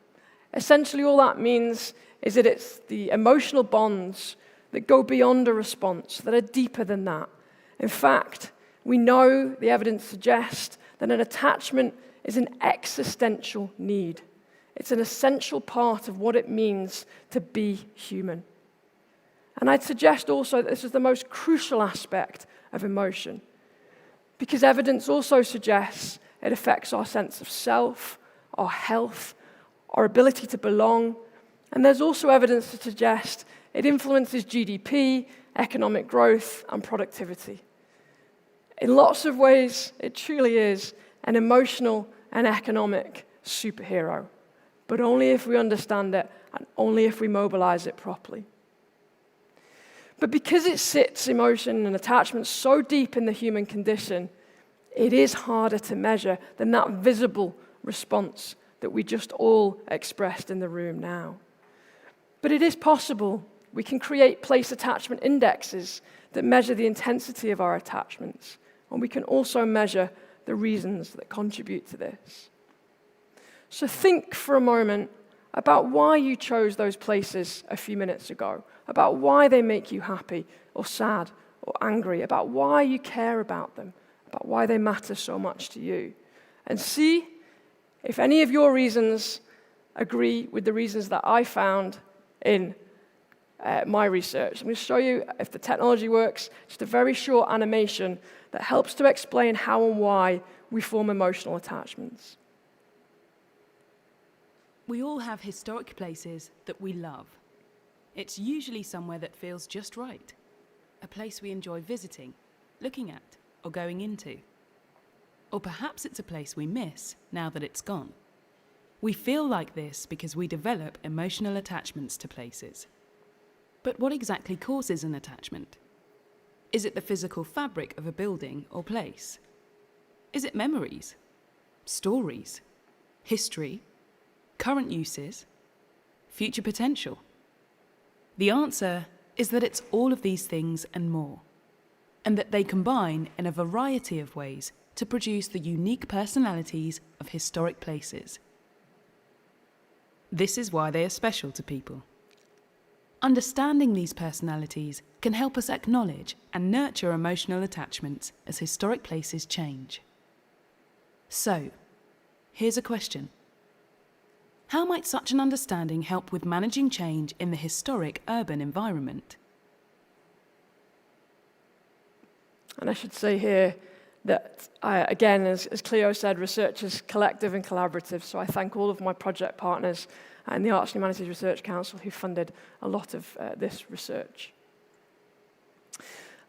Essentially, all that means is that it's the emotional bonds that go beyond a response, that are deeper than that. In fact, we know, the evidence suggests, that an attachment is an existential need. It's an essential part of what it means to be human. And I'd suggest also that this is the most crucial aspect of emotion, because evidence also suggests it affects our sense of self, our health, our ability to belong, and there's also evidence to suggest it influences GDP, economic growth, and productivity. In lots of ways, it truly is an emotional and economic superhero, but only if we understand it and only if we mobilize it properly. But because it sits, emotion and attachment, so deep in the human condition, it is harder to measure than that visible response that we just all expressed in the room now. But it is possible. We can create place attachment indexes that measure the intensity of our attachments, and we can also measure the reasons that contribute to this. So think for a moment about why you chose those places a few minutes ago, about why they make you happy or sad or angry, about why you care about them, about why they matter so much to you. And see if any of your reasons agree with the reasons that I found in my research. I'm going to show you, if the technology works, just a very short animation that helps to explain how and why we form emotional attachments. We all have historic places that we love. It's usually somewhere that feels just right, a place we enjoy visiting, looking at, or going into. Or perhaps it's a place we miss now that it's gone. We feel like this because we develop emotional attachments to places. But what exactly causes an attachment? Is it the physical fabric of a building or place? Is it memories, stories, history, current uses, future potential? The answer is that it's all of these things and more, and that they combine in a variety of ways to produce the unique personalities of historic places. This is why they are special to people. Understanding these personalities can help us acknowledge and nurture emotional attachments as historic places change. So, here's a question. How might such an understanding help with managing change in the historic urban environment? And I should say here that, again, as Cleo said, research is collective and collaborative, so I thank all of my project partners and the Arts and Humanities Research Council who funded a lot of this research.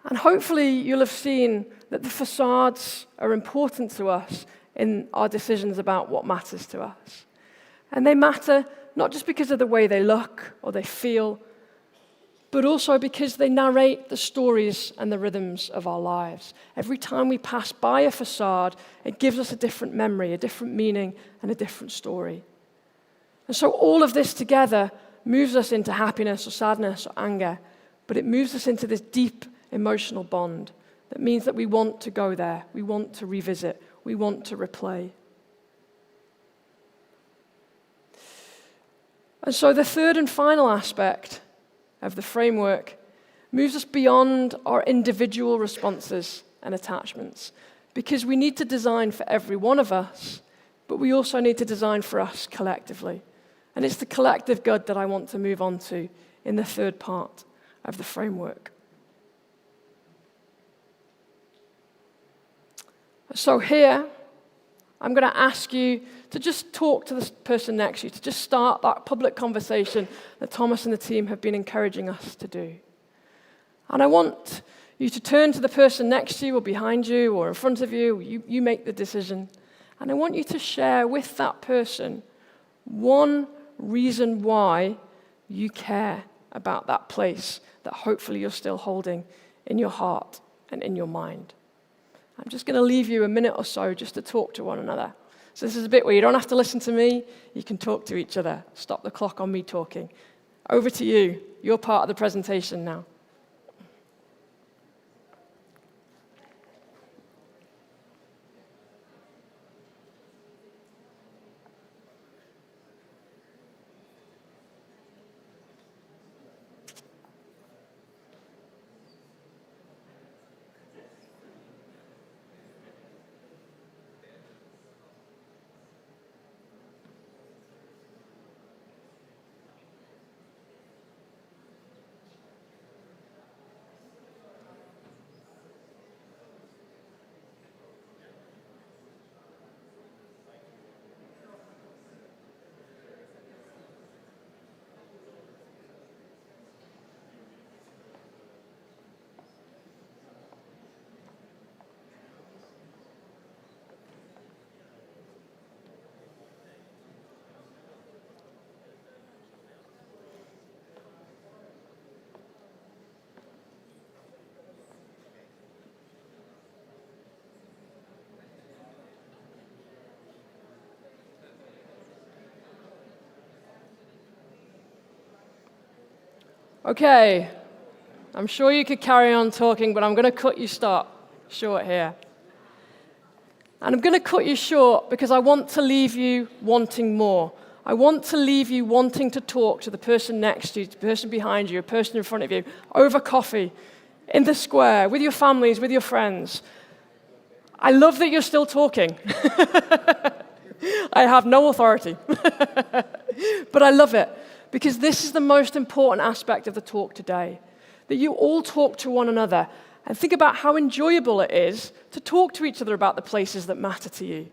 And hopefully you'll have seen that the facades are important to us in our decisions about what matters to us. And they matter not just because of the way they look or they feel, but also because they narrate the stories and the rhythms of our lives. Every time we pass by a facade, it gives us a different memory, a different meaning, and a different story. And so all of this together moves us into happiness or sadness or anger, but it moves us into this deep emotional bond that means that we want to go there, we want to revisit, we want to replay. And so the third and final aspect of the framework moves us beyond our individual responses and attachments, because we need to design for every one of us, but we also need to design for us collectively. And it's the collective good that I want to move on to in the third part of the framework. So here, I'm going to ask you to just talk to the person next to you, to just start that public conversation that Thomas and the team have been encouraging us to do. And I want you to turn to the person next to you or behind you or in front of you. You make the decision. And I want you to share with that person one reason why you care about that place that hopefully you're still holding in your heart and in your mind. I'm just going to leave you a minute or so just to talk to one another. So this is a bit where you don't have to listen to me, you can talk to each other. Stop the clock on me talking. Over to you. You're part of the presentation now. Okay, I'm sure you could carry on talking, but I'm going to cut you short here. And I'm going to cut you short because I want to leave you wanting more. I want to leave you wanting to talk to the person next to you, the person behind you, a person in front of you, over coffee, in the square, with your families, with your friends. I love that you're still talking. I have no authority. But I love it because this is the most important aspect of the talk today, that you all talk to one another and think about how enjoyable it is to talk to each other about the places that matter to you.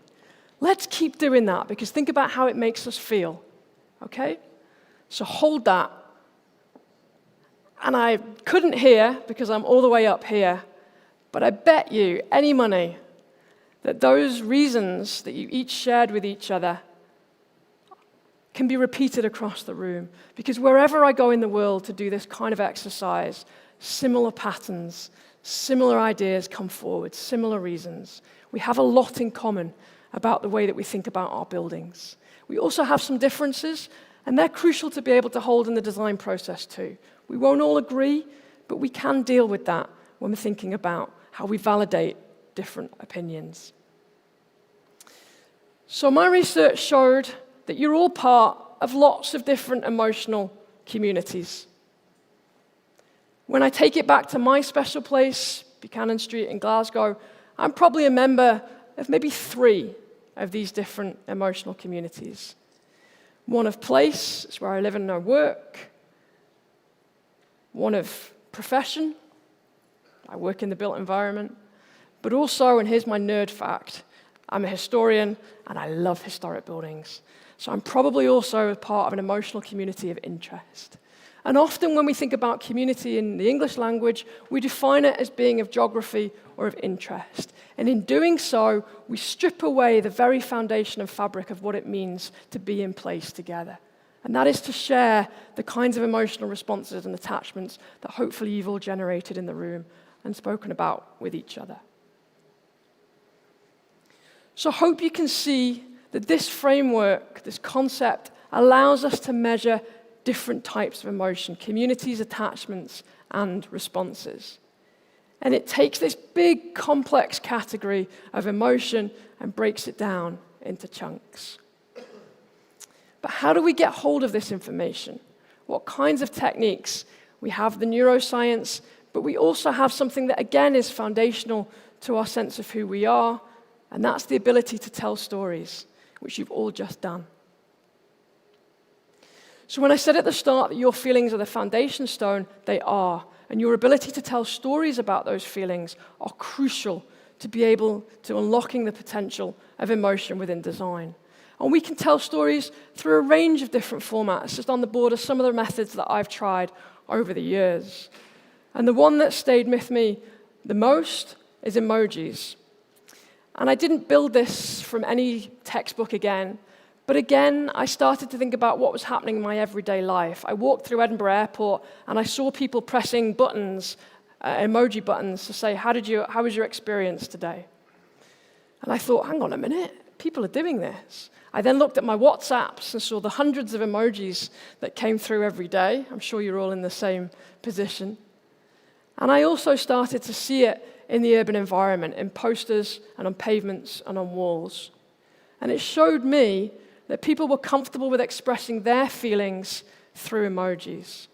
Let's keep doing that because think about how it makes us feel, okay? So hold that. And I couldn't hear because I'm all the way up here, but I bet you any money that those reasons that you each shared with each other can be repeated across the room. Because wherever I go in the world to do this kind of exercise, similar patterns, similar ideas come forward, similar reasons. We have a lot in common about the way that we think about our buildings. We also have some differences, and they're crucial to be able to hold in the design process too. We won't all agree, but we can deal with that when we're thinking about how we validate different opinions. So my research showed that you're all part of lots of different emotional communities. When I take it back to my special place, Buchanan Street in Glasgow, I'm probably a member of maybe 3 of these different emotional communities. One of place, it's where I live and I work. One of profession, I work in the built environment. But also, and here's my nerd fact, I'm a historian and I love historic buildings. So I'm probably also a part of an emotional community of interest. And often when we think about community in the English language, we define it as being of geography or of interest. And in doing so, we strip away the very foundation and fabric of what it means to be in place together. And that is to share the kinds of emotional responses and attachments that hopefully you've all generated in the room and spoken about with each other. So I hope you can see that this framework, this concept, allows us to measure different types of emotion, communities, attachments, and responses. And it takes this big, complex category of emotion and breaks it down into chunks. But how do we get hold of this information? What kinds of techniques? We have the neuroscience, but we also have something that, again, is foundational to our sense of who we are, and that's the ability to tell stories, which you've all just done. So when I said at the start that your feelings are the foundation stone, they are. And your ability to tell stories about those feelings are crucial to be able to unlocking the potential of emotion within design. And we can tell stories through a range of different formats. Just on the board are some of the methods that I've tried over the years. And the one that stayed with me the most is emojis. And I didn't build this from any textbook again. But again, I started to think about what was happening in my everyday life. I walked through Edinburgh Airport and I saw people pressing buttons, emoji buttons, to say, how was your experience today? And I thought, hang on a minute, people are doing this. I then looked at my WhatsApps and saw the hundreds of emojis that came through every day. I'm sure you're all in the same position. And I also started to see it in the urban environment, in posters and on pavements and on walls. And it showed me that people were comfortable with expressing their feelings through emojis.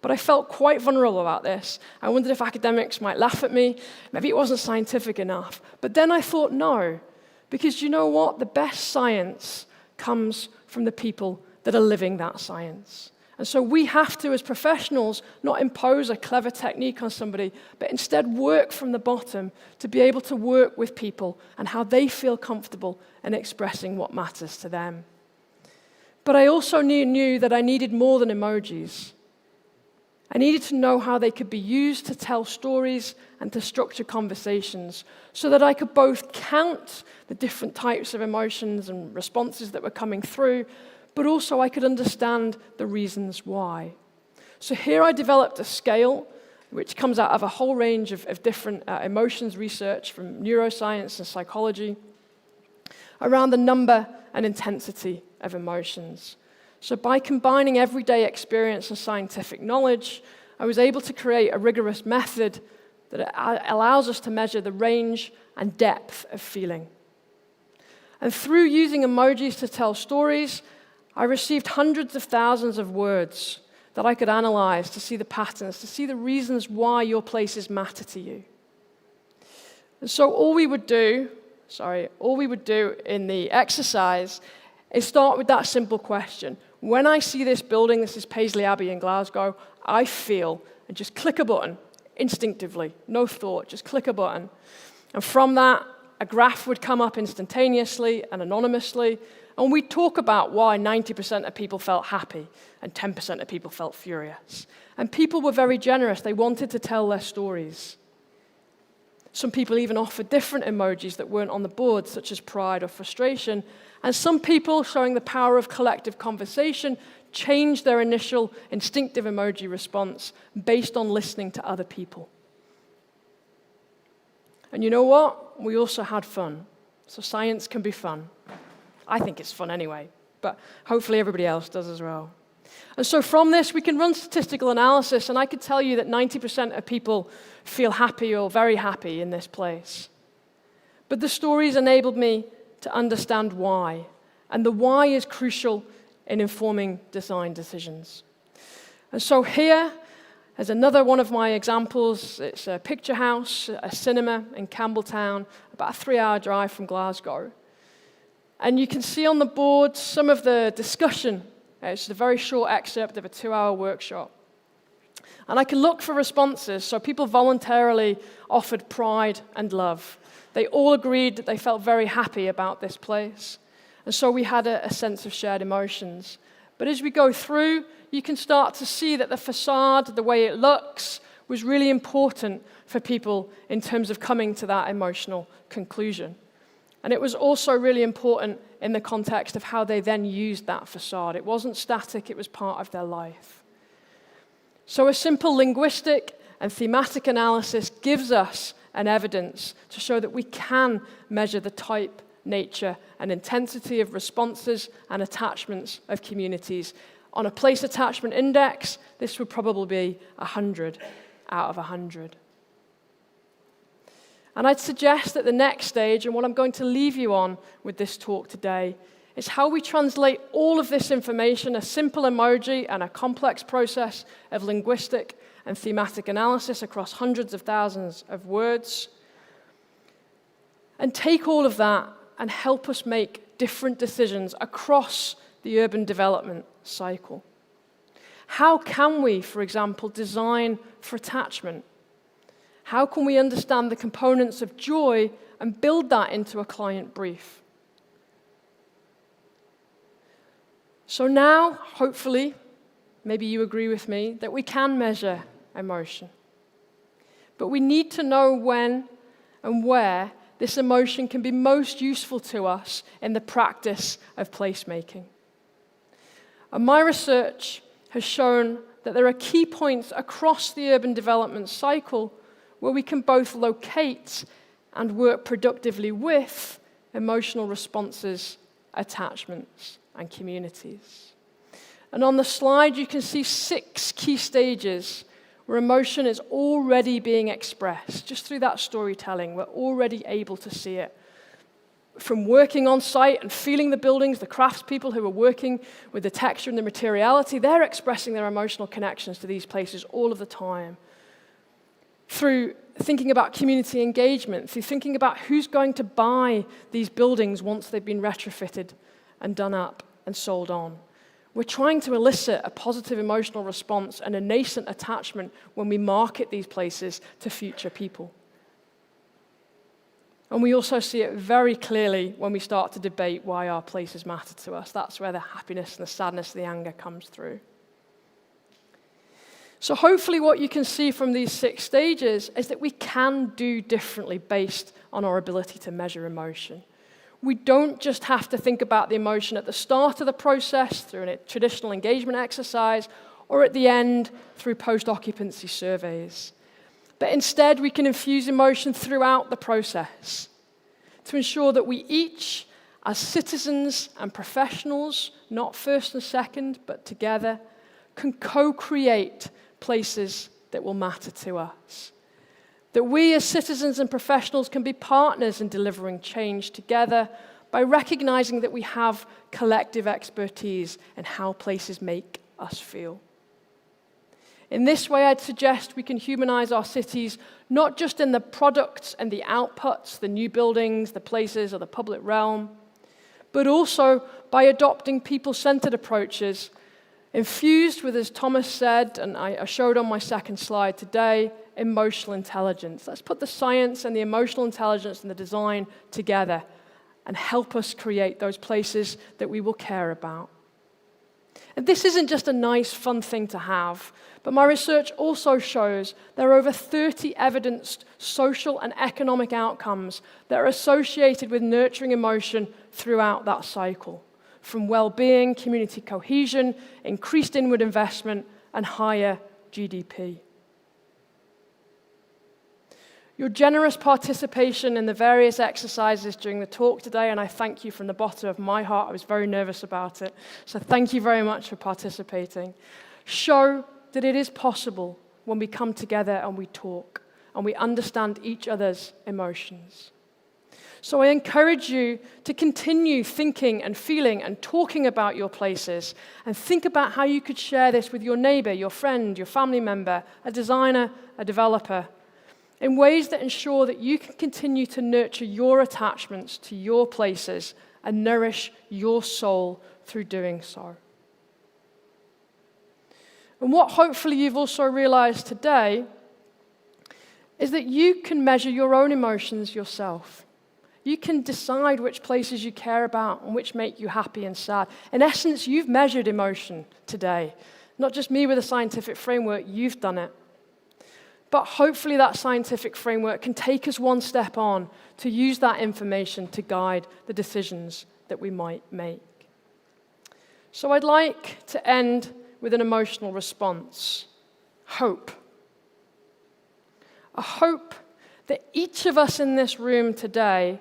But I felt quite vulnerable about this. I wondered if academics might laugh at me. Maybe it wasn't scientific enough. But then I thought, no, because you know what? The best science comes from the people that are living that science. And so we have to, as professionals, not impose a clever technique on somebody, but instead work from the bottom to be able to work with people and how they feel comfortable in expressing what matters to them. But I also knew that I needed more than emojis. I needed to know how they could be used to tell stories and to structure conversations so that I could both count the different types of emotions and responses that were coming through, but also I could understand the reasons why. So here I developed a scale which comes out of a whole range of different emotions research from neuroscience and psychology around the number and intensity of emotions. So by combining everyday experience and scientific knowledge, I was able to create a rigorous method that allows us to measure the range and depth of feeling. And through using emojis to tell stories, I received hundreds of thousands of words that I could analyze to see the patterns, to see the reasons why your places matter to you. And so all we would do in the exercise is start with that simple question. When I see this building, this is Paisley Abbey in Glasgow, I feel, and just click a button instinctively, no thought, just click a button. And from that, a graph would come up instantaneously and anonymously, and we'd talk about why 90% of people felt happy and 10% of people felt furious. And people were very generous. They wanted to tell their stories. Some people even offered different emojis that weren't on the board, such as pride or frustration. And some people, showing the power of collective conversation, changed their initial instinctive emoji response based on listening to other people. And you know what? We also had fun. So science can be fun. I think it's fun anyway, but hopefully everybody else does as well. And so from this, we can run statistical analysis, and I could tell you that 90% of people feel happy or very happy in this place. But the stories enabled me to understand why, and the why is crucial in informing design decisions. And so here is another one of my examples. It's a picture house, a cinema in Campbelltown, about a 3-hour drive from Glasgow. And you can see on the board some of the discussion. It's a very short excerpt of a 2-hour workshop. And I can look for responses. So people voluntarily offered pride and love. They all agreed that they felt very happy about this place. And so we had a sense of shared emotions. But as we go through, you can start to see that the facade, the way it looks, was really important for people in terms of coming to that emotional conclusion. And it was also really important in the context of how they then used that facade. It wasn't static, it was part of their life. So a simple linguistic and thematic analysis gives us an evidence to show that we can measure the type, nature, and intensity of responses and attachments of communities. On a place attachment index, this would probably be 100 out of 100. And I'd suggest that the next stage, and what I'm going to leave you on with this talk today, is how we translate all of this information, a simple emoji and a complex process of linguistic and thematic analysis across hundreds of thousands of words, and take all of that and help us make different decisions across the urban development cycle. How can we, for example, design for attachment? How can we understand the components of joy and build that into a client brief? So now, hopefully, maybe you agree with me, that we can measure emotion. But we need to know when and where this emotion can be most useful to us in the practice of placemaking. And my research has shown that there are key points across the urban development cycle where we can both locate and work productively with emotional responses, attachments, and communities. And on the slide, you can see 6 key stages where emotion is already being expressed. Just through that storytelling, we're already able to see it. From working on site and feeling the buildings, the craftspeople who are working with the texture and the materiality, they're expressing their emotional connections to these places all of the time. Through thinking about community engagement, through thinking about who's going to buy these buildings once they've been retrofitted and done up and sold on. We're trying to elicit a positive emotional response and a nascent attachment when we market these places to future people. And we also see it very clearly when we start to debate why our places matter to us. That's where the happiness and the sadness, the anger comes through. So hopefully what you can see from these 6 stages is that we can do differently based on our ability to measure emotion. We don't just have to think about the emotion at the start of the process through a traditional engagement exercise or at the end through post-occupancy surveys. But instead, we can infuse emotion throughout the process to ensure that we each as citizens and professionals, not first and second, but together, can co-create places that will matter to us. That we as citizens and professionals can be partners in delivering change together by recognizing that we have collective expertise in how places make us feel. In this way, I'd suggest we can humanize our cities, not just in the products and the outputs, the new buildings, the places, or the public realm, but also by adopting people-centered approaches infused with, as Thomas said, and I showed on my second slide today, emotional intelligence. Let's put the science and the emotional intelligence and the design together and help us create those places that we will care about. And this isn't just a nice, fun thing to have, but my research also shows there are over 30 evidenced social and economic outcomes that are associated with nurturing emotion throughout that cycle, from well-being, community cohesion, increased inward investment, and higher GDP. Your generous participation in the various exercises during the talk today, and I thank you from the bottom of my heart. I was very nervous about it, so thank you very much for participating. Show that it is possible when we come together and we talk and we understand each other's emotions. So I encourage you to continue thinking and feeling and talking about your places, and think about how you could share this with your neighbor, your friend, your family member, a designer, a developer, in ways that ensure that you can continue to nurture your attachments to your places and nourish your soul through doing so. And what hopefully you've also realized today is that you can measure your own emotions yourself. You can decide which places you care about and which make you happy and sad. In essence, you've measured emotion today. Not just me with a scientific framework, you've done it. But hopefully that scientific framework can take us one step on to use that information to guide the decisions that we might make. So I'd like to end with an emotional response. Hope. A hope that each of us in this room today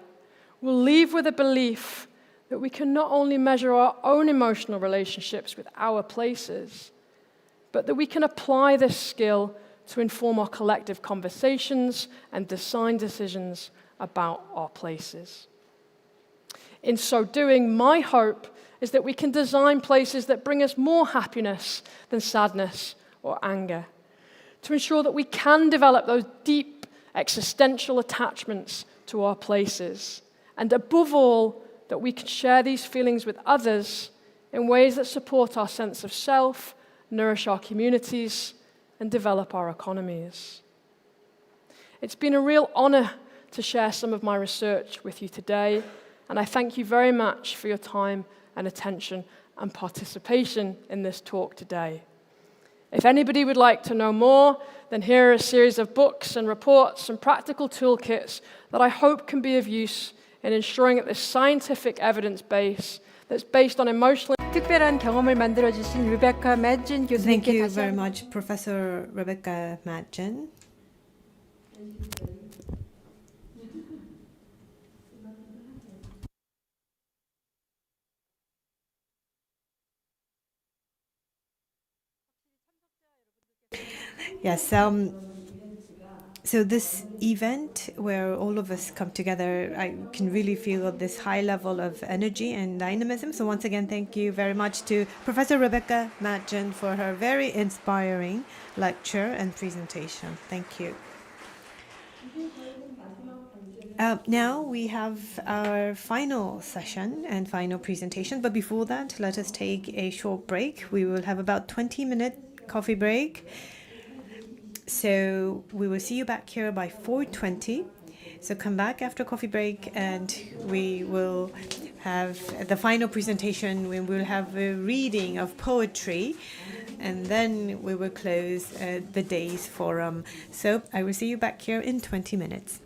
will leave with a belief that we can not only measure our own emotional relationships with our places, but that we can apply this skill to inform our collective conversations and design decisions about our places. In so doing, my hope is that we can design places that bring us more happiness than sadness or anger, to ensure that we can develop those deep existential attachments to our places, and above all, that we can share these feelings with others in ways that support our sense of self, nourish our communities, and develop our economies. It's been a real honor to share some of my research with you today, and I thank you very much for your time and attention and participation in this talk today. If anybody would like to know more, then here are a series of books and reports and practical toolkits that I hope can be of use in ensuring that this scientific evidence base that's based on emotional. 특별한 경험을 만들어주신 Rebecca Madgen 교수님께 Thank you 다시 very much, Professor Rebecca Madgen. Yes, so this event where all of us come together, I can really feel this high level of energy and dynamism. So once again, thank you very much to Professor Rebecca Madgen for her very inspiring lecture and presentation. Thank you. Now we have our final session and final presentation. But before that, let us take a short break. We will have about 20-minute coffee break. So we will see you back here by 4:20. So come back after coffee break, and we will have the final presentation. We will have a reading of poetry, and then we will close the day's forum. So I will see you back here in 20 minutes.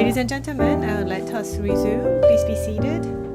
Ladies and gentlemen, let us resume. Please be seated.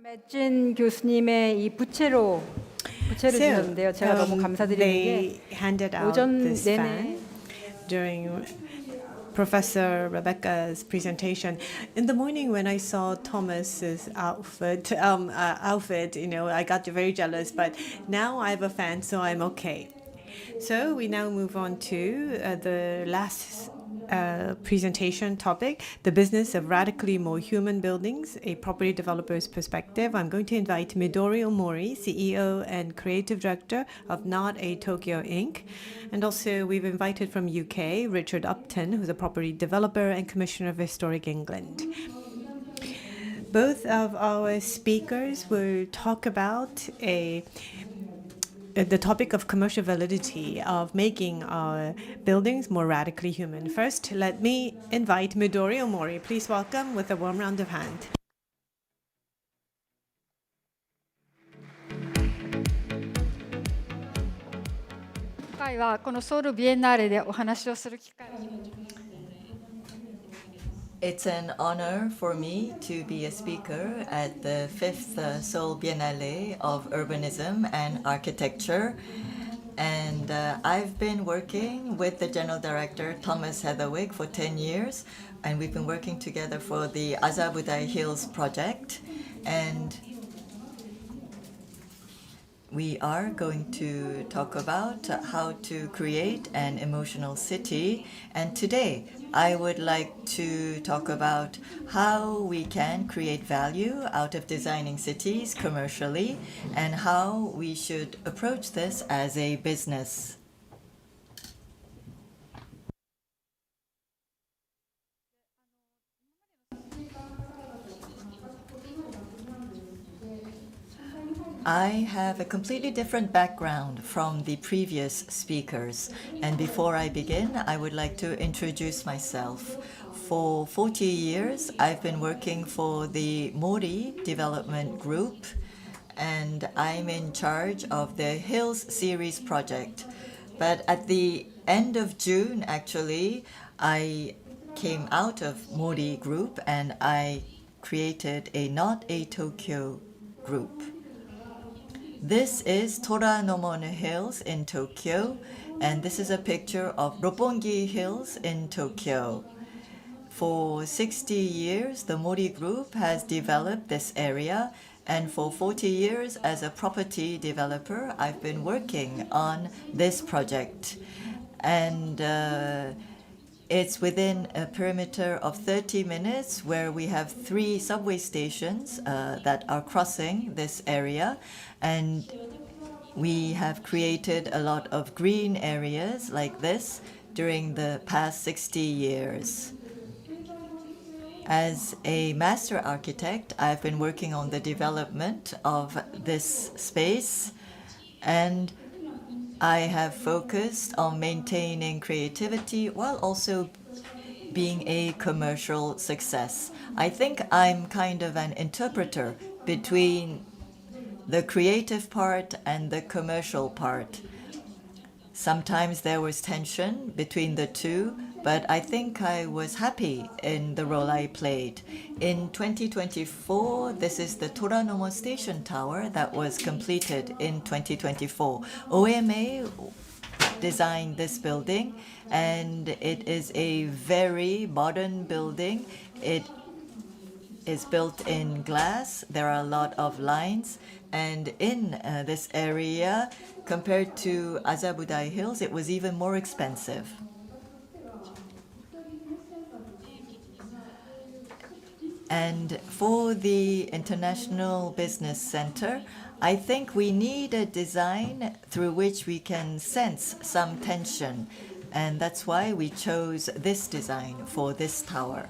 맷진 교수님의 이 부채를 주셨는데요. 제가 너무 감사드리는 they handed 게 out 오전 this 내내 fan during Professor Rebecca's presentation. In the morning, when I saw Thomas's outfit, I got very jealous. But now I have a fan, so I'm okay. So we now move on to the last presentation topic, the business of radically more human buildings, a property developer's perspective. I'm going to invite Midori Omori, CEO and Creative Director of Not a Tokyo Inc. And also we've invited from UK, Richard Upton, who's a property developer and Commissioner of Historic England. Both of our speakers will talk about the topic of commercial validity of making our buildings more radically human. First, let me invite Midori Omori. Please welcome with a warm round of hand. 今回はこのソウルビエンナーレでお話をする機会を It's an honor for me to be a speaker at the 5th Seoul Biennale of Urbanism and Architecture. And I've been working with the General Director, Thomas Heatherwick, for 10 years. And we've been working together for the Azabudai Hills project. And we are going to talk about how to create an emotional city. And today, I would like to talk about how we can create value out of designing cities commercially and how we should approach this as a business. I have a completely different background from the previous speakers. And before I begin, I would like to introduce myself. For 40 years, I've been working for the Mori Development Group, and I'm in charge of the Hills Series project. But at the end of June, actually, I came out of Mori Group and I created a Not a Tokyo group. This is Toranomon Hills in Tokyo, and this is a picture of Roppongi Hills in Tokyo. For 60 years, the Mori Group has developed this area, and for 40 years as a property developer, I've been working on this project. And it's within a perimeter of 30 minutes where we have 3 subway stations that are crossing this area. And we have created a lot of green areas like this during the past 60 years. As a master architect, I've been working on the development of this space, and I have focused on maintaining creativity while also being a commercial success. I think I'm kind of an interpreter between the creative part and the commercial part. Sometimes there was tension between the two, but I think I was happy in the role I played. In 2024, this is the Toranomo Station Tower that was completed in 2024. OMA designed this building, and it is a very modern building. It is built in glass. There are a lot of lines. And in this area, compared to Azabudai Hills, it was even more expensive. And for the International Business Center, I think we need a design through which we can sense some tension. And that's why we chose this design for this tower.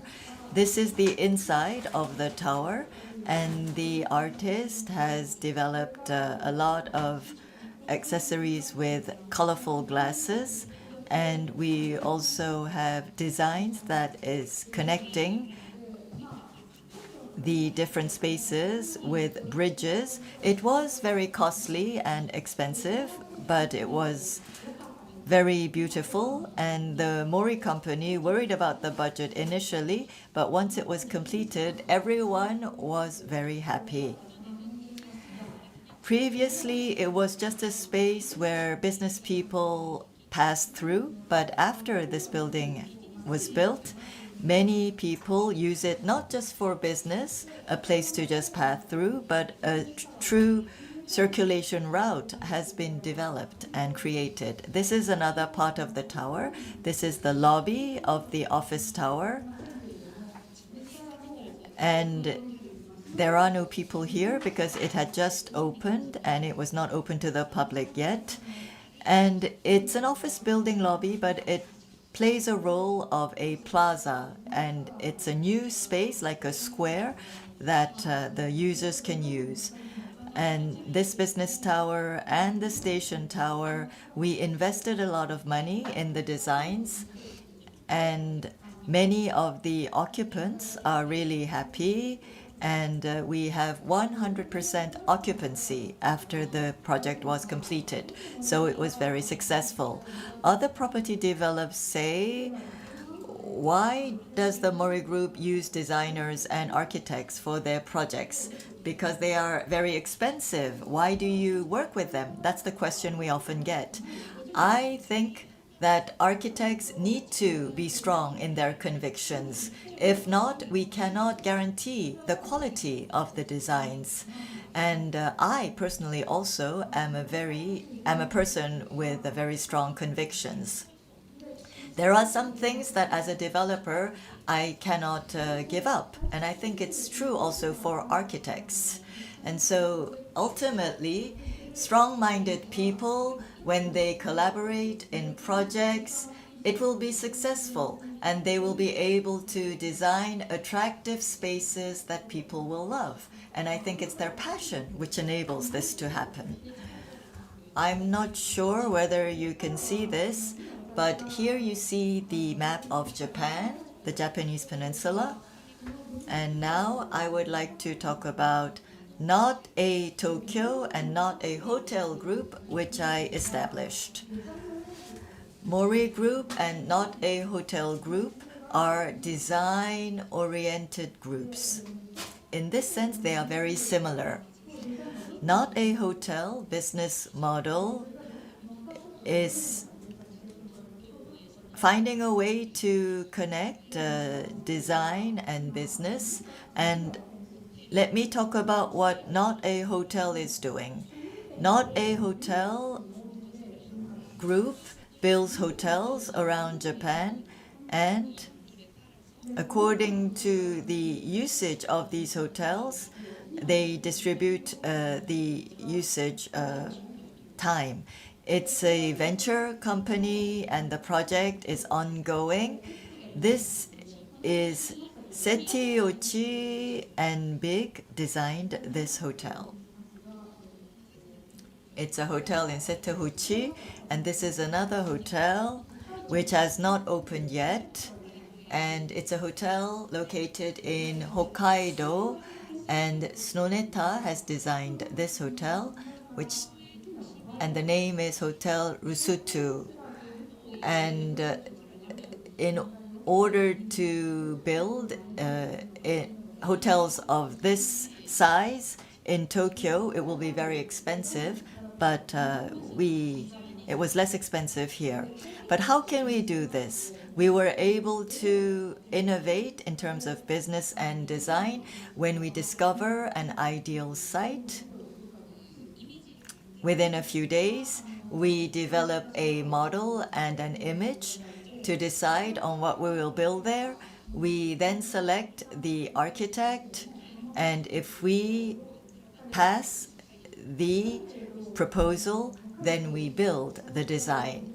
This is the inside of the tower, and the artist has developed a lot of accessories with colorful glasses. And we also have designs that is connecting the different spaces with bridges. It was very costly and expensive, but it was very beautiful, and the Mori company worried about the budget initially, but once it was completed, everyone was very happy. Previously, it was just a space where business people passed through, but after this building was built, many people use it not just for business, a place to just pass through, but a true circulation route has been developed and created. This is another part of the tower. This is the lobby of the office tower. And there are no people here because it had just opened and it was not open to the public yet. And it's an office building lobby, but it plays a role of a plaza, and it's a new space like a square that the users can use. And this business tower and the station tower, we invested a lot of money in the designs, and many of the occupants are really happy, and we have 100% occupancy after the project was completed. So it was very successful. Other property developers say, why does the Mori Group use designers and architects for their projects? Because they are very expensive. Why do you work with them? That's the question we often get. I think that architects need to be strong in their convictions. If not, we cannot guarantee the quality of the designs. And I personally also am a person with very strong convictions. There are some things that as a developer I cannot give up, and I think it's true also for architects. And so ultimately, strong-minded people, when they collaborate in projects, it will be successful, and they will be able to design attractive spaces that people will love. And I think it's their passion which enables this to happen. I'm not sure whether you can see this, but here you see the map of Japan, the Japanese peninsula. And now I would like to talk about not a Tokyo and not a hotel group, which I established. Mori Group and not a hotel group are design-oriented groups. In this sense, they are very similar. Not a hotel business model is finding a way to connect design and business. And let me talk about what Not a Hotel is doing. Not a Hotel Group builds hotels around Japan, and according to the usage of these hotels, they distribute the usage time. It's a venture company and the project is ongoing. This is Setiochi and Big designed this hotel. It's a hotel in Setouchi, and this is another hotel which has not opened yet. And it's a hotel located in Hokkaido, and Snoneta has designed this hotel, and the name is Hotel Rusutu. And in order to build hotels of this size in Tokyo, it will be very expensive, but it was less expensive here. But how can we do this? We were able to innovate in terms of business and design when we discover an ideal site. Within a few days, we develop a model and an image to decide on what we will build there. We then select the architect, and if we pass the proposal, then we build the design.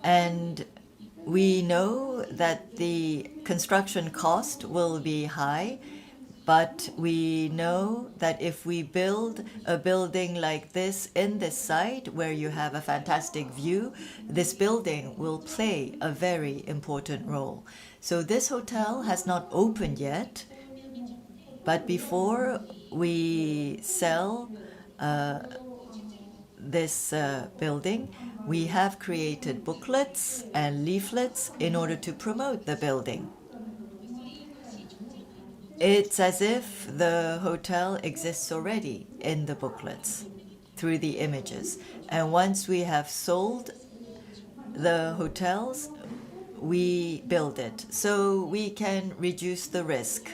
And we know that the construction cost will be high, but we know that if we build a building like this in this site where you have a fantastic view, this building will play a very important role. So this hotel has not opened yet, but before we sell this building, we have created booklets and leaflets in order to promote the building. It's as if the hotel exists already in the booklets through the images. And once we have sold the hotels, we build it so we can reduce the risk.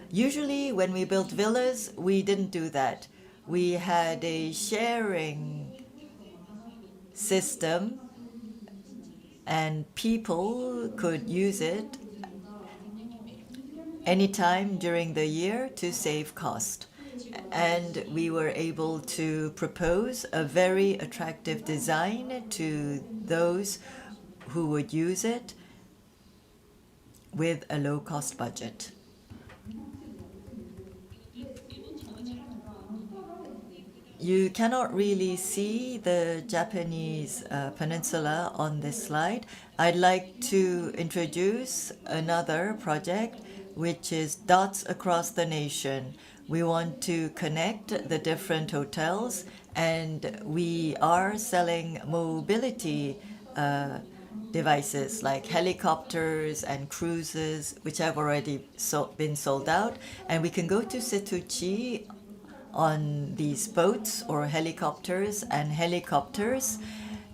Usually when we built villas, we didn't do that. We had a sharing system and people could use it anytime during the year to save cost. And we were able to propose a very attractive design to those who would use it with a low-cost budget. You cannot really see the Japanese peninsula on this slide. I'd like to introduce another project, which is Dots Across the Nation. We want to connect the different hotels, and we are selling mobility devices like helicopters and cruises, which have already been sold out. And we can go to Setouchi on these boats or helicopters.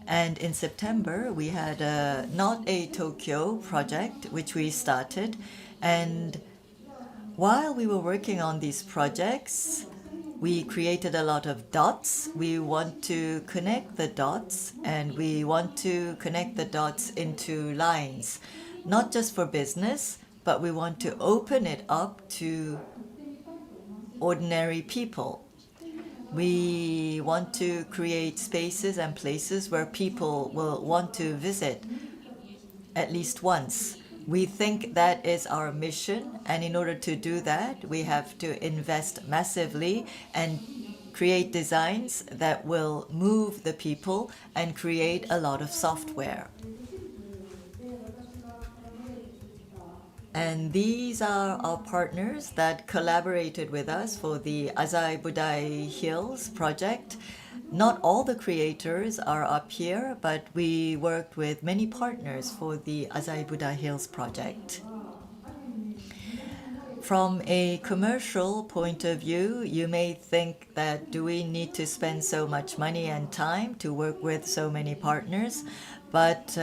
And in September, we had a Not a Tokyo project, which we started. And while we were working on these projects, we created a lot of dots. We want to connect the dots, and we want to connect the dots into lines, not just for business, but we want to open it up to ordinary people. We want to create spaces and places where people will want to visit at least once. We think that is our mission, and in order to do that, we have to invest massively and create designs that will move the people and create a lot of software. And these are our partners that collaborated with us for the Azai Budai Hills project. Not all the creators are up here, but we worked with many partners for the Azai Budai Hills project. From a commercial point of view, you may think that do we need to spend so much money and time to work with so many partners? But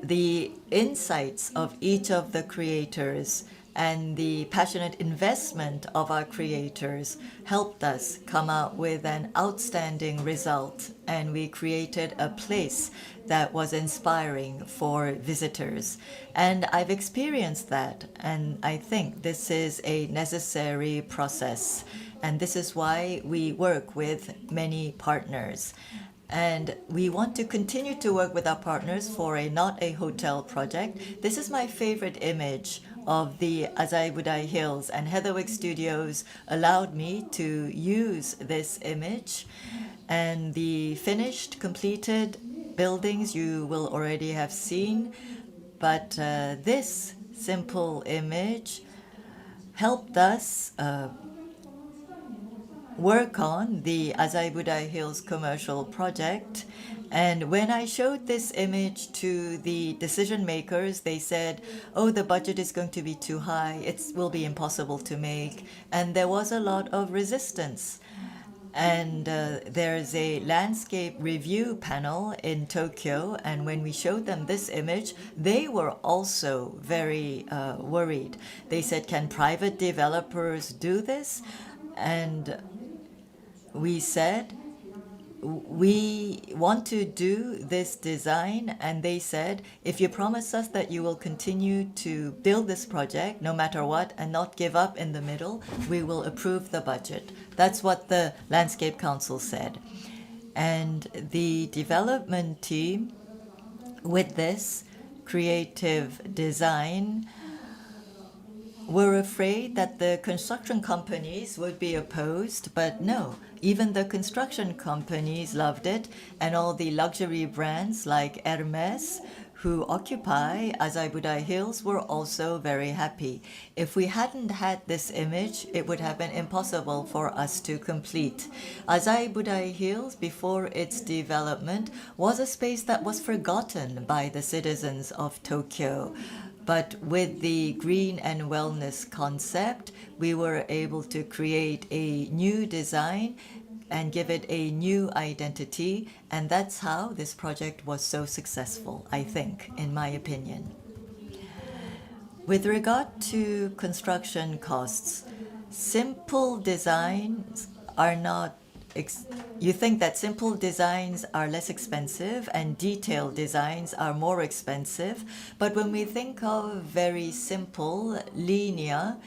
the insights of each of the creators and the passionate investment of our creators helped us come out with an outstanding result, and we created a place that was inspiring for visitors. And I've experienced that, and I think this is a necessary process, and this is why we work with many partners. And we want to continue to work with our partners for a Not a Hotel project. This is my favorite image of the Azai Budai Hills, and Heatherwick Studios allowed me to use this image. And the finished, completed buildings you will already have seen. But this simple image helped us work on the Azai Budai Hills commercial project. And when I showed this image to the decision makers, they said, oh, the budget is going to be too high. It will be impossible to make. And there was a lot of resistance. And there's a landscape review panel in Tokyo. And when we showed them this image, they were also very worried. They said, can private developers do this? And we said, we want to do this design, and they said, if you promise us that you will continue to build this project no matter what and not give up in the middle, we will approve the budget. That's what the Landscape Council said. And the development team, with this creative design, were afraid that the construction companies would be opposed, but no. Even the construction companies loved it, and all the luxury brands like Hermes, who occupy Azai Budai Hills, were also very happy. If we hadn't had this image, it would have been impossible for us to complete. Azai Budai Hills, before its development, was a space that was forgotten by the citizens of Tokyo. But with the green and wellness concept, we were able to create a new design and give it a new identity. And that's how this project was so successful, I think, in my opinion. With regard to construction costs, simple designs are not you think that simple designs are less expensive and detailed designs are more expensive. But when we think of very simple linear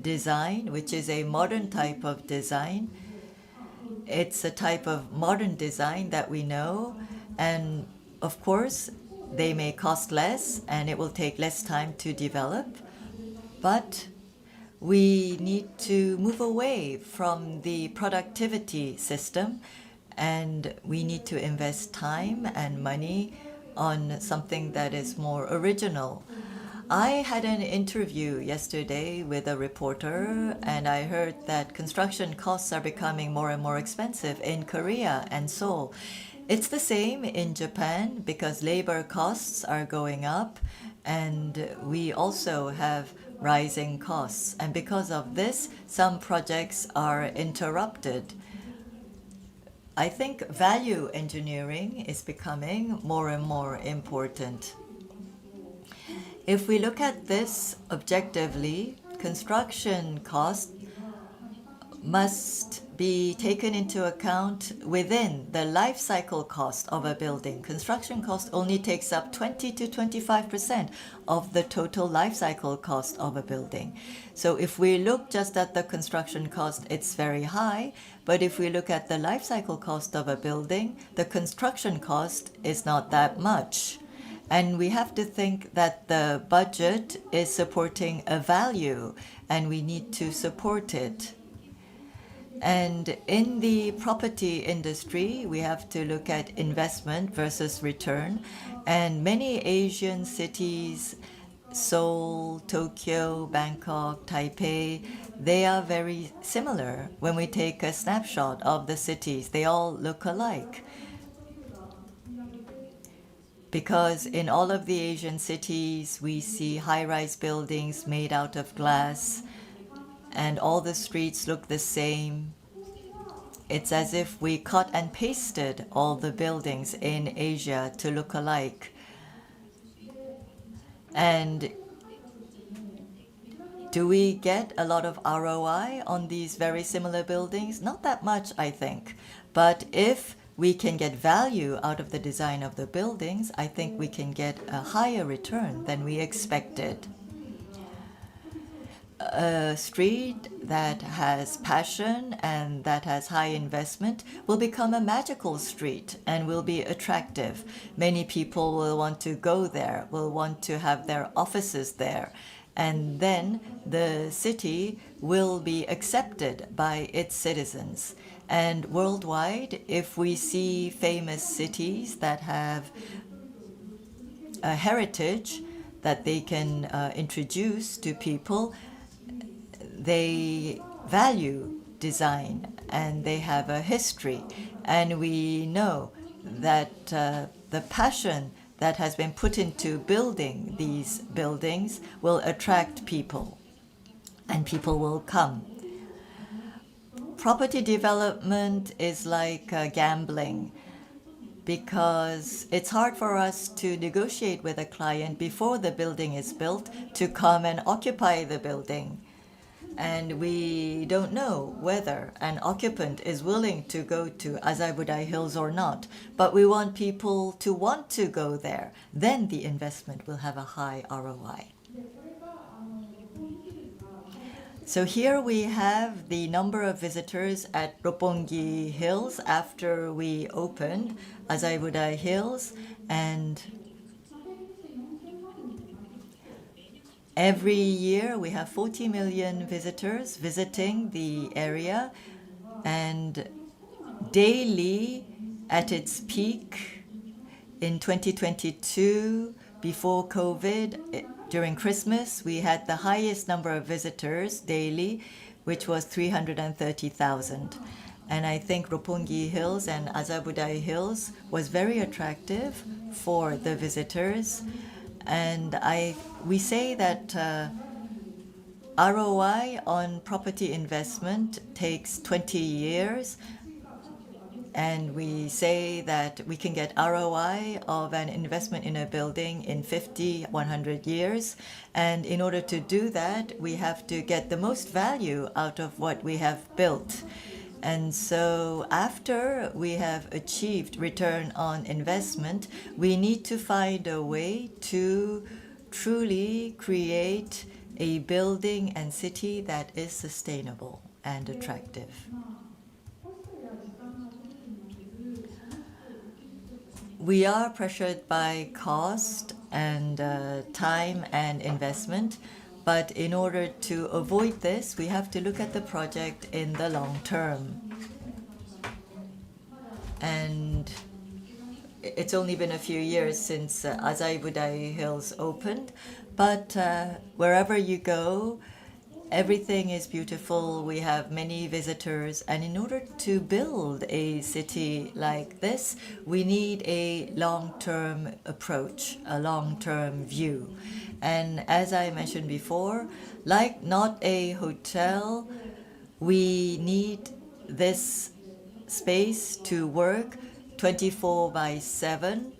design, which is a modern type of design, it's a type of modern design that we know. And of course, they may cost less and it will take less time to develop. But we need to move away from the productivity system, and we need to invest time and money on something that is more original. I had an interview yesterday with a reporter, and I heard that construction costs are becoming more and more expensive in Korea and Seoul. It's the same in Japan because labor costs are going up and we also have rising costs. And because of this, some projects are interrupted. I think value engineering is becoming more and more important. If we look at this objectively, construction cost must be taken into account within the life cycle cost of a building. Construction cost only takes up 20 to 25% of the total life cycle cost of a building. So if we look just at the construction cost, it's very high. But if we look at the life cycle cost of a building, the construction cost is not that much. And we have to think that the budget is supporting a value and we need to support it. And in the property industry, we have to look at investment versus return. And many Asian cities, Seoul, Tokyo, Bangkok, Taipei, they are very similar. When we take a snapshot of the cities, they all look alike. Because in all of the Asian cities, we see high-rise buildings made out of glass, and all the streets look the same. It's as if we cut and pasted all the buildings in Asia to look alike. And do we get a lot of ROI on these very similar buildings? Not that much, I think. But if we can get value out of the design of the buildings, I think we can get a higher return than we expected. A street that has passion and that has high investment will become a magical street and will be attractive. Many people will want to go there, will want to have their offices there. And then the city will be accepted by its citizens. And worldwide, if we see famous cities that have a heritage that they can introduce to people, they value design and they have a history. And we know that the passion that has been put into building these buildings will attract people and people will come. Property development is like gambling because it's hard for us to negotiate with a client before the building is built to come and occupy the building. And we don't know whether an occupant is willing to go to Azabudai Hills or not. But we want people to want to go there. Then the investment will have a high ROI. So here we have the number of visitors at Roppongi Hills after we opened Azabudai Hills. And every year we have 40 million visitors visiting the area, and daily at its peak in 2022, before COVID, during Christmas, we had the highest number of visitors daily, which was 330,000. And I think Roppongi Hills and Azabudai Hills was very attractive for the visitors. And we say that ROI on property investment takes 20 years. And we say that we can get ROI of an investment in a building in 50, 100 years. And in order to do that, we have to get the most value out of what we have built. And so after we have achieved return on investment, we need to find a way to truly create a building and city that is sustainable and attractive. We are pressured by cost and time and investment. But in order to avoid this, we have to look at the project in the long term. And it's only been a few years since Azabudai Hills opened, but wherever you go, Everything is beautiful. We have many visitors. And in order to build a city like this, we need a long-term approach, a long-term view. And as I mentioned before, like not a hotel, we need this space to work 24/7.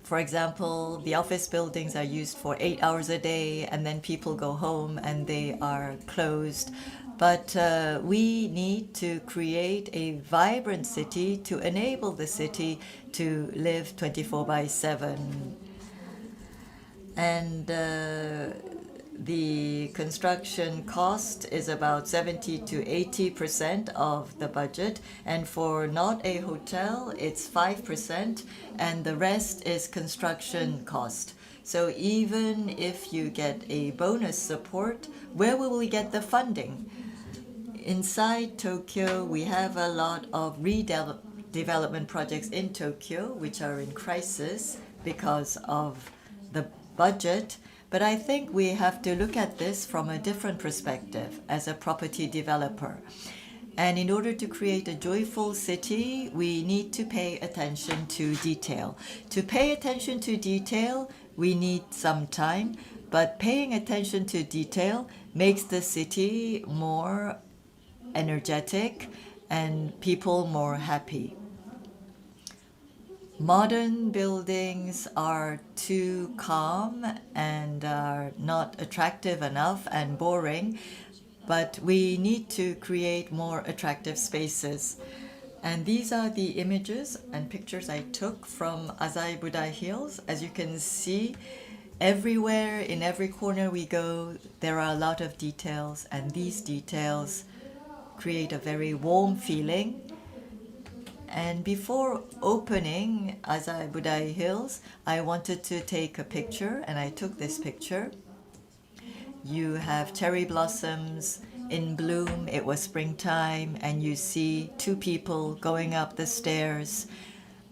For example, the office buildings are used for 8 hours a day, and then people go home and they are closed. But we need to create a vibrant city to enable the city to live 24/7. And the construction cost is about 70 to 80% of the budget, and for not a hotel, it's 5%, and the rest is construction cost. So even if you get a bonus support, where will we get the funding? Inside Tokyo, we have a lot of redevelopment projects in Tokyo, which are in crisis because of the budget. But I think we have to look at this from a different perspective as a property developer. And in order to create a joyful city, we need to pay attention to detail. To pay attention to detail, we need some time, but paying attention to detail makes the city more energetic and people more happy. Modern buildings are too calm and are not attractive enough and boring, but we need to create more attractive spaces. And these are the images and pictures I took from Azai-Budai Hills. As you can see, everywhere, in every corner we go, there are a lot of details, and these details create a very warm feeling. And before opening Azai-Budai Hills, I wanted to take a picture, and I took this picture. You have cherry blossoms in bloom. It was springtime, and you see two people going up the stairs.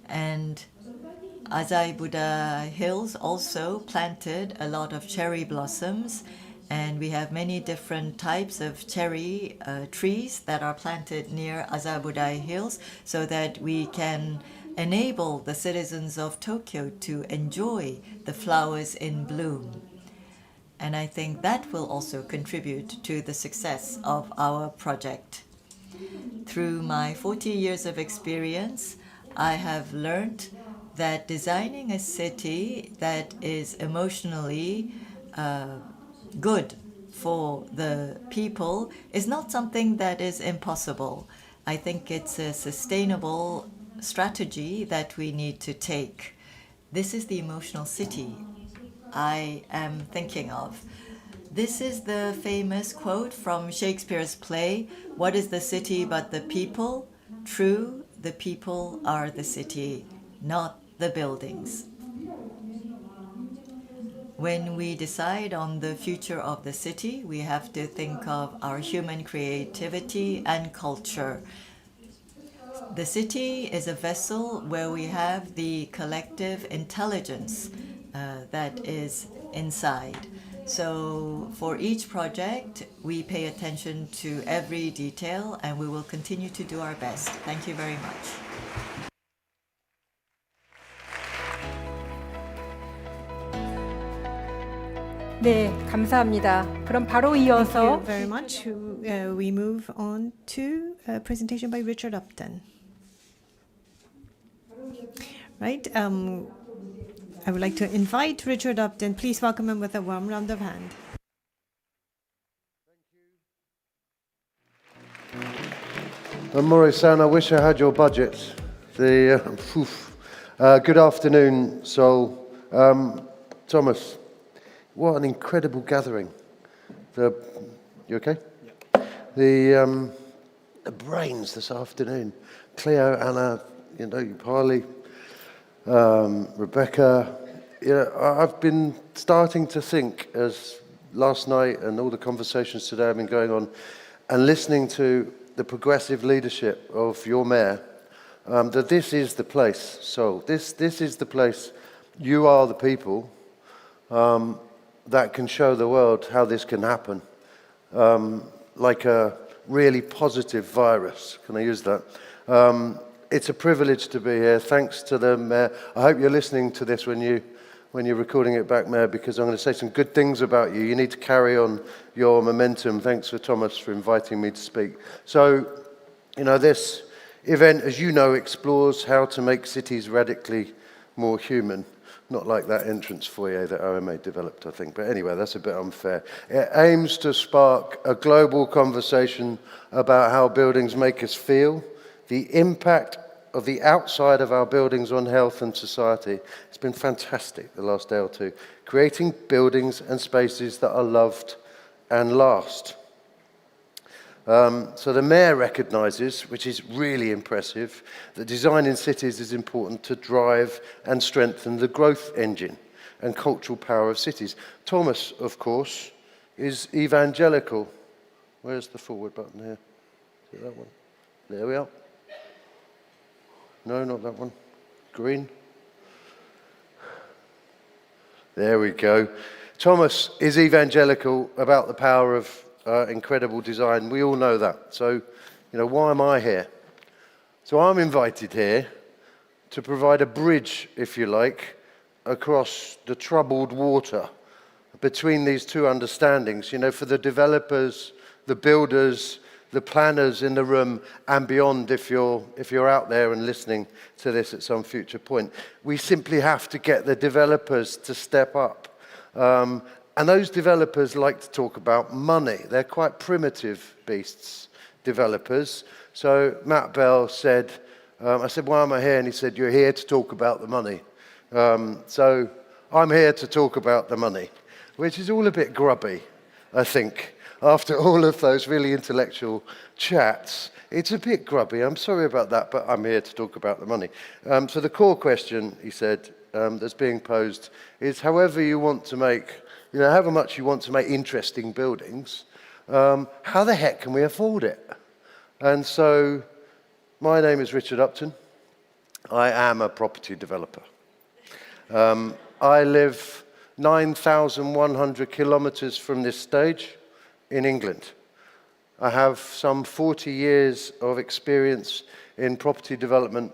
And Azai-Budai Hills also planted a lot of cherry blossoms, and we have many different types of cherry trees that are planted near Azai-Budai Hills so that we can enable the citizens of Tokyo to enjoy the flowers in bloom. And I think that will also contribute to the success of our project. Through my 40 years of experience, I have learned that designing a city that is emotionally good for the people is not something that is impossible. I think it's a sustainable strategy that we need to take. This is the emotional city I am thinking of. This is the famous quote from Shakespeare's play, "What is the city but the people?" True, the people are the city, not the buildings. When we decide on the future of the city, we have to think of our human creativity and culture. The city is a vessel where we have the collective intelligence that is inside. So for each project, we pay attention to every detail, and we will continue to do our best. Thank you very much. 네, 감사합니다. 그럼 바로 Thank 이어서 you very much. We move on to a presentation by Richard Upton. Right. I would like to invite Richard Upton. Please welcome him with a warm round of hand. Mori-san, I wish I had your budget. Good afternoon, Seoul. Thomas, what an incredible gathering. You okay? Yeah. The brains this afternoon. Cleo, Anna, Parley, Rebecca. I've been starting to think, as last night and all the conversations today have been going on, and listening to the progressive leadership of your mayor, that this is the place. So this is the place. You are the people. that can show the world how this can happen, like a really positive virus. Can I use that? It's a privilege to be here. Thanks to the Mayor. I hope you're listening to this when you're recording it back, Mayor, because I'm going to say some good things about you. You need to carry on your momentum. Thanks for Thomas for inviting me to speak. So, you know, this event, as you know, explores how to make cities radically more human. Not like that entrance foyer that OMA developed, I think. But anyway, that's a bit unfair. It aims to spark a global conversation about how buildings make us feel, the impact of the outside of our buildings on health and society. It's been fantastic the last day or two, creating buildings and spaces that are loved and last. So the Mayor recognises, which is really impressive, that design in cities is important to drive and strengthen the growth engine and cultural power of cities. Thomas, of course, is evangelical. Where's the forward button here? Is it that one? There we are. No, not that one. Green. There we go. Thomas is evangelical about the power of incredible design. We all know that. So, you know, why am I here? So I'm invited here to provide a bridge, if you like, across the troubled water between these two understandings, you know, for the developers, the builders, the planners in the room and beyond, if you're out there and listening to this at some future point. We simply have to get the developers to step up. And those developers like to talk about money. They're quite primitive beasts, developers. So Matt Bell said, I said, why am I here? And he said, you're here to talk about the money. So I'm here to talk about the money, which is all a bit grubby, I think. After all of those really intellectual chats, it's a bit grubby. I'm sorry about that, but I'm here to talk about the money. So the core question, he said, that's being posed is however you want to make, you know, however much you want to make interesting buildings, how the heck can we afford it? And so my name is Richard Upton. I am a property developer. I live 9,100 kilometers from this stage in England. I have some 40 years of experience in property development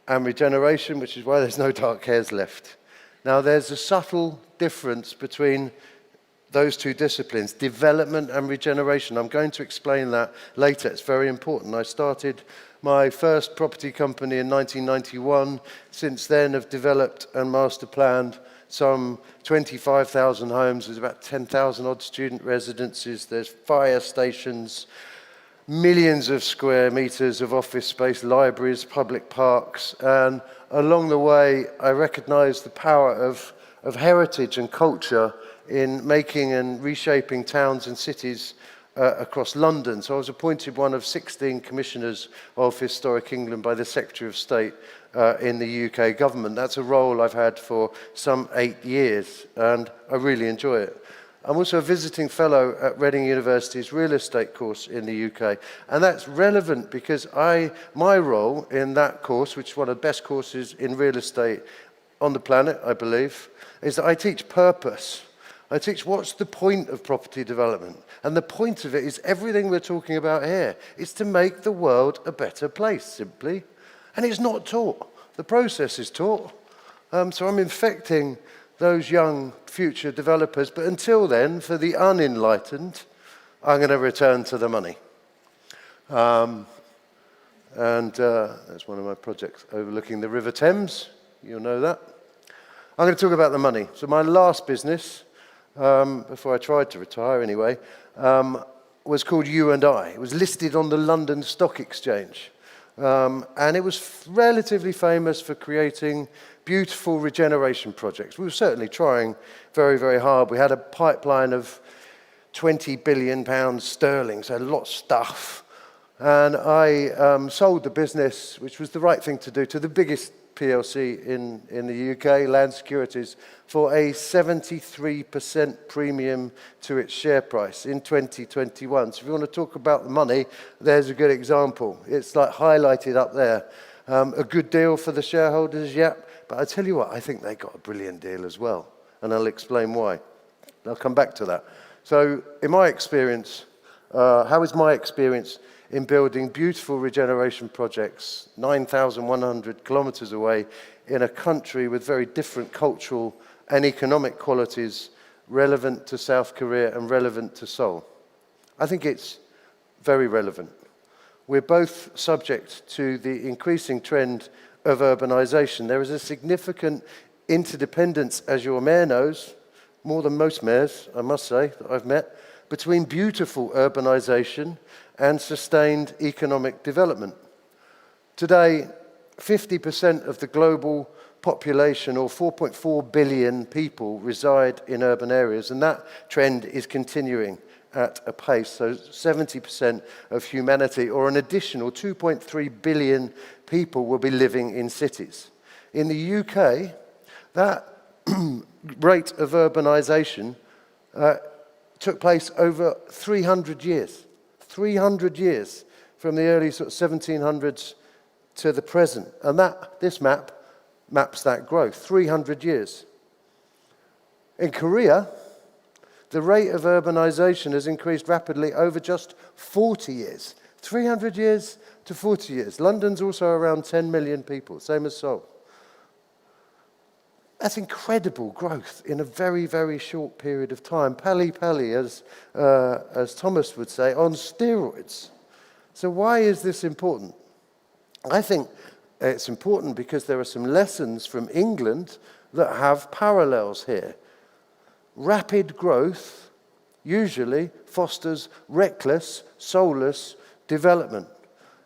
and regeneration, which is why there's no dark hairs left. Now, there's a subtle difference between those two disciplines, development and regeneration. I'm going to explain that later. It's very important. I started my first property company in 1991. Since then, have developed and master planned some 25,000 homes. There's about 10,000 odd student residences. There's fire stations, millions of square meters of office space, libraries, public parks. And along the way, I recognized the power of heritage and culture in making and reshaping towns and cities across London. So I was appointed one of 16 commissioners of Historic England by the Secretary of State in the UK government. That's a role I've had for some 8 years, and I really enjoy it. I'm also a visiting fellow at Reading University's real estate course in the UK, and that's relevant because my role in that course, which is one of the best courses in real estate on the planet, I believe, is that I teach purpose. I teach what's the point of property development. And the point of it is everything we're talking about here. It's to make the world a better place, simply. And it's not taught. The process is taught. So I'm infecting those young future developers. But until then, for the unenlightened, I'm going to return to the money. And that's one of my projects overlooking the River Thames. You'll know that. I'm going to talk about the money. So my last business, before I tried to retire anyway, was called U&I. It was listed on the London Stock Exchange. And it was relatively famous for creating beautiful regeneration projects. We were certainly trying very, very hard. We had a pipeline of £20 billion sterling, so a lot of stuff. And I sold the business, which was the right thing to do, to the biggest PLC in the UK, Land Securities, for a 73% premium to its share price in 2021. So if you want to talk about the money, there's a good example. It's like highlighted up there. A good deal for the shareholders, yep. But I tell you what, I think they got a brilliant deal as well, and I'll explain why. I'll come back to that. So in my experience, how is my experience in building beautiful regeneration projects 9,100 kilometers away in a country with very different cultural and economic qualities relevant to South Korea and relevant to Seoul? I think it's very relevant. We're both subject to the increasing trend of urbanization. There is a significant interdependence, as your mayor knows, more than most mayors, I must say, that I've met, between beautiful urbanization and sustained economic development. Today, 50% of the global population, or 4.4 billion people, reside in urban areas, and that trend is continuing at a pace. So 70% of humanity, or an additional 2.3 billion people, will be living in cities. In the UK, that rate of urbanization took place over 300 years. 300 years from the early 1700s to the present. And this map maps that growth, 300 years. In Korea, the rate of urbanization has increased rapidly over just 40 years. 300 years to 40 years. London's also around 10 million people, same as Seoul. That's incredible growth in a very, very short period of time. Pally, as Thomas would say, on steroids. So why is this important? I think it's important because there are some lessons from England that have parallels here. Rapid growth usually fosters reckless, soulless development.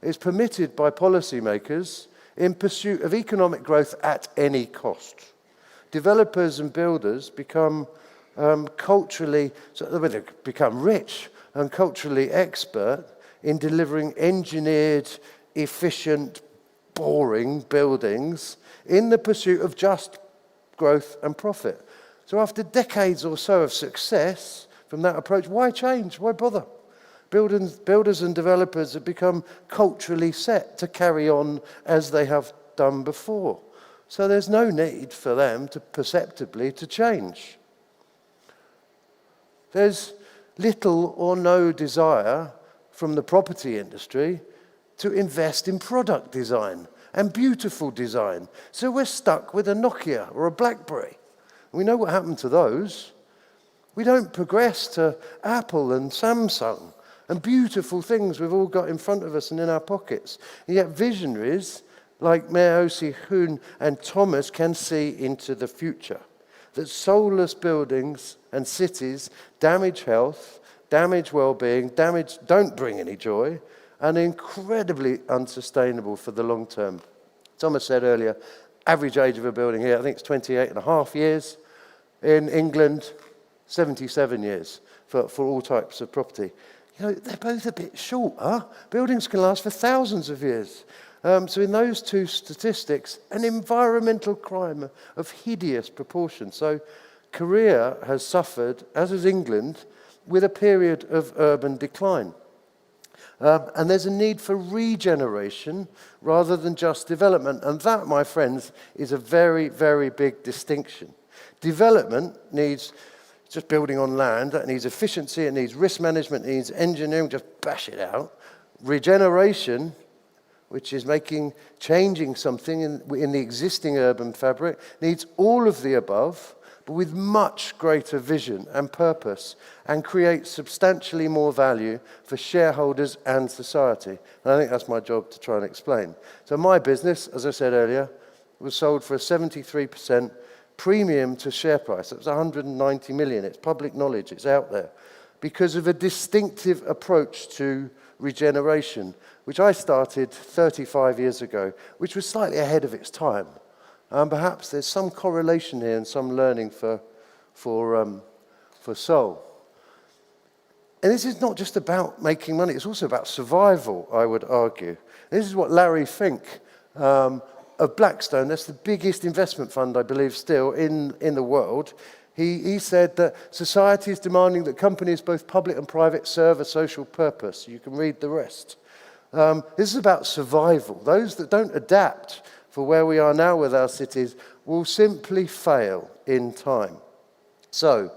It's permitted by policymakers in pursuit of economic growth at any cost. Developers and builders become become rich and culturally expert in delivering engineered, efficient, boring buildings in the pursuit of just growth and profit. So after decades or so of success from that approach, why change? Why bother? Builders and developers have become culturally set to carry on as they have done before. So there's no need for them to perceptibly to change. There's little or no desire from the property industry to invest in product design and beautiful design. So we're stuck with a Nokia or a BlackBerry. We know what happened to those. We don't progress to Apple and Samsung and beautiful things we've all got in front of us and in our pockets. And yet visionaries like Mayor Si-hoon and Thomas can see into the future. That soulless buildings and cities damage health, damage well-being, don't bring any joy, and incredibly unsustainable for the long term. Thomas said earlier, average age of a building here, I think it's 28.5 years. In England, 77 years for all types of property. You know, they're both a bit short, huh? Buildings can last for thousands of years. So in those two statistics, an environmental crime of hideous proportions. So Korea has suffered, as has England, with a period of urban decline. And there's a need for regeneration rather than just development. And that, my friends, is a very, very big distinction. Development needs just building on land, that needs efficiency, it needs risk management, it needs engineering, just bash it out. Regeneration, which is changing something in the existing urban fabric, needs all of the above, but with much greater vision and purpose, and creates substantially more value for shareholders and society. And I think that's my job to try and explain. So my business, as I said earlier, was sold for a 73% premium to share price. It was 190 million. It's public knowledge. It's out there. Because of a distinctive approach to regeneration, which I started 35 years ago, which was slightly ahead of its time. Perhaps there's some correlation here and some learning for Seoul. And this is not just about making money, it's also about survival, I would argue. This is what Larry Fink of Blackstone, that's the biggest investment fund, I believe, still in the world. He said that society is demanding that companies, both public and private, serve a social purpose. You can read the rest. This is about survival. Those that don't adapt for where we are now with our cities will simply fail in time. So,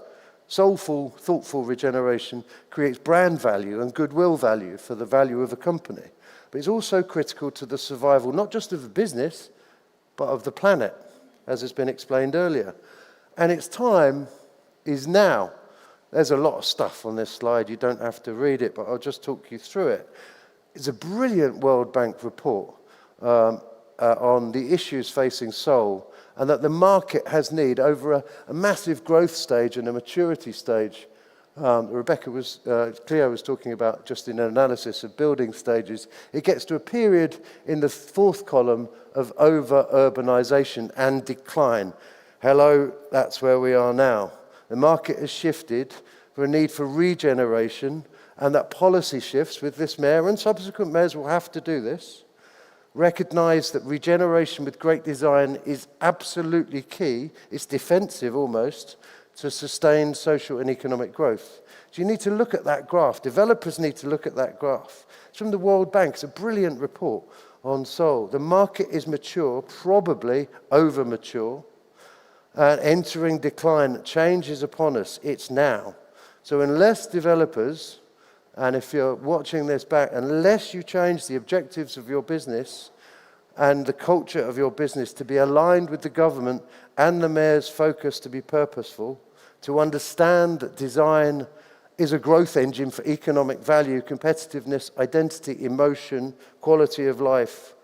Soulful, thoughtful regeneration creates brand value and goodwill value for the value of a company. But it's also critical to the survival, not just of the business, but of the planet, as has been explained earlier. And its time is now. There's a lot of stuff on this slide. You don't have to read it, but I'll just talk you through it. It's a brilliant World Bank report on the issues facing Seoul, and that the market has need over a massive growth stage and a maturity stage. Cleo was talking about just in an analysis of building stages. It gets to a period in the fourth column of over-urbanization and decline. Hello, that's where we are now. The market has shifted for a need for regeneration, and that policy shifts with this mayor, and subsequent mayors will have to do this, recognize that regeneration with great design is absolutely key, it's defensive almost, to sustain social and economic growth. So you need to look at that graph. Developers need to look at that graph. It's from the World Bank. It's a brilliant report on Seoul. The market is mature, probably over-mature, and entering decline. Change is upon us. It's now. So unless developers, and if you're watching this back, unless you change the objectives of your business and the culture of your business to be aligned with the government and the mayor's focus to be purposeful, to understand that design is a growth engine for economic value, competitiveness, identity, emotion, quality of life,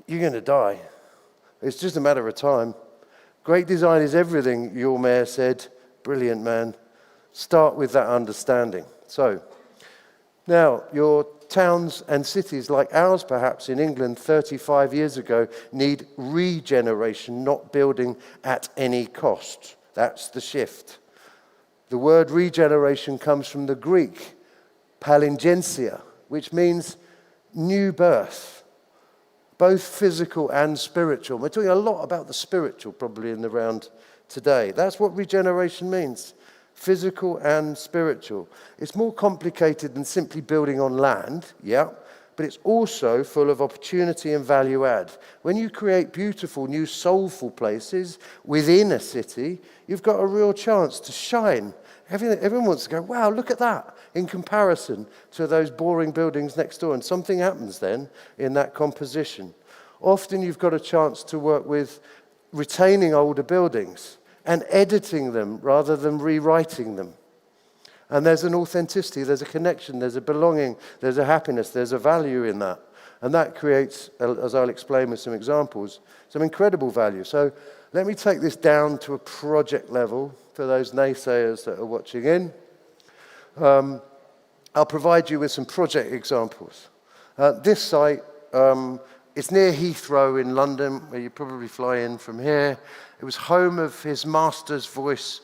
you're going to die. It's just a matter of time. Great design is everything, your mayor said. Brilliant, man. Start with that understanding. So, now, your towns and cities like ours, perhaps in England 35 years ago, need regeneration, not building at any cost. That's the shift. The word regeneration comes from the Greek palingenesia, which means new birth, both physical and spiritual. We're talking a lot about the spiritual probably in the round today. That's what regeneration means. Physical and spiritual. It's more complicated than simply building on land, yeah, but it's also full of opportunity and value add. When you create beautiful, new, soulful places within a city, you've got a real chance to shine. Everyone wants to go, wow, look at that, in comparison to those boring buildings next door. And something happens then in that composition. Often you've got a chance to work with retaining older buildings and editing them rather than rewriting them. And there's an authenticity, there's a connection, there's a belonging, there's a happiness, there's a value in that. And that creates, as I'll explain with some examples, some incredible value. So let me take this down to a project level for those naysayers that are watching in. I'll provide you with some project examples. This site, it's near Heathrow in London, where you probably fly in from here. It was home of his master's voice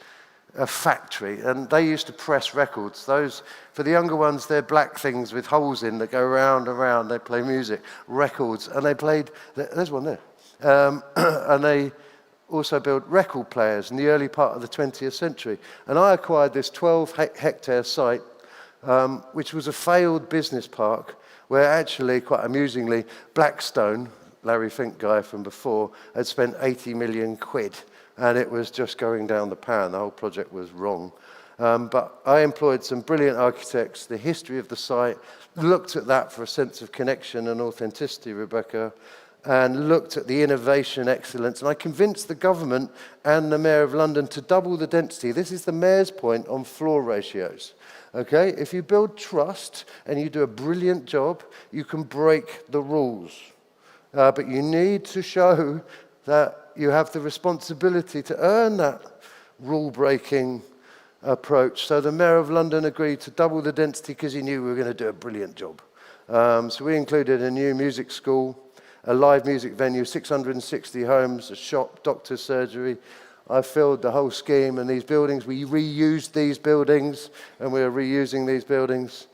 factory, and they used to press records. Those, for the younger ones, they're black things with holes in that go round and round. They play music, records, and they played, there's one there. And they also built record players in the early part of the 20th century. And I acquired this 12-hectare site, which was a failed business park, where actually, quite amusingly, Blackstone, Larry Fink guy from before, had spent 80 million quid, and it was just going down the pan. The whole project was wrong. But I employed some brilliant architects, the history of the site, looked at that for a sense of connection and authenticity, Rebecca, and looked at the innovation excellence. And I convinced the government and the Mayor of London to double the density. This is the Mayor's point on floor ratios. Okay, if you build trust and you do a brilliant job, you can break the rules. But you need to show that you have the responsibility to earn that rule-breaking approach. So the Mayor of London agreed to double the density because he knew we were going to do a brilliant job. So we included a new music school, a live music venue, 660 homes, a shop, doctor's surgery. I filled the whole scheme, and these buildings, we reused these buildings, and we are reusing these buildings.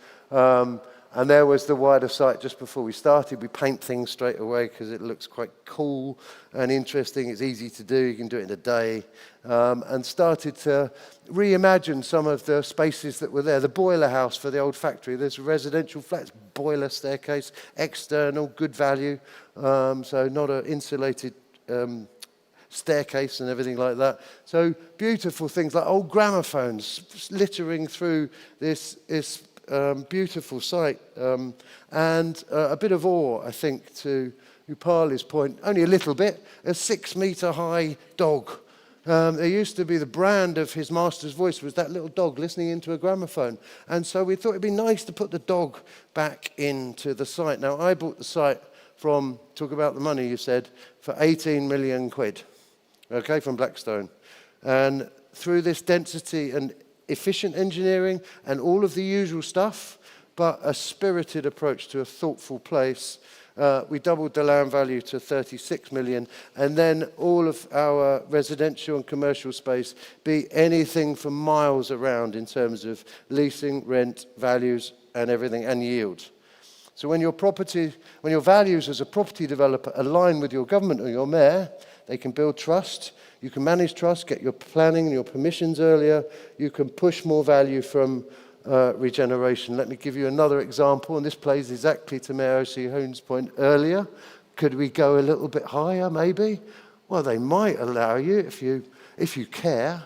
And there was the wider site just before we started. We paint things straight away because it looks quite cool and interesting. It's easy to do. You can do it in a day. And started to reimagine some of the spaces that were there. The boiler house for the old factory. There's residential flats, boiler staircase, external, good value. So not an insulated staircase and everything like that. So beautiful things like old gramophones littering through this beautiful site. And a bit of awe, I think, to Upali's point, only a little bit, a 6-meter-high dog. There used to be the brand of his master's voice was that little dog listening into a gramophone. And so we thought it'd be nice to put the dog back into the site. Now, I bought the site from, talk about the money you said, for 18 million quid, okay, from Blackstone. And through this density and efficient engineering and all of the usual stuff, but a spirited approach to a thoughtful place, we doubled the land value to 36 million, and then all of our residential and commercial space be anything for miles around in terms of leasing, rent, values, and everything, and yield. So when your values as a property developer align with your government or your mayor, they can build trust, you can manage trust, get your planning and your permissions earlier, you can push more value from regeneration. Let me give you another example, and this plays exactly to Mayor O.C. Hoon's point earlier. Could we go a little bit higher, maybe? Well, they might allow you if you care,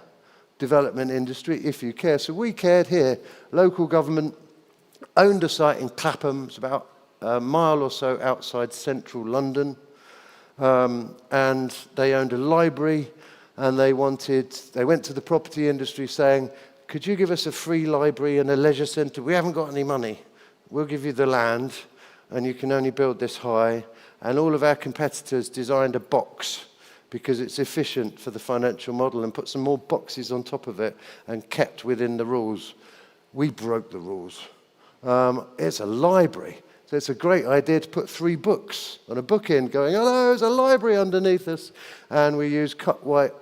development industry, if you care. So we cared here. Local government owned a site in Clapham. It's about a mile or so outside central London. And they owned a library, and they went to the property industry saying, could you give us a free library and a leisure centre? We haven't got any money. We'll give you the land, and you can only build this high. And all of our competitors designed a box because it's efficient for the financial model and put some more boxes on top of it and kept within the rules. We broke the rules. It's a library. So it's a great idea to put 3 books on a bookend going, oh, there's a library underneath us. And we use cut white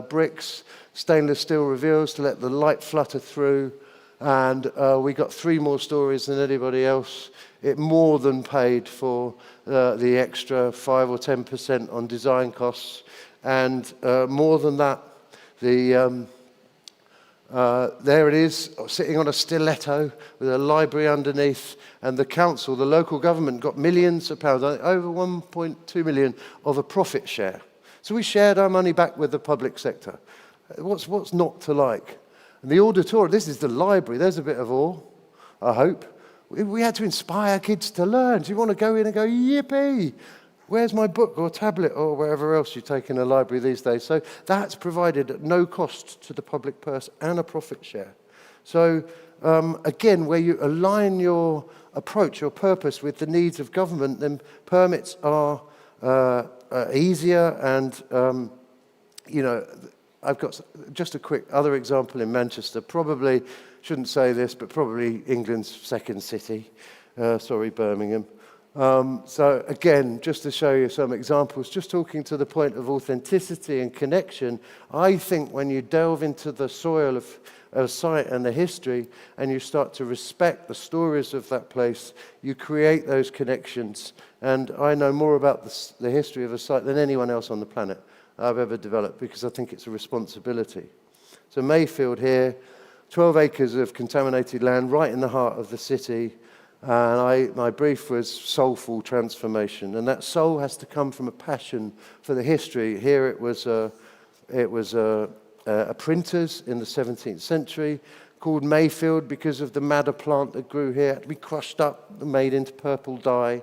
bricks, stainless steel reveals to let the light flutter through, and we got 3 more stories than anybody else. It more than paid for the extra 5 or 10% on design costs, and more than that, there it is, sitting on a stiletto with a library underneath, and the council, the local government, got millions of pounds, over 1.2 million of a profit share. So we shared our money back with the public sector. What's not to like? And the auditorium, this is the library, there's a bit of awe, I hope. We had to inspire kids to learn. Do you want to go in and go, yippee, where's my book or tablet or wherever else you take in a library these days? So that's provided at no cost to the public purse and a profit share. So again, where you align your approach, your purpose with the needs of government, then permits are easier and, I've got just a quick other example in Manchester. Probably, shouldn't say this, but probably England's second city. Sorry, Birmingham. So again, just to show you some examples, just talking to the point of authenticity and connection, I think when you delve into the soil of a site and the history, and you start to respect the stories of that place, you create those connections. And I know more about the history of a site than anyone else on the planet I've ever developed, because I think it's a responsibility. So Mayfield here, 12 acres of contaminated land right in the heart of the city, and my brief was soulful transformation, and that soul has to come from a passion for the history. Here it was a printers in the 17th century called Mayfield because of the madder plant that grew here. It had to be crushed up, made into purple dye,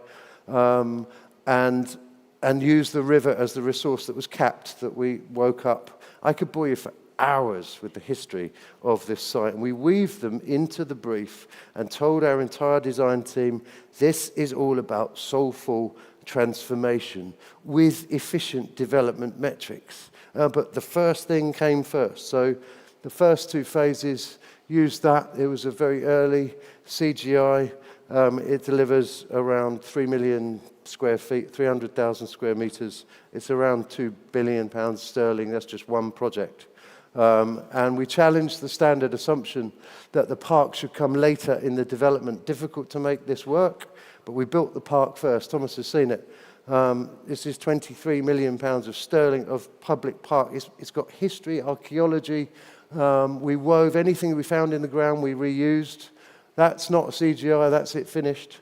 and use the river as the resource that was capped, that we woke up. I could bore you for hours with the history of this site, and we weaved them into the brief and told our entire design team, this is all about soulful transformation with efficient development metrics. But the first thing came first. So the first 2 phases used that. It was a very early CGI. It delivers around 3 million square feet, 300,000 square meters. It's around £2 billion sterling. That's just one project. And we challenged the standard assumption that the park should come later in the development. Difficult to make this work, but we built the park first. Thomas has seen it. This is £23 million of sterling of public park. It's got history, archaeology. We wove anything we found in the ground, we reused. That's not a CGI, that's it finished.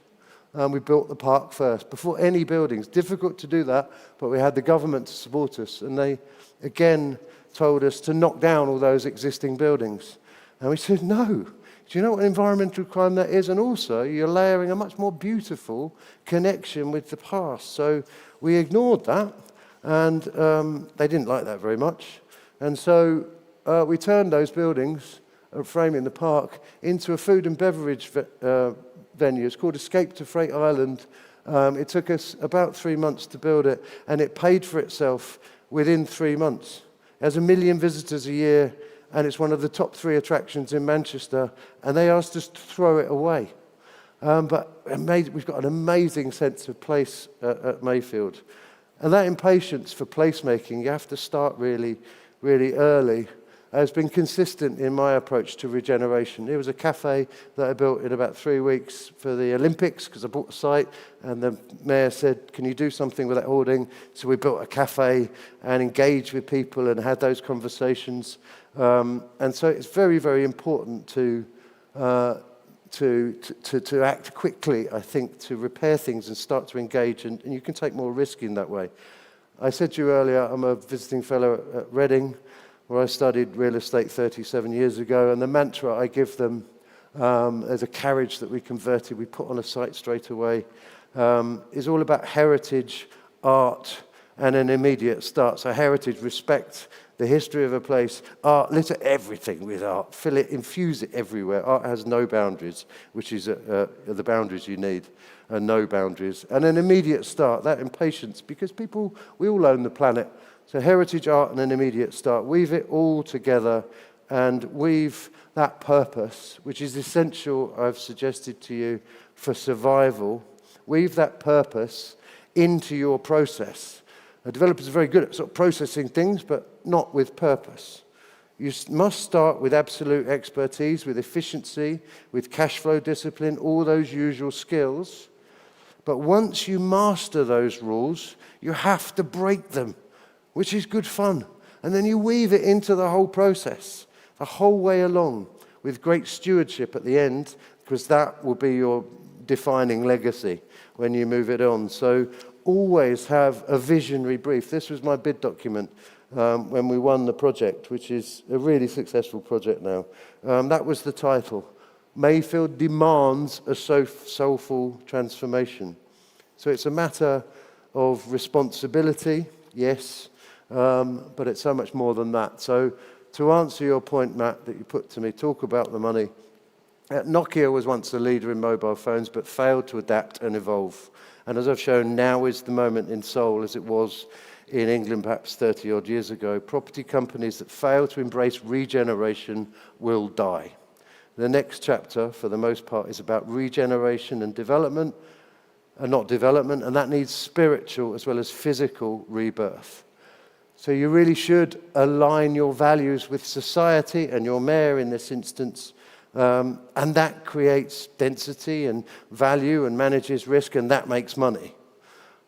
We built the park first, before any buildings. Difficult to do that, but we had the government to support us, and they, again, told us to knock down all those existing buildings. And we said, no. Do you know what environmental crime that is? And also, you're layering a much more beautiful connection with the past. So we ignored that, and they didn't like that very much. And so we turned those buildings, framing the park, into a food and beverage venue. It's called Escape to Freight Island. It took us about 3 months to build it, and it paid for itself within 3 months. It has 1 million visitors a year, and it's one of the top 3 attractions in Manchester, and they asked us to throw it away. But we've got an amazing sense of place at Mayfield. And that impatience for placemaking, you have to start really, really early, has been consistent in my approach to regeneration. There was a cafe that I built in about 3 weeks for the Olympics, because I bought a site, and the mayor said, can you do something with that hoarding? So we built a cafe and engaged with people and had those conversations. And so it's very, very important to act quickly, I think, to repair things and start to engage, and you can take more risk in that way. I said to you earlier, I'm a visiting fellow at Reading, where I studied real estate 37 years ago, and the mantra I give them, there's a carriage that we converted, we put on a site straight away, is all about heritage, art, and an immediate start. So heritage, respect the history of a place. Art, litter everything with art. Fill it, infuse it everywhere. Art has no boundaries, which is the boundaries you need, and no boundaries. And an immediate start, that impatience, because people, we all own the planet. So heritage, art, and an immediate start. Weave it all together and weave that purpose, which is essential, I've suggested to you, for survival. Weave that purpose into your process. Developers are very good at sort of processing things, but not with purpose. You must start with absolute expertise, with efficiency, with cash flow discipline, all those usual skills. But once you master those rules, you have to break them, which is good fun. And then you weave it into the whole process, the whole way along, with great stewardship at the end, because that will be your defining legacy when you move it on. So always have a visionary brief. This was my bid document when we won the project, which is a really successful project now. That was the title. Mayfield demands a soulful transformation. So it's a matter of responsibility, yes, but it's so much more than that. So to answer your point, Matt, that you put to me, talk about the money. Nokia was once a leader in mobile phones, but failed to adapt and evolve. And as I've shown, now is the moment in Seoul, as it was in England perhaps 30-odd years ago. Property companies that fail to embrace regeneration will die. The next chapter, for the most part, is about regeneration and development, and not development, and that needs spiritual as well as physical rebirth. So you really should align your values with society and your mayor in this instance, and that creates density and value and manages risk, and that makes money.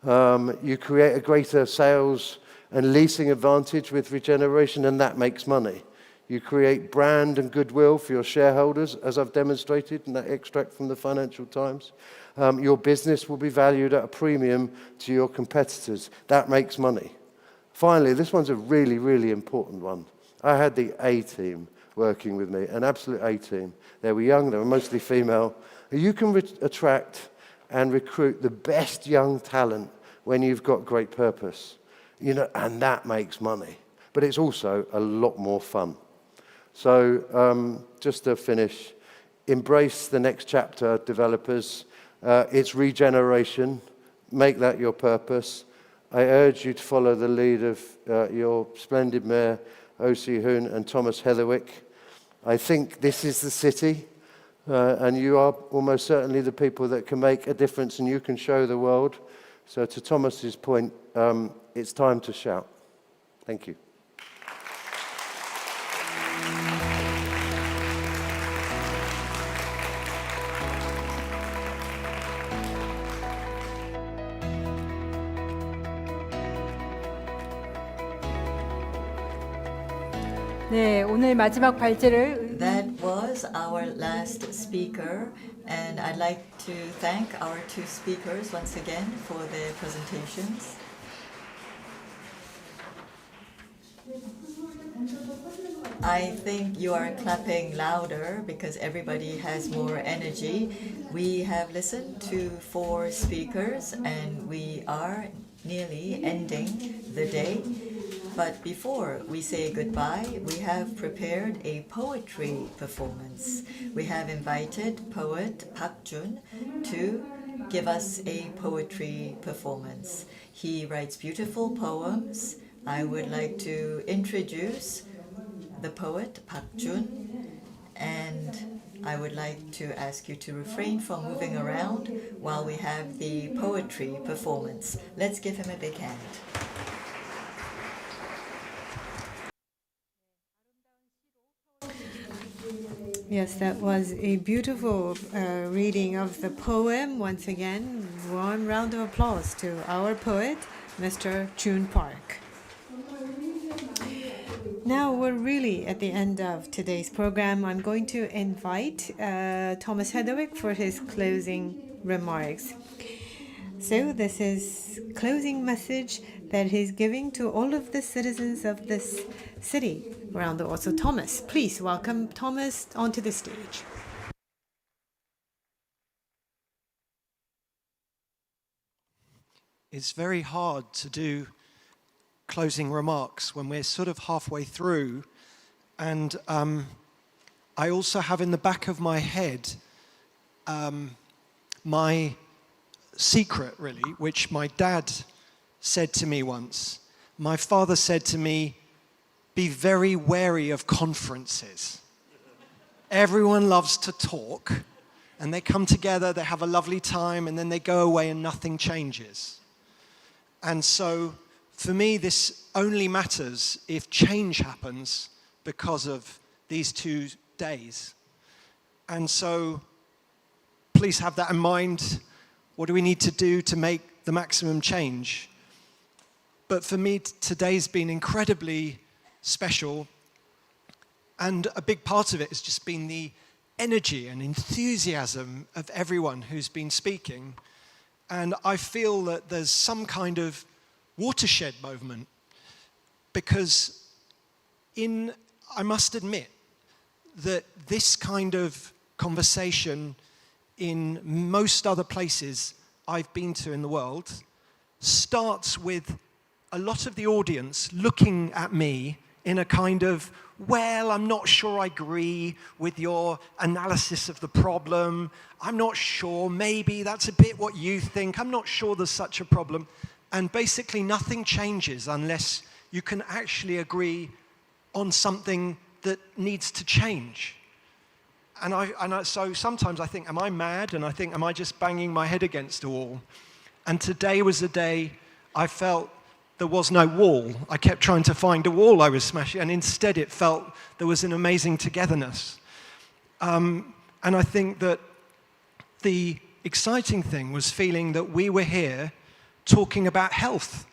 You create a greater sales and leasing advantage with regeneration, and that makes money. You create brand and goodwill for your shareholders, as I've demonstrated in that extract from the Financial Times. Your business will be valued at a premium to your competitors. That makes money. Finally, this one's a really, really important one. I had the A-team working with me, an absolute A-team. They were young, they were mostly female. You can attract and recruit the best young talent when you've got great purpose, and that makes money. But it's also a lot more fun. So just to finish, embrace the next chapter, developers. It's regeneration. Make that your purpose. I urge you to follow the lead of your splendid mayor, O.C. Hoon, and Thomas Heatherwick. I think this is the city, and you are almost certainly the people that can make a difference, and you can show the world. So to Thomas's point, it's time to shout. Thank you. 네, 오늘 마지막 발제를 That was our last speaker, and I'd like to thank our two speakers once again for their presentations. I think you are clapping louder because everybody has more energy. We have listened to 4 speakers and we are nearly ending the day. But before we say goodbye, we have prepared a poetry performance. We have invited poet Park Jun to give us a poetry performance. He writes beautiful poems. I would like to introduce the poet Park Jun, and I would like to ask you to refrain from moving around while we have the poetry performance. Let's give him a big hand. Yes, that was a beautiful reading of the poem. Once again, warm round of applause to our poet, Mr. Jun Park. Now we're really at the end of today's program. I'm going to invite Thomas Heatherwick for his closing remarks. So this is closing message that he's giving to all of the citizens of this city around the world. So Thomas, please welcome Thomas onto the stage. It's very hard to do closing remarks when we're sort of halfway through, and I also have in the back of my head my secret, really, which my dad said to me once. My father said to me, be very wary of conferences. Everyone loves to talk, and they come together, they have a lovely time, and then they go away and nothing changes. And so for me, this only matters if change happens because of these 2 days. And so please have that in mind. What do we need to do to make the maximum change? But for me, today's been incredibly special. And a big part of it has just been the energy and enthusiasm of everyone who's been speaking. And I feel that there's some kind of watershed moment, because I must admit that this kind of conversation in most other places I've been to in the world starts with a lot of the audience looking at me in a kind of, well, I'm not sure I agree with your analysis of the problem. I'm not sure, maybe that's a bit what you think. I'm not sure there's such a problem. And basically nothing changes unless you can actually agree on something that needs to change. So sometimes I think, am I mad? And I think, am I just banging my head against a wall? And today was the day I felt there was no wall. I kept trying to find a wall I was smashing, and instead it felt there was an amazing togetherness. And I think that the exciting thing was feeling that we were here talking about health.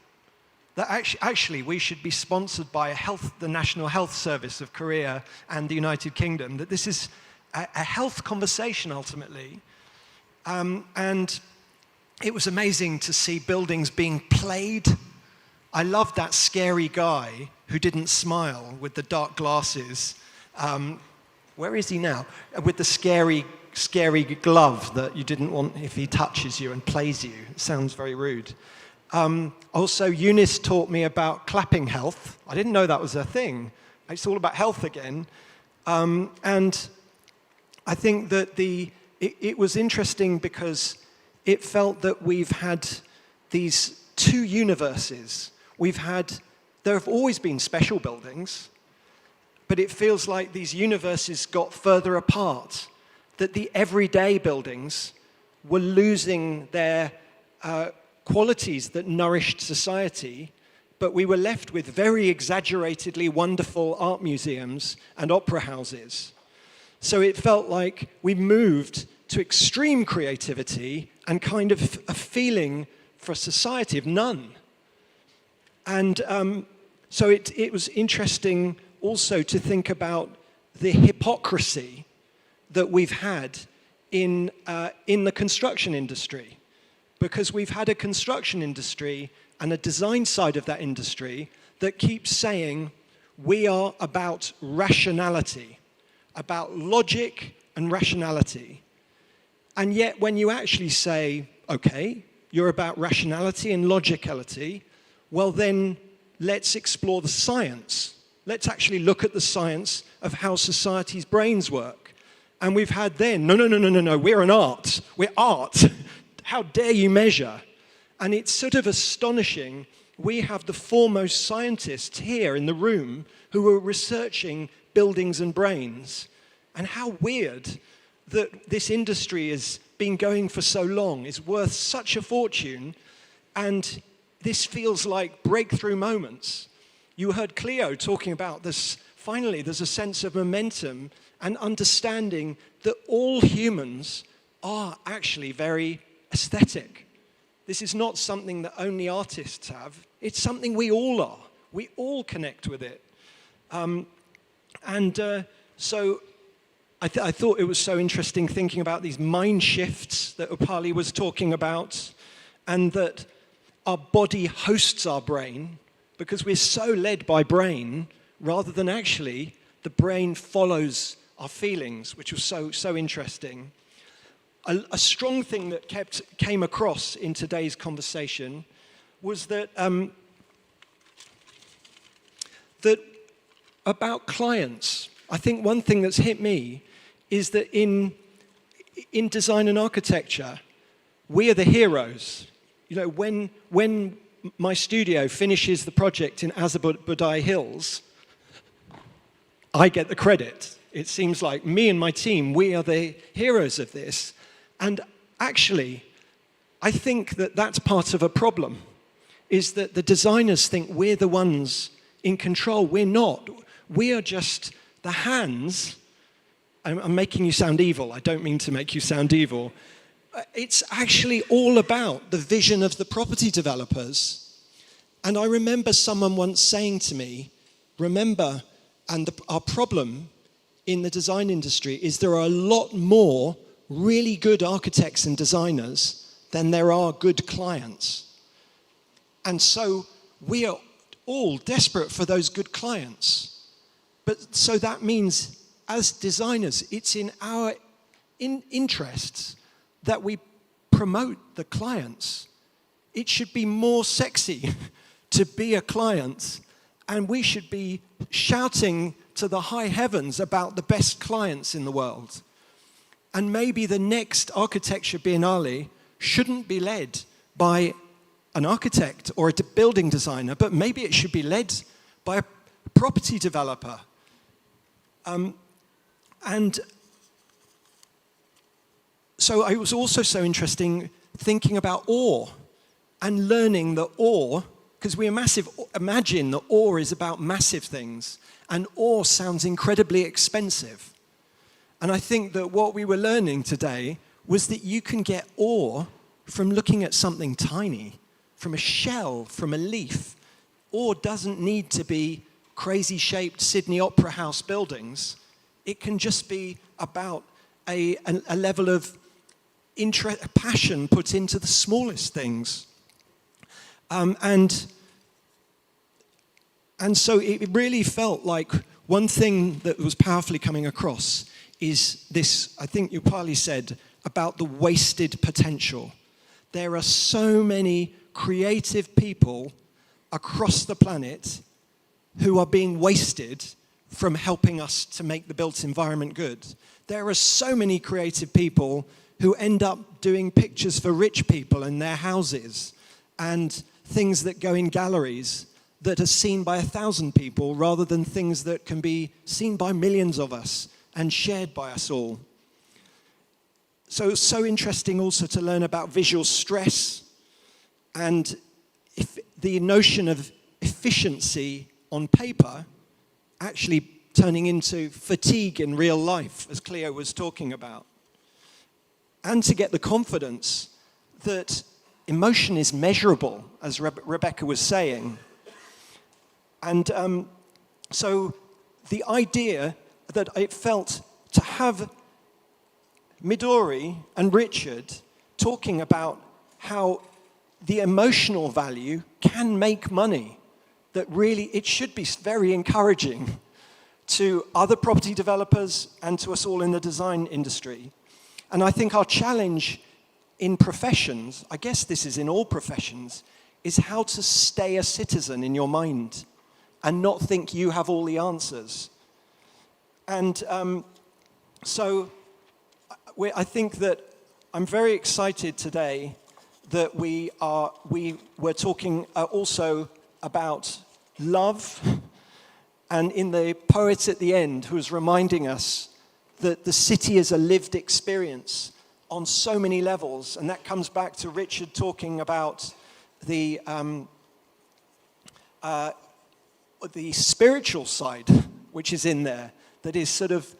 That actually we should be sponsored by the National Health Service of Korea and the United Kingdom, that this is a health conversation ultimately. And it was amazing to see buildings being played. I loved that scary guy who didn't smile with the dark glasses. Where is he now? With the scary glove that you didn't want if he touches you and plays you. It sounds very rude. Also, Eunice taught me about clapping health. I didn't know that was a thing. It's all about health again. And I think that it was interesting because it felt that we've had these 2 universes. There have always been special buildings, but it feels like these universes got further apart, that the everyday buildings were losing their qualities that nourished society, but we were left with very exaggeratedly wonderful art museums and opera houses. So it felt like we moved to extreme creativity and kind of a feeling for a society of none. And so it was interesting also to think about the hypocrisy that we've had in the construction industry. Because we've had a construction industry and a design side of that industry that keeps saying, we are about rationality, about logic and rationality. And yet when you actually say, okay, you're about rationality and logicality, well then let's explore the science. Let's actually look at the science of how society's brains work. And we've had then, no, we're an art. We're art. How dare you measure? And it's sort of astonishing. We have the foremost scientists here in the room who are researching buildings and brains. And how weird that this industry has been going for so long, is worth such a fortune, and this feels like breakthrough moments. You heard Cleo talking about this. Finally, there's a sense of momentum and understanding that all humans are actually very aesthetic. This is not something that only artists have. It's something we all are. We all connect with it. So I thought it was so interesting thinking about these mind shifts that Upali was talking about, and that our body hosts our brain, because we're so led by brain rather than actually the brain follows our feelings, which was so interesting. A strong thing that came across in today's conversation was that that about clients. I think one thing that's hit me is that in design and architecture, we are the heroes. You know, when my studio finishes the project in Azabudai Hills, I get the credit. It seems like me and my team, we are the heroes of this. And actually, I think that that's part of a problem, is that the designers think we're the ones in control. We're not. We are just the hands. I'm making you sound evil. I don't mean to make you sound evil. It's actually all about the vision of the property developers. And I remember someone once saying to me, remember, our problem in the design industry is there are a lot more really good architects and designers than there are good clients. And so we are all desperate for those good clients. But so that means as designers, it's in our interests that we promote the clients. It should be more sexy to be a client, and we should be shouting to the high heavens about the best clients in the world. And maybe the next Architecture Biennale shouldn't be led by an architect or a building designer, but maybe it should be led by a property developer. And so it was also so interesting thinking about awe and learning that awe, because we imagine that awe is about massive things, and awe sounds incredibly expensive. And I think that what we were learning today was that you can get awe from looking at something tiny, from a shell, from a leaf. Awe doesn't need to be crazy-shaped Sydney Opera House buildings. It can just be about a level of passion put into the smallest things. And so it really felt like one thing that was powerfully coming across is this, I think Upali said, about the wasted potential. There are so many creative people across the planet who are being wasted from helping us to make the built environment good. There are so many creative people who end up doing pictures for rich people in their houses and things that go in galleries that are seen by 1,000 people rather than things that can be seen by millions of us and shared by us all. So it's so interesting also to learn about visual stress and the notion of efficiency on paper actually turning into fatigue in real life, as Cleo was talking about. And to get the confidence that emotion is measurable, as Rebecca was saying. And so the idea that it felt to have Midori and Richard talking about how the emotional value can make money, that really it should be very encouraging to other property developers and to us all in the design industry. And I think our challenge in professions, I guess this is in all professions, is how to stay a citizen in your mind and not think you have all the answers. And so I think that I'm very excited today that we were talking also about love, and in the poet at the end who was reminding us that the city is a lived experience on so many levels, and that comes back to Richard talking about the spiritual side, which is in there, that is sort of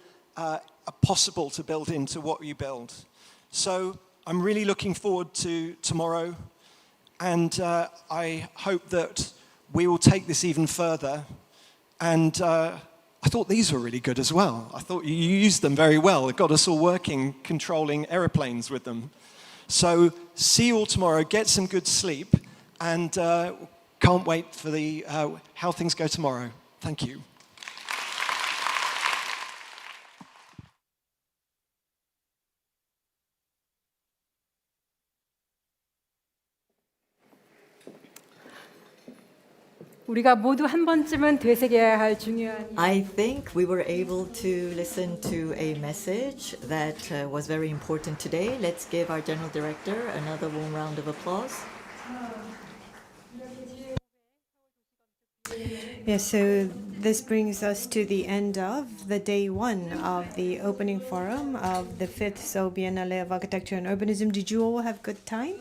possible to build into what you build. So I'm really looking forward to tomorrow, and I hope that we will take this even further. And I thought these were really good as well. I thought you used them very well. It got us all working, controlling aeroplanes with them. So see you all tomorrow, get some good sleep, and can't wait for the how things go tomorrow. Thank you. 우리가 모두 한 번쯤은 되새겨야 할 중요한 I think we were able to listen to a message that was very important today. Let's give our General Director another warm round of applause. Yes, so this brings us to the end of the day one of the opening forum of the 5th Seoul Biennale of Architecture and Urbanism. Did you all have good time?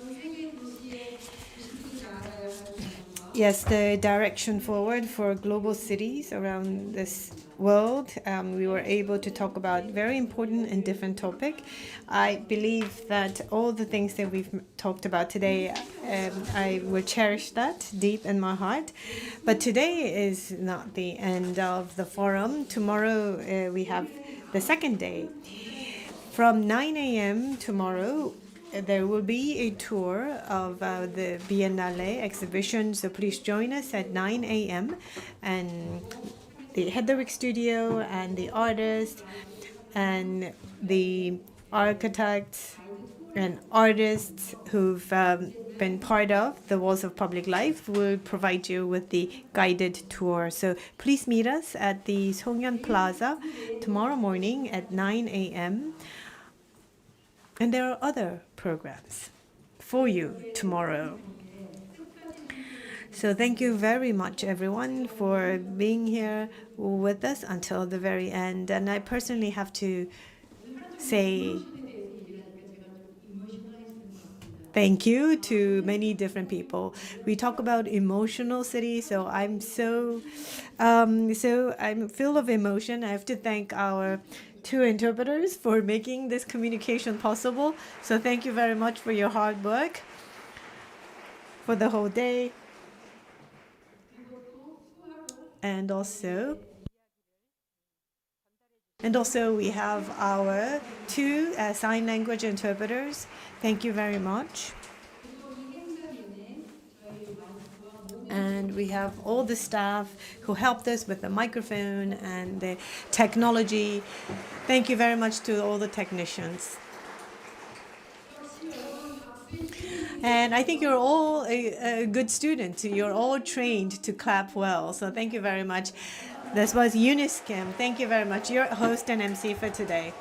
Yes, the direction forward for global cities around this world. We were able to talk about very important and different topic. I believe that all the things that we've talked about today, I will cherish that deep in my heart. But today is not the end of the forum. Tomorrow we have the second day. From 9 a.m. tomorrow, there will be a tour of the Biennale exhibition, so please join us at 9 a.m. And the Heatherwick studio and the artists and the architects and artists who've been part of the Walls of Public Life will provide you with the guided tour. So please meet us at the Songyeon Plaza tomorrow morning at 9 a.m. And there are other programs for you tomorrow. So thank you very much, everyone, for being here with us until the very end. And I personally have to say thank you to many different people. We talk about emotional city, so I'm I'm full of emotion. I have to thank our 2 interpreters for making this communication possible. So thank you very much for your hard work for the whole day. And also we have our 2 sign language interpreters. Thank you very much. And we have all the staff who helped us with the microphone and the technology. Thank you very much to all the technicians. And I think you're all a good student. You're all trained to clap well. So thank you very much. This was Eunice Kim. Thank you very much. Your host and MC for today.